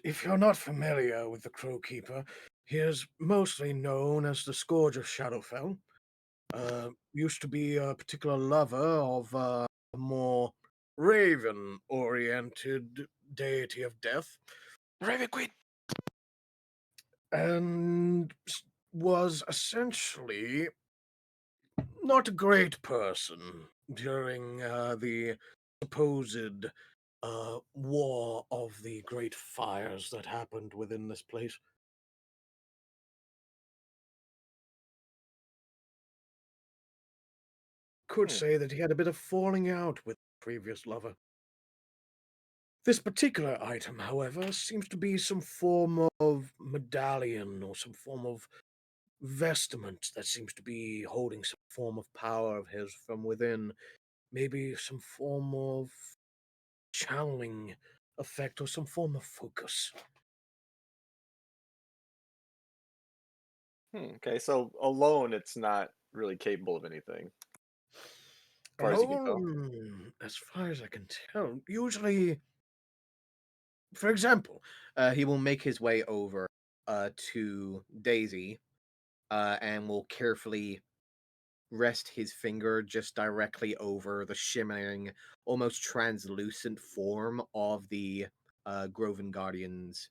Speaker 7: if you're not familiar with the Crow Keeper, he is mostly known as the Scourge of Shadowfell. Used to be a particular lover of a more raven-oriented deity of death,
Speaker 1: Raven Queen.
Speaker 7: and was essentially not a great person during the supposed war of the great fires that happened within this place. Could
Speaker 5: Hmm.
Speaker 7: say that he had a bit of falling out with the previous lover. This particular item, however, seems to be some form of medallion or some form of vestment that seems to be holding some form of power of his from within. Maybe some form of channeling effect or some form of focus.
Speaker 5: Okay, so alone, it's not really capable of anything, as far as you can tell.
Speaker 7: As far as I can tell, usually, for example,
Speaker 3: He will make his way over to Daisy and will carefully rest his finger just directly over the shimmering, almost translucent form of the Groven Guardian's,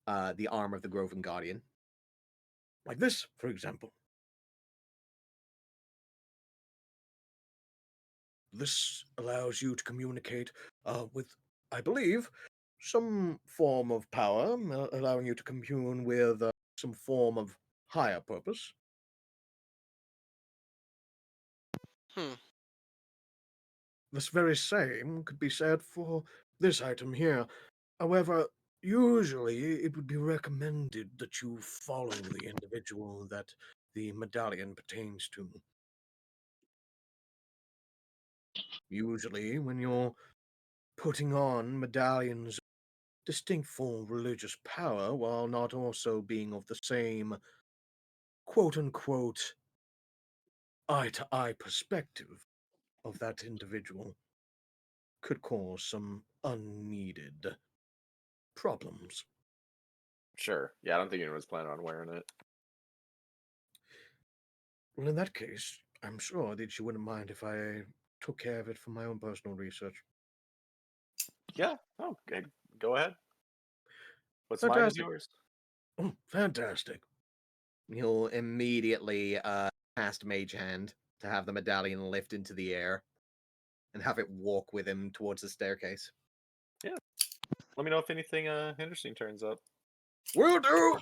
Speaker 3: the arm of the Groven Guardian.
Speaker 7: like this, for example. This allows you to communicate with, I believe, some form of power, allowing you to commune with some form of higher purpose.
Speaker 1: Hmm.
Speaker 7: This very same could be said for this item here. However, usually it would be recommended that you follow the individual that the medallion pertains to. Usually, when you're putting on medallions of distinct form of religious power while not also being of the same quote unquote eye to eye perspective of that individual, could cause some unneeded problems.
Speaker 5: Sure. Yeah, I don't think anyone's planning on wearing it.
Speaker 7: Well, in that case, I'm sure that you wouldn't mind if I took care of it for my own personal research.
Speaker 5: Yeah. Oh, okay. Go ahead. What's mine is
Speaker 7: Fantastic.
Speaker 5: yours.
Speaker 7: Oh, fantastic.
Speaker 3: He'll immediately cast Mage Hand to have the medallion lift into the air and have it walk with him towards the staircase.
Speaker 5: Yeah. Let me know if anything interesting turns up.
Speaker 3: Will do!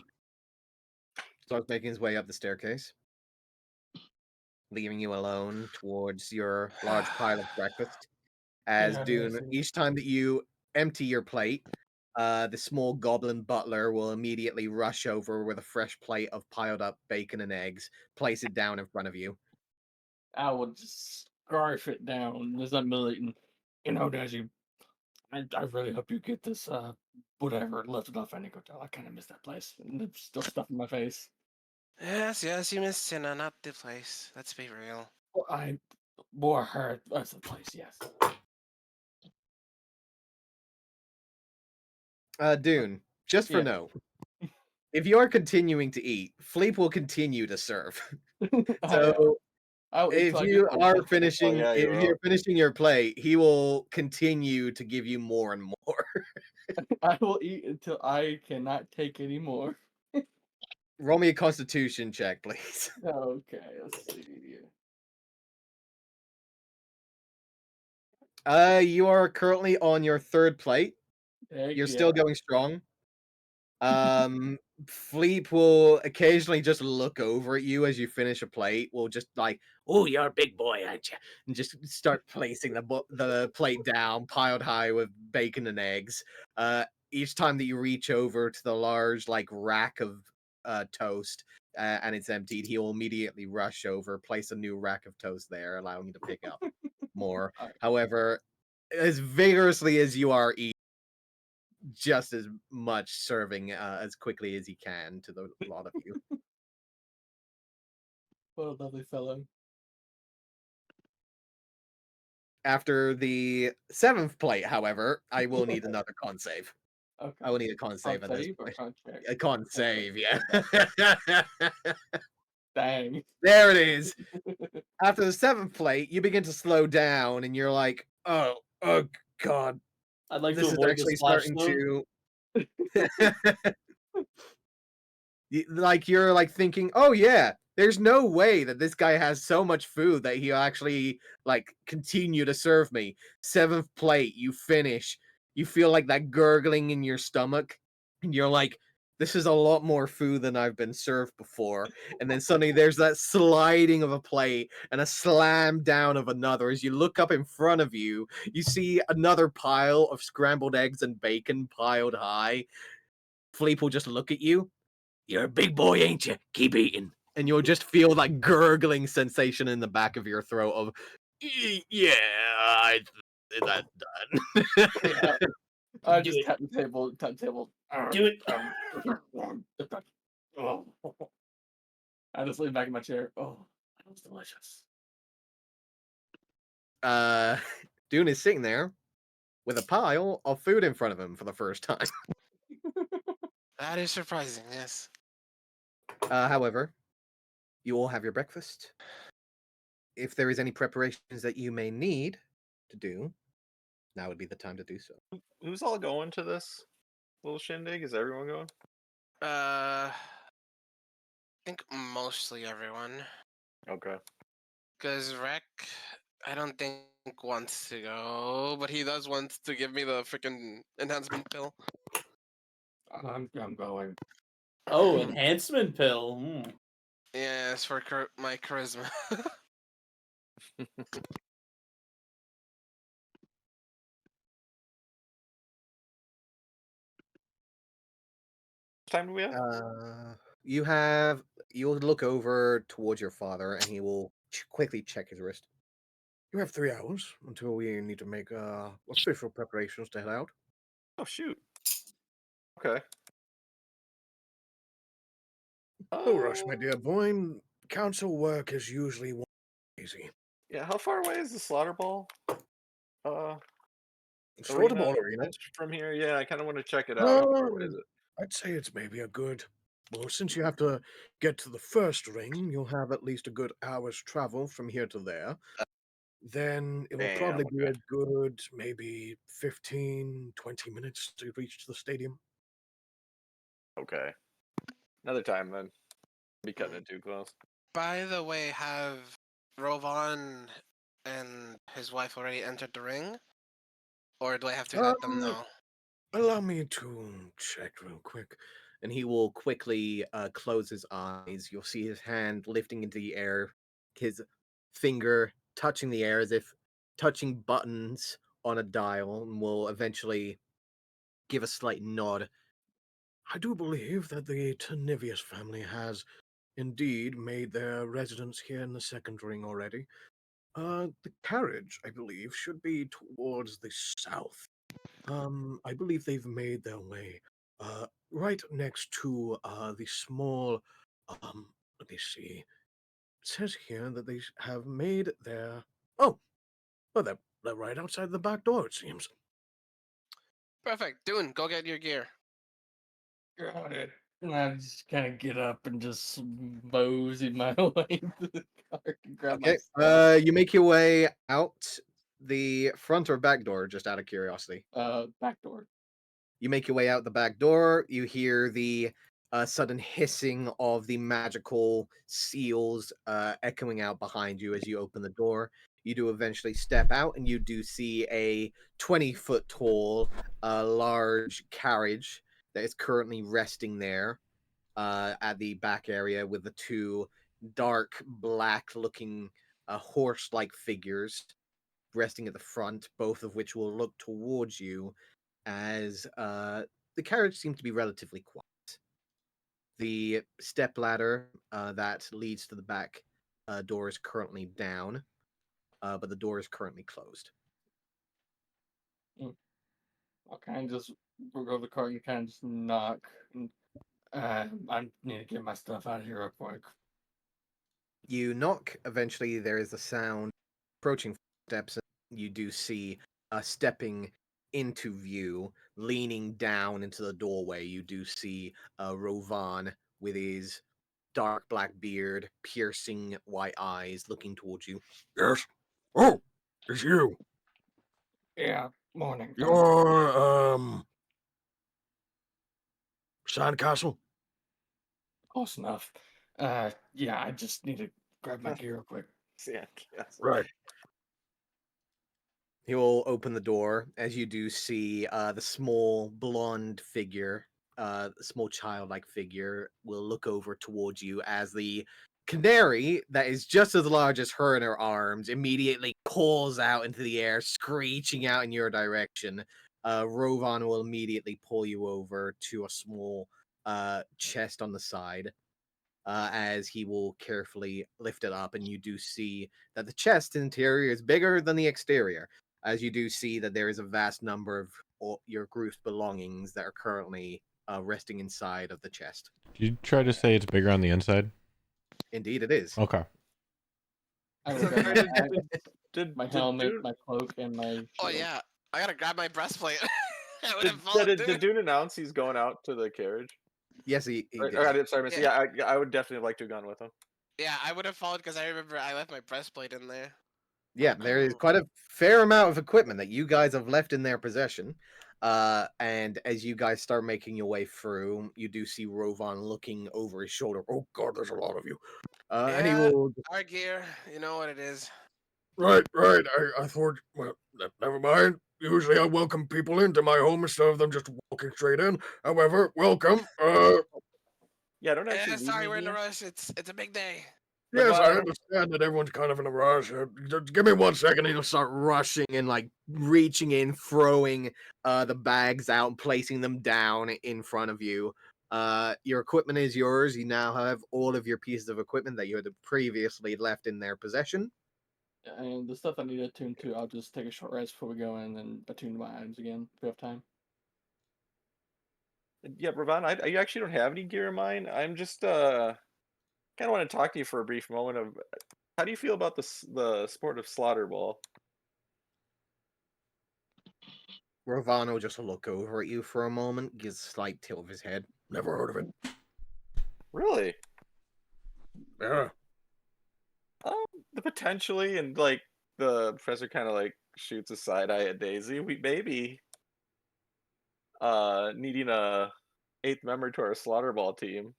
Speaker 3: Starts making his way up the staircase, leaving you alone towards your large pile of breakfast. As
Speaker 4: Yeah,
Speaker 3: Dune, each time that you empty your plate, the small goblin butler will immediately rush over with a fresh plate of piled up bacon and eggs, place it down in front of you.
Speaker 4: I would just scarf it down. There's a million. You know, Daisy, I really hope you get this, whatever, left off any hotel. I kind of miss that place. And there's still stuff in my face.
Speaker 1: Yes, yes, you miss Senna, not the place. Let's be real.
Speaker 4: Well, I bore her. That's the place, yes.
Speaker 3: Dune, just for
Speaker 4: Yeah.
Speaker 3: note, if you are continuing to eat, Fleep will continue to serve. So
Speaker 4: I'll eat
Speaker 3: if
Speaker 4: till I
Speaker 3: you
Speaker 4: get full.
Speaker 3: are
Speaker 5: Oh,
Speaker 3: finishing,
Speaker 5: yeah, you
Speaker 3: if
Speaker 5: will.
Speaker 3: you're finishing your plate, he will continue to give you more and more.
Speaker 4: I will eat until I cannot take any more.
Speaker 3: Roll me a Constitution check, please.
Speaker 4: Okay, let's see.
Speaker 3: You are currently on your third plate.
Speaker 4: Heck
Speaker 3: You're
Speaker 4: yeah.
Speaker 3: still going strong. Fleep will occasionally just look over at you as you finish a plate. Will just like,
Speaker 8: Oh, you're a big boy, aren't you?
Speaker 3: and just start placing the plate down, piled high with bacon and eggs. Each time that you reach over to the large like rack of toast and it's emptied, he will immediately rush over, place a new rack of toast there, allowing you to pick up more.
Speaker 4: Alright.
Speaker 3: However, as vigorously as you are eating, just as much serving as quickly as he can to the lot of you.
Speaker 4: What a lovely fellow.
Speaker 3: After the 7th plate, however, I will need another con save.
Speaker 4: Okay.
Speaker 3: I will need a con save
Speaker 4: Con
Speaker 3: at this
Speaker 4: save or
Speaker 3: point.
Speaker 4: con check?
Speaker 3: A con save, yeah.
Speaker 4: Dang.
Speaker 3: There it is. After the 7th plate, you begin to slow down, and you're like, "Oh, oh God,
Speaker 2: I'd like to
Speaker 3: this is
Speaker 2: avoid the
Speaker 3: actually
Speaker 2: splash
Speaker 3: starting
Speaker 2: zone.
Speaker 3: to." You're like thinking, "Oh yeah, there's no way that this guy has so much food that he'll actually like continue to serve me." 7th plate, you finish. You feel like that gurgling in your stomach, and you're like, "This is a lot more food than I've been served before." And then suddenly there's that sliding of a plate and a slam down of another. As you look up in front of you, you see another pile of scrambled eggs and bacon piled high. Fleep will just look at you.
Speaker 7: You're a big boy, ain't you? Keep eating.
Speaker 3: And you'll just feel that gurgling sensation in the back of your throat of, yeah, that's done."
Speaker 4: Yeah. I
Speaker 2: Do
Speaker 4: just
Speaker 2: it.
Speaker 4: tap the table. Tap the table.
Speaker 2: Do it.
Speaker 4: Oh. I just lean back in my chair. Oh, that was delicious.
Speaker 3: Dune is sitting there with a pile of food in front of him for the first time.
Speaker 1: That is surprising, yes.
Speaker 3: However, you all have your breakfast. If there is any preparations that you may need to do, now would be the time to do so.
Speaker 5: Who's all going to this little shindig? Is everyone going?
Speaker 1: I think mostly everyone.
Speaker 5: Okay.
Speaker 1: Because Rek, I don't think wants to go, but he does want to give me the freaking enhancement pill.
Speaker 4: I'm going.
Speaker 2: Oh, enhancement pill.
Speaker 1: Yeah, it's for my charisma.
Speaker 5: What time do we have?
Speaker 3: You'll look over towards your father, and he will quickly check his wrist.
Speaker 7: You have 3 hours until we need to make official preparations to head out.
Speaker 5: Oh shoot. Okay.
Speaker 7: No rush, my dear boy. Council work is usually easy.
Speaker 5: Yeah, how far away is the slaughter ball? Arena
Speaker 7: Slaughter ball arena.
Speaker 5: from here? Yeah, I kind of want to check it out. How far away is it?
Speaker 7: I'd say it's maybe a good. Well, since you have to get to the first ring, you'll have at least a good hour's travel from here to there. Then it will
Speaker 5: Damn,
Speaker 7: probably be
Speaker 5: okay.
Speaker 7: a good maybe 15, 20 minutes to reach the stadium.
Speaker 5: Okay. Another time then. Be cutting it too close.
Speaker 1: By the way, have Rovan and his wife already entered the ring? Or do I have to let them know?
Speaker 7: Allow me to check real quick.
Speaker 3: And he will quickly close his eyes. You'll see his hand lifting into the air, his finger touching the air as if touching buttons on a dial, and will eventually give a slight nod.
Speaker 7: I do believe that the Tanivius family has indeed made their residence here in the second ring already. The carriage, I believe, should be towards the south. I believe they've made their way right next to the small. Let me see. It says here that they have made their. Oh, well, they're right outside the back door. It seems.
Speaker 1: Perfect. Dune, go get your gear.
Speaker 4: Got it. And I just kind of get up and just mosey my way to the car and grab my
Speaker 3: Okay.
Speaker 4: stuff.
Speaker 3: You make your way out the front or back door, just out of curiosity.
Speaker 4: Back door.
Speaker 3: You make your way out the back door. You hear the sudden hissing of the magical seals echoing out behind you as you open the door. You do eventually step out, and you do see a 20-foot tall, large carriage that is currently resting there at the back area with the two dark, black looking horse like figures resting at the front, both of which will look towards you as the carriage seems to be relatively quiet. The step ladder that leads to the back door is currently down, but the door is currently closed.
Speaker 4: I'll kind of just go to the car and kind of just knock. And, I need to get my stuff out of here real quick.
Speaker 3: You knock, eventually, there is a sound approaching steps, and you do see stepping into view, leaning down into the doorway. You do see Rovan with his dark black beard, piercing white eyes, looking towards you.
Speaker 7: Yes. Oh, it's you.
Speaker 4: Yeah, morning.
Speaker 7: You're Sandcastle.
Speaker 4: Close enough. Yeah, I just need to grab my gear real quick.
Speaker 5: Yeah, yes.
Speaker 7: Right.
Speaker 3: He will open the door as you do see the small blonde figure, the small childlike figure, will look over towards you as the canary that is just as large as her in her arms immediately calls out into the air, screeching out in your direction. Rovan will immediately pull you over to a small chest on the side. As he will carefully lift it up, and you do see that the chest interior is bigger than the exterior, as you do see that there is a vast number of your group's belongings that are currently resting inside of the chest.
Speaker 9: Did you try to say it's bigger on the inside?
Speaker 3: Indeed, it is.
Speaker 9: Okay.
Speaker 4: I will
Speaker 5: So,
Speaker 4: grab
Speaker 5: sorry,
Speaker 4: my bag, my
Speaker 5: did
Speaker 4: helmet,
Speaker 5: Dune,
Speaker 4: my cloak, and my shield.
Speaker 1: Oh yeah, I gotta grab my breastplate. I would
Speaker 5: did,
Speaker 1: have followed
Speaker 5: did, did
Speaker 1: dude.
Speaker 5: Dune announce he's going out to the carriage?
Speaker 3: Yes, he did.
Speaker 5: Sorry, Missy. Yeah, I would definitely have liked to have gone with him.
Speaker 1: Yeah, I would have followed because I remember I left my breastplate in there.
Speaker 3: Yeah, there is quite a fair amount of equipment that you guys have left in their possession. And as you guys start making your way through, you do see Rovan looking over his shoulder. Oh God, there's a lot of you. And he
Speaker 1: Yeah.
Speaker 3: will
Speaker 1: Our gear, you know what it is.
Speaker 7: Right. I thought. Well, never mind. Usually, I welcome people into my home instead of them just walking straight in. However, welcome.
Speaker 5: Yeah, I don't actually
Speaker 1: Yeah,
Speaker 5: need
Speaker 1: sorry,
Speaker 5: any
Speaker 1: we're in a
Speaker 5: gear.
Speaker 1: rush. It's a big day.
Speaker 7: Yes, I
Speaker 5: But-
Speaker 7: understand that everyone's kind of in a rush. Just give me 1 second.
Speaker 3: he'll start rushing and like reaching in, throwing the bags out and placing them down in front of you. Your equipment is yours. You now have all of your pieces of equipment that you had previously left in their possession.
Speaker 4: And the stuff I need to attune to, I'll just take a short rest before we go in and attune to my items again if we have time.
Speaker 5: Yeah, Ravan, I actually don't have any gear in mind. I'm just kind of want to talk to you for a brief moment of how do you feel about the sport of slaughter ball?
Speaker 3: Rovan will just look over at you for a moment, gives a slight tilt of his head.
Speaker 7: Never heard of it.
Speaker 5: Really?
Speaker 7: Yeah.
Speaker 5: The potentially, and like the professor kind of like shoots a side eye at Daisy. We maybe needing a 8th member to our slaughter ball team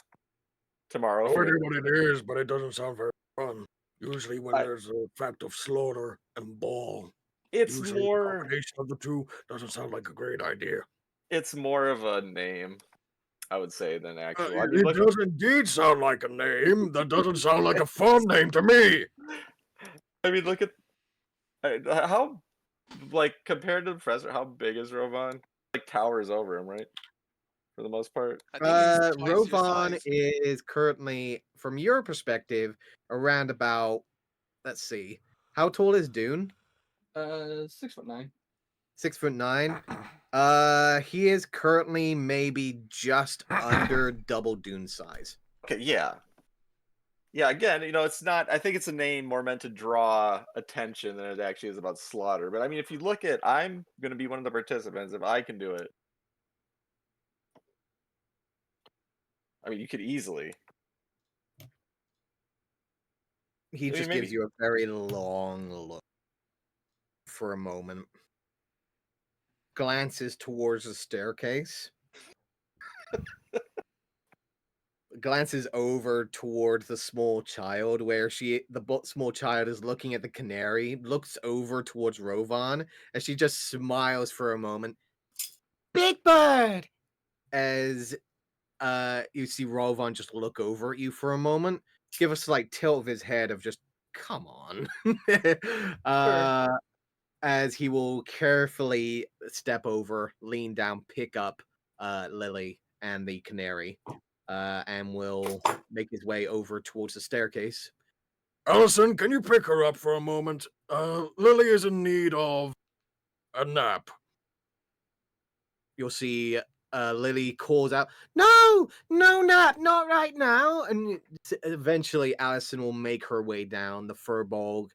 Speaker 5: tomorrow.
Speaker 7: No
Speaker 5: for
Speaker 7: idea
Speaker 5: the-
Speaker 7: what it is, but it doesn't sound very fun. Usually, when
Speaker 5: I-
Speaker 7: there's a fact of slaughter and ball,
Speaker 5: It's
Speaker 7: usually the
Speaker 5: more
Speaker 7: combination of the two doesn't sound like a great idea.
Speaker 5: it's more of a name, I would say, than actual. I mean,
Speaker 7: It
Speaker 5: look,
Speaker 7: does indeed sound like a name. That doesn't sound like a fun name to me.
Speaker 5: look at how, like, compared to the professor, how big is Rovan? Like towers over him, right? For the most part.
Speaker 1: I think he's twice your
Speaker 3: Rovan
Speaker 1: size.
Speaker 3: is currently, from your perspective, around about. Let's see, how tall is Dune?
Speaker 4: 6'9".
Speaker 3: 6'9". He is currently maybe just under double Dune size.
Speaker 5: Okay, yeah. Yeah, again, it's not. I think it's a name more meant to draw attention than it actually is about slaughter. But I mean, if you look at, I'm going to be one of the participants if I can do it. I mean, you could easily.
Speaker 3: He
Speaker 5: I mean,
Speaker 3: just
Speaker 5: maybe-
Speaker 3: gives you a very long look for a moment. Glances towards the staircase. Glances over towards the small child where small child is looking at the canary, looks over towards Rovan as she just smiles for a moment. Big Bird! As you see Rovan just look over at you for a moment, give a slight tilt of his head of just, come on. As he will carefully step over, lean down, pick up Lily and the canary, and will make his way over towards the staircase.
Speaker 7: Allison, can you pick her up for a moment? Lily is in need of a nap.
Speaker 3: You'll see Lily calls out, no nap, not right now. And eventually Allison will make her way down the furbolg,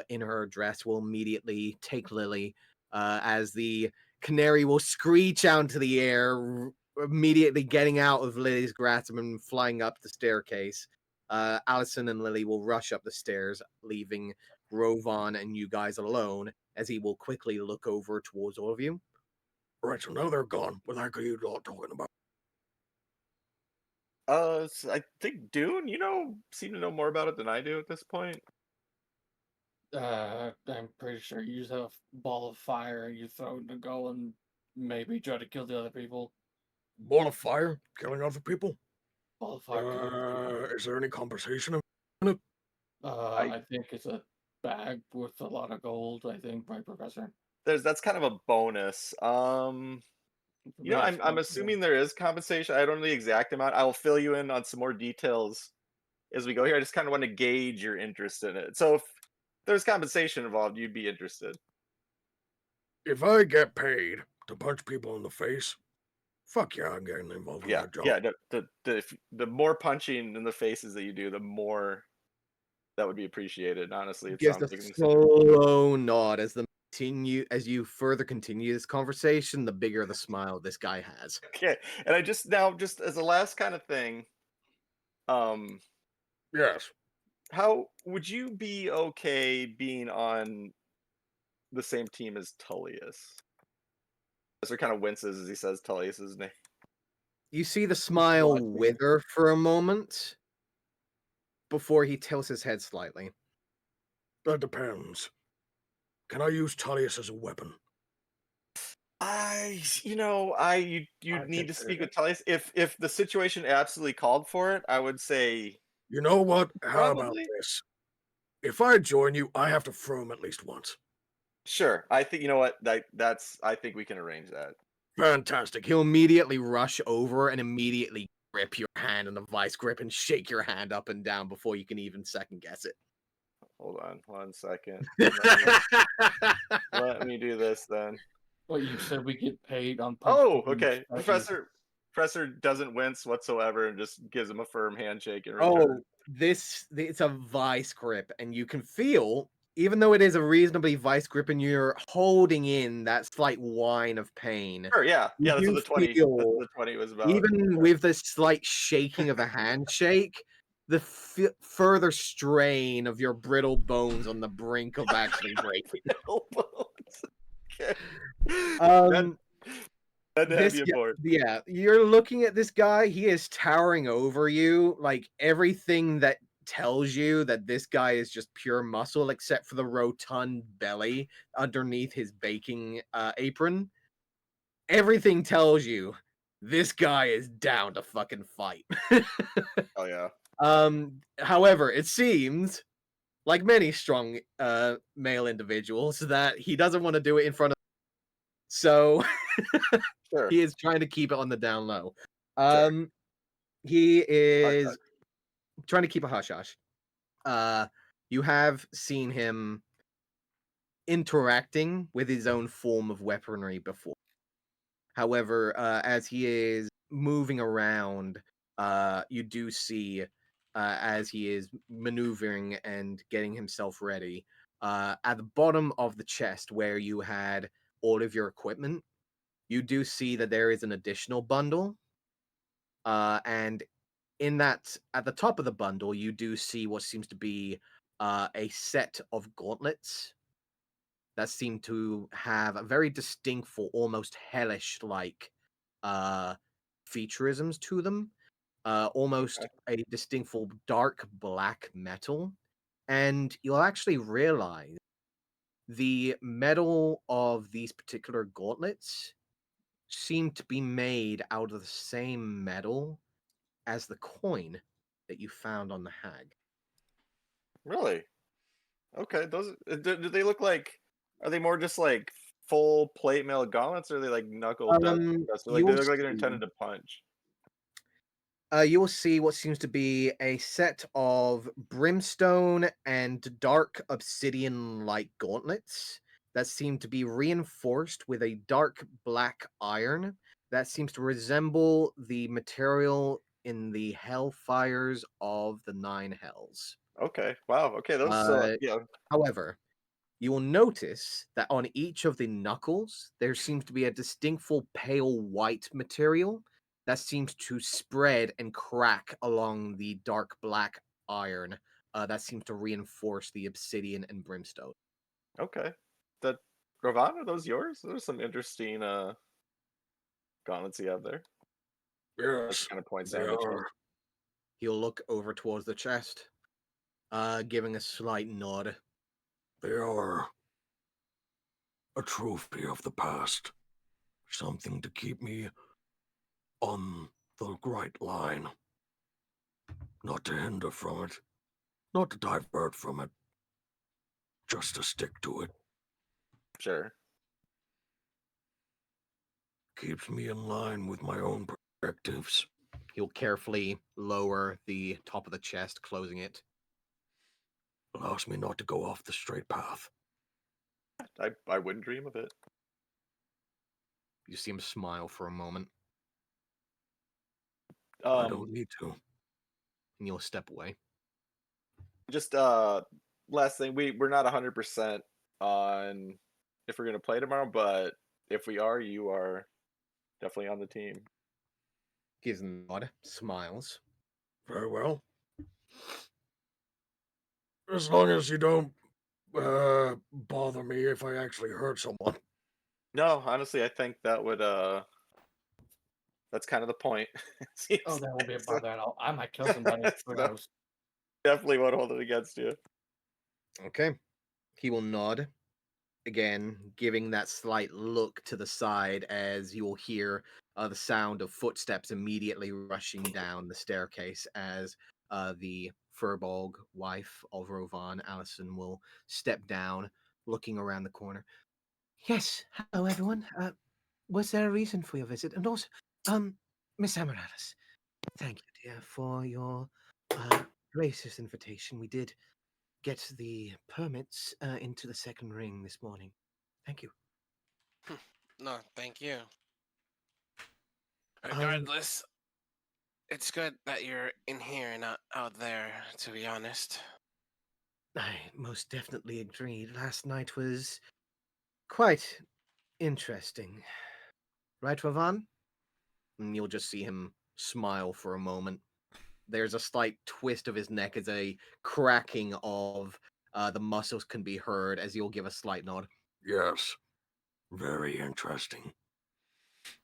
Speaker 3: in her dress will immediately take Lily, as the canary will screech out into the air, immediately getting out of Lily's grasp and flying up the staircase. Allison and Lily will rush up the stairs, leaving Rovan and you guys alone, as he will quickly look over towards all of you.
Speaker 7: Right, so now they're gone. What the heck are you all talking about?
Speaker 5: I think Dune, seem to know more about it than I do at this point.
Speaker 4: I'm pretty sure you just have a ball of fire and you throw it in a goal and maybe try to kill the other people.
Speaker 7: Ball of fire, killing other people?
Speaker 4: Ball of fire. Killing other people.
Speaker 7: Is there any conversation in it?
Speaker 4: I think it's a bag worth a lot of gold. I think, right, Professor?
Speaker 5: That's kind of a bonus. I'm assuming there is compensation. I don't know the exact amount. I'll fill you in on some more details as we go here. I just kind of want to gauge your interest in it. So if there's compensation involved, you'd be interested.
Speaker 7: If I get paid to punch people in the face, fuck yeah, I'm getting involved in that job.
Speaker 5: Yeah. The more punching in the faces that you do, the more that would be appreciated. Honestly, it
Speaker 3: Gives
Speaker 5: sounds
Speaker 3: a
Speaker 5: like
Speaker 3: slow nod as you further continue this conversation, the bigger the smile this guy has.
Speaker 5: Okay, and I just as a last kind of thing,
Speaker 7: Yes.
Speaker 5: how would you be okay being on the same team as Tullius? So kind of winces as he says Tullius's name.
Speaker 3: You see the smile
Speaker 4: watching.
Speaker 3: wither for a moment before he tilts his head slightly.
Speaker 7: That depends. Can I use Tullius as a weapon?
Speaker 5: You'd need to speak with Tullius. If the situation absolutely called for it, I would say.
Speaker 7: You know what? How about
Speaker 5: Probably.
Speaker 7: this? If I join you, I have to throw him at least once.
Speaker 5: Sure. I think you know what I think we can arrange that.
Speaker 7: Fantastic.
Speaker 3: He'll immediately rush over and immediately grip your hand in a vice grip and shake your hand up and down before you can even second guess it.
Speaker 5: Hold on 1 second. Let me do this then.
Speaker 4: Well, you said we get paid on.
Speaker 5: Oh, okay. Professor doesn't wince whatsoever and just gives him a firm handshake in return.
Speaker 3: It's a vice grip, and you can feel, even though it is a reasonably vice grip and you're holding in that slight whine of pain.
Speaker 5: Sure, yeah.
Speaker 3: You
Speaker 5: That's
Speaker 3: do
Speaker 5: what the 20
Speaker 3: feel,
Speaker 5: the 20 was about.
Speaker 3: even with the slight shaking of a handshake, the further strain of your brittle bones on the brink of actually breaking.
Speaker 5: Okay. Had to have you aboard.
Speaker 3: Yeah, you're looking at this guy. He is towering over you. Like, everything that tells you that this guy is just pure muscle, except for the rotund belly underneath his baking apron. Everything tells you this guy is down to fucking fight.
Speaker 5: Oh yeah.
Speaker 3: However, it seems, like many strong male individuals, that he doesn't want to do it in front of. So
Speaker 5: Sure.
Speaker 3: he is trying to keep it on the down low.
Speaker 5: Sure.
Speaker 3: He is trying to keep a hush hush. You have seen him interacting with his own form of weaponry before. However, as he is moving around, you do see, as he is maneuvering and getting himself ready, at the bottom of the chest where you had all of your equipment, you do see that there is an additional bundle. And in that, at the top of the bundle, you do see what seems to be a set of gauntlets that seem to have a very distinct, for almost hellish-like featurisms to them. Almost a distinct dark black metal. And you'll actually realize the metal of these particular gauntlets seem to be made out of the same metal as the coin that you found on the hag.
Speaker 5: Really? Okay. Those do they look like? Are they more just like full plate mail gauntlets, or are they like knuckle dust? Like they look like they're intended to punch.
Speaker 3: You will see what seems to be a set of brimstone and dark obsidian-like gauntlets that seem to be reinforced with a dark black iron that seems to resemble the material in the hellfires of the Nine Hells.
Speaker 5: Okay. Wow. Okay. Those. Yeah.
Speaker 3: However, you will notice that on each of the knuckles, there seems to be a distinctful pale white material that seems to spread and crack along the dark black iron. That seems to reinforce the obsidian and brimstone.
Speaker 5: Okay. That Ravan, are those yours? Those are some interesting gauntlets you have there. That
Speaker 7: Yes,
Speaker 5: kind of points
Speaker 7: they
Speaker 5: down the chest.
Speaker 7: are.
Speaker 3: He'll look over towards the chest, giving a slight nod.
Speaker 7: They are a trophy of the past. Something to keep me on the right line. Not to hinder from it. Not to divert from it. Just to stick to it.
Speaker 5: Sure.
Speaker 7: Keeps me in line with my own perspectives.
Speaker 3: He'll carefully lower the top of the chest, closing it.
Speaker 7: Allows me not to go off the straight path.
Speaker 5: I wouldn't dream of it.
Speaker 3: You see him smile for a moment,
Speaker 7: I don't need to.
Speaker 3: and you'll step away.
Speaker 5: Just last thing, we're not 100% on if we're gonna play tomorrow, but if we are, you are definitely on the team.
Speaker 3: Gives a nod, smiles.
Speaker 7: Very well. As long as you don't bother me if I actually hurt someone.
Speaker 5: No, honestly, I think that would that's kind of the point. Seems
Speaker 4: Oh, that won't be a
Speaker 5: like, so
Speaker 4: bother at all. I might kill somebody. Who
Speaker 5: so
Speaker 4: knows?
Speaker 5: definitely won't hold it against you.
Speaker 3: Okay. He will nod, again, giving that slight look to the side as you will hear the sound of footsteps immediately rushing down the staircase as the Furbolg wife of Rovan, Allison, will step down, looking around the corner. Yes, hello everyone. Was there a reason for your visit? And also, Miss Amaryllis, thank you, dear, for your gracious invitation. We did get the permits into the second ring this morning. Thank you.
Speaker 1: No, thank you.
Speaker 3: Um,
Speaker 1: Regardless, it's good that you're in here and not out there, to be honest.
Speaker 3: I most definitely agreed. Last night was quite interesting. Right, Ravan? And you'll just see him smile for a moment. There's a slight twist of his neck as a cracking of the muscles can be heard as you'll give a slight nod.
Speaker 7: Yes. Very interesting.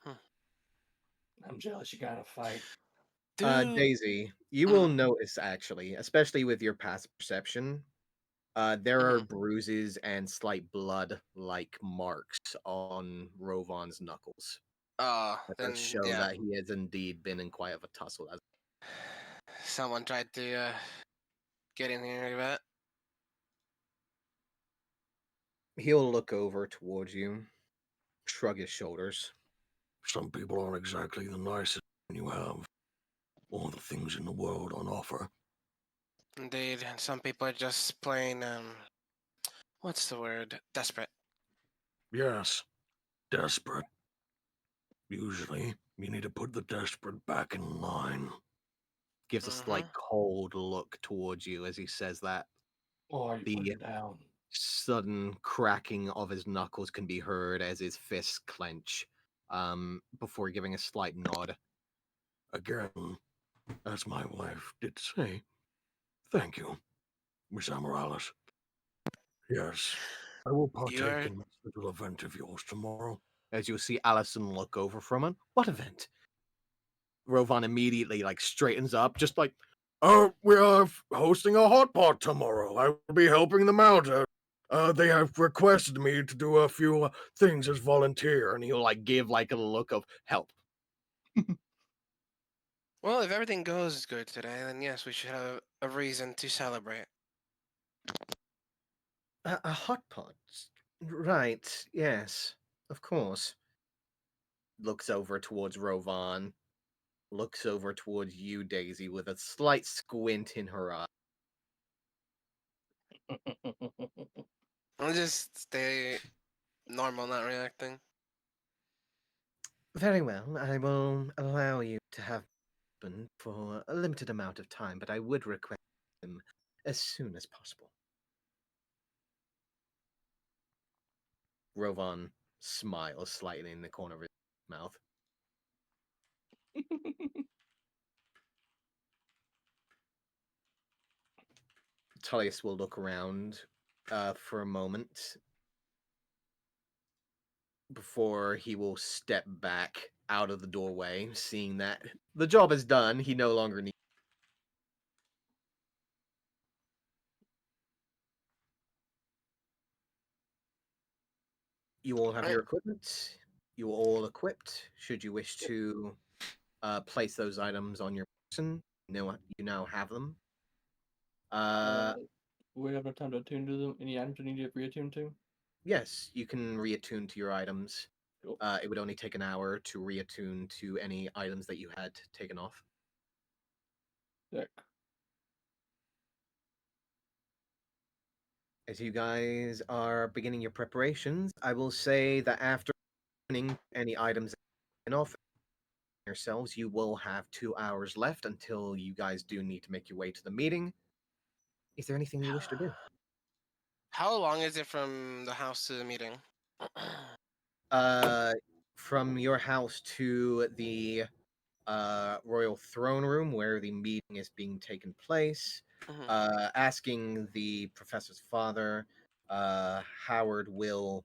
Speaker 8: I'm jealous you gotta fight.
Speaker 1: Dude,
Speaker 3: Daisy, you will notice actually, especially with your past perception, there are bruises and slight blood-like marks on Rovan's knuckles. That
Speaker 1: then
Speaker 3: does show
Speaker 1: yeah,
Speaker 3: that he has indeed been in quite of a tussle.
Speaker 1: someone tried to get in here like that.
Speaker 3: He'll look over towards you, shrug his shoulders.
Speaker 7: Some people aren't exactly the nicest when you have all the things in the world on offer.
Speaker 1: Indeed, and some people are just plain what's the word? Desperate.
Speaker 7: Yes. Desperate. Usually, you need to put the desperate back in line.
Speaker 3: Gives a slight cold look towards you as he says that.
Speaker 8: Oh, are you
Speaker 3: The
Speaker 8: putting down?
Speaker 3: sudden cracking of his knuckles can be heard as his fists clench, before giving a slight nod.
Speaker 7: Again, as my wife did say, thank you, Miss Amaryllis. Yes, I will partake in this little event of yours tomorrow.
Speaker 3: As you'll see Allison look over from him. What event? Rovan immediately straightens up, just like,
Speaker 7: Oh, we are hosting a hot pot tomorrow. I will be helping them out. They have requested me to do a few things as volunteer.
Speaker 3: and he'll give a look of help.
Speaker 1: Well, if everything goes good today, then yes, we should have a reason to celebrate.
Speaker 3: A hot pot? Right, yes, of course. Looks over towards Rovan. Looks over towards you, Daisy, with a slight squint in her eye.
Speaker 1: I'll just stay normal, not reacting.
Speaker 3: Very well, I will allow you to have him for a limited amount of time, but I would request him as soon as possible. Rovan smiles slightly in the corner of his mouth. Tullius will look around for a moment before he will step back out of the doorway, seeing that the job is done. He no longer needs. You all have your equipment. You are all equipped. Should you wish to place those items on your person, you now have them.
Speaker 4: We have no time to attune to them. Any items we need to reattune to?
Speaker 3: Yes, you can reattune to your items.
Speaker 4: Cool.
Speaker 3: It would only take an hour to reattune to any items that you had taken off.
Speaker 4: Sick.
Speaker 3: As you guys are beginning your preparations, I will say that after tuning any items taken off yourselves, you will have 2 hours left until you guys do need to make your way to the meeting. Is there anything you wish to do?
Speaker 1: How long is it from the house to the meeting?
Speaker 3: From your house to the royal throne room where the meeting is being taken place, asking the professor's father, Howard will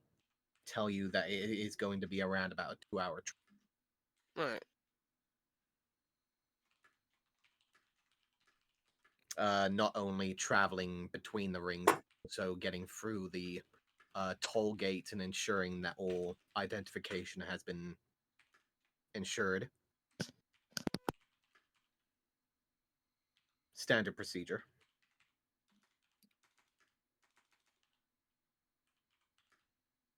Speaker 3: tell you that it is going to be around about a 2-hour trip.
Speaker 1: Right.
Speaker 3: Not only traveling between the rings, also getting through the toll gate and ensuring that all identification has been ensured. Standard procedure.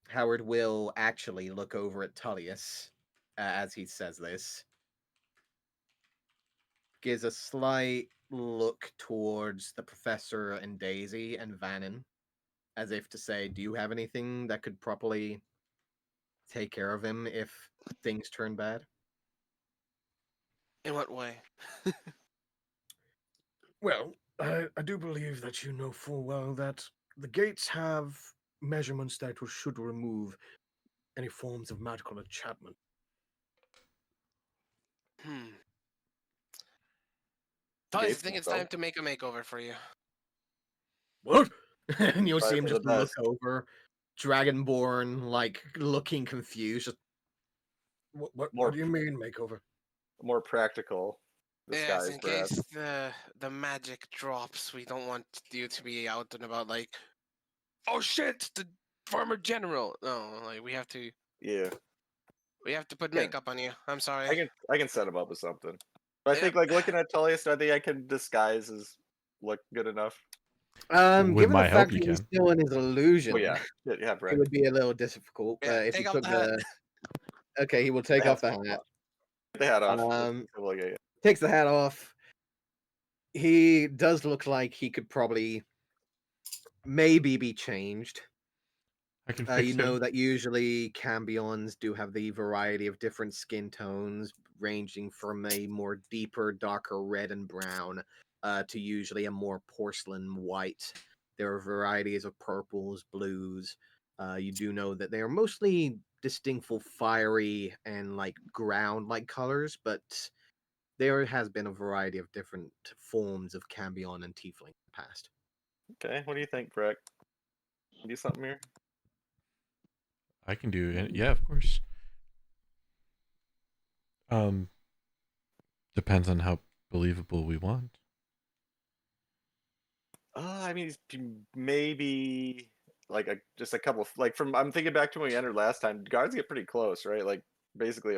Speaker 3: Howard will actually look over at Tullius as he says this. Gives a slight look towards the professor and Daisy and Vannon, as if to say, do you have anything that could properly take care of him if things turn bad?
Speaker 1: In what way?
Speaker 7: Well, I do believe that you know full well that the gates have measurements that should remove any forms of magical enchantment.
Speaker 1: Hmm. Tullius, I
Speaker 5: Gates
Speaker 1: think it's
Speaker 5: go.
Speaker 1: time to make a makeover for you.
Speaker 7: What?
Speaker 3: And you'll see
Speaker 5: Try
Speaker 3: him
Speaker 5: for the
Speaker 3: just look
Speaker 5: best.
Speaker 3: over, Dragonborn, like looking confused. Just,
Speaker 7: What
Speaker 5: More-
Speaker 7: do you mean makeover?
Speaker 5: More practical
Speaker 1: Yes,
Speaker 5: disguise,
Speaker 1: in
Speaker 5: perhaps.
Speaker 1: case the magic drops, we don't want you to be out and about like, oh shit, the farmer general. No, like we have to
Speaker 5: Yeah,
Speaker 1: put
Speaker 5: Yeah.
Speaker 1: makeup on you. I'm sorry.
Speaker 5: I can set him up with something. But I
Speaker 1: Yep.
Speaker 5: think like looking at Tullius, I think I can disguise as look good enough.
Speaker 9: With
Speaker 3: Given the
Speaker 9: my help,
Speaker 3: fact
Speaker 9: you
Speaker 3: that he's
Speaker 9: can.
Speaker 3: still in his illusion,
Speaker 5: Oh yeah, yeah,
Speaker 3: it
Speaker 5: Brett.
Speaker 3: would be a little difficult.
Speaker 1: Yeah,
Speaker 3: But if
Speaker 1: take
Speaker 3: he
Speaker 1: off
Speaker 3: took
Speaker 1: the hat.
Speaker 3: okay, he will take
Speaker 5: The
Speaker 3: off
Speaker 5: hat's
Speaker 3: the
Speaker 5: fine.
Speaker 3: hat.
Speaker 5: Get the hat off.
Speaker 3: Um,
Speaker 5: Like, yeah.
Speaker 3: Takes the hat off. He does look like he could probably maybe be changed.
Speaker 9: I can
Speaker 3: You
Speaker 9: fix
Speaker 3: know
Speaker 9: him.
Speaker 3: that usually Cambions do have the variety of different skin tones, ranging from a more deeper, darker red and brown to usually a more porcelain white. There are varieties of purples, blues. You do know that they are mostly distinctful, fiery, and like ground-like colors, but there has been a variety of different forms of Cambion and Tiefling in the past.
Speaker 5: Okay, what do you think, Brett? Do something here.
Speaker 9: I can do it. Yeah, of course. Depends on how believable we want.
Speaker 5: I mean, maybe like just a couple. Like from I'm thinking back to when we entered last time. Guards get pretty close, right? Like basically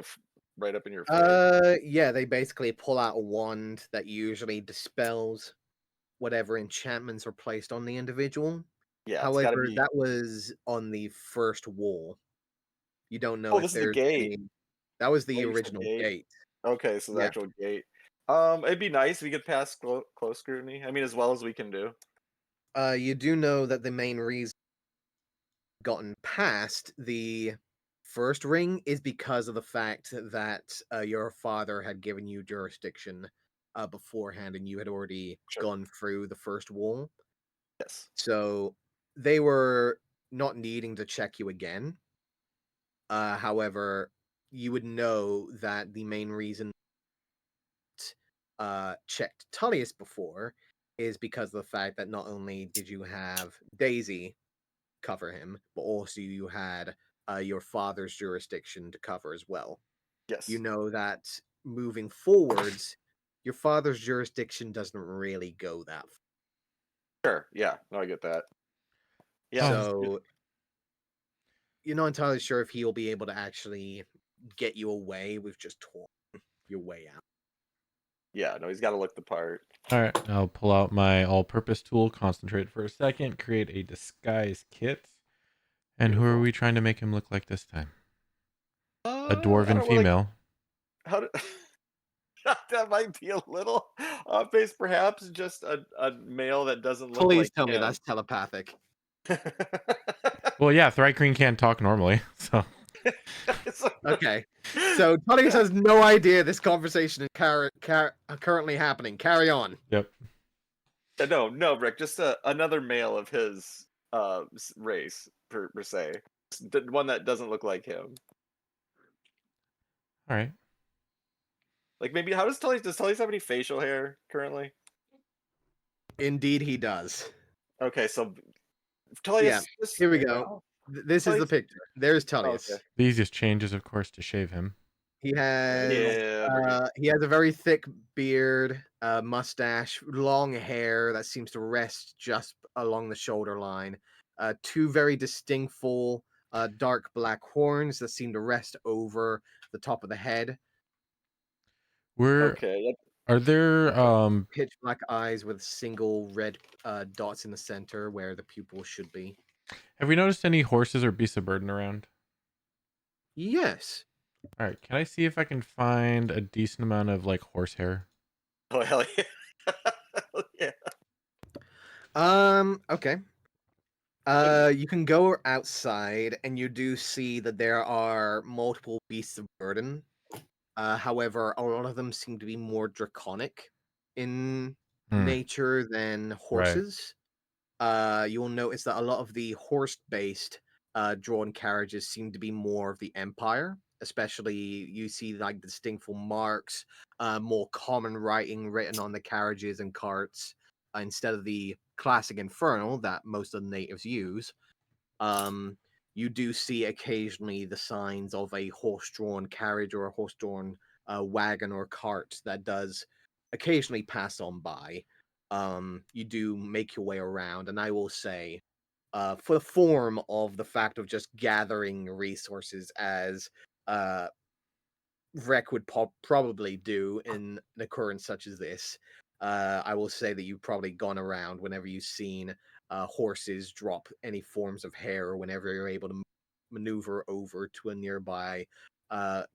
Speaker 5: right up in your face.
Speaker 3: Yeah, they basically pull out a wand that usually dispels whatever enchantments are placed on the individual.
Speaker 5: Yeah, it's got to
Speaker 3: However,
Speaker 5: be.
Speaker 3: that was on the first wall. You don't know
Speaker 5: Oh,
Speaker 3: if
Speaker 5: this is the
Speaker 3: there's
Speaker 5: gate.
Speaker 3: any. That was the
Speaker 5: Oh, you said
Speaker 3: original
Speaker 5: gate.
Speaker 3: gate.
Speaker 5: Okay, so the
Speaker 3: Yeah.
Speaker 5: actual gate. It'd be nice if we could pass close scrutiny. I mean, as well as we can do.
Speaker 3: You do know that the main reason gotten past the first ring is because of the fact that your father had given you jurisdiction beforehand, and you had already
Speaker 5: Sure.
Speaker 3: gone through the first wall.
Speaker 5: Yes.
Speaker 3: So they were not needing to check you again. However, you would know that the main reason checked Tullius before is because of the fact that not only did you have Daisy cover him, but also you had your father's jurisdiction to cover as well.
Speaker 5: Yes.
Speaker 3: You know that moving forwards, your father's jurisdiction doesn't really go that far.
Speaker 5: Sure. Yeah. No, I get that. Yeah.
Speaker 3: So you're not entirely sure if he'll be able to actually get you away with just torn your way out.
Speaker 5: Yeah. No, he's got to look the part.
Speaker 9: All right, I'll pull out my all-purpose tool, concentrate for a second, create a disguise kit. And who are
Speaker 5: Beautiful.
Speaker 9: we trying to make him look like this time? A
Speaker 5: I
Speaker 9: dwarven
Speaker 5: don't know,
Speaker 9: female.
Speaker 5: How do... that might be a little off base, perhaps just a male that doesn't look
Speaker 3: Please
Speaker 5: like
Speaker 3: tell me
Speaker 5: him.
Speaker 3: that's telepathic.
Speaker 9: Well, yeah, Thrycreen can't talk normally, so.
Speaker 3: Okay. So Tullius has no idea this conversation is currently happening. Carry on.
Speaker 9: Yep.
Speaker 5: No, Rick. Just another male of his race, per se. One that doesn't look like him.
Speaker 9: All right.
Speaker 5: Like maybe does Tullius have any facial hair currently?
Speaker 3: Indeed, he does.
Speaker 5: Okay, so Tullius.
Speaker 3: Yeah, here we go. This is the
Speaker 5: Tullius-
Speaker 3: picture. There's
Speaker 5: Oh,
Speaker 3: Tullius.
Speaker 5: okay.
Speaker 9: The easiest change is, of course, to shave him.
Speaker 3: He has
Speaker 5: Yeah.
Speaker 3: he has a very thick beard, mustache, long hair that seems to rest just along the shoulder line. Two very distinct full dark black horns that seem to rest over the top of the head.
Speaker 5: Okay.
Speaker 9: Are there
Speaker 3: Pitch black eyes with single red dots in the center where the pupils should be.
Speaker 9: have we noticed any horses or beasts of burden around?
Speaker 3: Yes.
Speaker 9: All right, can I see if I can find a decent amount of like horsehair?
Speaker 5: Oh hell yeah. Hell yeah.
Speaker 3: Okay. You can go outside and you do see that there are multiple beasts of burden. However, a lot of them seem to be more draconic in nature than horses. You'll notice that a lot of the horse-based drawn carriages seem to be more of the Empire. Especially, you see like distinctful marks, more common writing written on the carriages and carts instead of the classic Infernal that most of the natives use. You do see occasionally the signs of a horse-drawn carriage or a horse-drawn wagon or cart that does occasionally pass on by. You do make your way around, and I will say, for the form of the fact of just gathering resources as Vrek would probably do in an occurrence such as this, I will say that you've probably gone around whenever you've seen horses drop any forms of hair, or whenever you're able to maneuver over to a nearby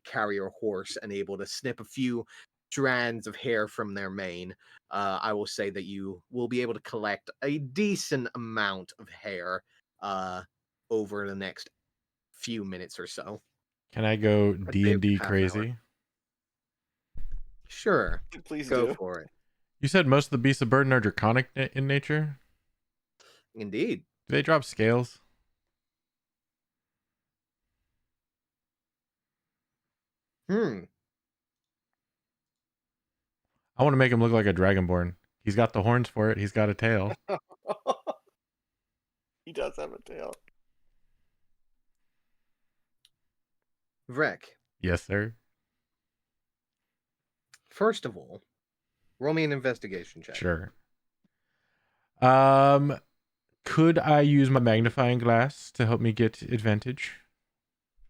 Speaker 3: carrier horse and able to snip a few strands of hair from their mane. I will say that you will be able to collect a decent amount of hair over the next few minutes or so.
Speaker 9: Can I go
Speaker 3: I'd say
Speaker 9: D&D
Speaker 3: half an hour.
Speaker 9: crazy?
Speaker 3: Sure.
Speaker 5: Please
Speaker 3: Go
Speaker 5: do.
Speaker 3: for it.
Speaker 9: You said most of the beasts of burden are draconic in nature?
Speaker 3: Indeed.
Speaker 9: Do they drop scales?
Speaker 3: Hmm.
Speaker 9: I want to make him look like a dragonborn. He's got the horns for it. He's got a tail.
Speaker 5: He does have a tail.
Speaker 3: Vrek,
Speaker 9: Yes, sir.
Speaker 3: first of all, roll me an investigation check.
Speaker 9: Sure. Could I use my magnifying glass to help me get advantage?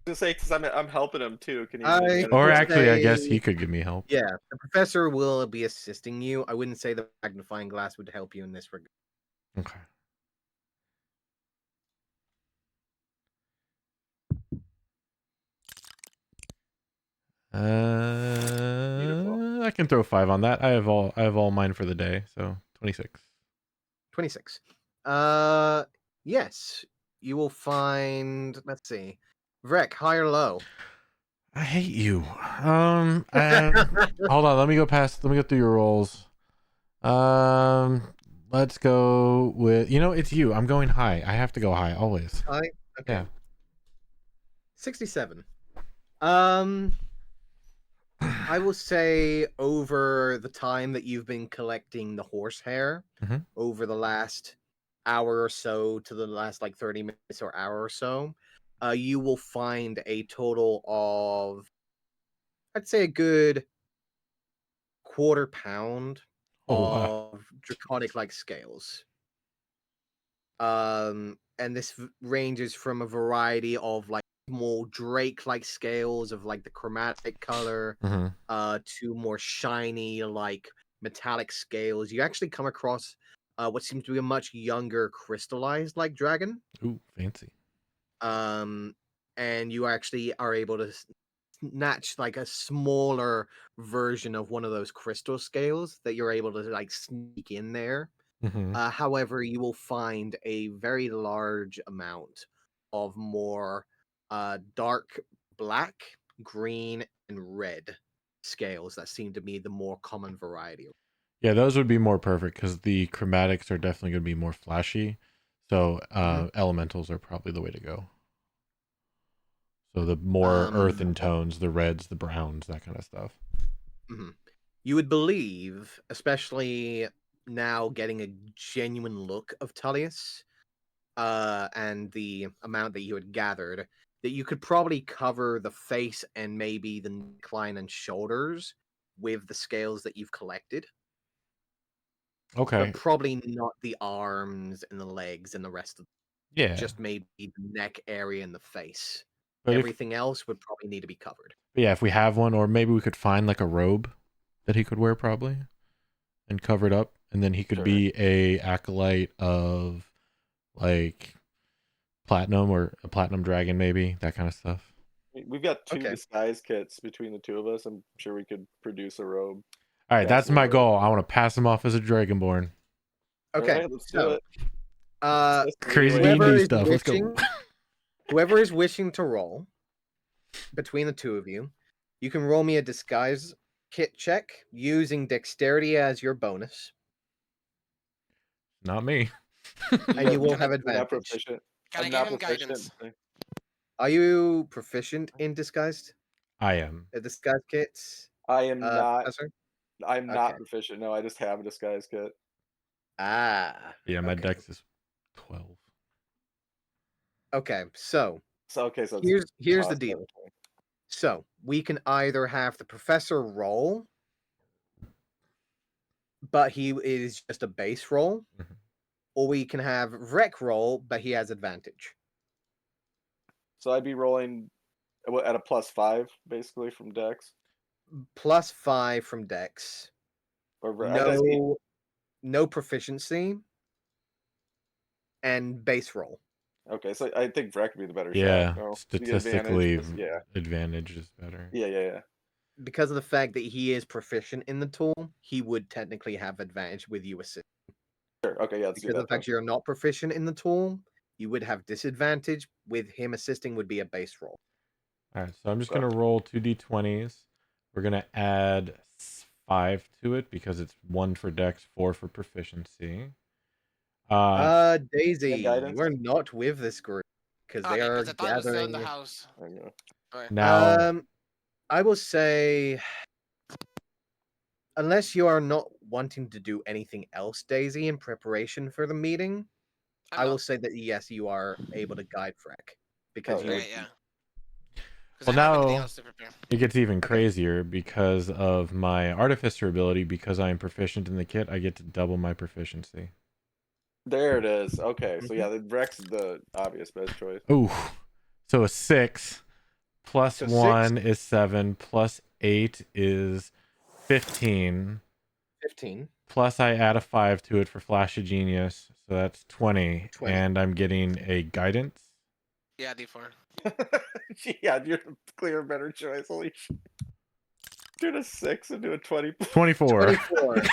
Speaker 5: I was gonna say, because I'm helping him too. Can you?
Speaker 9: Or
Speaker 3: would
Speaker 9: actually, I guess
Speaker 3: say-
Speaker 9: he could give me help.
Speaker 3: Yeah, the professor will be assisting you. I wouldn't say the magnifying glass would help you in this regard.
Speaker 9: Okay. I can throw 5 on that. I have all mine for the day, so 26.
Speaker 3: 26. Yes. You will find, let's see. Vrek, high or low?
Speaker 9: I hate you. Hold on. Let me go through your rolls. Let's go with. It's you. I'm going high. I have to go high always.
Speaker 3: High. Okay.
Speaker 9: Yeah.
Speaker 3: 67. I will say over the time that you've been collecting the horsehair,
Speaker 9: Mhm.
Speaker 3: over the last hour or so to the last 30 minutes or hour or so, you will find a total of, I'd say, a good quarter pound
Speaker 9: Oh wow.
Speaker 3: of draconic scales. And this ranges from a variety of small drake scales of the chromatic color,
Speaker 9: Mhm.
Speaker 3: to more shiny metallic scales. You actually come across what seems to be a much younger crystallized dragon.
Speaker 9: Ooh, fancy.
Speaker 3: And you actually are able to snatch a smaller version of one of those crystal scales that you're able to sneak in there.
Speaker 9: Mhm.
Speaker 3: However, you will find a very large amount of more dark black, green, and red scales that seem to be the more common variety.
Speaker 9: Yeah, those would be more perfect because the chromatics are definitely going to be more flashy. So elementals are probably the way to go. So the more earthen tones, the reds, the browns, that kind of stuff.
Speaker 3: Mhm. You would believe, especially now getting a genuine look of Tullius, and the amount that you had gathered, that you could probably cover the face and maybe the neckline and shoulders with the scales that you've collected.
Speaker 9: Okay.
Speaker 3: But probably not the arms and the legs and the rest of
Speaker 9: Yeah.
Speaker 3: just maybe the neck area and the face.
Speaker 9: But
Speaker 3: Everything else would probably need to be covered.
Speaker 9: if we have one, or maybe we could find a robe that he could wear probably and cover it up, and then he could be a acolyte of platinum or a platinum dragon, maybe that kind of stuff.
Speaker 5: We've got two
Speaker 3: Okay.
Speaker 5: disguise kits between the two of us. I'm sure we could produce a robe.
Speaker 9: All right, that's
Speaker 5: Castle
Speaker 9: my
Speaker 5: robe.
Speaker 9: goal. I want to pass him off as a dragonborn.
Speaker 3: Okay,
Speaker 5: Alright, let's do
Speaker 3: so
Speaker 5: it.
Speaker 9: Crazy
Speaker 3: whoever
Speaker 9: D&D
Speaker 3: is
Speaker 9: stuff. Let's go.
Speaker 3: whoever is wishing to roll between the two of you, you can roll me a disguise kit check using dexterity as your bonus,
Speaker 9: Not me.
Speaker 3: and you will have
Speaker 5: You're not
Speaker 3: advantage.
Speaker 5: proficient.
Speaker 1: Gotta
Speaker 5: I'm
Speaker 1: give
Speaker 5: not
Speaker 1: him
Speaker 5: proficient.
Speaker 1: guidance.
Speaker 3: Are you proficient in disguised?
Speaker 9: I am.
Speaker 3: Disguise kits?
Speaker 5: I am not.
Speaker 3: Professor?
Speaker 5: I'm not
Speaker 3: Okay.
Speaker 5: proficient. No, I just have a disguise kit.
Speaker 3: Ah.
Speaker 9: Yeah, my
Speaker 3: okay.
Speaker 9: dex is 12.
Speaker 3: Okay, so
Speaker 5: So
Speaker 3: here's the deal. So we can either have the professor roll, but he is just a base roll,
Speaker 9: Mhm.
Speaker 3: or we can have Rec roll, but he has advantage.
Speaker 5: So I'd be rolling at a +5 basically from Dex.
Speaker 3: +5 from Dex. No proficiency, and base roll.
Speaker 5: Okay, so I think Vrek would be the better
Speaker 9: Yeah,
Speaker 5: shot. No,
Speaker 9: statistically,
Speaker 5: yeah.
Speaker 9: advantage is better.
Speaker 5: Yeah.
Speaker 3: Because of the fact that he is proficient in the tool, he would technically have advantage with you assisting.
Speaker 5: Sure. Okay, yeah. Let's do
Speaker 3: Because
Speaker 5: that.
Speaker 3: of the fact you're not proficient in the tool, you would have disadvantage. With him assisting, would be a base roll.
Speaker 9: All right, so I'm just gonna roll 2d20s. We're gonna add 5 to it because it's 1 for dex, 4 for proficiency.
Speaker 3: Daisy,
Speaker 5: guidance?
Speaker 3: you are not with this group because they are
Speaker 1: 'cause I thought it was still in
Speaker 3: gathering.
Speaker 1: the house.
Speaker 5: I know.
Speaker 1: Alright.
Speaker 9: Now,
Speaker 3: I will say, unless you are not wanting to do anything else, Daisy, in preparation for the meeting, I will say that yes, you are able to guide Freck because you would.
Speaker 1: Okay, yeah.
Speaker 9: well,
Speaker 1: I have anything
Speaker 9: now
Speaker 1: else to prepare.
Speaker 9: it gets even crazier because of my artificer ability. Because I am proficient in the kit, I get to double my proficiency.
Speaker 5: There it is. Okay, so yeah, the Vrek's the obvious best choice.
Speaker 9: Ooh, so a 6 plus
Speaker 3: So
Speaker 9: 1 is 7 plus 8 is 15.
Speaker 3: 15.
Speaker 9: Plus I add a 5 to it for Flash of Genius, so that's 20.
Speaker 3: 20.
Speaker 9: And I'm getting a guidance.
Speaker 1: Yeah, D4.
Speaker 5: Yeah, you're the clear better choice. Holy shit. Do a 6 and do a 20.
Speaker 9: 24.
Speaker 3: 24.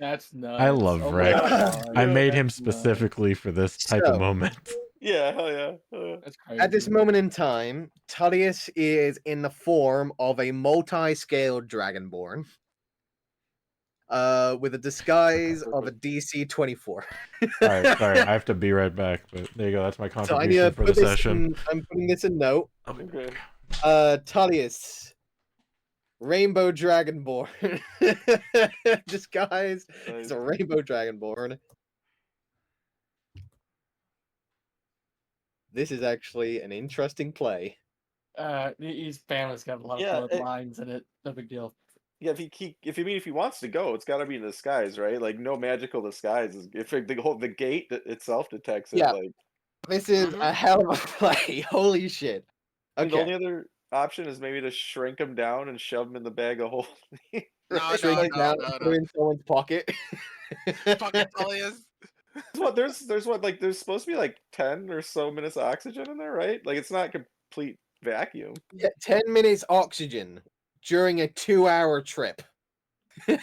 Speaker 4: That's nuts.
Speaker 9: I love
Speaker 4: Oh my
Speaker 9: Rick.
Speaker 4: God.
Speaker 9: I made him
Speaker 4: That's nuts.
Speaker 9: specifically for this type of
Speaker 3: So-
Speaker 9: moment.
Speaker 5: Yeah, hell yeah. Hell yeah.
Speaker 4: That's crazy.
Speaker 3: At this moment in time, Tullius is in the form of a multi-scaled dragonborn. With a disguise of a DC 24.
Speaker 9: All right, sorry, I have to be right back, but there you go. That's my
Speaker 3: So I need
Speaker 9: contribution
Speaker 3: to
Speaker 9: for the
Speaker 3: put this
Speaker 9: session.
Speaker 3: in, I'm putting this in note.
Speaker 9: I'll be
Speaker 5: Okay.
Speaker 9: back.
Speaker 3: Tullius, Rainbow Dragonborn, disguised as a Rainbow Dragonborn. This is actually an interesting play.
Speaker 4: His family's got a lot
Speaker 5: Yeah,
Speaker 4: of bloodlines in it. No big deal.
Speaker 5: Yeah, if he wants to go, it's got to be in disguise, right? Like no magical disguise. If the gate itself detects it,
Speaker 3: Yeah.
Speaker 5: like
Speaker 3: This is a hell of a play. Holy shit.
Speaker 5: and the
Speaker 3: Okay.
Speaker 5: only other option is maybe to shrink him down and shove him in the bag of holding.
Speaker 1: No,
Speaker 3: Shrink
Speaker 1: no,
Speaker 3: it
Speaker 1: no,
Speaker 3: down,
Speaker 1: no,
Speaker 3: put
Speaker 1: no.
Speaker 3: it in someone's pocket.
Speaker 1: Fucking Tullius.
Speaker 5: There's what like there's supposed to be like 10 or so minutes of oxygen in there, right? Like it's not complete vacuum.
Speaker 3: Yeah, 10 minutes oxygen during a 2-hour trip.
Speaker 5: I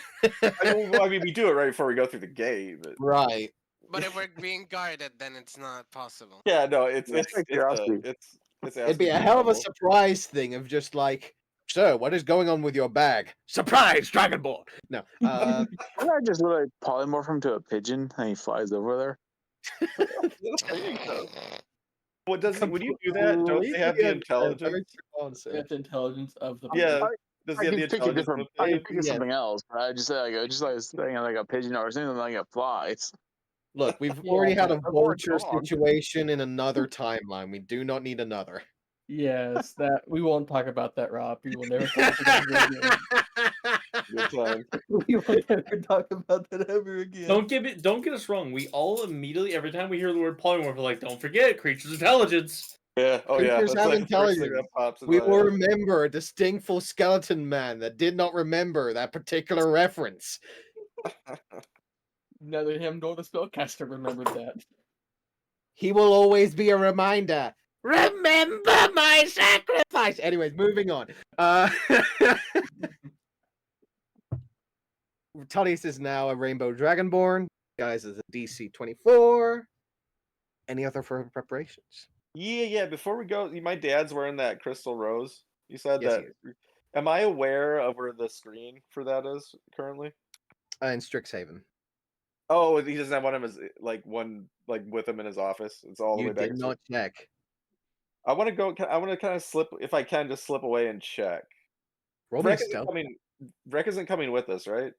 Speaker 5: mean, we do it right before we go through the gate, but
Speaker 3: Right.
Speaker 1: But if we're being guarded, then it's not possible.
Speaker 5: yeah, no,
Speaker 6: Just out of curiosity.
Speaker 5: it's
Speaker 3: It'd be a hell of a surprise thing of just like, sir, what is going on with your bag? Surprise, Dragonborn! No.
Speaker 6: Why not just like polymorph him to a pigeon and he flies over there?
Speaker 5: What does when you do that? Don't they have the intelligence?
Speaker 4: That's intelligence of the
Speaker 5: Yeah. Does
Speaker 6: I
Speaker 5: he have
Speaker 6: can
Speaker 5: the
Speaker 6: pick a
Speaker 5: intelligence?
Speaker 6: different.
Speaker 5: with
Speaker 6: I can
Speaker 5: it?
Speaker 6: pick something else. Right? Just like saying like a pigeon or something like a fly. It's
Speaker 3: Look, we've
Speaker 4: Yeah,
Speaker 3: already had a
Speaker 6: but more
Speaker 3: vulture
Speaker 6: dog.
Speaker 3: situation in another timeline. We do not need another.
Speaker 4: Yes, that we won't talk about that, Rob. We will never talk about that ever again.
Speaker 5: Good time.
Speaker 4: We will never talk about that ever again.
Speaker 2: Don't get us wrong. We all immediately, every time we hear the word polymorph, we're like, don't forget creatures' intelligence.
Speaker 5: Yeah. Oh yeah.
Speaker 3: Creatures
Speaker 5: That's
Speaker 3: have
Speaker 5: like the first thing that
Speaker 3: intelligence.
Speaker 5: pops in
Speaker 3: We
Speaker 5: my
Speaker 3: will
Speaker 5: head.
Speaker 3: remember a distinct skeleton man that did not remember that particular reference.
Speaker 4: Neither him nor the spellcaster remembered that.
Speaker 3: He will always be a reminder. Remember my sacrifice. Anyways, moving on. Tullius is now a Rainbow Dragonborn. Guys is a DC 24. Any other further preparations?
Speaker 5: Yeah. Before we go, my dad's wearing that crystal rose. You said
Speaker 3: Yes,
Speaker 5: that.
Speaker 3: he is.
Speaker 5: Am I aware of where the screen for that is currently?
Speaker 3: In Strixhaven.
Speaker 5: Oh, he doesn't have one of his one with him in his office. It's all the
Speaker 3: You
Speaker 5: way back.
Speaker 3: did not check.
Speaker 5: I want to go. I want to kind of slip, if I can, just slip away and check.
Speaker 3: Roll me a
Speaker 5: Rec isn't
Speaker 3: stealth.
Speaker 5: coming. Rec isn't coming with us, right?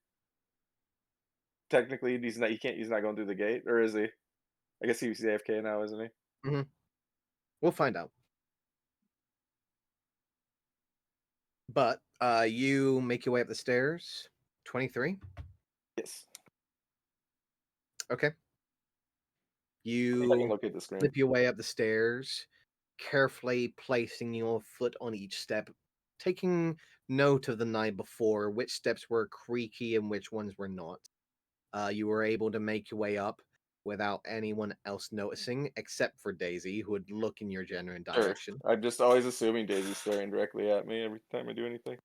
Speaker 5: Technically, he's not. He can't. He's not going through the gate, or is he? I guess he's AFK now, isn't he?
Speaker 3: We'll find out. But you make your way up the stairs. 23.
Speaker 5: Yes.
Speaker 3: Okay.
Speaker 5: I can
Speaker 3: You
Speaker 5: locate the screen.
Speaker 3: slip your way up the stairs, carefully placing your foot on each step, taking note of the night before, which steps were creaky and which ones were not. You were able to make your way up without anyone else noticing, except for Daisy, who would look in your general direction.
Speaker 5: I'm just always assuming Daisy's staring directly at me every time I do anything.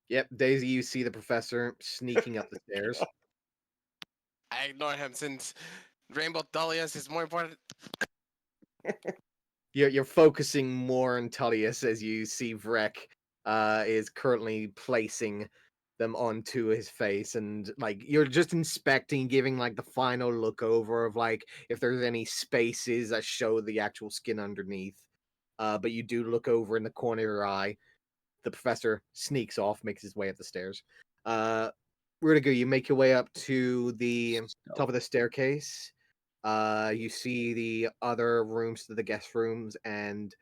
Speaker 3: Yep, Daisy, you see the professor sneaking up the stairs.
Speaker 1: I ignore him since Rainbow Tullius is more important.
Speaker 3: You're focusing more on Tullius as you see Vrek is currently placing them onto his face, and like you're just inspecting, giving like the final look over of like if there's any spaces that show the actual skin underneath. But you do look over in the corner of your eye. The professor sneaks off, makes his way up the stairs. Rudiger, you make your way up to the top of the staircase. You see the other rooms to the guest rooms and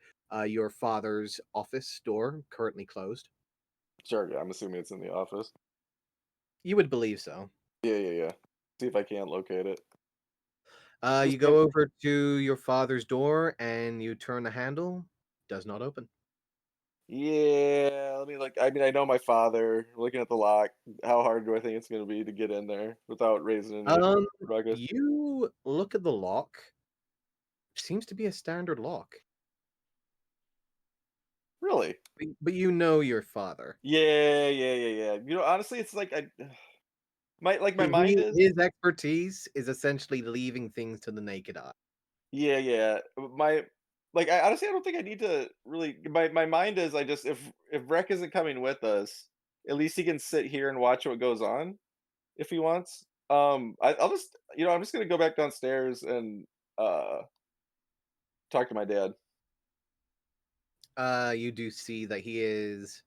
Speaker 3: your father's office door currently closed.
Speaker 5: Sure, yeah, I'm assuming it's in the office.
Speaker 3: You would believe so.
Speaker 5: Yeah. See if I can't locate it.
Speaker 3: You go over to your father's door and you turn the handle. Does not open.
Speaker 5: Yeah, let me look. I mean, I know my father. Looking at the lock, how hard do I think it's going to be to get in there without raising any ruckus?
Speaker 3: You look at the lock. Seems to be a standard lock.
Speaker 5: Really?
Speaker 3: But you know your father.
Speaker 5: Yeah. You know, honestly, it's like my mind is.
Speaker 3: His expertise is essentially leaving things to the naked eye.
Speaker 5: Yeah. I honestly, I don't think I need to really. My mind is, I just, if Rec isn't coming with us, at least he can sit here and watch what goes on if he wants. I'll just, I'm just gonna go back downstairs and talk to my dad.
Speaker 3: You do see that he is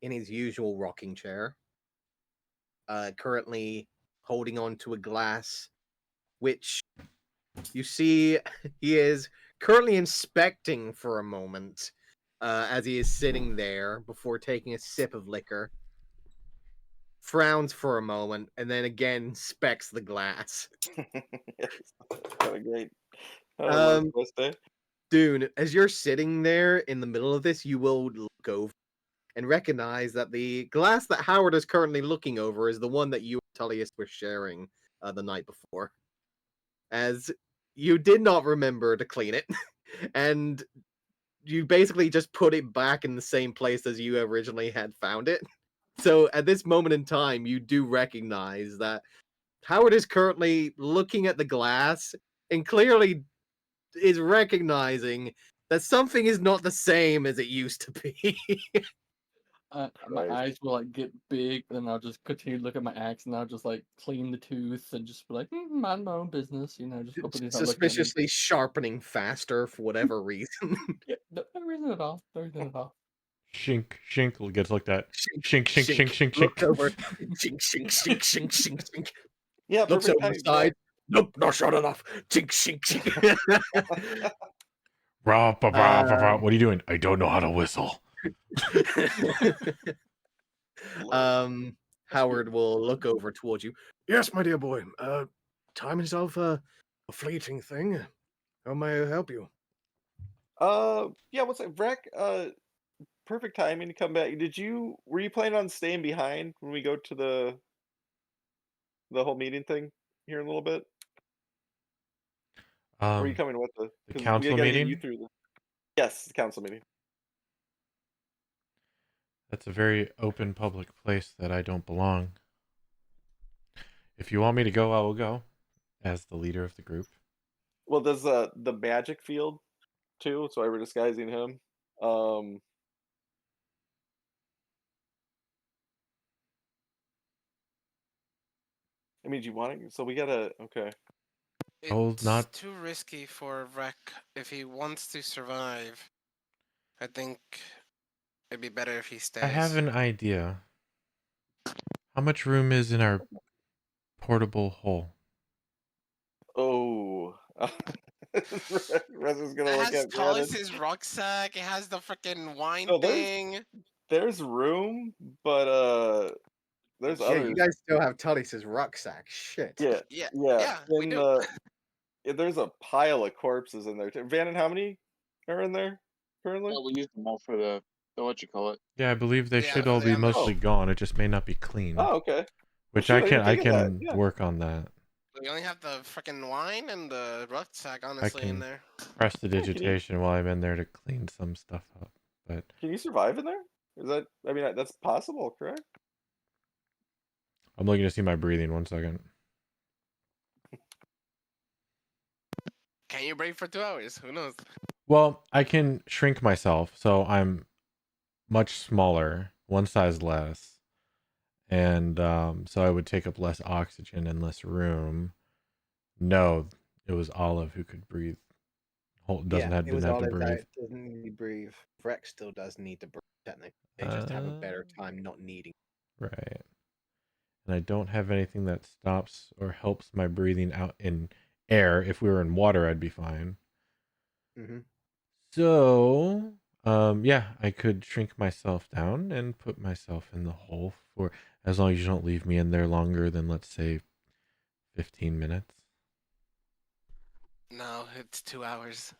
Speaker 3: in his usual rocking chair, currently holding on to a glass, which you see he is currently inspecting for a moment, as he is sitting there before taking a sip of liquor. Frowns for a moment and then again inspects the glass.
Speaker 5: Yes, kind of great. Lord bless day.
Speaker 3: Dune, as you're sitting there in the middle of this, you will look over and recognize that the glass that Howard is currently looking over is the one that you and Tullius were sharing the night before. As you did not remember to clean it, and you basically just put it back in the same place as you originally had found it. So at this moment in time, you do recognize that Howard is currently looking at the glass and clearly is recognizing that something is not the same as it used to be.
Speaker 4: My
Speaker 5: Right.
Speaker 4: eyes will like get big, and I'll just continue to look at my axe, and I'll just like clean the tooth and just be like, mind my own business, just hoping he's not looking at me.
Speaker 3: Suspiciously sharpening faster for whatever reason.
Speaker 4: Yeah, no reason at all. No reason at all.
Speaker 9: Shink gets looked at.
Speaker 3: Shink,
Speaker 9: Shink.
Speaker 3: Looks over. Shink.
Speaker 5: Yeah,
Speaker 3: Looks
Speaker 5: perfect
Speaker 3: over the
Speaker 5: timing,
Speaker 3: side. Nope, not short enough. Shink.
Speaker 9: What are you doing? I don't know how to whistle.
Speaker 3: Howard will look over towards you.
Speaker 7: Yes, my dear boy. Time is of a fleeting thing. How may I help you?
Speaker 5: Yeah, what's that? Rec, perfect timing to come back. Were you planning on staying behind when we go to the whole meeting thing here in a little bit? Or are you coming with us?
Speaker 9: The
Speaker 5: 'Cause we
Speaker 9: council
Speaker 5: gotta get you
Speaker 9: meeting?
Speaker 5: through the Yes, the council meeting.
Speaker 9: That's a very open public place that I don't belong. If you want me to go, I will go as the leader of the group.
Speaker 5: Well, does the magic field too, so I were disguising him. I mean, do you want it? So we gotta okay.
Speaker 9: Oh,
Speaker 1: It's
Speaker 9: not-
Speaker 1: too risky for Rec if he wants to survive. I think it'd be better if he stays.
Speaker 9: I have an idea. How much room is in our portable hole?
Speaker 5: Oh. Rez is gonna
Speaker 1: It
Speaker 5: look
Speaker 1: has
Speaker 5: at Brandon.
Speaker 1: Tullis's rucksack. It has the freaking wine
Speaker 5: No,
Speaker 1: thing.
Speaker 5: there's room, but there's
Speaker 3: Yeah,
Speaker 5: others.
Speaker 3: you guys still have Tully's rucksack. Shit.
Speaker 1: Yeah,
Speaker 5: Yeah.
Speaker 1: we
Speaker 5: In
Speaker 1: do.
Speaker 5: there's a pile of corpses in there too. Vannon, how many are in there currently?
Speaker 6: Well, we used them all for the what you call it.
Speaker 9: Yeah, I believe they
Speaker 1: Yeah,
Speaker 9: should all be
Speaker 1: yeah,
Speaker 9: mostly
Speaker 5: oh.
Speaker 9: gone. It just may not be clean.
Speaker 5: Oh, okay.
Speaker 9: Which
Speaker 5: shoot,
Speaker 9: I
Speaker 5: didn't
Speaker 9: can
Speaker 5: think of that, yeah.
Speaker 9: work on that.
Speaker 1: We only have the freaking wine and the rucksack, honestly, in
Speaker 9: can
Speaker 1: there.
Speaker 9: press the
Speaker 5: can you-
Speaker 9: digitation while I'm in there to clean some stuff up. But
Speaker 5: Can you survive in there? Is that? I mean, that's possible, correct?
Speaker 9: I'm looking to see my breathing. 1 second.
Speaker 1: Can you breathe for 2 hours? Who knows?
Speaker 9: Well, I can shrink myself, so I'm much smaller, one size less, and so I would take up less oxygen and less room. No, it was Olive who could breathe. Didn't have to breathe.
Speaker 3: Doesn't need to breathe. Vrex still does need to breathe, technically. They just have a better time not needing.
Speaker 9: Right. And I don't have anything that stops or helps my breathing out in air. If we were in water, I'd be fine.
Speaker 3: Mm-hmm.
Speaker 9: So, yeah, I could shrink myself down and put myself in the hole for as long as you don't leave me in there longer than, let's say, 15 minutes.
Speaker 1: No, it's 2 hours.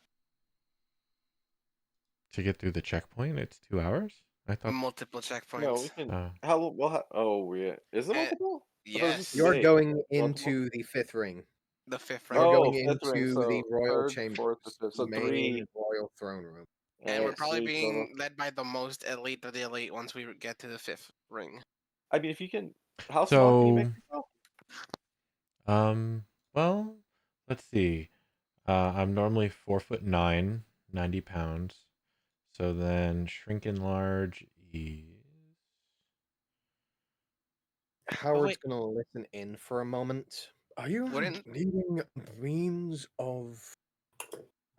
Speaker 9: To get through the checkpoint, it's 2 hours? I thought.
Speaker 1: Multiple checkpoints.
Speaker 5: No, we can.
Speaker 9: Oh.
Speaker 5: Oh, yeah. Is it multiple? I thought it was just
Speaker 1: Yes.
Speaker 3: You're
Speaker 5: six.
Speaker 3: going
Speaker 5: Multiple?
Speaker 3: into the fifth ring.
Speaker 1: The 5th
Speaker 3: You're
Speaker 1: round.
Speaker 3: going
Speaker 5: fifth ring,
Speaker 3: into
Speaker 5: so
Speaker 3: the royal
Speaker 5: third,
Speaker 3: chamber,
Speaker 5: fourth, or fifth. So
Speaker 3: main
Speaker 5: 3.
Speaker 3: royal throne room.
Speaker 1: And we're
Speaker 5: Alright,
Speaker 1: probably
Speaker 5: 3
Speaker 1: being
Speaker 5: total.
Speaker 1: led by the most elite of the elite once we get to the 5th ring.
Speaker 5: I mean, if you can, how small can you make yourself?
Speaker 9: Well, let's see. I'm normally 4'9", 90 pounds. So then shrink and large is
Speaker 3: Howard's
Speaker 1: wait.
Speaker 3: gonna listen in for a moment.
Speaker 7: Are you
Speaker 1: Wouldn't
Speaker 7: needing means of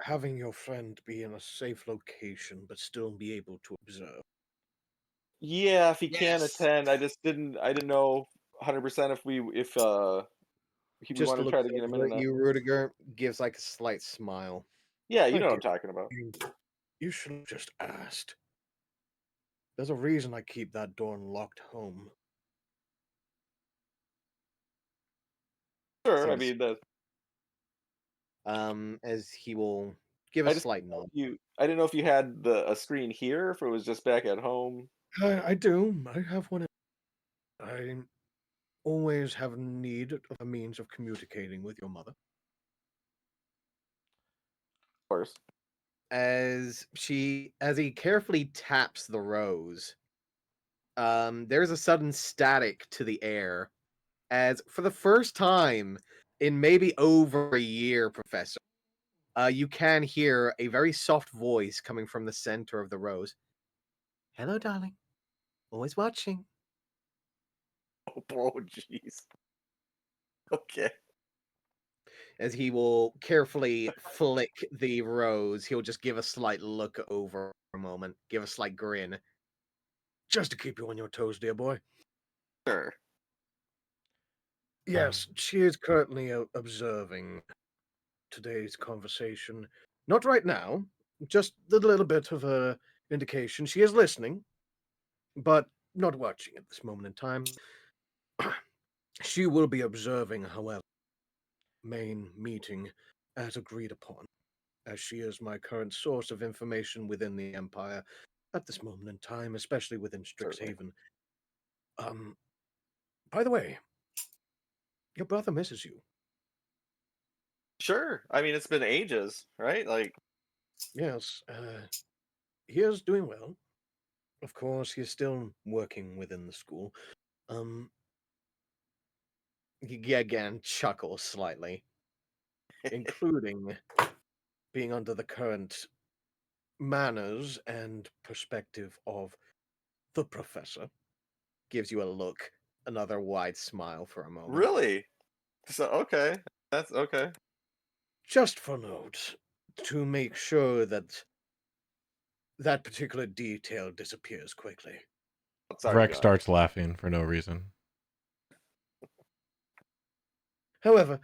Speaker 7: having your friend be in a safe location but still be able to observe?
Speaker 5: Yeah, if he can
Speaker 1: yes.
Speaker 5: attend. I didn't know 100% if we
Speaker 3: Just
Speaker 5: want to try
Speaker 3: looks
Speaker 5: to get him in
Speaker 3: over
Speaker 5: or
Speaker 3: at
Speaker 5: not.
Speaker 3: you, Rudiger, gives like a slight smile.
Speaker 5: Yeah, you
Speaker 7: My
Speaker 5: know what I'm
Speaker 7: dear,
Speaker 5: talking about.
Speaker 7: you should have just asked. There's a reason I keep that door locked home.
Speaker 5: Sure, I
Speaker 3: Seems
Speaker 5: mean that.
Speaker 3: as he will give a
Speaker 5: I just
Speaker 3: slight
Speaker 5: didn't know
Speaker 3: nod.
Speaker 5: I didn't know if you had a screen here, if it was just back at home.
Speaker 7: I do. I have one. I always have need of a means of communicating with your mother.
Speaker 5: Of course.
Speaker 3: As he carefully taps the rose, there's a sudden static to the air as for the first time in maybe over a year, Professor, you can hear a very soft voice coming from the center of the rose. Hello, darling. Always watching.
Speaker 5: Oh, jeez. Okay.
Speaker 3: As he will carefully flick the rose, he'll just give a slight look over for a moment, give a slight grin.
Speaker 7: Just to keep you on your toes, dear boy.
Speaker 5: Sure.
Speaker 7: Yes, she is currently observing today's conversation. Not right now, just a little bit of a indication. She is listening, but not watching at this moment in time. She will be observing, however, main meeting as agreed upon, as she is my current source of information within the Empire at this moment in time, especially within
Speaker 5: Certainly.
Speaker 7: Strixhaven. By the way, your brother misses you.
Speaker 5: Sure. I mean, it's been ages, right? Like,
Speaker 7: Yes, he is doing well. Of course, he is still working within the school.
Speaker 3: He again chuckles slightly.
Speaker 7: Including being under the current manners and perspective of the professor.
Speaker 3: Gives you a look, another wide smile for a moment.
Speaker 5: really? So, okay. That's okay.
Speaker 7: Just for note, to make sure that that particular detail disappears quickly.
Speaker 5: Sorry,
Speaker 9: Vrek
Speaker 5: John.
Speaker 9: starts laughing for no reason.
Speaker 7: However,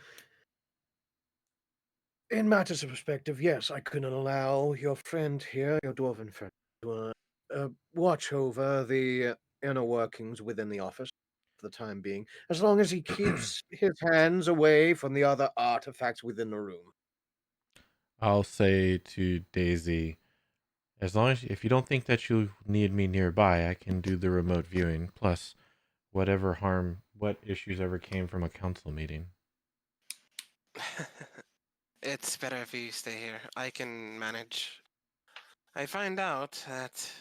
Speaker 7: in matters of perspective, yes, I couldn't allow your friend here, your dwarven friend, to watch over the inner workings within the office for the time being, as long as he keeps his hands away from the other artifacts within the room.
Speaker 9: I'll say to Daisy, as long as if you don't think that you need me nearby, I can do the remote viewing. Plus, what issues ever came from a council meeting.
Speaker 1: It's better if you stay here. I can manage. I find out that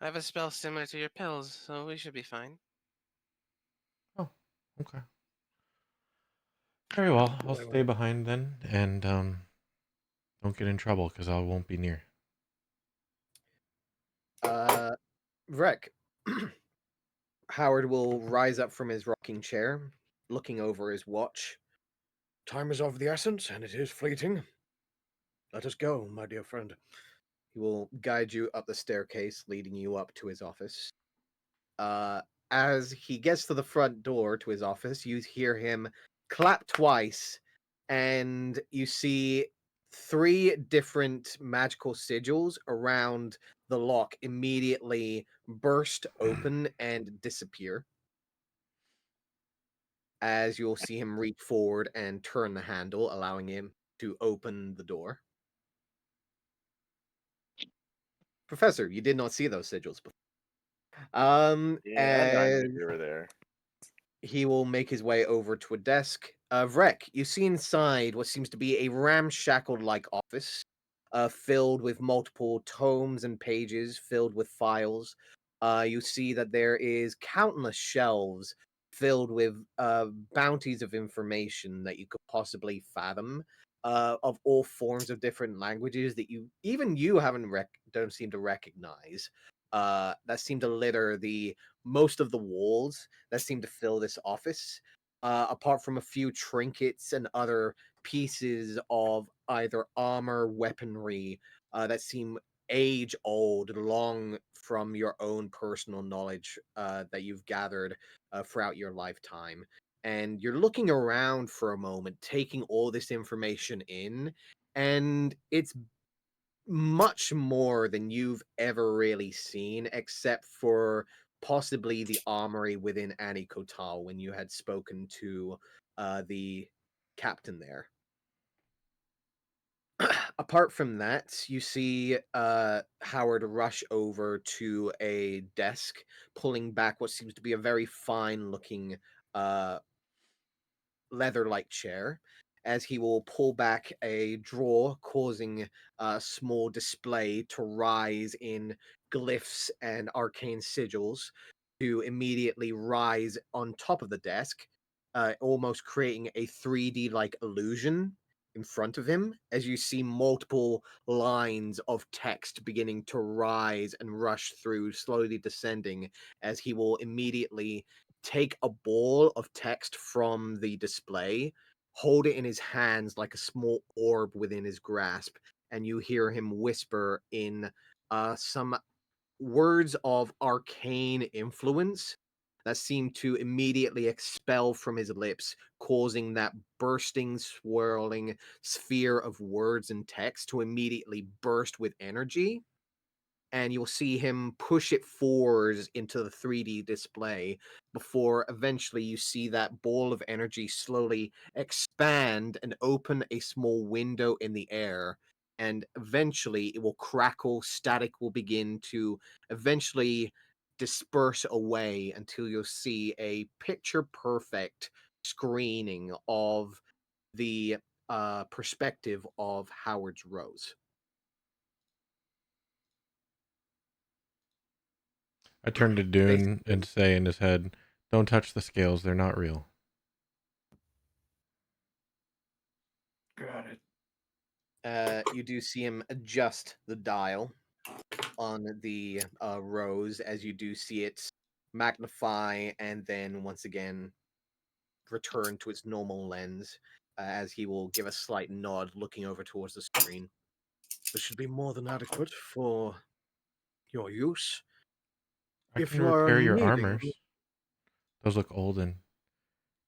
Speaker 1: I have a spell similar to your pills, so we should be fine.
Speaker 9: Oh, okay. Very well. I'll
Speaker 7: Wait,
Speaker 9: stay
Speaker 7: wait.
Speaker 9: behind then, and don't get in trouble because I won't be near.
Speaker 3: Vrek. Howard will rise up from his rocking chair, looking over his watch.
Speaker 7: Time is of the essence, and it is fleeting. Let us go, my dear friend.
Speaker 3: He will guide you up the staircase, leading you up to his office. As he gets to the front door to his office, you hear him clap twice, and you see 3 different magical sigils around the lock immediately burst open and disappear. As you'll see him reach forward and turn the handle, allowing him to open the door. Professor, you did not see those sigils before.
Speaker 5: Yeah, I
Speaker 3: And
Speaker 5: knew they were there.
Speaker 3: he will make his way over to a desk. Vrek, you see inside what seems to be a ramshackle-like office, filled with multiple tomes and pages, filled with files. You see that there is countless shelves filled with bounties of information that you could possibly fathom. of all forms of different languages that you don't seem to recognize. That seem to litter the most of the walls that seem to fill this office. Apart from a few trinkets and other pieces of either armor, weaponry that seem age old, long from your own personal knowledge that you've gathered throughout your lifetime. And you're looking around for a moment, taking all this information in, and it's much more than you've ever really seen, except for possibly the armory within Annie Kotal when you had spoken to the captain there. Apart from that, you see Howard rush over to a desk, pulling back what seems to be a very fine looking leather-like chair, as he will pull back a drawer, causing a small display to rise in glyphs and arcane sigils to immediately rise on top of the desk, almost creating a 3D like illusion in front of him as you see multiple lines of text beginning to rise and rush through, slowly descending, as he will immediately take a ball of text from the display, hold it in his hands like a small orb within his grasp, and you hear him whisper in some words of arcane influence that seem to immediately expel from his lips, causing that bursting, swirling sphere of words and text to immediately burst with energy. And you'll see him push it forwards into the 3D display before eventually you see that ball of energy slowly expand and open a small window in the air. And eventually it will crackle, static will begin to eventually disperse away until you'll see a picture perfect screening of the perspective of Howard's Rose.
Speaker 9: I turn to Dune and say in his head, "Don't touch the scales; they're not real."
Speaker 8: Got it.
Speaker 3: You do see him adjust the dial on the rose as you do see it magnify and then once again return to its normal lens as he will give a slight nod looking over towards the screen.
Speaker 8: This should be more than adequate for your use.
Speaker 9: I
Speaker 8: If
Speaker 9: can
Speaker 8: you are
Speaker 9: repair your
Speaker 8: needing,
Speaker 9: armors. Those look old and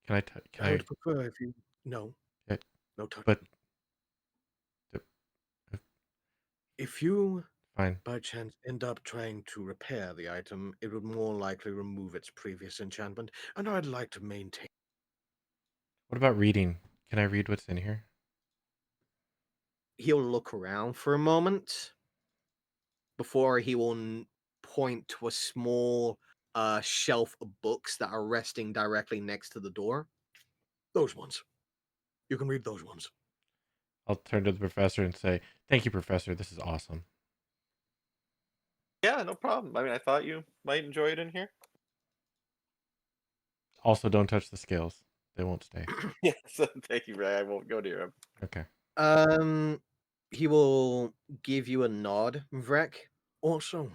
Speaker 9: can
Speaker 8: I would prefer if you no
Speaker 9: Yeah,
Speaker 8: no touch.
Speaker 9: but
Speaker 8: If you
Speaker 9: fine.
Speaker 8: by chance end up trying to repair the item, it would more likely remove its previous enchantment, and I'd like to maintain.
Speaker 9: What about reading? Can I read what's in here?
Speaker 3: He'll look around for a moment before he will point to a small shelf of books that are resting directly next to the door.
Speaker 8: Those ones. You can read those ones.
Speaker 9: I'll turn to the professor and say, "Thank you, professor. This is awesome."
Speaker 5: Yeah, no problem. I mean, I thought you might enjoy it in here.
Speaker 9: Also, don't touch the scales; they won't stay.
Speaker 5: Yes, thank you, Ray. I won't go near him.
Speaker 9: Okay.
Speaker 3: He will give you a nod, Vrek.
Speaker 8: Also,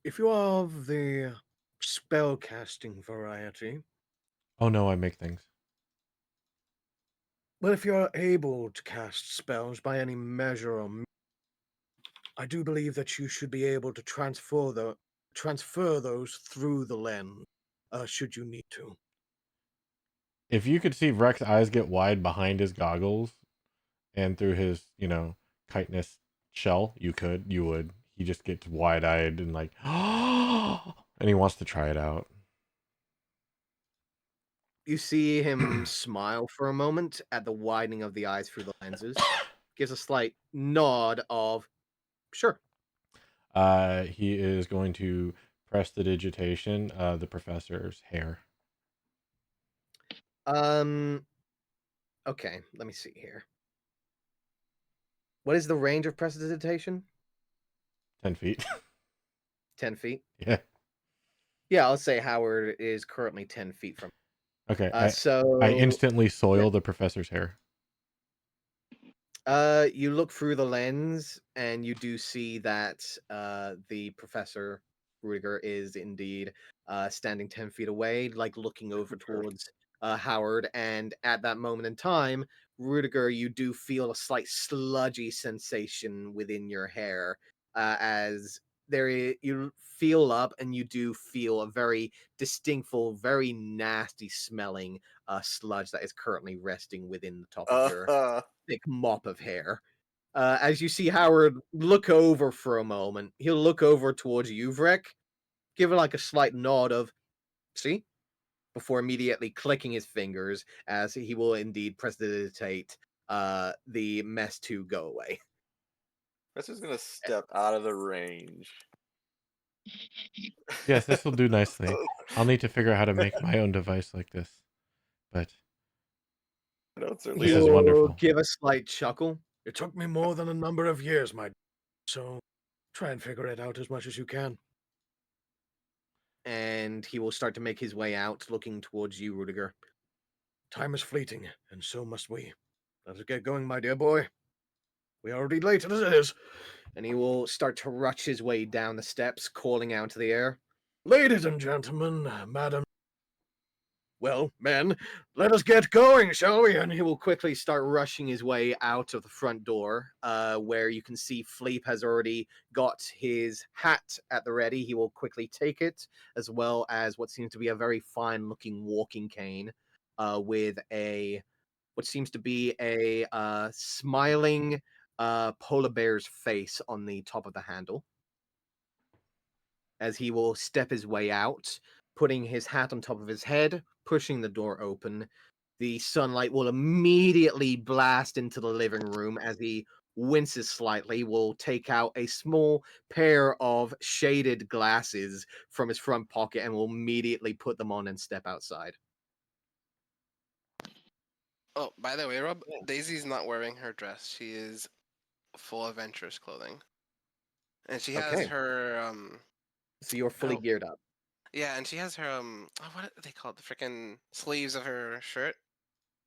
Speaker 8: if you are of the spell casting variety,
Speaker 9: Oh no, I make things.
Speaker 8: well, if you are able to cast spells by any measure I do believe that you should be able to transfer those through the lens, should you need to.
Speaker 9: If you could see Rex's eyes get wide behind his goggles and through his, chitinous shell, you would. He just gets wide-eyed and like, and he wants to try it out.
Speaker 3: You see him smile for a moment at the widening of the eyes through the lenses. Gives a slight nod of, sure.
Speaker 9: He is going to press the digitation of the professor's hair.
Speaker 3: Okay, let me see here. What is the range of prestidigitation?
Speaker 9: 10 feet.
Speaker 3: 10 feet?
Speaker 9: Yeah.
Speaker 3: Yeah, I'll say Howard is currently 10 feet from.
Speaker 9: Okay.
Speaker 3: So
Speaker 9: I instantly soil the professor's hair.
Speaker 3: You look through the lens and you do see that the Professor Rudiger is indeed standing 10 feet away, like looking over towards Howard. And at that moment in time, Rudiger, you do feel a slight sludgy sensation within your hair as you feel up and you do feel a very distinctful, very nasty smelling sludge that is currently resting within the top of your thick mop of hair. As you see Howard look over for a moment, he'll look over towards you, Vrek, give it like a slight nod of, see? Before immediately clicking his fingers as he will indeed prestidigitate the mess to go away.
Speaker 5: Preston's gonna step out of the range.
Speaker 9: Yes, this will do nicely. I'll need to figure out how to make my own device like this. But
Speaker 5: No, it's
Speaker 9: this is
Speaker 3: He'll
Speaker 9: wonderful.
Speaker 3: give a slight chuckle.
Speaker 8: It took me more than a number of years, so try and figure it out as much as you can.
Speaker 3: And he will start to make his way out, looking towards you, Rudiger.
Speaker 8: Time is fleeting, and so must we. Let us get going, my dear boy. We are already late as it is.
Speaker 3: And he will start to rush his way down the steps, calling out to the air.
Speaker 8: Ladies and gentlemen, madam. Well, men, let us get going, shall we?
Speaker 3: And he will quickly start rushing his way out of the front door, where you can see Fleep has already got his hat at the ready. He will quickly take it, as well as what seems to be a very fine-looking walking cane, with what seems to be a smiling polar bear's face on the top of the handle. As he will step his way out, putting his hat on top of his head, pushing the door open. The sunlight will immediately blast into the living room as he winces slightly, will take out a small pair of shaded glasses from his front pocket and will immediately put them on and step outside.
Speaker 1: Oh, by the way, Rob,
Speaker 3: Yeah.
Speaker 1: Daisy's not wearing her dress. She is full adventurous clothing. And she has
Speaker 3: Okay.
Speaker 1: her
Speaker 3: So you're fully
Speaker 1: oh,
Speaker 3: geared up.
Speaker 1: yeah, and she has her what do they call it? The freaking sleeves of her shirt.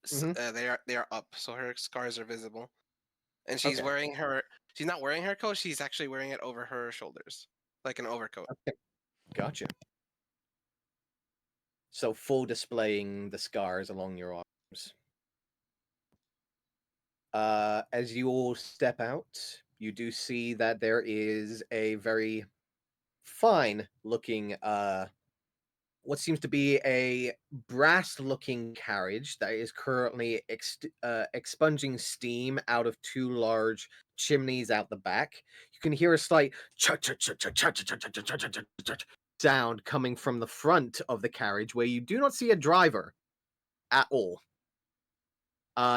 Speaker 3: Mhm.
Speaker 1: They are up, so her scars are visible. And she's
Speaker 3: Okay.
Speaker 1: wearing her. She's not wearing her coat. She's actually wearing it over her shoulders, like an overcoat.
Speaker 3: Okay. Gotcha. So full displaying the scars along your arms. As you all step out, you do see that there is a very fine looking what seems to be a brass looking carriage that is currently expunging steam out of two large chimneys out the back. You can hear a slight sound coming from the front of the carriage where you do not see a driver at all.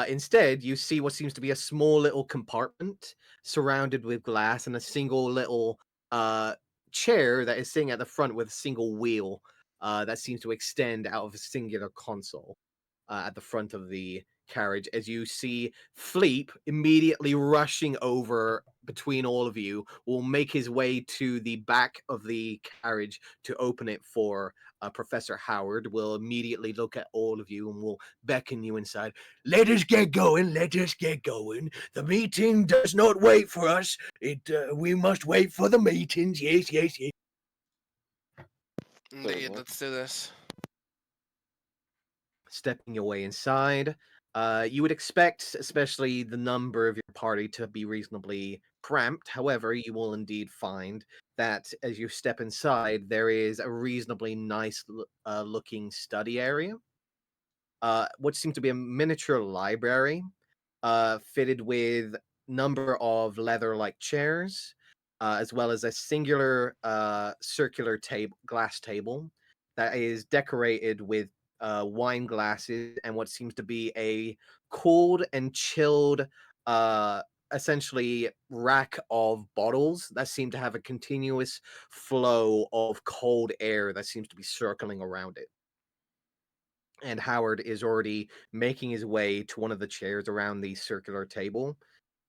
Speaker 3: Instead, you see what seems to be a small little compartment surrounded with glass and a single little uh, chair that is sitting at the front with a single wheel that seems to extend out of a singular console at the front of the carriage. As you see Fleep immediately rushing over between all of you, will make his way to the back of the carriage to open it for Professor Howard. Will immediately look at all of you and will beckon you inside.
Speaker 7: Let us get going. Let us get going. The meeting does not wait for us. We must wait for the meetings. Yes, yes, yes.
Speaker 1: Indeed,
Speaker 5: Certainly.
Speaker 1: let's do this.
Speaker 3: Stepping your way inside, you would expect, especially the number of your party, to be reasonably cramped. However, you will indeed find that as you step inside, there is a reasonably nice looking study area. What seems to be a miniature library, fitted with number of leather-like chairs, as well as a singular circular glass table that is decorated with wine glasses and what seems to be a cooled and chilled, uh, essentially rack of bottles that seem to have a continuous flow of cold air that seems to be circling around it. And Howard is already making his way to one of the chairs around the circular table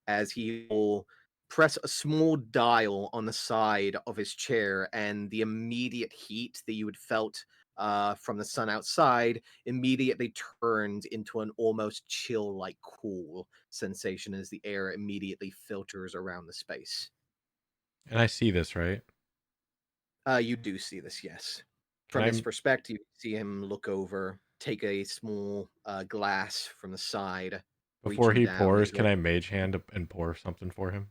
Speaker 3: as he will press a small dial on the side of his chair, and the immediate heat that you had felt from the sun outside immediately turns into an almost chill-like cool sensation as the air immediately filters around the space.
Speaker 9: And I see this, right?
Speaker 3: You do see this, yes.
Speaker 9: Can
Speaker 3: From
Speaker 9: I
Speaker 3: this perspective, you see him look over, take a small glass from the side,
Speaker 9: before
Speaker 3: reaching
Speaker 9: he
Speaker 3: down.
Speaker 9: pours, can I mage hand and pour something for him?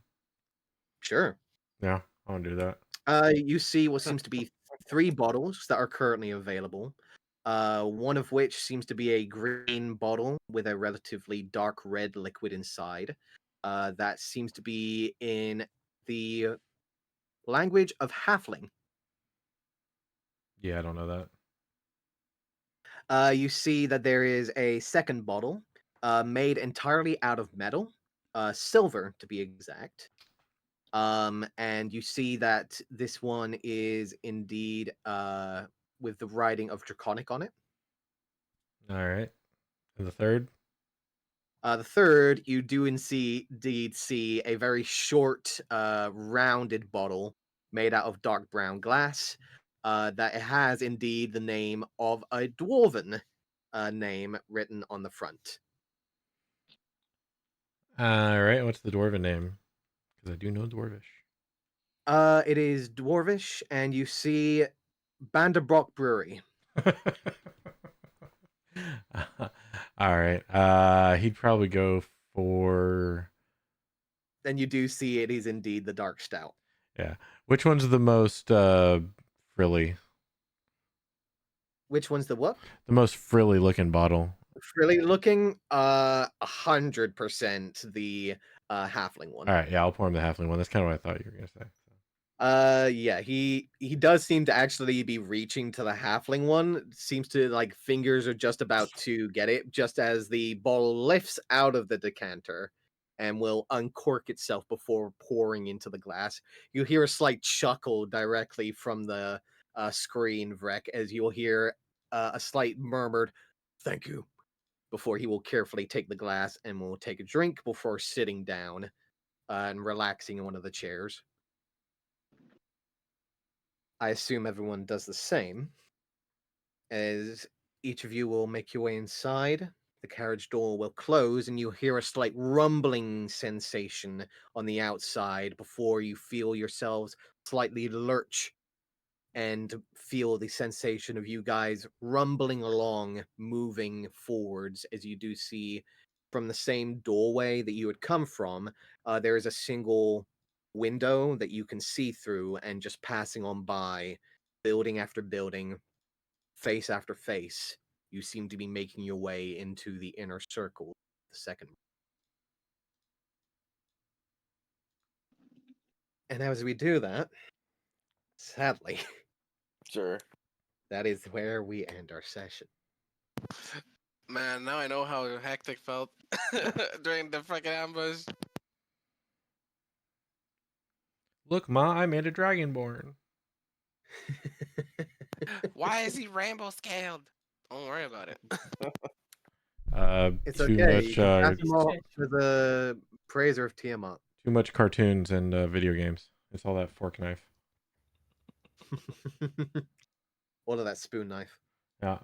Speaker 3: Sure.
Speaker 9: Yeah, I want to do that.
Speaker 3: You see what seems to be 3 bottles that are currently available. One of which seems to be a green bottle with a relatively dark red liquid inside. That seems to be in the language of Halfling.
Speaker 9: Yeah, I don't know that.
Speaker 3: You see that there is a second bottle made entirely out of metal, silver to be exact. And you see that this one is indeed with the writing of Draconic on it.
Speaker 9: All right. And the third?
Speaker 3: The third, you do indeed see a very short, rounded bottle made out of dark brown glass that has indeed the name of a dwarven name written on the front.
Speaker 9: All right. What's the dwarven name? Because I do know dwarvish.
Speaker 3: It is dwarvish, and you see Banderbrock Brewery.
Speaker 9: All right. He'd probably go for.
Speaker 3: And you do see it is indeed the dark stout.
Speaker 9: Yeah. Which one's the most frilly?
Speaker 3: Which one's the what?
Speaker 9: The most frilly looking bottle.
Speaker 3: Frilly looking, 100% the halfling one.
Speaker 9: All right. Yeah, I'll pour him the halfling one. That's kind of what I thought you were gonna say.
Speaker 3: Yeah, he does seem to actually be reaching to the halfling one. Seems to like fingers are just about to get it, just as the bottle lifts out of the decanter and will uncork itself before pouring into the glass. You hear a slight chuckle directly from the screen, Vrek, as you'll hear a slight murmured "thank you" before he will carefully take the glass and will take a drink before sitting down and relaxing in one of the chairs. I assume everyone does the same, as each of you will make your way inside. The carriage door will close, and you'll hear a slight rumbling sensation on the outside before you feel yourselves slightly lurch and feel the sensation of you guys rumbling along, moving forwards as you do see from the same doorway that you had come from. There is a single window that you can see through, and just passing on by building after building, face after face, you seem to be making your way into the inner circle, the second. And as we do that, sadly,
Speaker 5: Sure.
Speaker 3: that is where we end our session.
Speaker 1: Man, now I know how hectic felt during the freaking ambush.
Speaker 9: Look, Ma, I made a dragonborn.
Speaker 1: Why is he rainbow scaled? Don't worry about it.
Speaker 3: It's
Speaker 9: Too
Speaker 3: okay.
Speaker 9: much.
Speaker 3: You can pass them off to the praiser of Tiamat.
Speaker 9: Too much cartoons and video games. It's all that fork knife.
Speaker 3: All of that spoon knife.
Speaker 9: Yeah.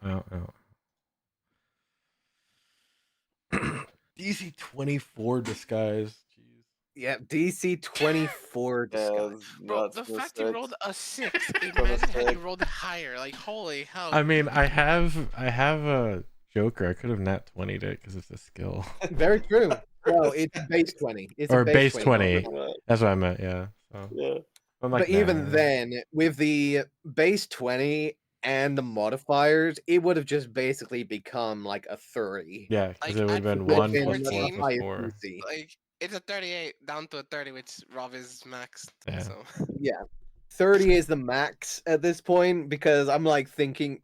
Speaker 9: DC 24 disguise. Jeez.
Speaker 3: Yeah, DC 24 disguise.
Speaker 1: Bro, the fact you rolled a 6, imagine had you rolled higher. Like, holy hell.
Speaker 9: I mean, I have a Joker. I could have nat 20'd it because it's a skill.
Speaker 3: Very true. No, it's base 20. It's
Speaker 9: or
Speaker 3: a
Speaker 9: base 20. That's what I meant, yeah. So.
Speaker 5: Yeah.
Speaker 9: I'm like,
Speaker 3: but even
Speaker 9: nah.
Speaker 3: then, with the base 20 and the modifiers, it would have just basically become like a 30.
Speaker 9: Yeah, because
Speaker 1: Like,
Speaker 9: it would have
Speaker 1: at
Speaker 9: been 1 plus 4
Speaker 1: 14,
Speaker 9: plus 4.
Speaker 1: Like, it's a 38 down to a 30, which Rob is max.
Speaker 9: Yeah.
Speaker 1: So.
Speaker 3: Yeah. 30 is the max at this point, because I'm like thinking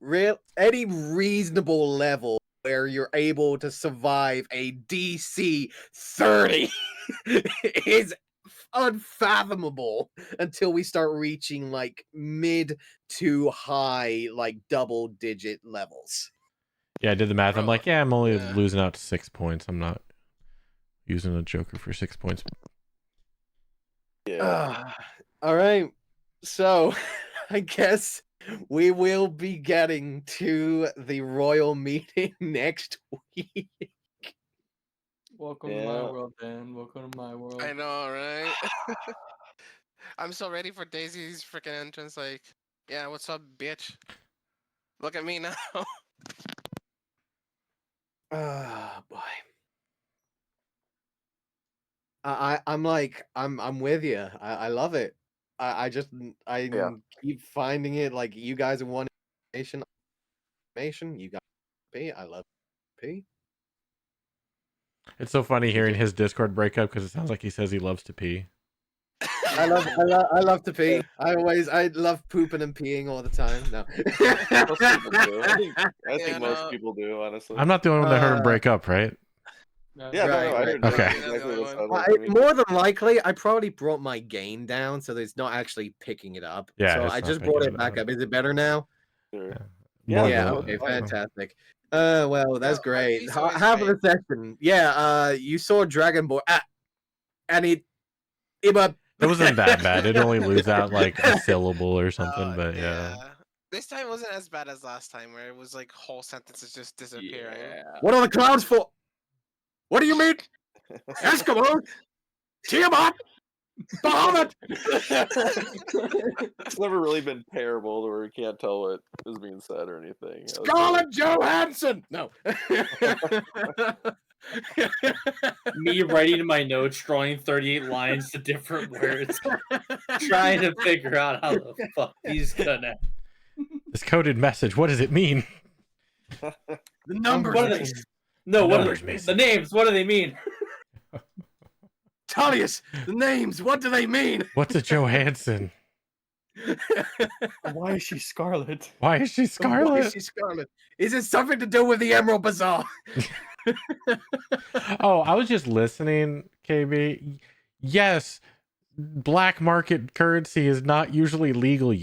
Speaker 3: any reasonable level where you're able to survive a DC 30 is unfathomable until we start reaching like mid to high, like double digit levels.
Speaker 9: Yeah, I did the math.
Speaker 1: Bro,
Speaker 9: I'm like, yeah, I'm only losing out to 6 points. I'm not using a Joker for 6 points.
Speaker 5: Yeah.
Speaker 3: All right. So, I guess We will be getting to the royal meeting next week.
Speaker 4: Welcome to my world, Dan. Welcome to my world.
Speaker 1: I know, right? I'm so ready for Daisy's freaking entrance. Like, yeah, what's up, bitch? Look at me now.
Speaker 3: Boy. I'm with you. I love it. I keep finding it like you guys have won information. You got P. I love P.
Speaker 9: It's so funny hearing his Discord breakup because it sounds like he says he loves to pee.
Speaker 3: I love to pee. I love pooping and peeing all the time. No.
Speaker 5: Most people do. I think most people do, honestly.
Speaker 9: I'm not the only one that heard him break up, right?
Speaker 5: Yeah,
Speaker 3: right,
Speaker 5: no, I heard
Speaker 9: Okay.
Speaker 5: exactly what sounded like to me.
Speaker 3: more than likely, I probably brought my gain down, so it's not actually picking it up.
Speaker 9: Yeah,
Speaker 3: so
Speaker 9: it's
Speaker 3: I
Speaker 9: not
Speaker 3: just brought
Speaker 9: picking
Speaker 3: it
Speaker 9: it
Speaker 3: back
Speaker 9: up.
Speaker 3: up. Is it better now?
Speaker 5: Sure.
Speaker 9: More
Speaker 3: Yeah.
Speaker 9: than-
Speaker 3: Okay.
Speaker 5: fine.
Speaker 3: Fantastic. Well, that's
Speaker 1: No,
Speaker 3: great.
Speaker 1: he's always
Speaker 3: Half of
Speaker 1: great.
Speaker 3: the session. Yeah. You saw Dragonborn. And it.
Speaker 9: It wasn't that bad. It only lose out like a syllable or something, but yeah.
Speaker 1: This time wasn't as bad as last time, where it was like whole sentences just disappearing.
Speaker 3: What are the clouds for? What do you mean? Eskimo? Tiamat? Bahamut?
Speaker 5: It's never really been terrible to where you can't tell what is being said or anything.
Speaker 3: Scarlett Johansson! No.
Speaker 2: Me writing in my notes, drawing 38 lines to different words, trying to figure out how the fuck these connect.
Speaker 9: This coded message, what does it mean?
Speaker 3: The numbers.
Speaker 2: What are they? No, what are the names? What do they mean?
Speaker 3: Tullius, the names, what do they mean?
Speaker 9: What's a Johansson?
Speaker 4: Why is she Scarlet?
Speaker 9: Why is she
Speaker 3: Why
Speaker 9: Scarlet?
Speaker 3: is she Scarlet? Is it something to do with the Emerald Bazaar?
Speaker 9: Oh, I was just listening, KB. Yes, black market currency is not usually legal.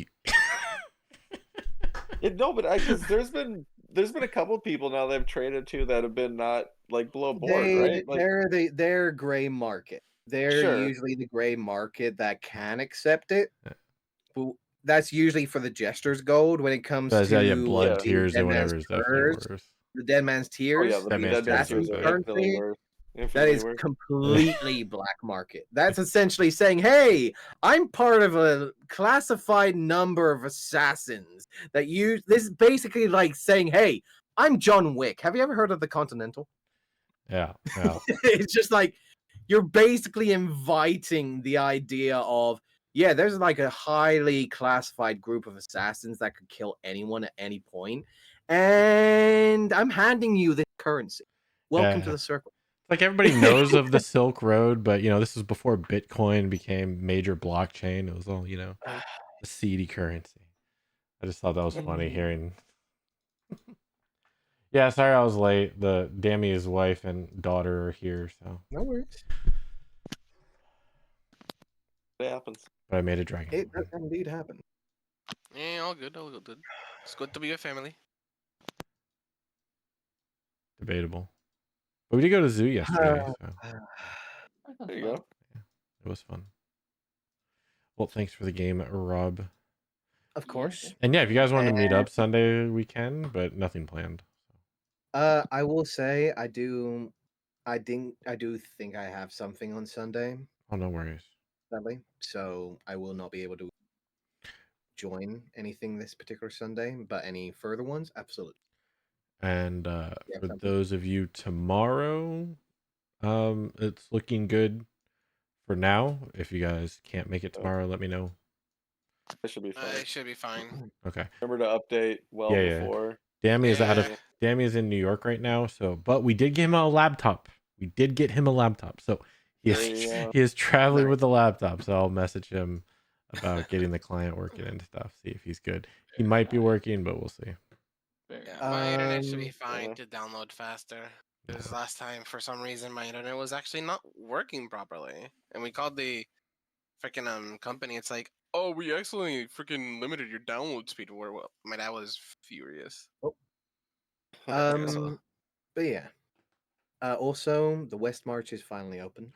Speaker 5: No, but because there's been a couple people now that have traded to that have been not like below board, right? Like,
Speaker 3: They're gray market. They're
Speaker 5: Sure.
Speaker 3: usually the gray market that can accept it. But that's usually for the Jester's Gold when it comes
Speaker 9: Does
Speaker 3: to
Speaker 9: yeah, blood
Speaker 5: Yeah.
Speaker 9: tears
Speaker 3: Dead
Speaker 9: or whatever
Speaker 3: Man's
Speaker 9: is definitely
Speaker 3: Curse,
Speaker 9: worse.
Speaker 3: the Dead Man's
Speaker 5: oh
Speaker 3: Tears.
Speaker 5: yeah, the
Speaker 9: That makes
Speaker 5: Dead Man's
Speaker 3: sense.
Speaker 5: Tears are
Speaker 3: Currency,
Speaker 5: infinitely worse.
Speaker 3: That
Speaker 5: Infinitely
Speaker 3: is
Speaker 5: worse.
Speaker 3: completely black market. That's essentially saying, hey, I'm part of a classified number of assassins that use this is basically like saying, hey, I'm John Wick. Have you ever heard of the Continental?
Speaker 9: Yeah.
Speaker 3: It's just like you're basically inviting the idea of, yeah, there's like a highly classified group of assassins that could kill anyone at any point, and I'm handing you the currency. Welcome to the circle.
Speaker 9: Like everybody knows of the Silk Road, but this is before Bitcoin became major blockchain. It was all, a seedy currency. I just thought that was funny hearing. Yeah, sorry I was late. The Dami's wife and daughter are here, so.
Speaker 3: No worries.
Speaker 5: It happens.
Speaker 9: But I made a dragon.
Speaker 3: It does indeed happen.
Speaker 1: Yeah, all good, all good. It's good to be with family.
Speaker 9: Debatable. But we did go to zoo yesterday, so
Speaker 5: There you go.
Speaker 9: it was fun. Well, thanks for the game, Rob.
Speaker 3: Of course.
Speaker 9: And yeah, if you guys want to meet up Sunday, we can, but nothing planned.
Speaker 3: I will say I do think I have something on Sunday,
Speaker 9: Oh, no worries.
Speaker 3: sadly. So I will not be able to join anything this particular Sunday, but any further ones, absolutely.
Speaker 9: And
Speaker 3: Yeah,
Speaker 9: for
Speaker 3: something.
Speaker 9: those of you tomorrow, it's looking good for now. If you guys can't make it tomorrow, let me know.
Speaker 5: It should be fine.
Speaker 1: It should be fine.
Speaker 9: Okay.
Speaker 5: Remember to update before.
Speaker 9: Dammy is
Speaker 1: Yeah.
Speaker 9: Dammy is in New York right now, but we did get him a laptop. We did get him a laptop. So he is traveling with the laptop. So I'll message him about getting the client working and stuff. See if he's good. He might be working, but we'll see.
Speaker 1: Yeah, my internet should be fine to download faster. Because last time, for some reason, my internet was actually not working properly, and we called the freaking company. It's like, oh, we accidentally freaking limited your download speed. Well, my dad was furious.
Speaker 3: But yeah. Also, the West March is finally open.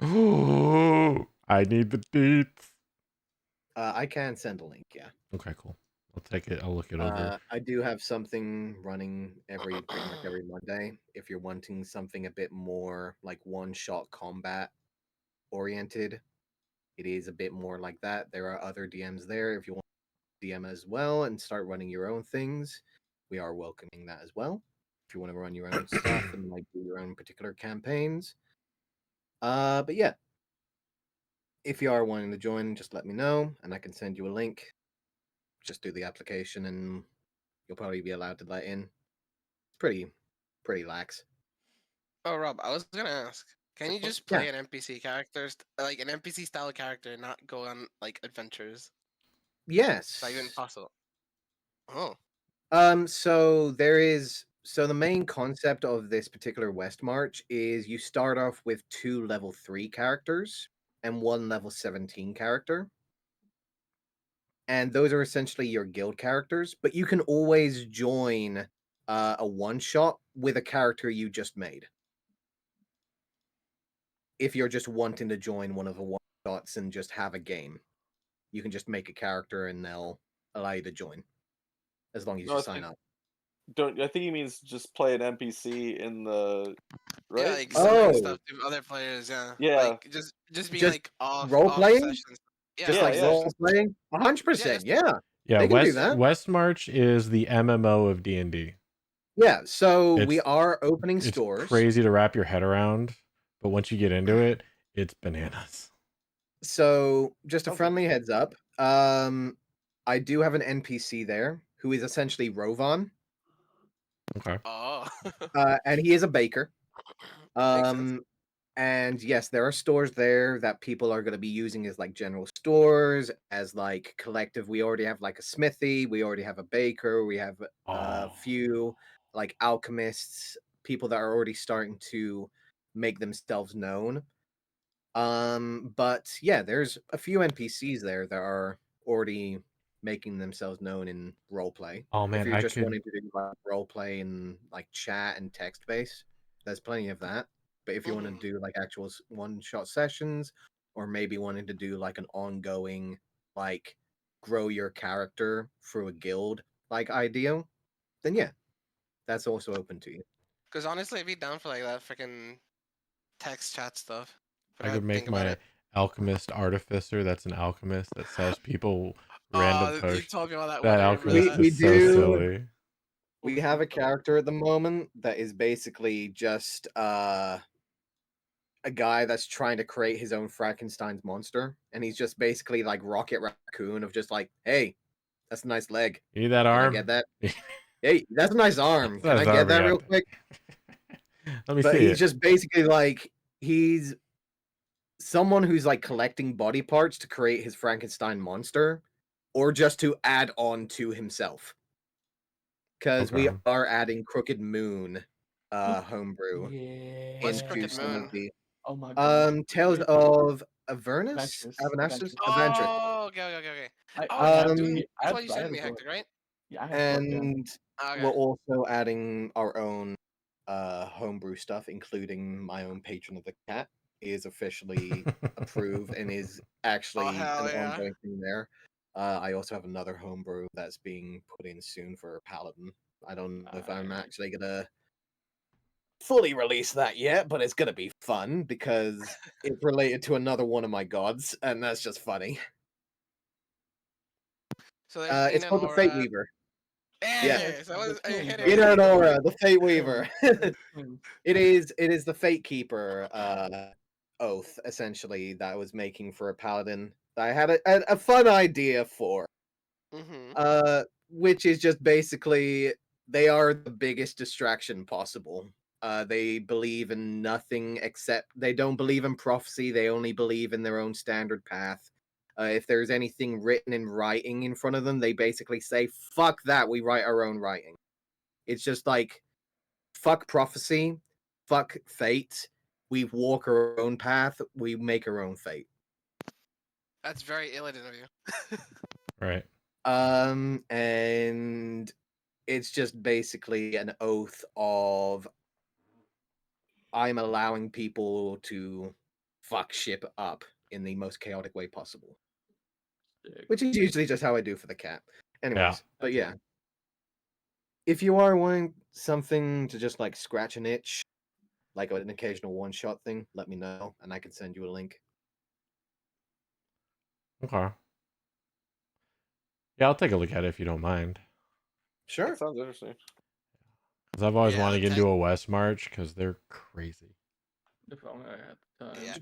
Speaker 9: I need the deets.
Speaker 3: I can send a link. Yeah.
Speaker 9: Okay, cool. I'll take it. I'll look it over.
Speaker 3: I do have something running pretty much every Monday. If you're wanting something a bit more like one-shot combat oriented, it is a bit more like that. There are other DMs there. If you want to DM as well and start running your own things, we are welcoming that as well. If you want to run your own stuff and like do your own particular campaigns. But yeah, if you are wanting to join, just let me know and I can send you a link. Just do the application and you'll probably be allowed to let in. Pretty lax.
Speaker 1: Oh, Rob, I was gonna ask, can you just
Speaker 3: Yeah.
Speaker 1: play an NPC character, like an NPC style character, and not go on like adventures?
Speaker 3: Yes.
Speaker 1: Is that even possible? Oh,
Speaker 3: So the main concept of this particular West March is you start off with 2 level 3 characters and 1 level 17 character. And those are essentially your guild characters, but you can always join a one shot with a character you just made. If you're just wanting to join one of the one shots and just have a game, you can just make a character and they'll allow you to join as long as
Speaker 5: No,
Speaker 3: you
Speaker 5: I
Speaker 3: sign
Speaker 5: think
Speaker 3: up.
Speaker 5: I think he means just play an NPC in the
Speaker 1: yeah,
Speaker 5: right.
Speaker 1: like
Speaker 5: Like,
Speaker 1: selling
Speaker 3: Oh,
Speaker 1: stuff to other players. Yeah,
Speaker 5: yeah,
Speaker 1: like just being
Speaker 3: just
Speaker 1: like off
Speaker 3: role playing?
Speaker 1: sessions. Yeah,
Speaker 3: Just
Speaker 5: yeah,
Speaker 3: like
Speaker 5: yeah.
Speaker 3: role
Speaker 5: Just
Speaker 3: playing?
Speaker 1: yeah,
Speaker 3: 100%.
Speaker 1: just
Speaker 3: Yeah,
Speaker 9: Yeah,
Speaker 3: they can do that.
Speaker 9: West March is the MMO of D&D.
Speaker 3: Yeah, so we
Speaker 9: It's
Speaker 3: are opening
Speaker 9: it's
Speaker 3: stores.
Speaker 9: crazy to wrap your head around, but once you get into it, it's bananas.
Speaker 3: So just a
Speaker 5: Sounds
Speaker 3: friendly
Speaker 5: interesting.
Speaker 3: heads up. I do have an NPC there who is essentially Rovan,
Speaker 9: Okay.
Speaker 1: oh,
Speaker 3: and he is a baker.
Speaker 1: makes sense.
Speaker 3: And yes, there are stores there that people are going to be using as like general stores, as like collective. We already have like a smithy, we already have a baker, we have a
Speaker 9: Oh.
Speaker 3: few like alchemists, people that are already starting to make themselves known. But yeah, there's a few NPCs there that are already making themselves known in roleplay.
Speaker 9: Oh
Speaker 3: If
Speaker 9: man,
Speaker 3: you're
Speaker 9: I
Speaker 3: just
Speaker 9: could
Speaker 3: wanting to do like roleplay and like chat and text base, there's plenty of that. But if you want to
Speaker 1: Mhm.
Speaker 3: do like actual one-shot sessions, or maybe wanting to do like an ongoing, like grow your character through a guild like idea, then yeah, that's also open to you.
Speaker 1: Because honestly, I'd be down for like that freaking text chat stuff. But
Speaker 9: I
Speaker 1: I had
Speaker 9: could
Speaker 1: to
Speaker 9: make
Speaker 1: think about
Speaker 9: my
Speaker 1: it.
Speaker 9: alchemist artificer that's an alchemist that sells people random
Speaker 1: Oh, you
Speaker 9: potions.
Speaker 1: told me about that one.
Speaker 9: That
Speaker 1: I remember
Speaker 3: We
Speaker 9: alchemist
Speaker 1: that.
Speaker 3: we
Speaker 9: is so
Speaker 3: do
Speaker 9: silly.
Speaker 3: we have a character at the moment that is basically just a guy that's trying to create his own Frankenstein's monster, and he's just basically like Rocket Raccoon of just like, hey, that's a nice leg.
Speaker 9: You need that
Speaker 3: Can I
Speaker 9: arm?
Speaker 3: get that? Hey, that's a nice arm. Can
Speaker 9: That's
Speaker 3: I
Speaker 9: his
Speaker 3: get
Speaker 9: arm,
Speaker 3: that
Speaker 9: yeah.
Speaker 3: real quick?
Speaker 9: Let me
Speaker 3: But
Speaker 9: see
Speaker 3: he's
Speaker 9: it.
Speaker 3: just basically like he's someone who's like collecting body parts to create his Frankenstein monster, or just to add on to himself. Because we
Speaker 9: Okay.
Speaker 3: are adding Crooked Moon homebrew
Speaker 1: What's
Speaker 4: Yeah.
Speaker 3: into
Speaker 1: Crooked
Speaker 3: some of
Speaker 1: Moon?
Speaker 3: the
Speaker 4: Oh my god.
Speaker 3: Tales
Speaker 4: Yeah.
Speaker 3: of Avernus?
Speaker 4: Adventures.
Speaker 3: Aventures.
Speaker 1: Oh, okay.
Speaker 4: I,
Speaker 1: Oh,
Speaker 4: I
Speaker 1: you're
Speaker 4: had to
Speaker 3: Um,
Speaker 1: doing.
Speaker 4: be I
Speaker 1: That's
Speaker 4: had
Speaker 1: what you
Speaker 4: I
Speaker 1: sent
Speaker 4: had to
Speaker 1: me,
Speaker 4: throw it.
Speaker 1: Hector, right?
Speaker 4: Yeah, I had to throw it down.
Speaker 3: and we're
Speaker 1: Okay.
Speaker 3: also adding our own homebrew stuff, including my own patron of the cat is officially approved and is
Speaker 1: Oh,
Speaker 3: actually
Speaker 1: hell
Speaker 3: an
Speaker 1: yeah.
Speaker 3: ongoing thing there. I also have another homebrew that's being put in soon for Paladin. I don't know if I'm
Speaker 4: Alright.
Speaker 3: actually gonna fully release that yet, but it's gonna be fun because it's related to another one of my gods, and that's just funny.
Speaker 1: So there's
Speaker 3: It's called the Fate
Speaker 1: Inamora.
Speaker 3: Weaver. Yeah,
Speaker 1: Hey, so
Speaker 4: The
Speaker 1: I
Speaker 4: twins,
Speaker 1: hit
Speaker 4: right?
Speaker 1: it.
Speaker 3: Inner Nora, the Fate
Speaker 4: The
Speaker 3: Weaver.
Speaker 4: twins. The twins.
Speaker 3: It is the Fate Keeper oath essentially that I was making for a paladin that I had a fun idea for.
Speaker 1: Mm-hmm.
Speaker 3: Which is just basically they are the biggest distraction possible. They believe in nothing except they don't believe in prophecy, they only believe in their own standard path. If there's anything written in writing in front of them, they basically say, fuck that, we write our own writing. It's just like fuck prophecy, fuck fate. We walk our own path. We make our own fate.
Speaker 1: That's very illitant of you.
Speaker 9: Right.
Speaker 3: And it's just basically an oath of I'm allowing people to fuck ship up in the most chaotic way possible.
Speaker 4: Sick.
Speaker 3: Which is usually just how I do for the cat. Anyways, but yeah. If you are wanting something to just like scratch an itch, like an occasional one-shot thing, let me know and I can send you a link.
Speaker 9: Okay. Yeah, I'll take a look at it if you don't mind.
Speaker 3: Sure.
Speaker 5: That sounds interesting.
Speaker 9: Because I've always
Speaker 1: Yeah,
Speaker 9: wanted to get
Speaker 1: the
Speaker 9: into a West March because they're crazy.
Speaker 4: If only I had the time.
Speaker 1: Yeah.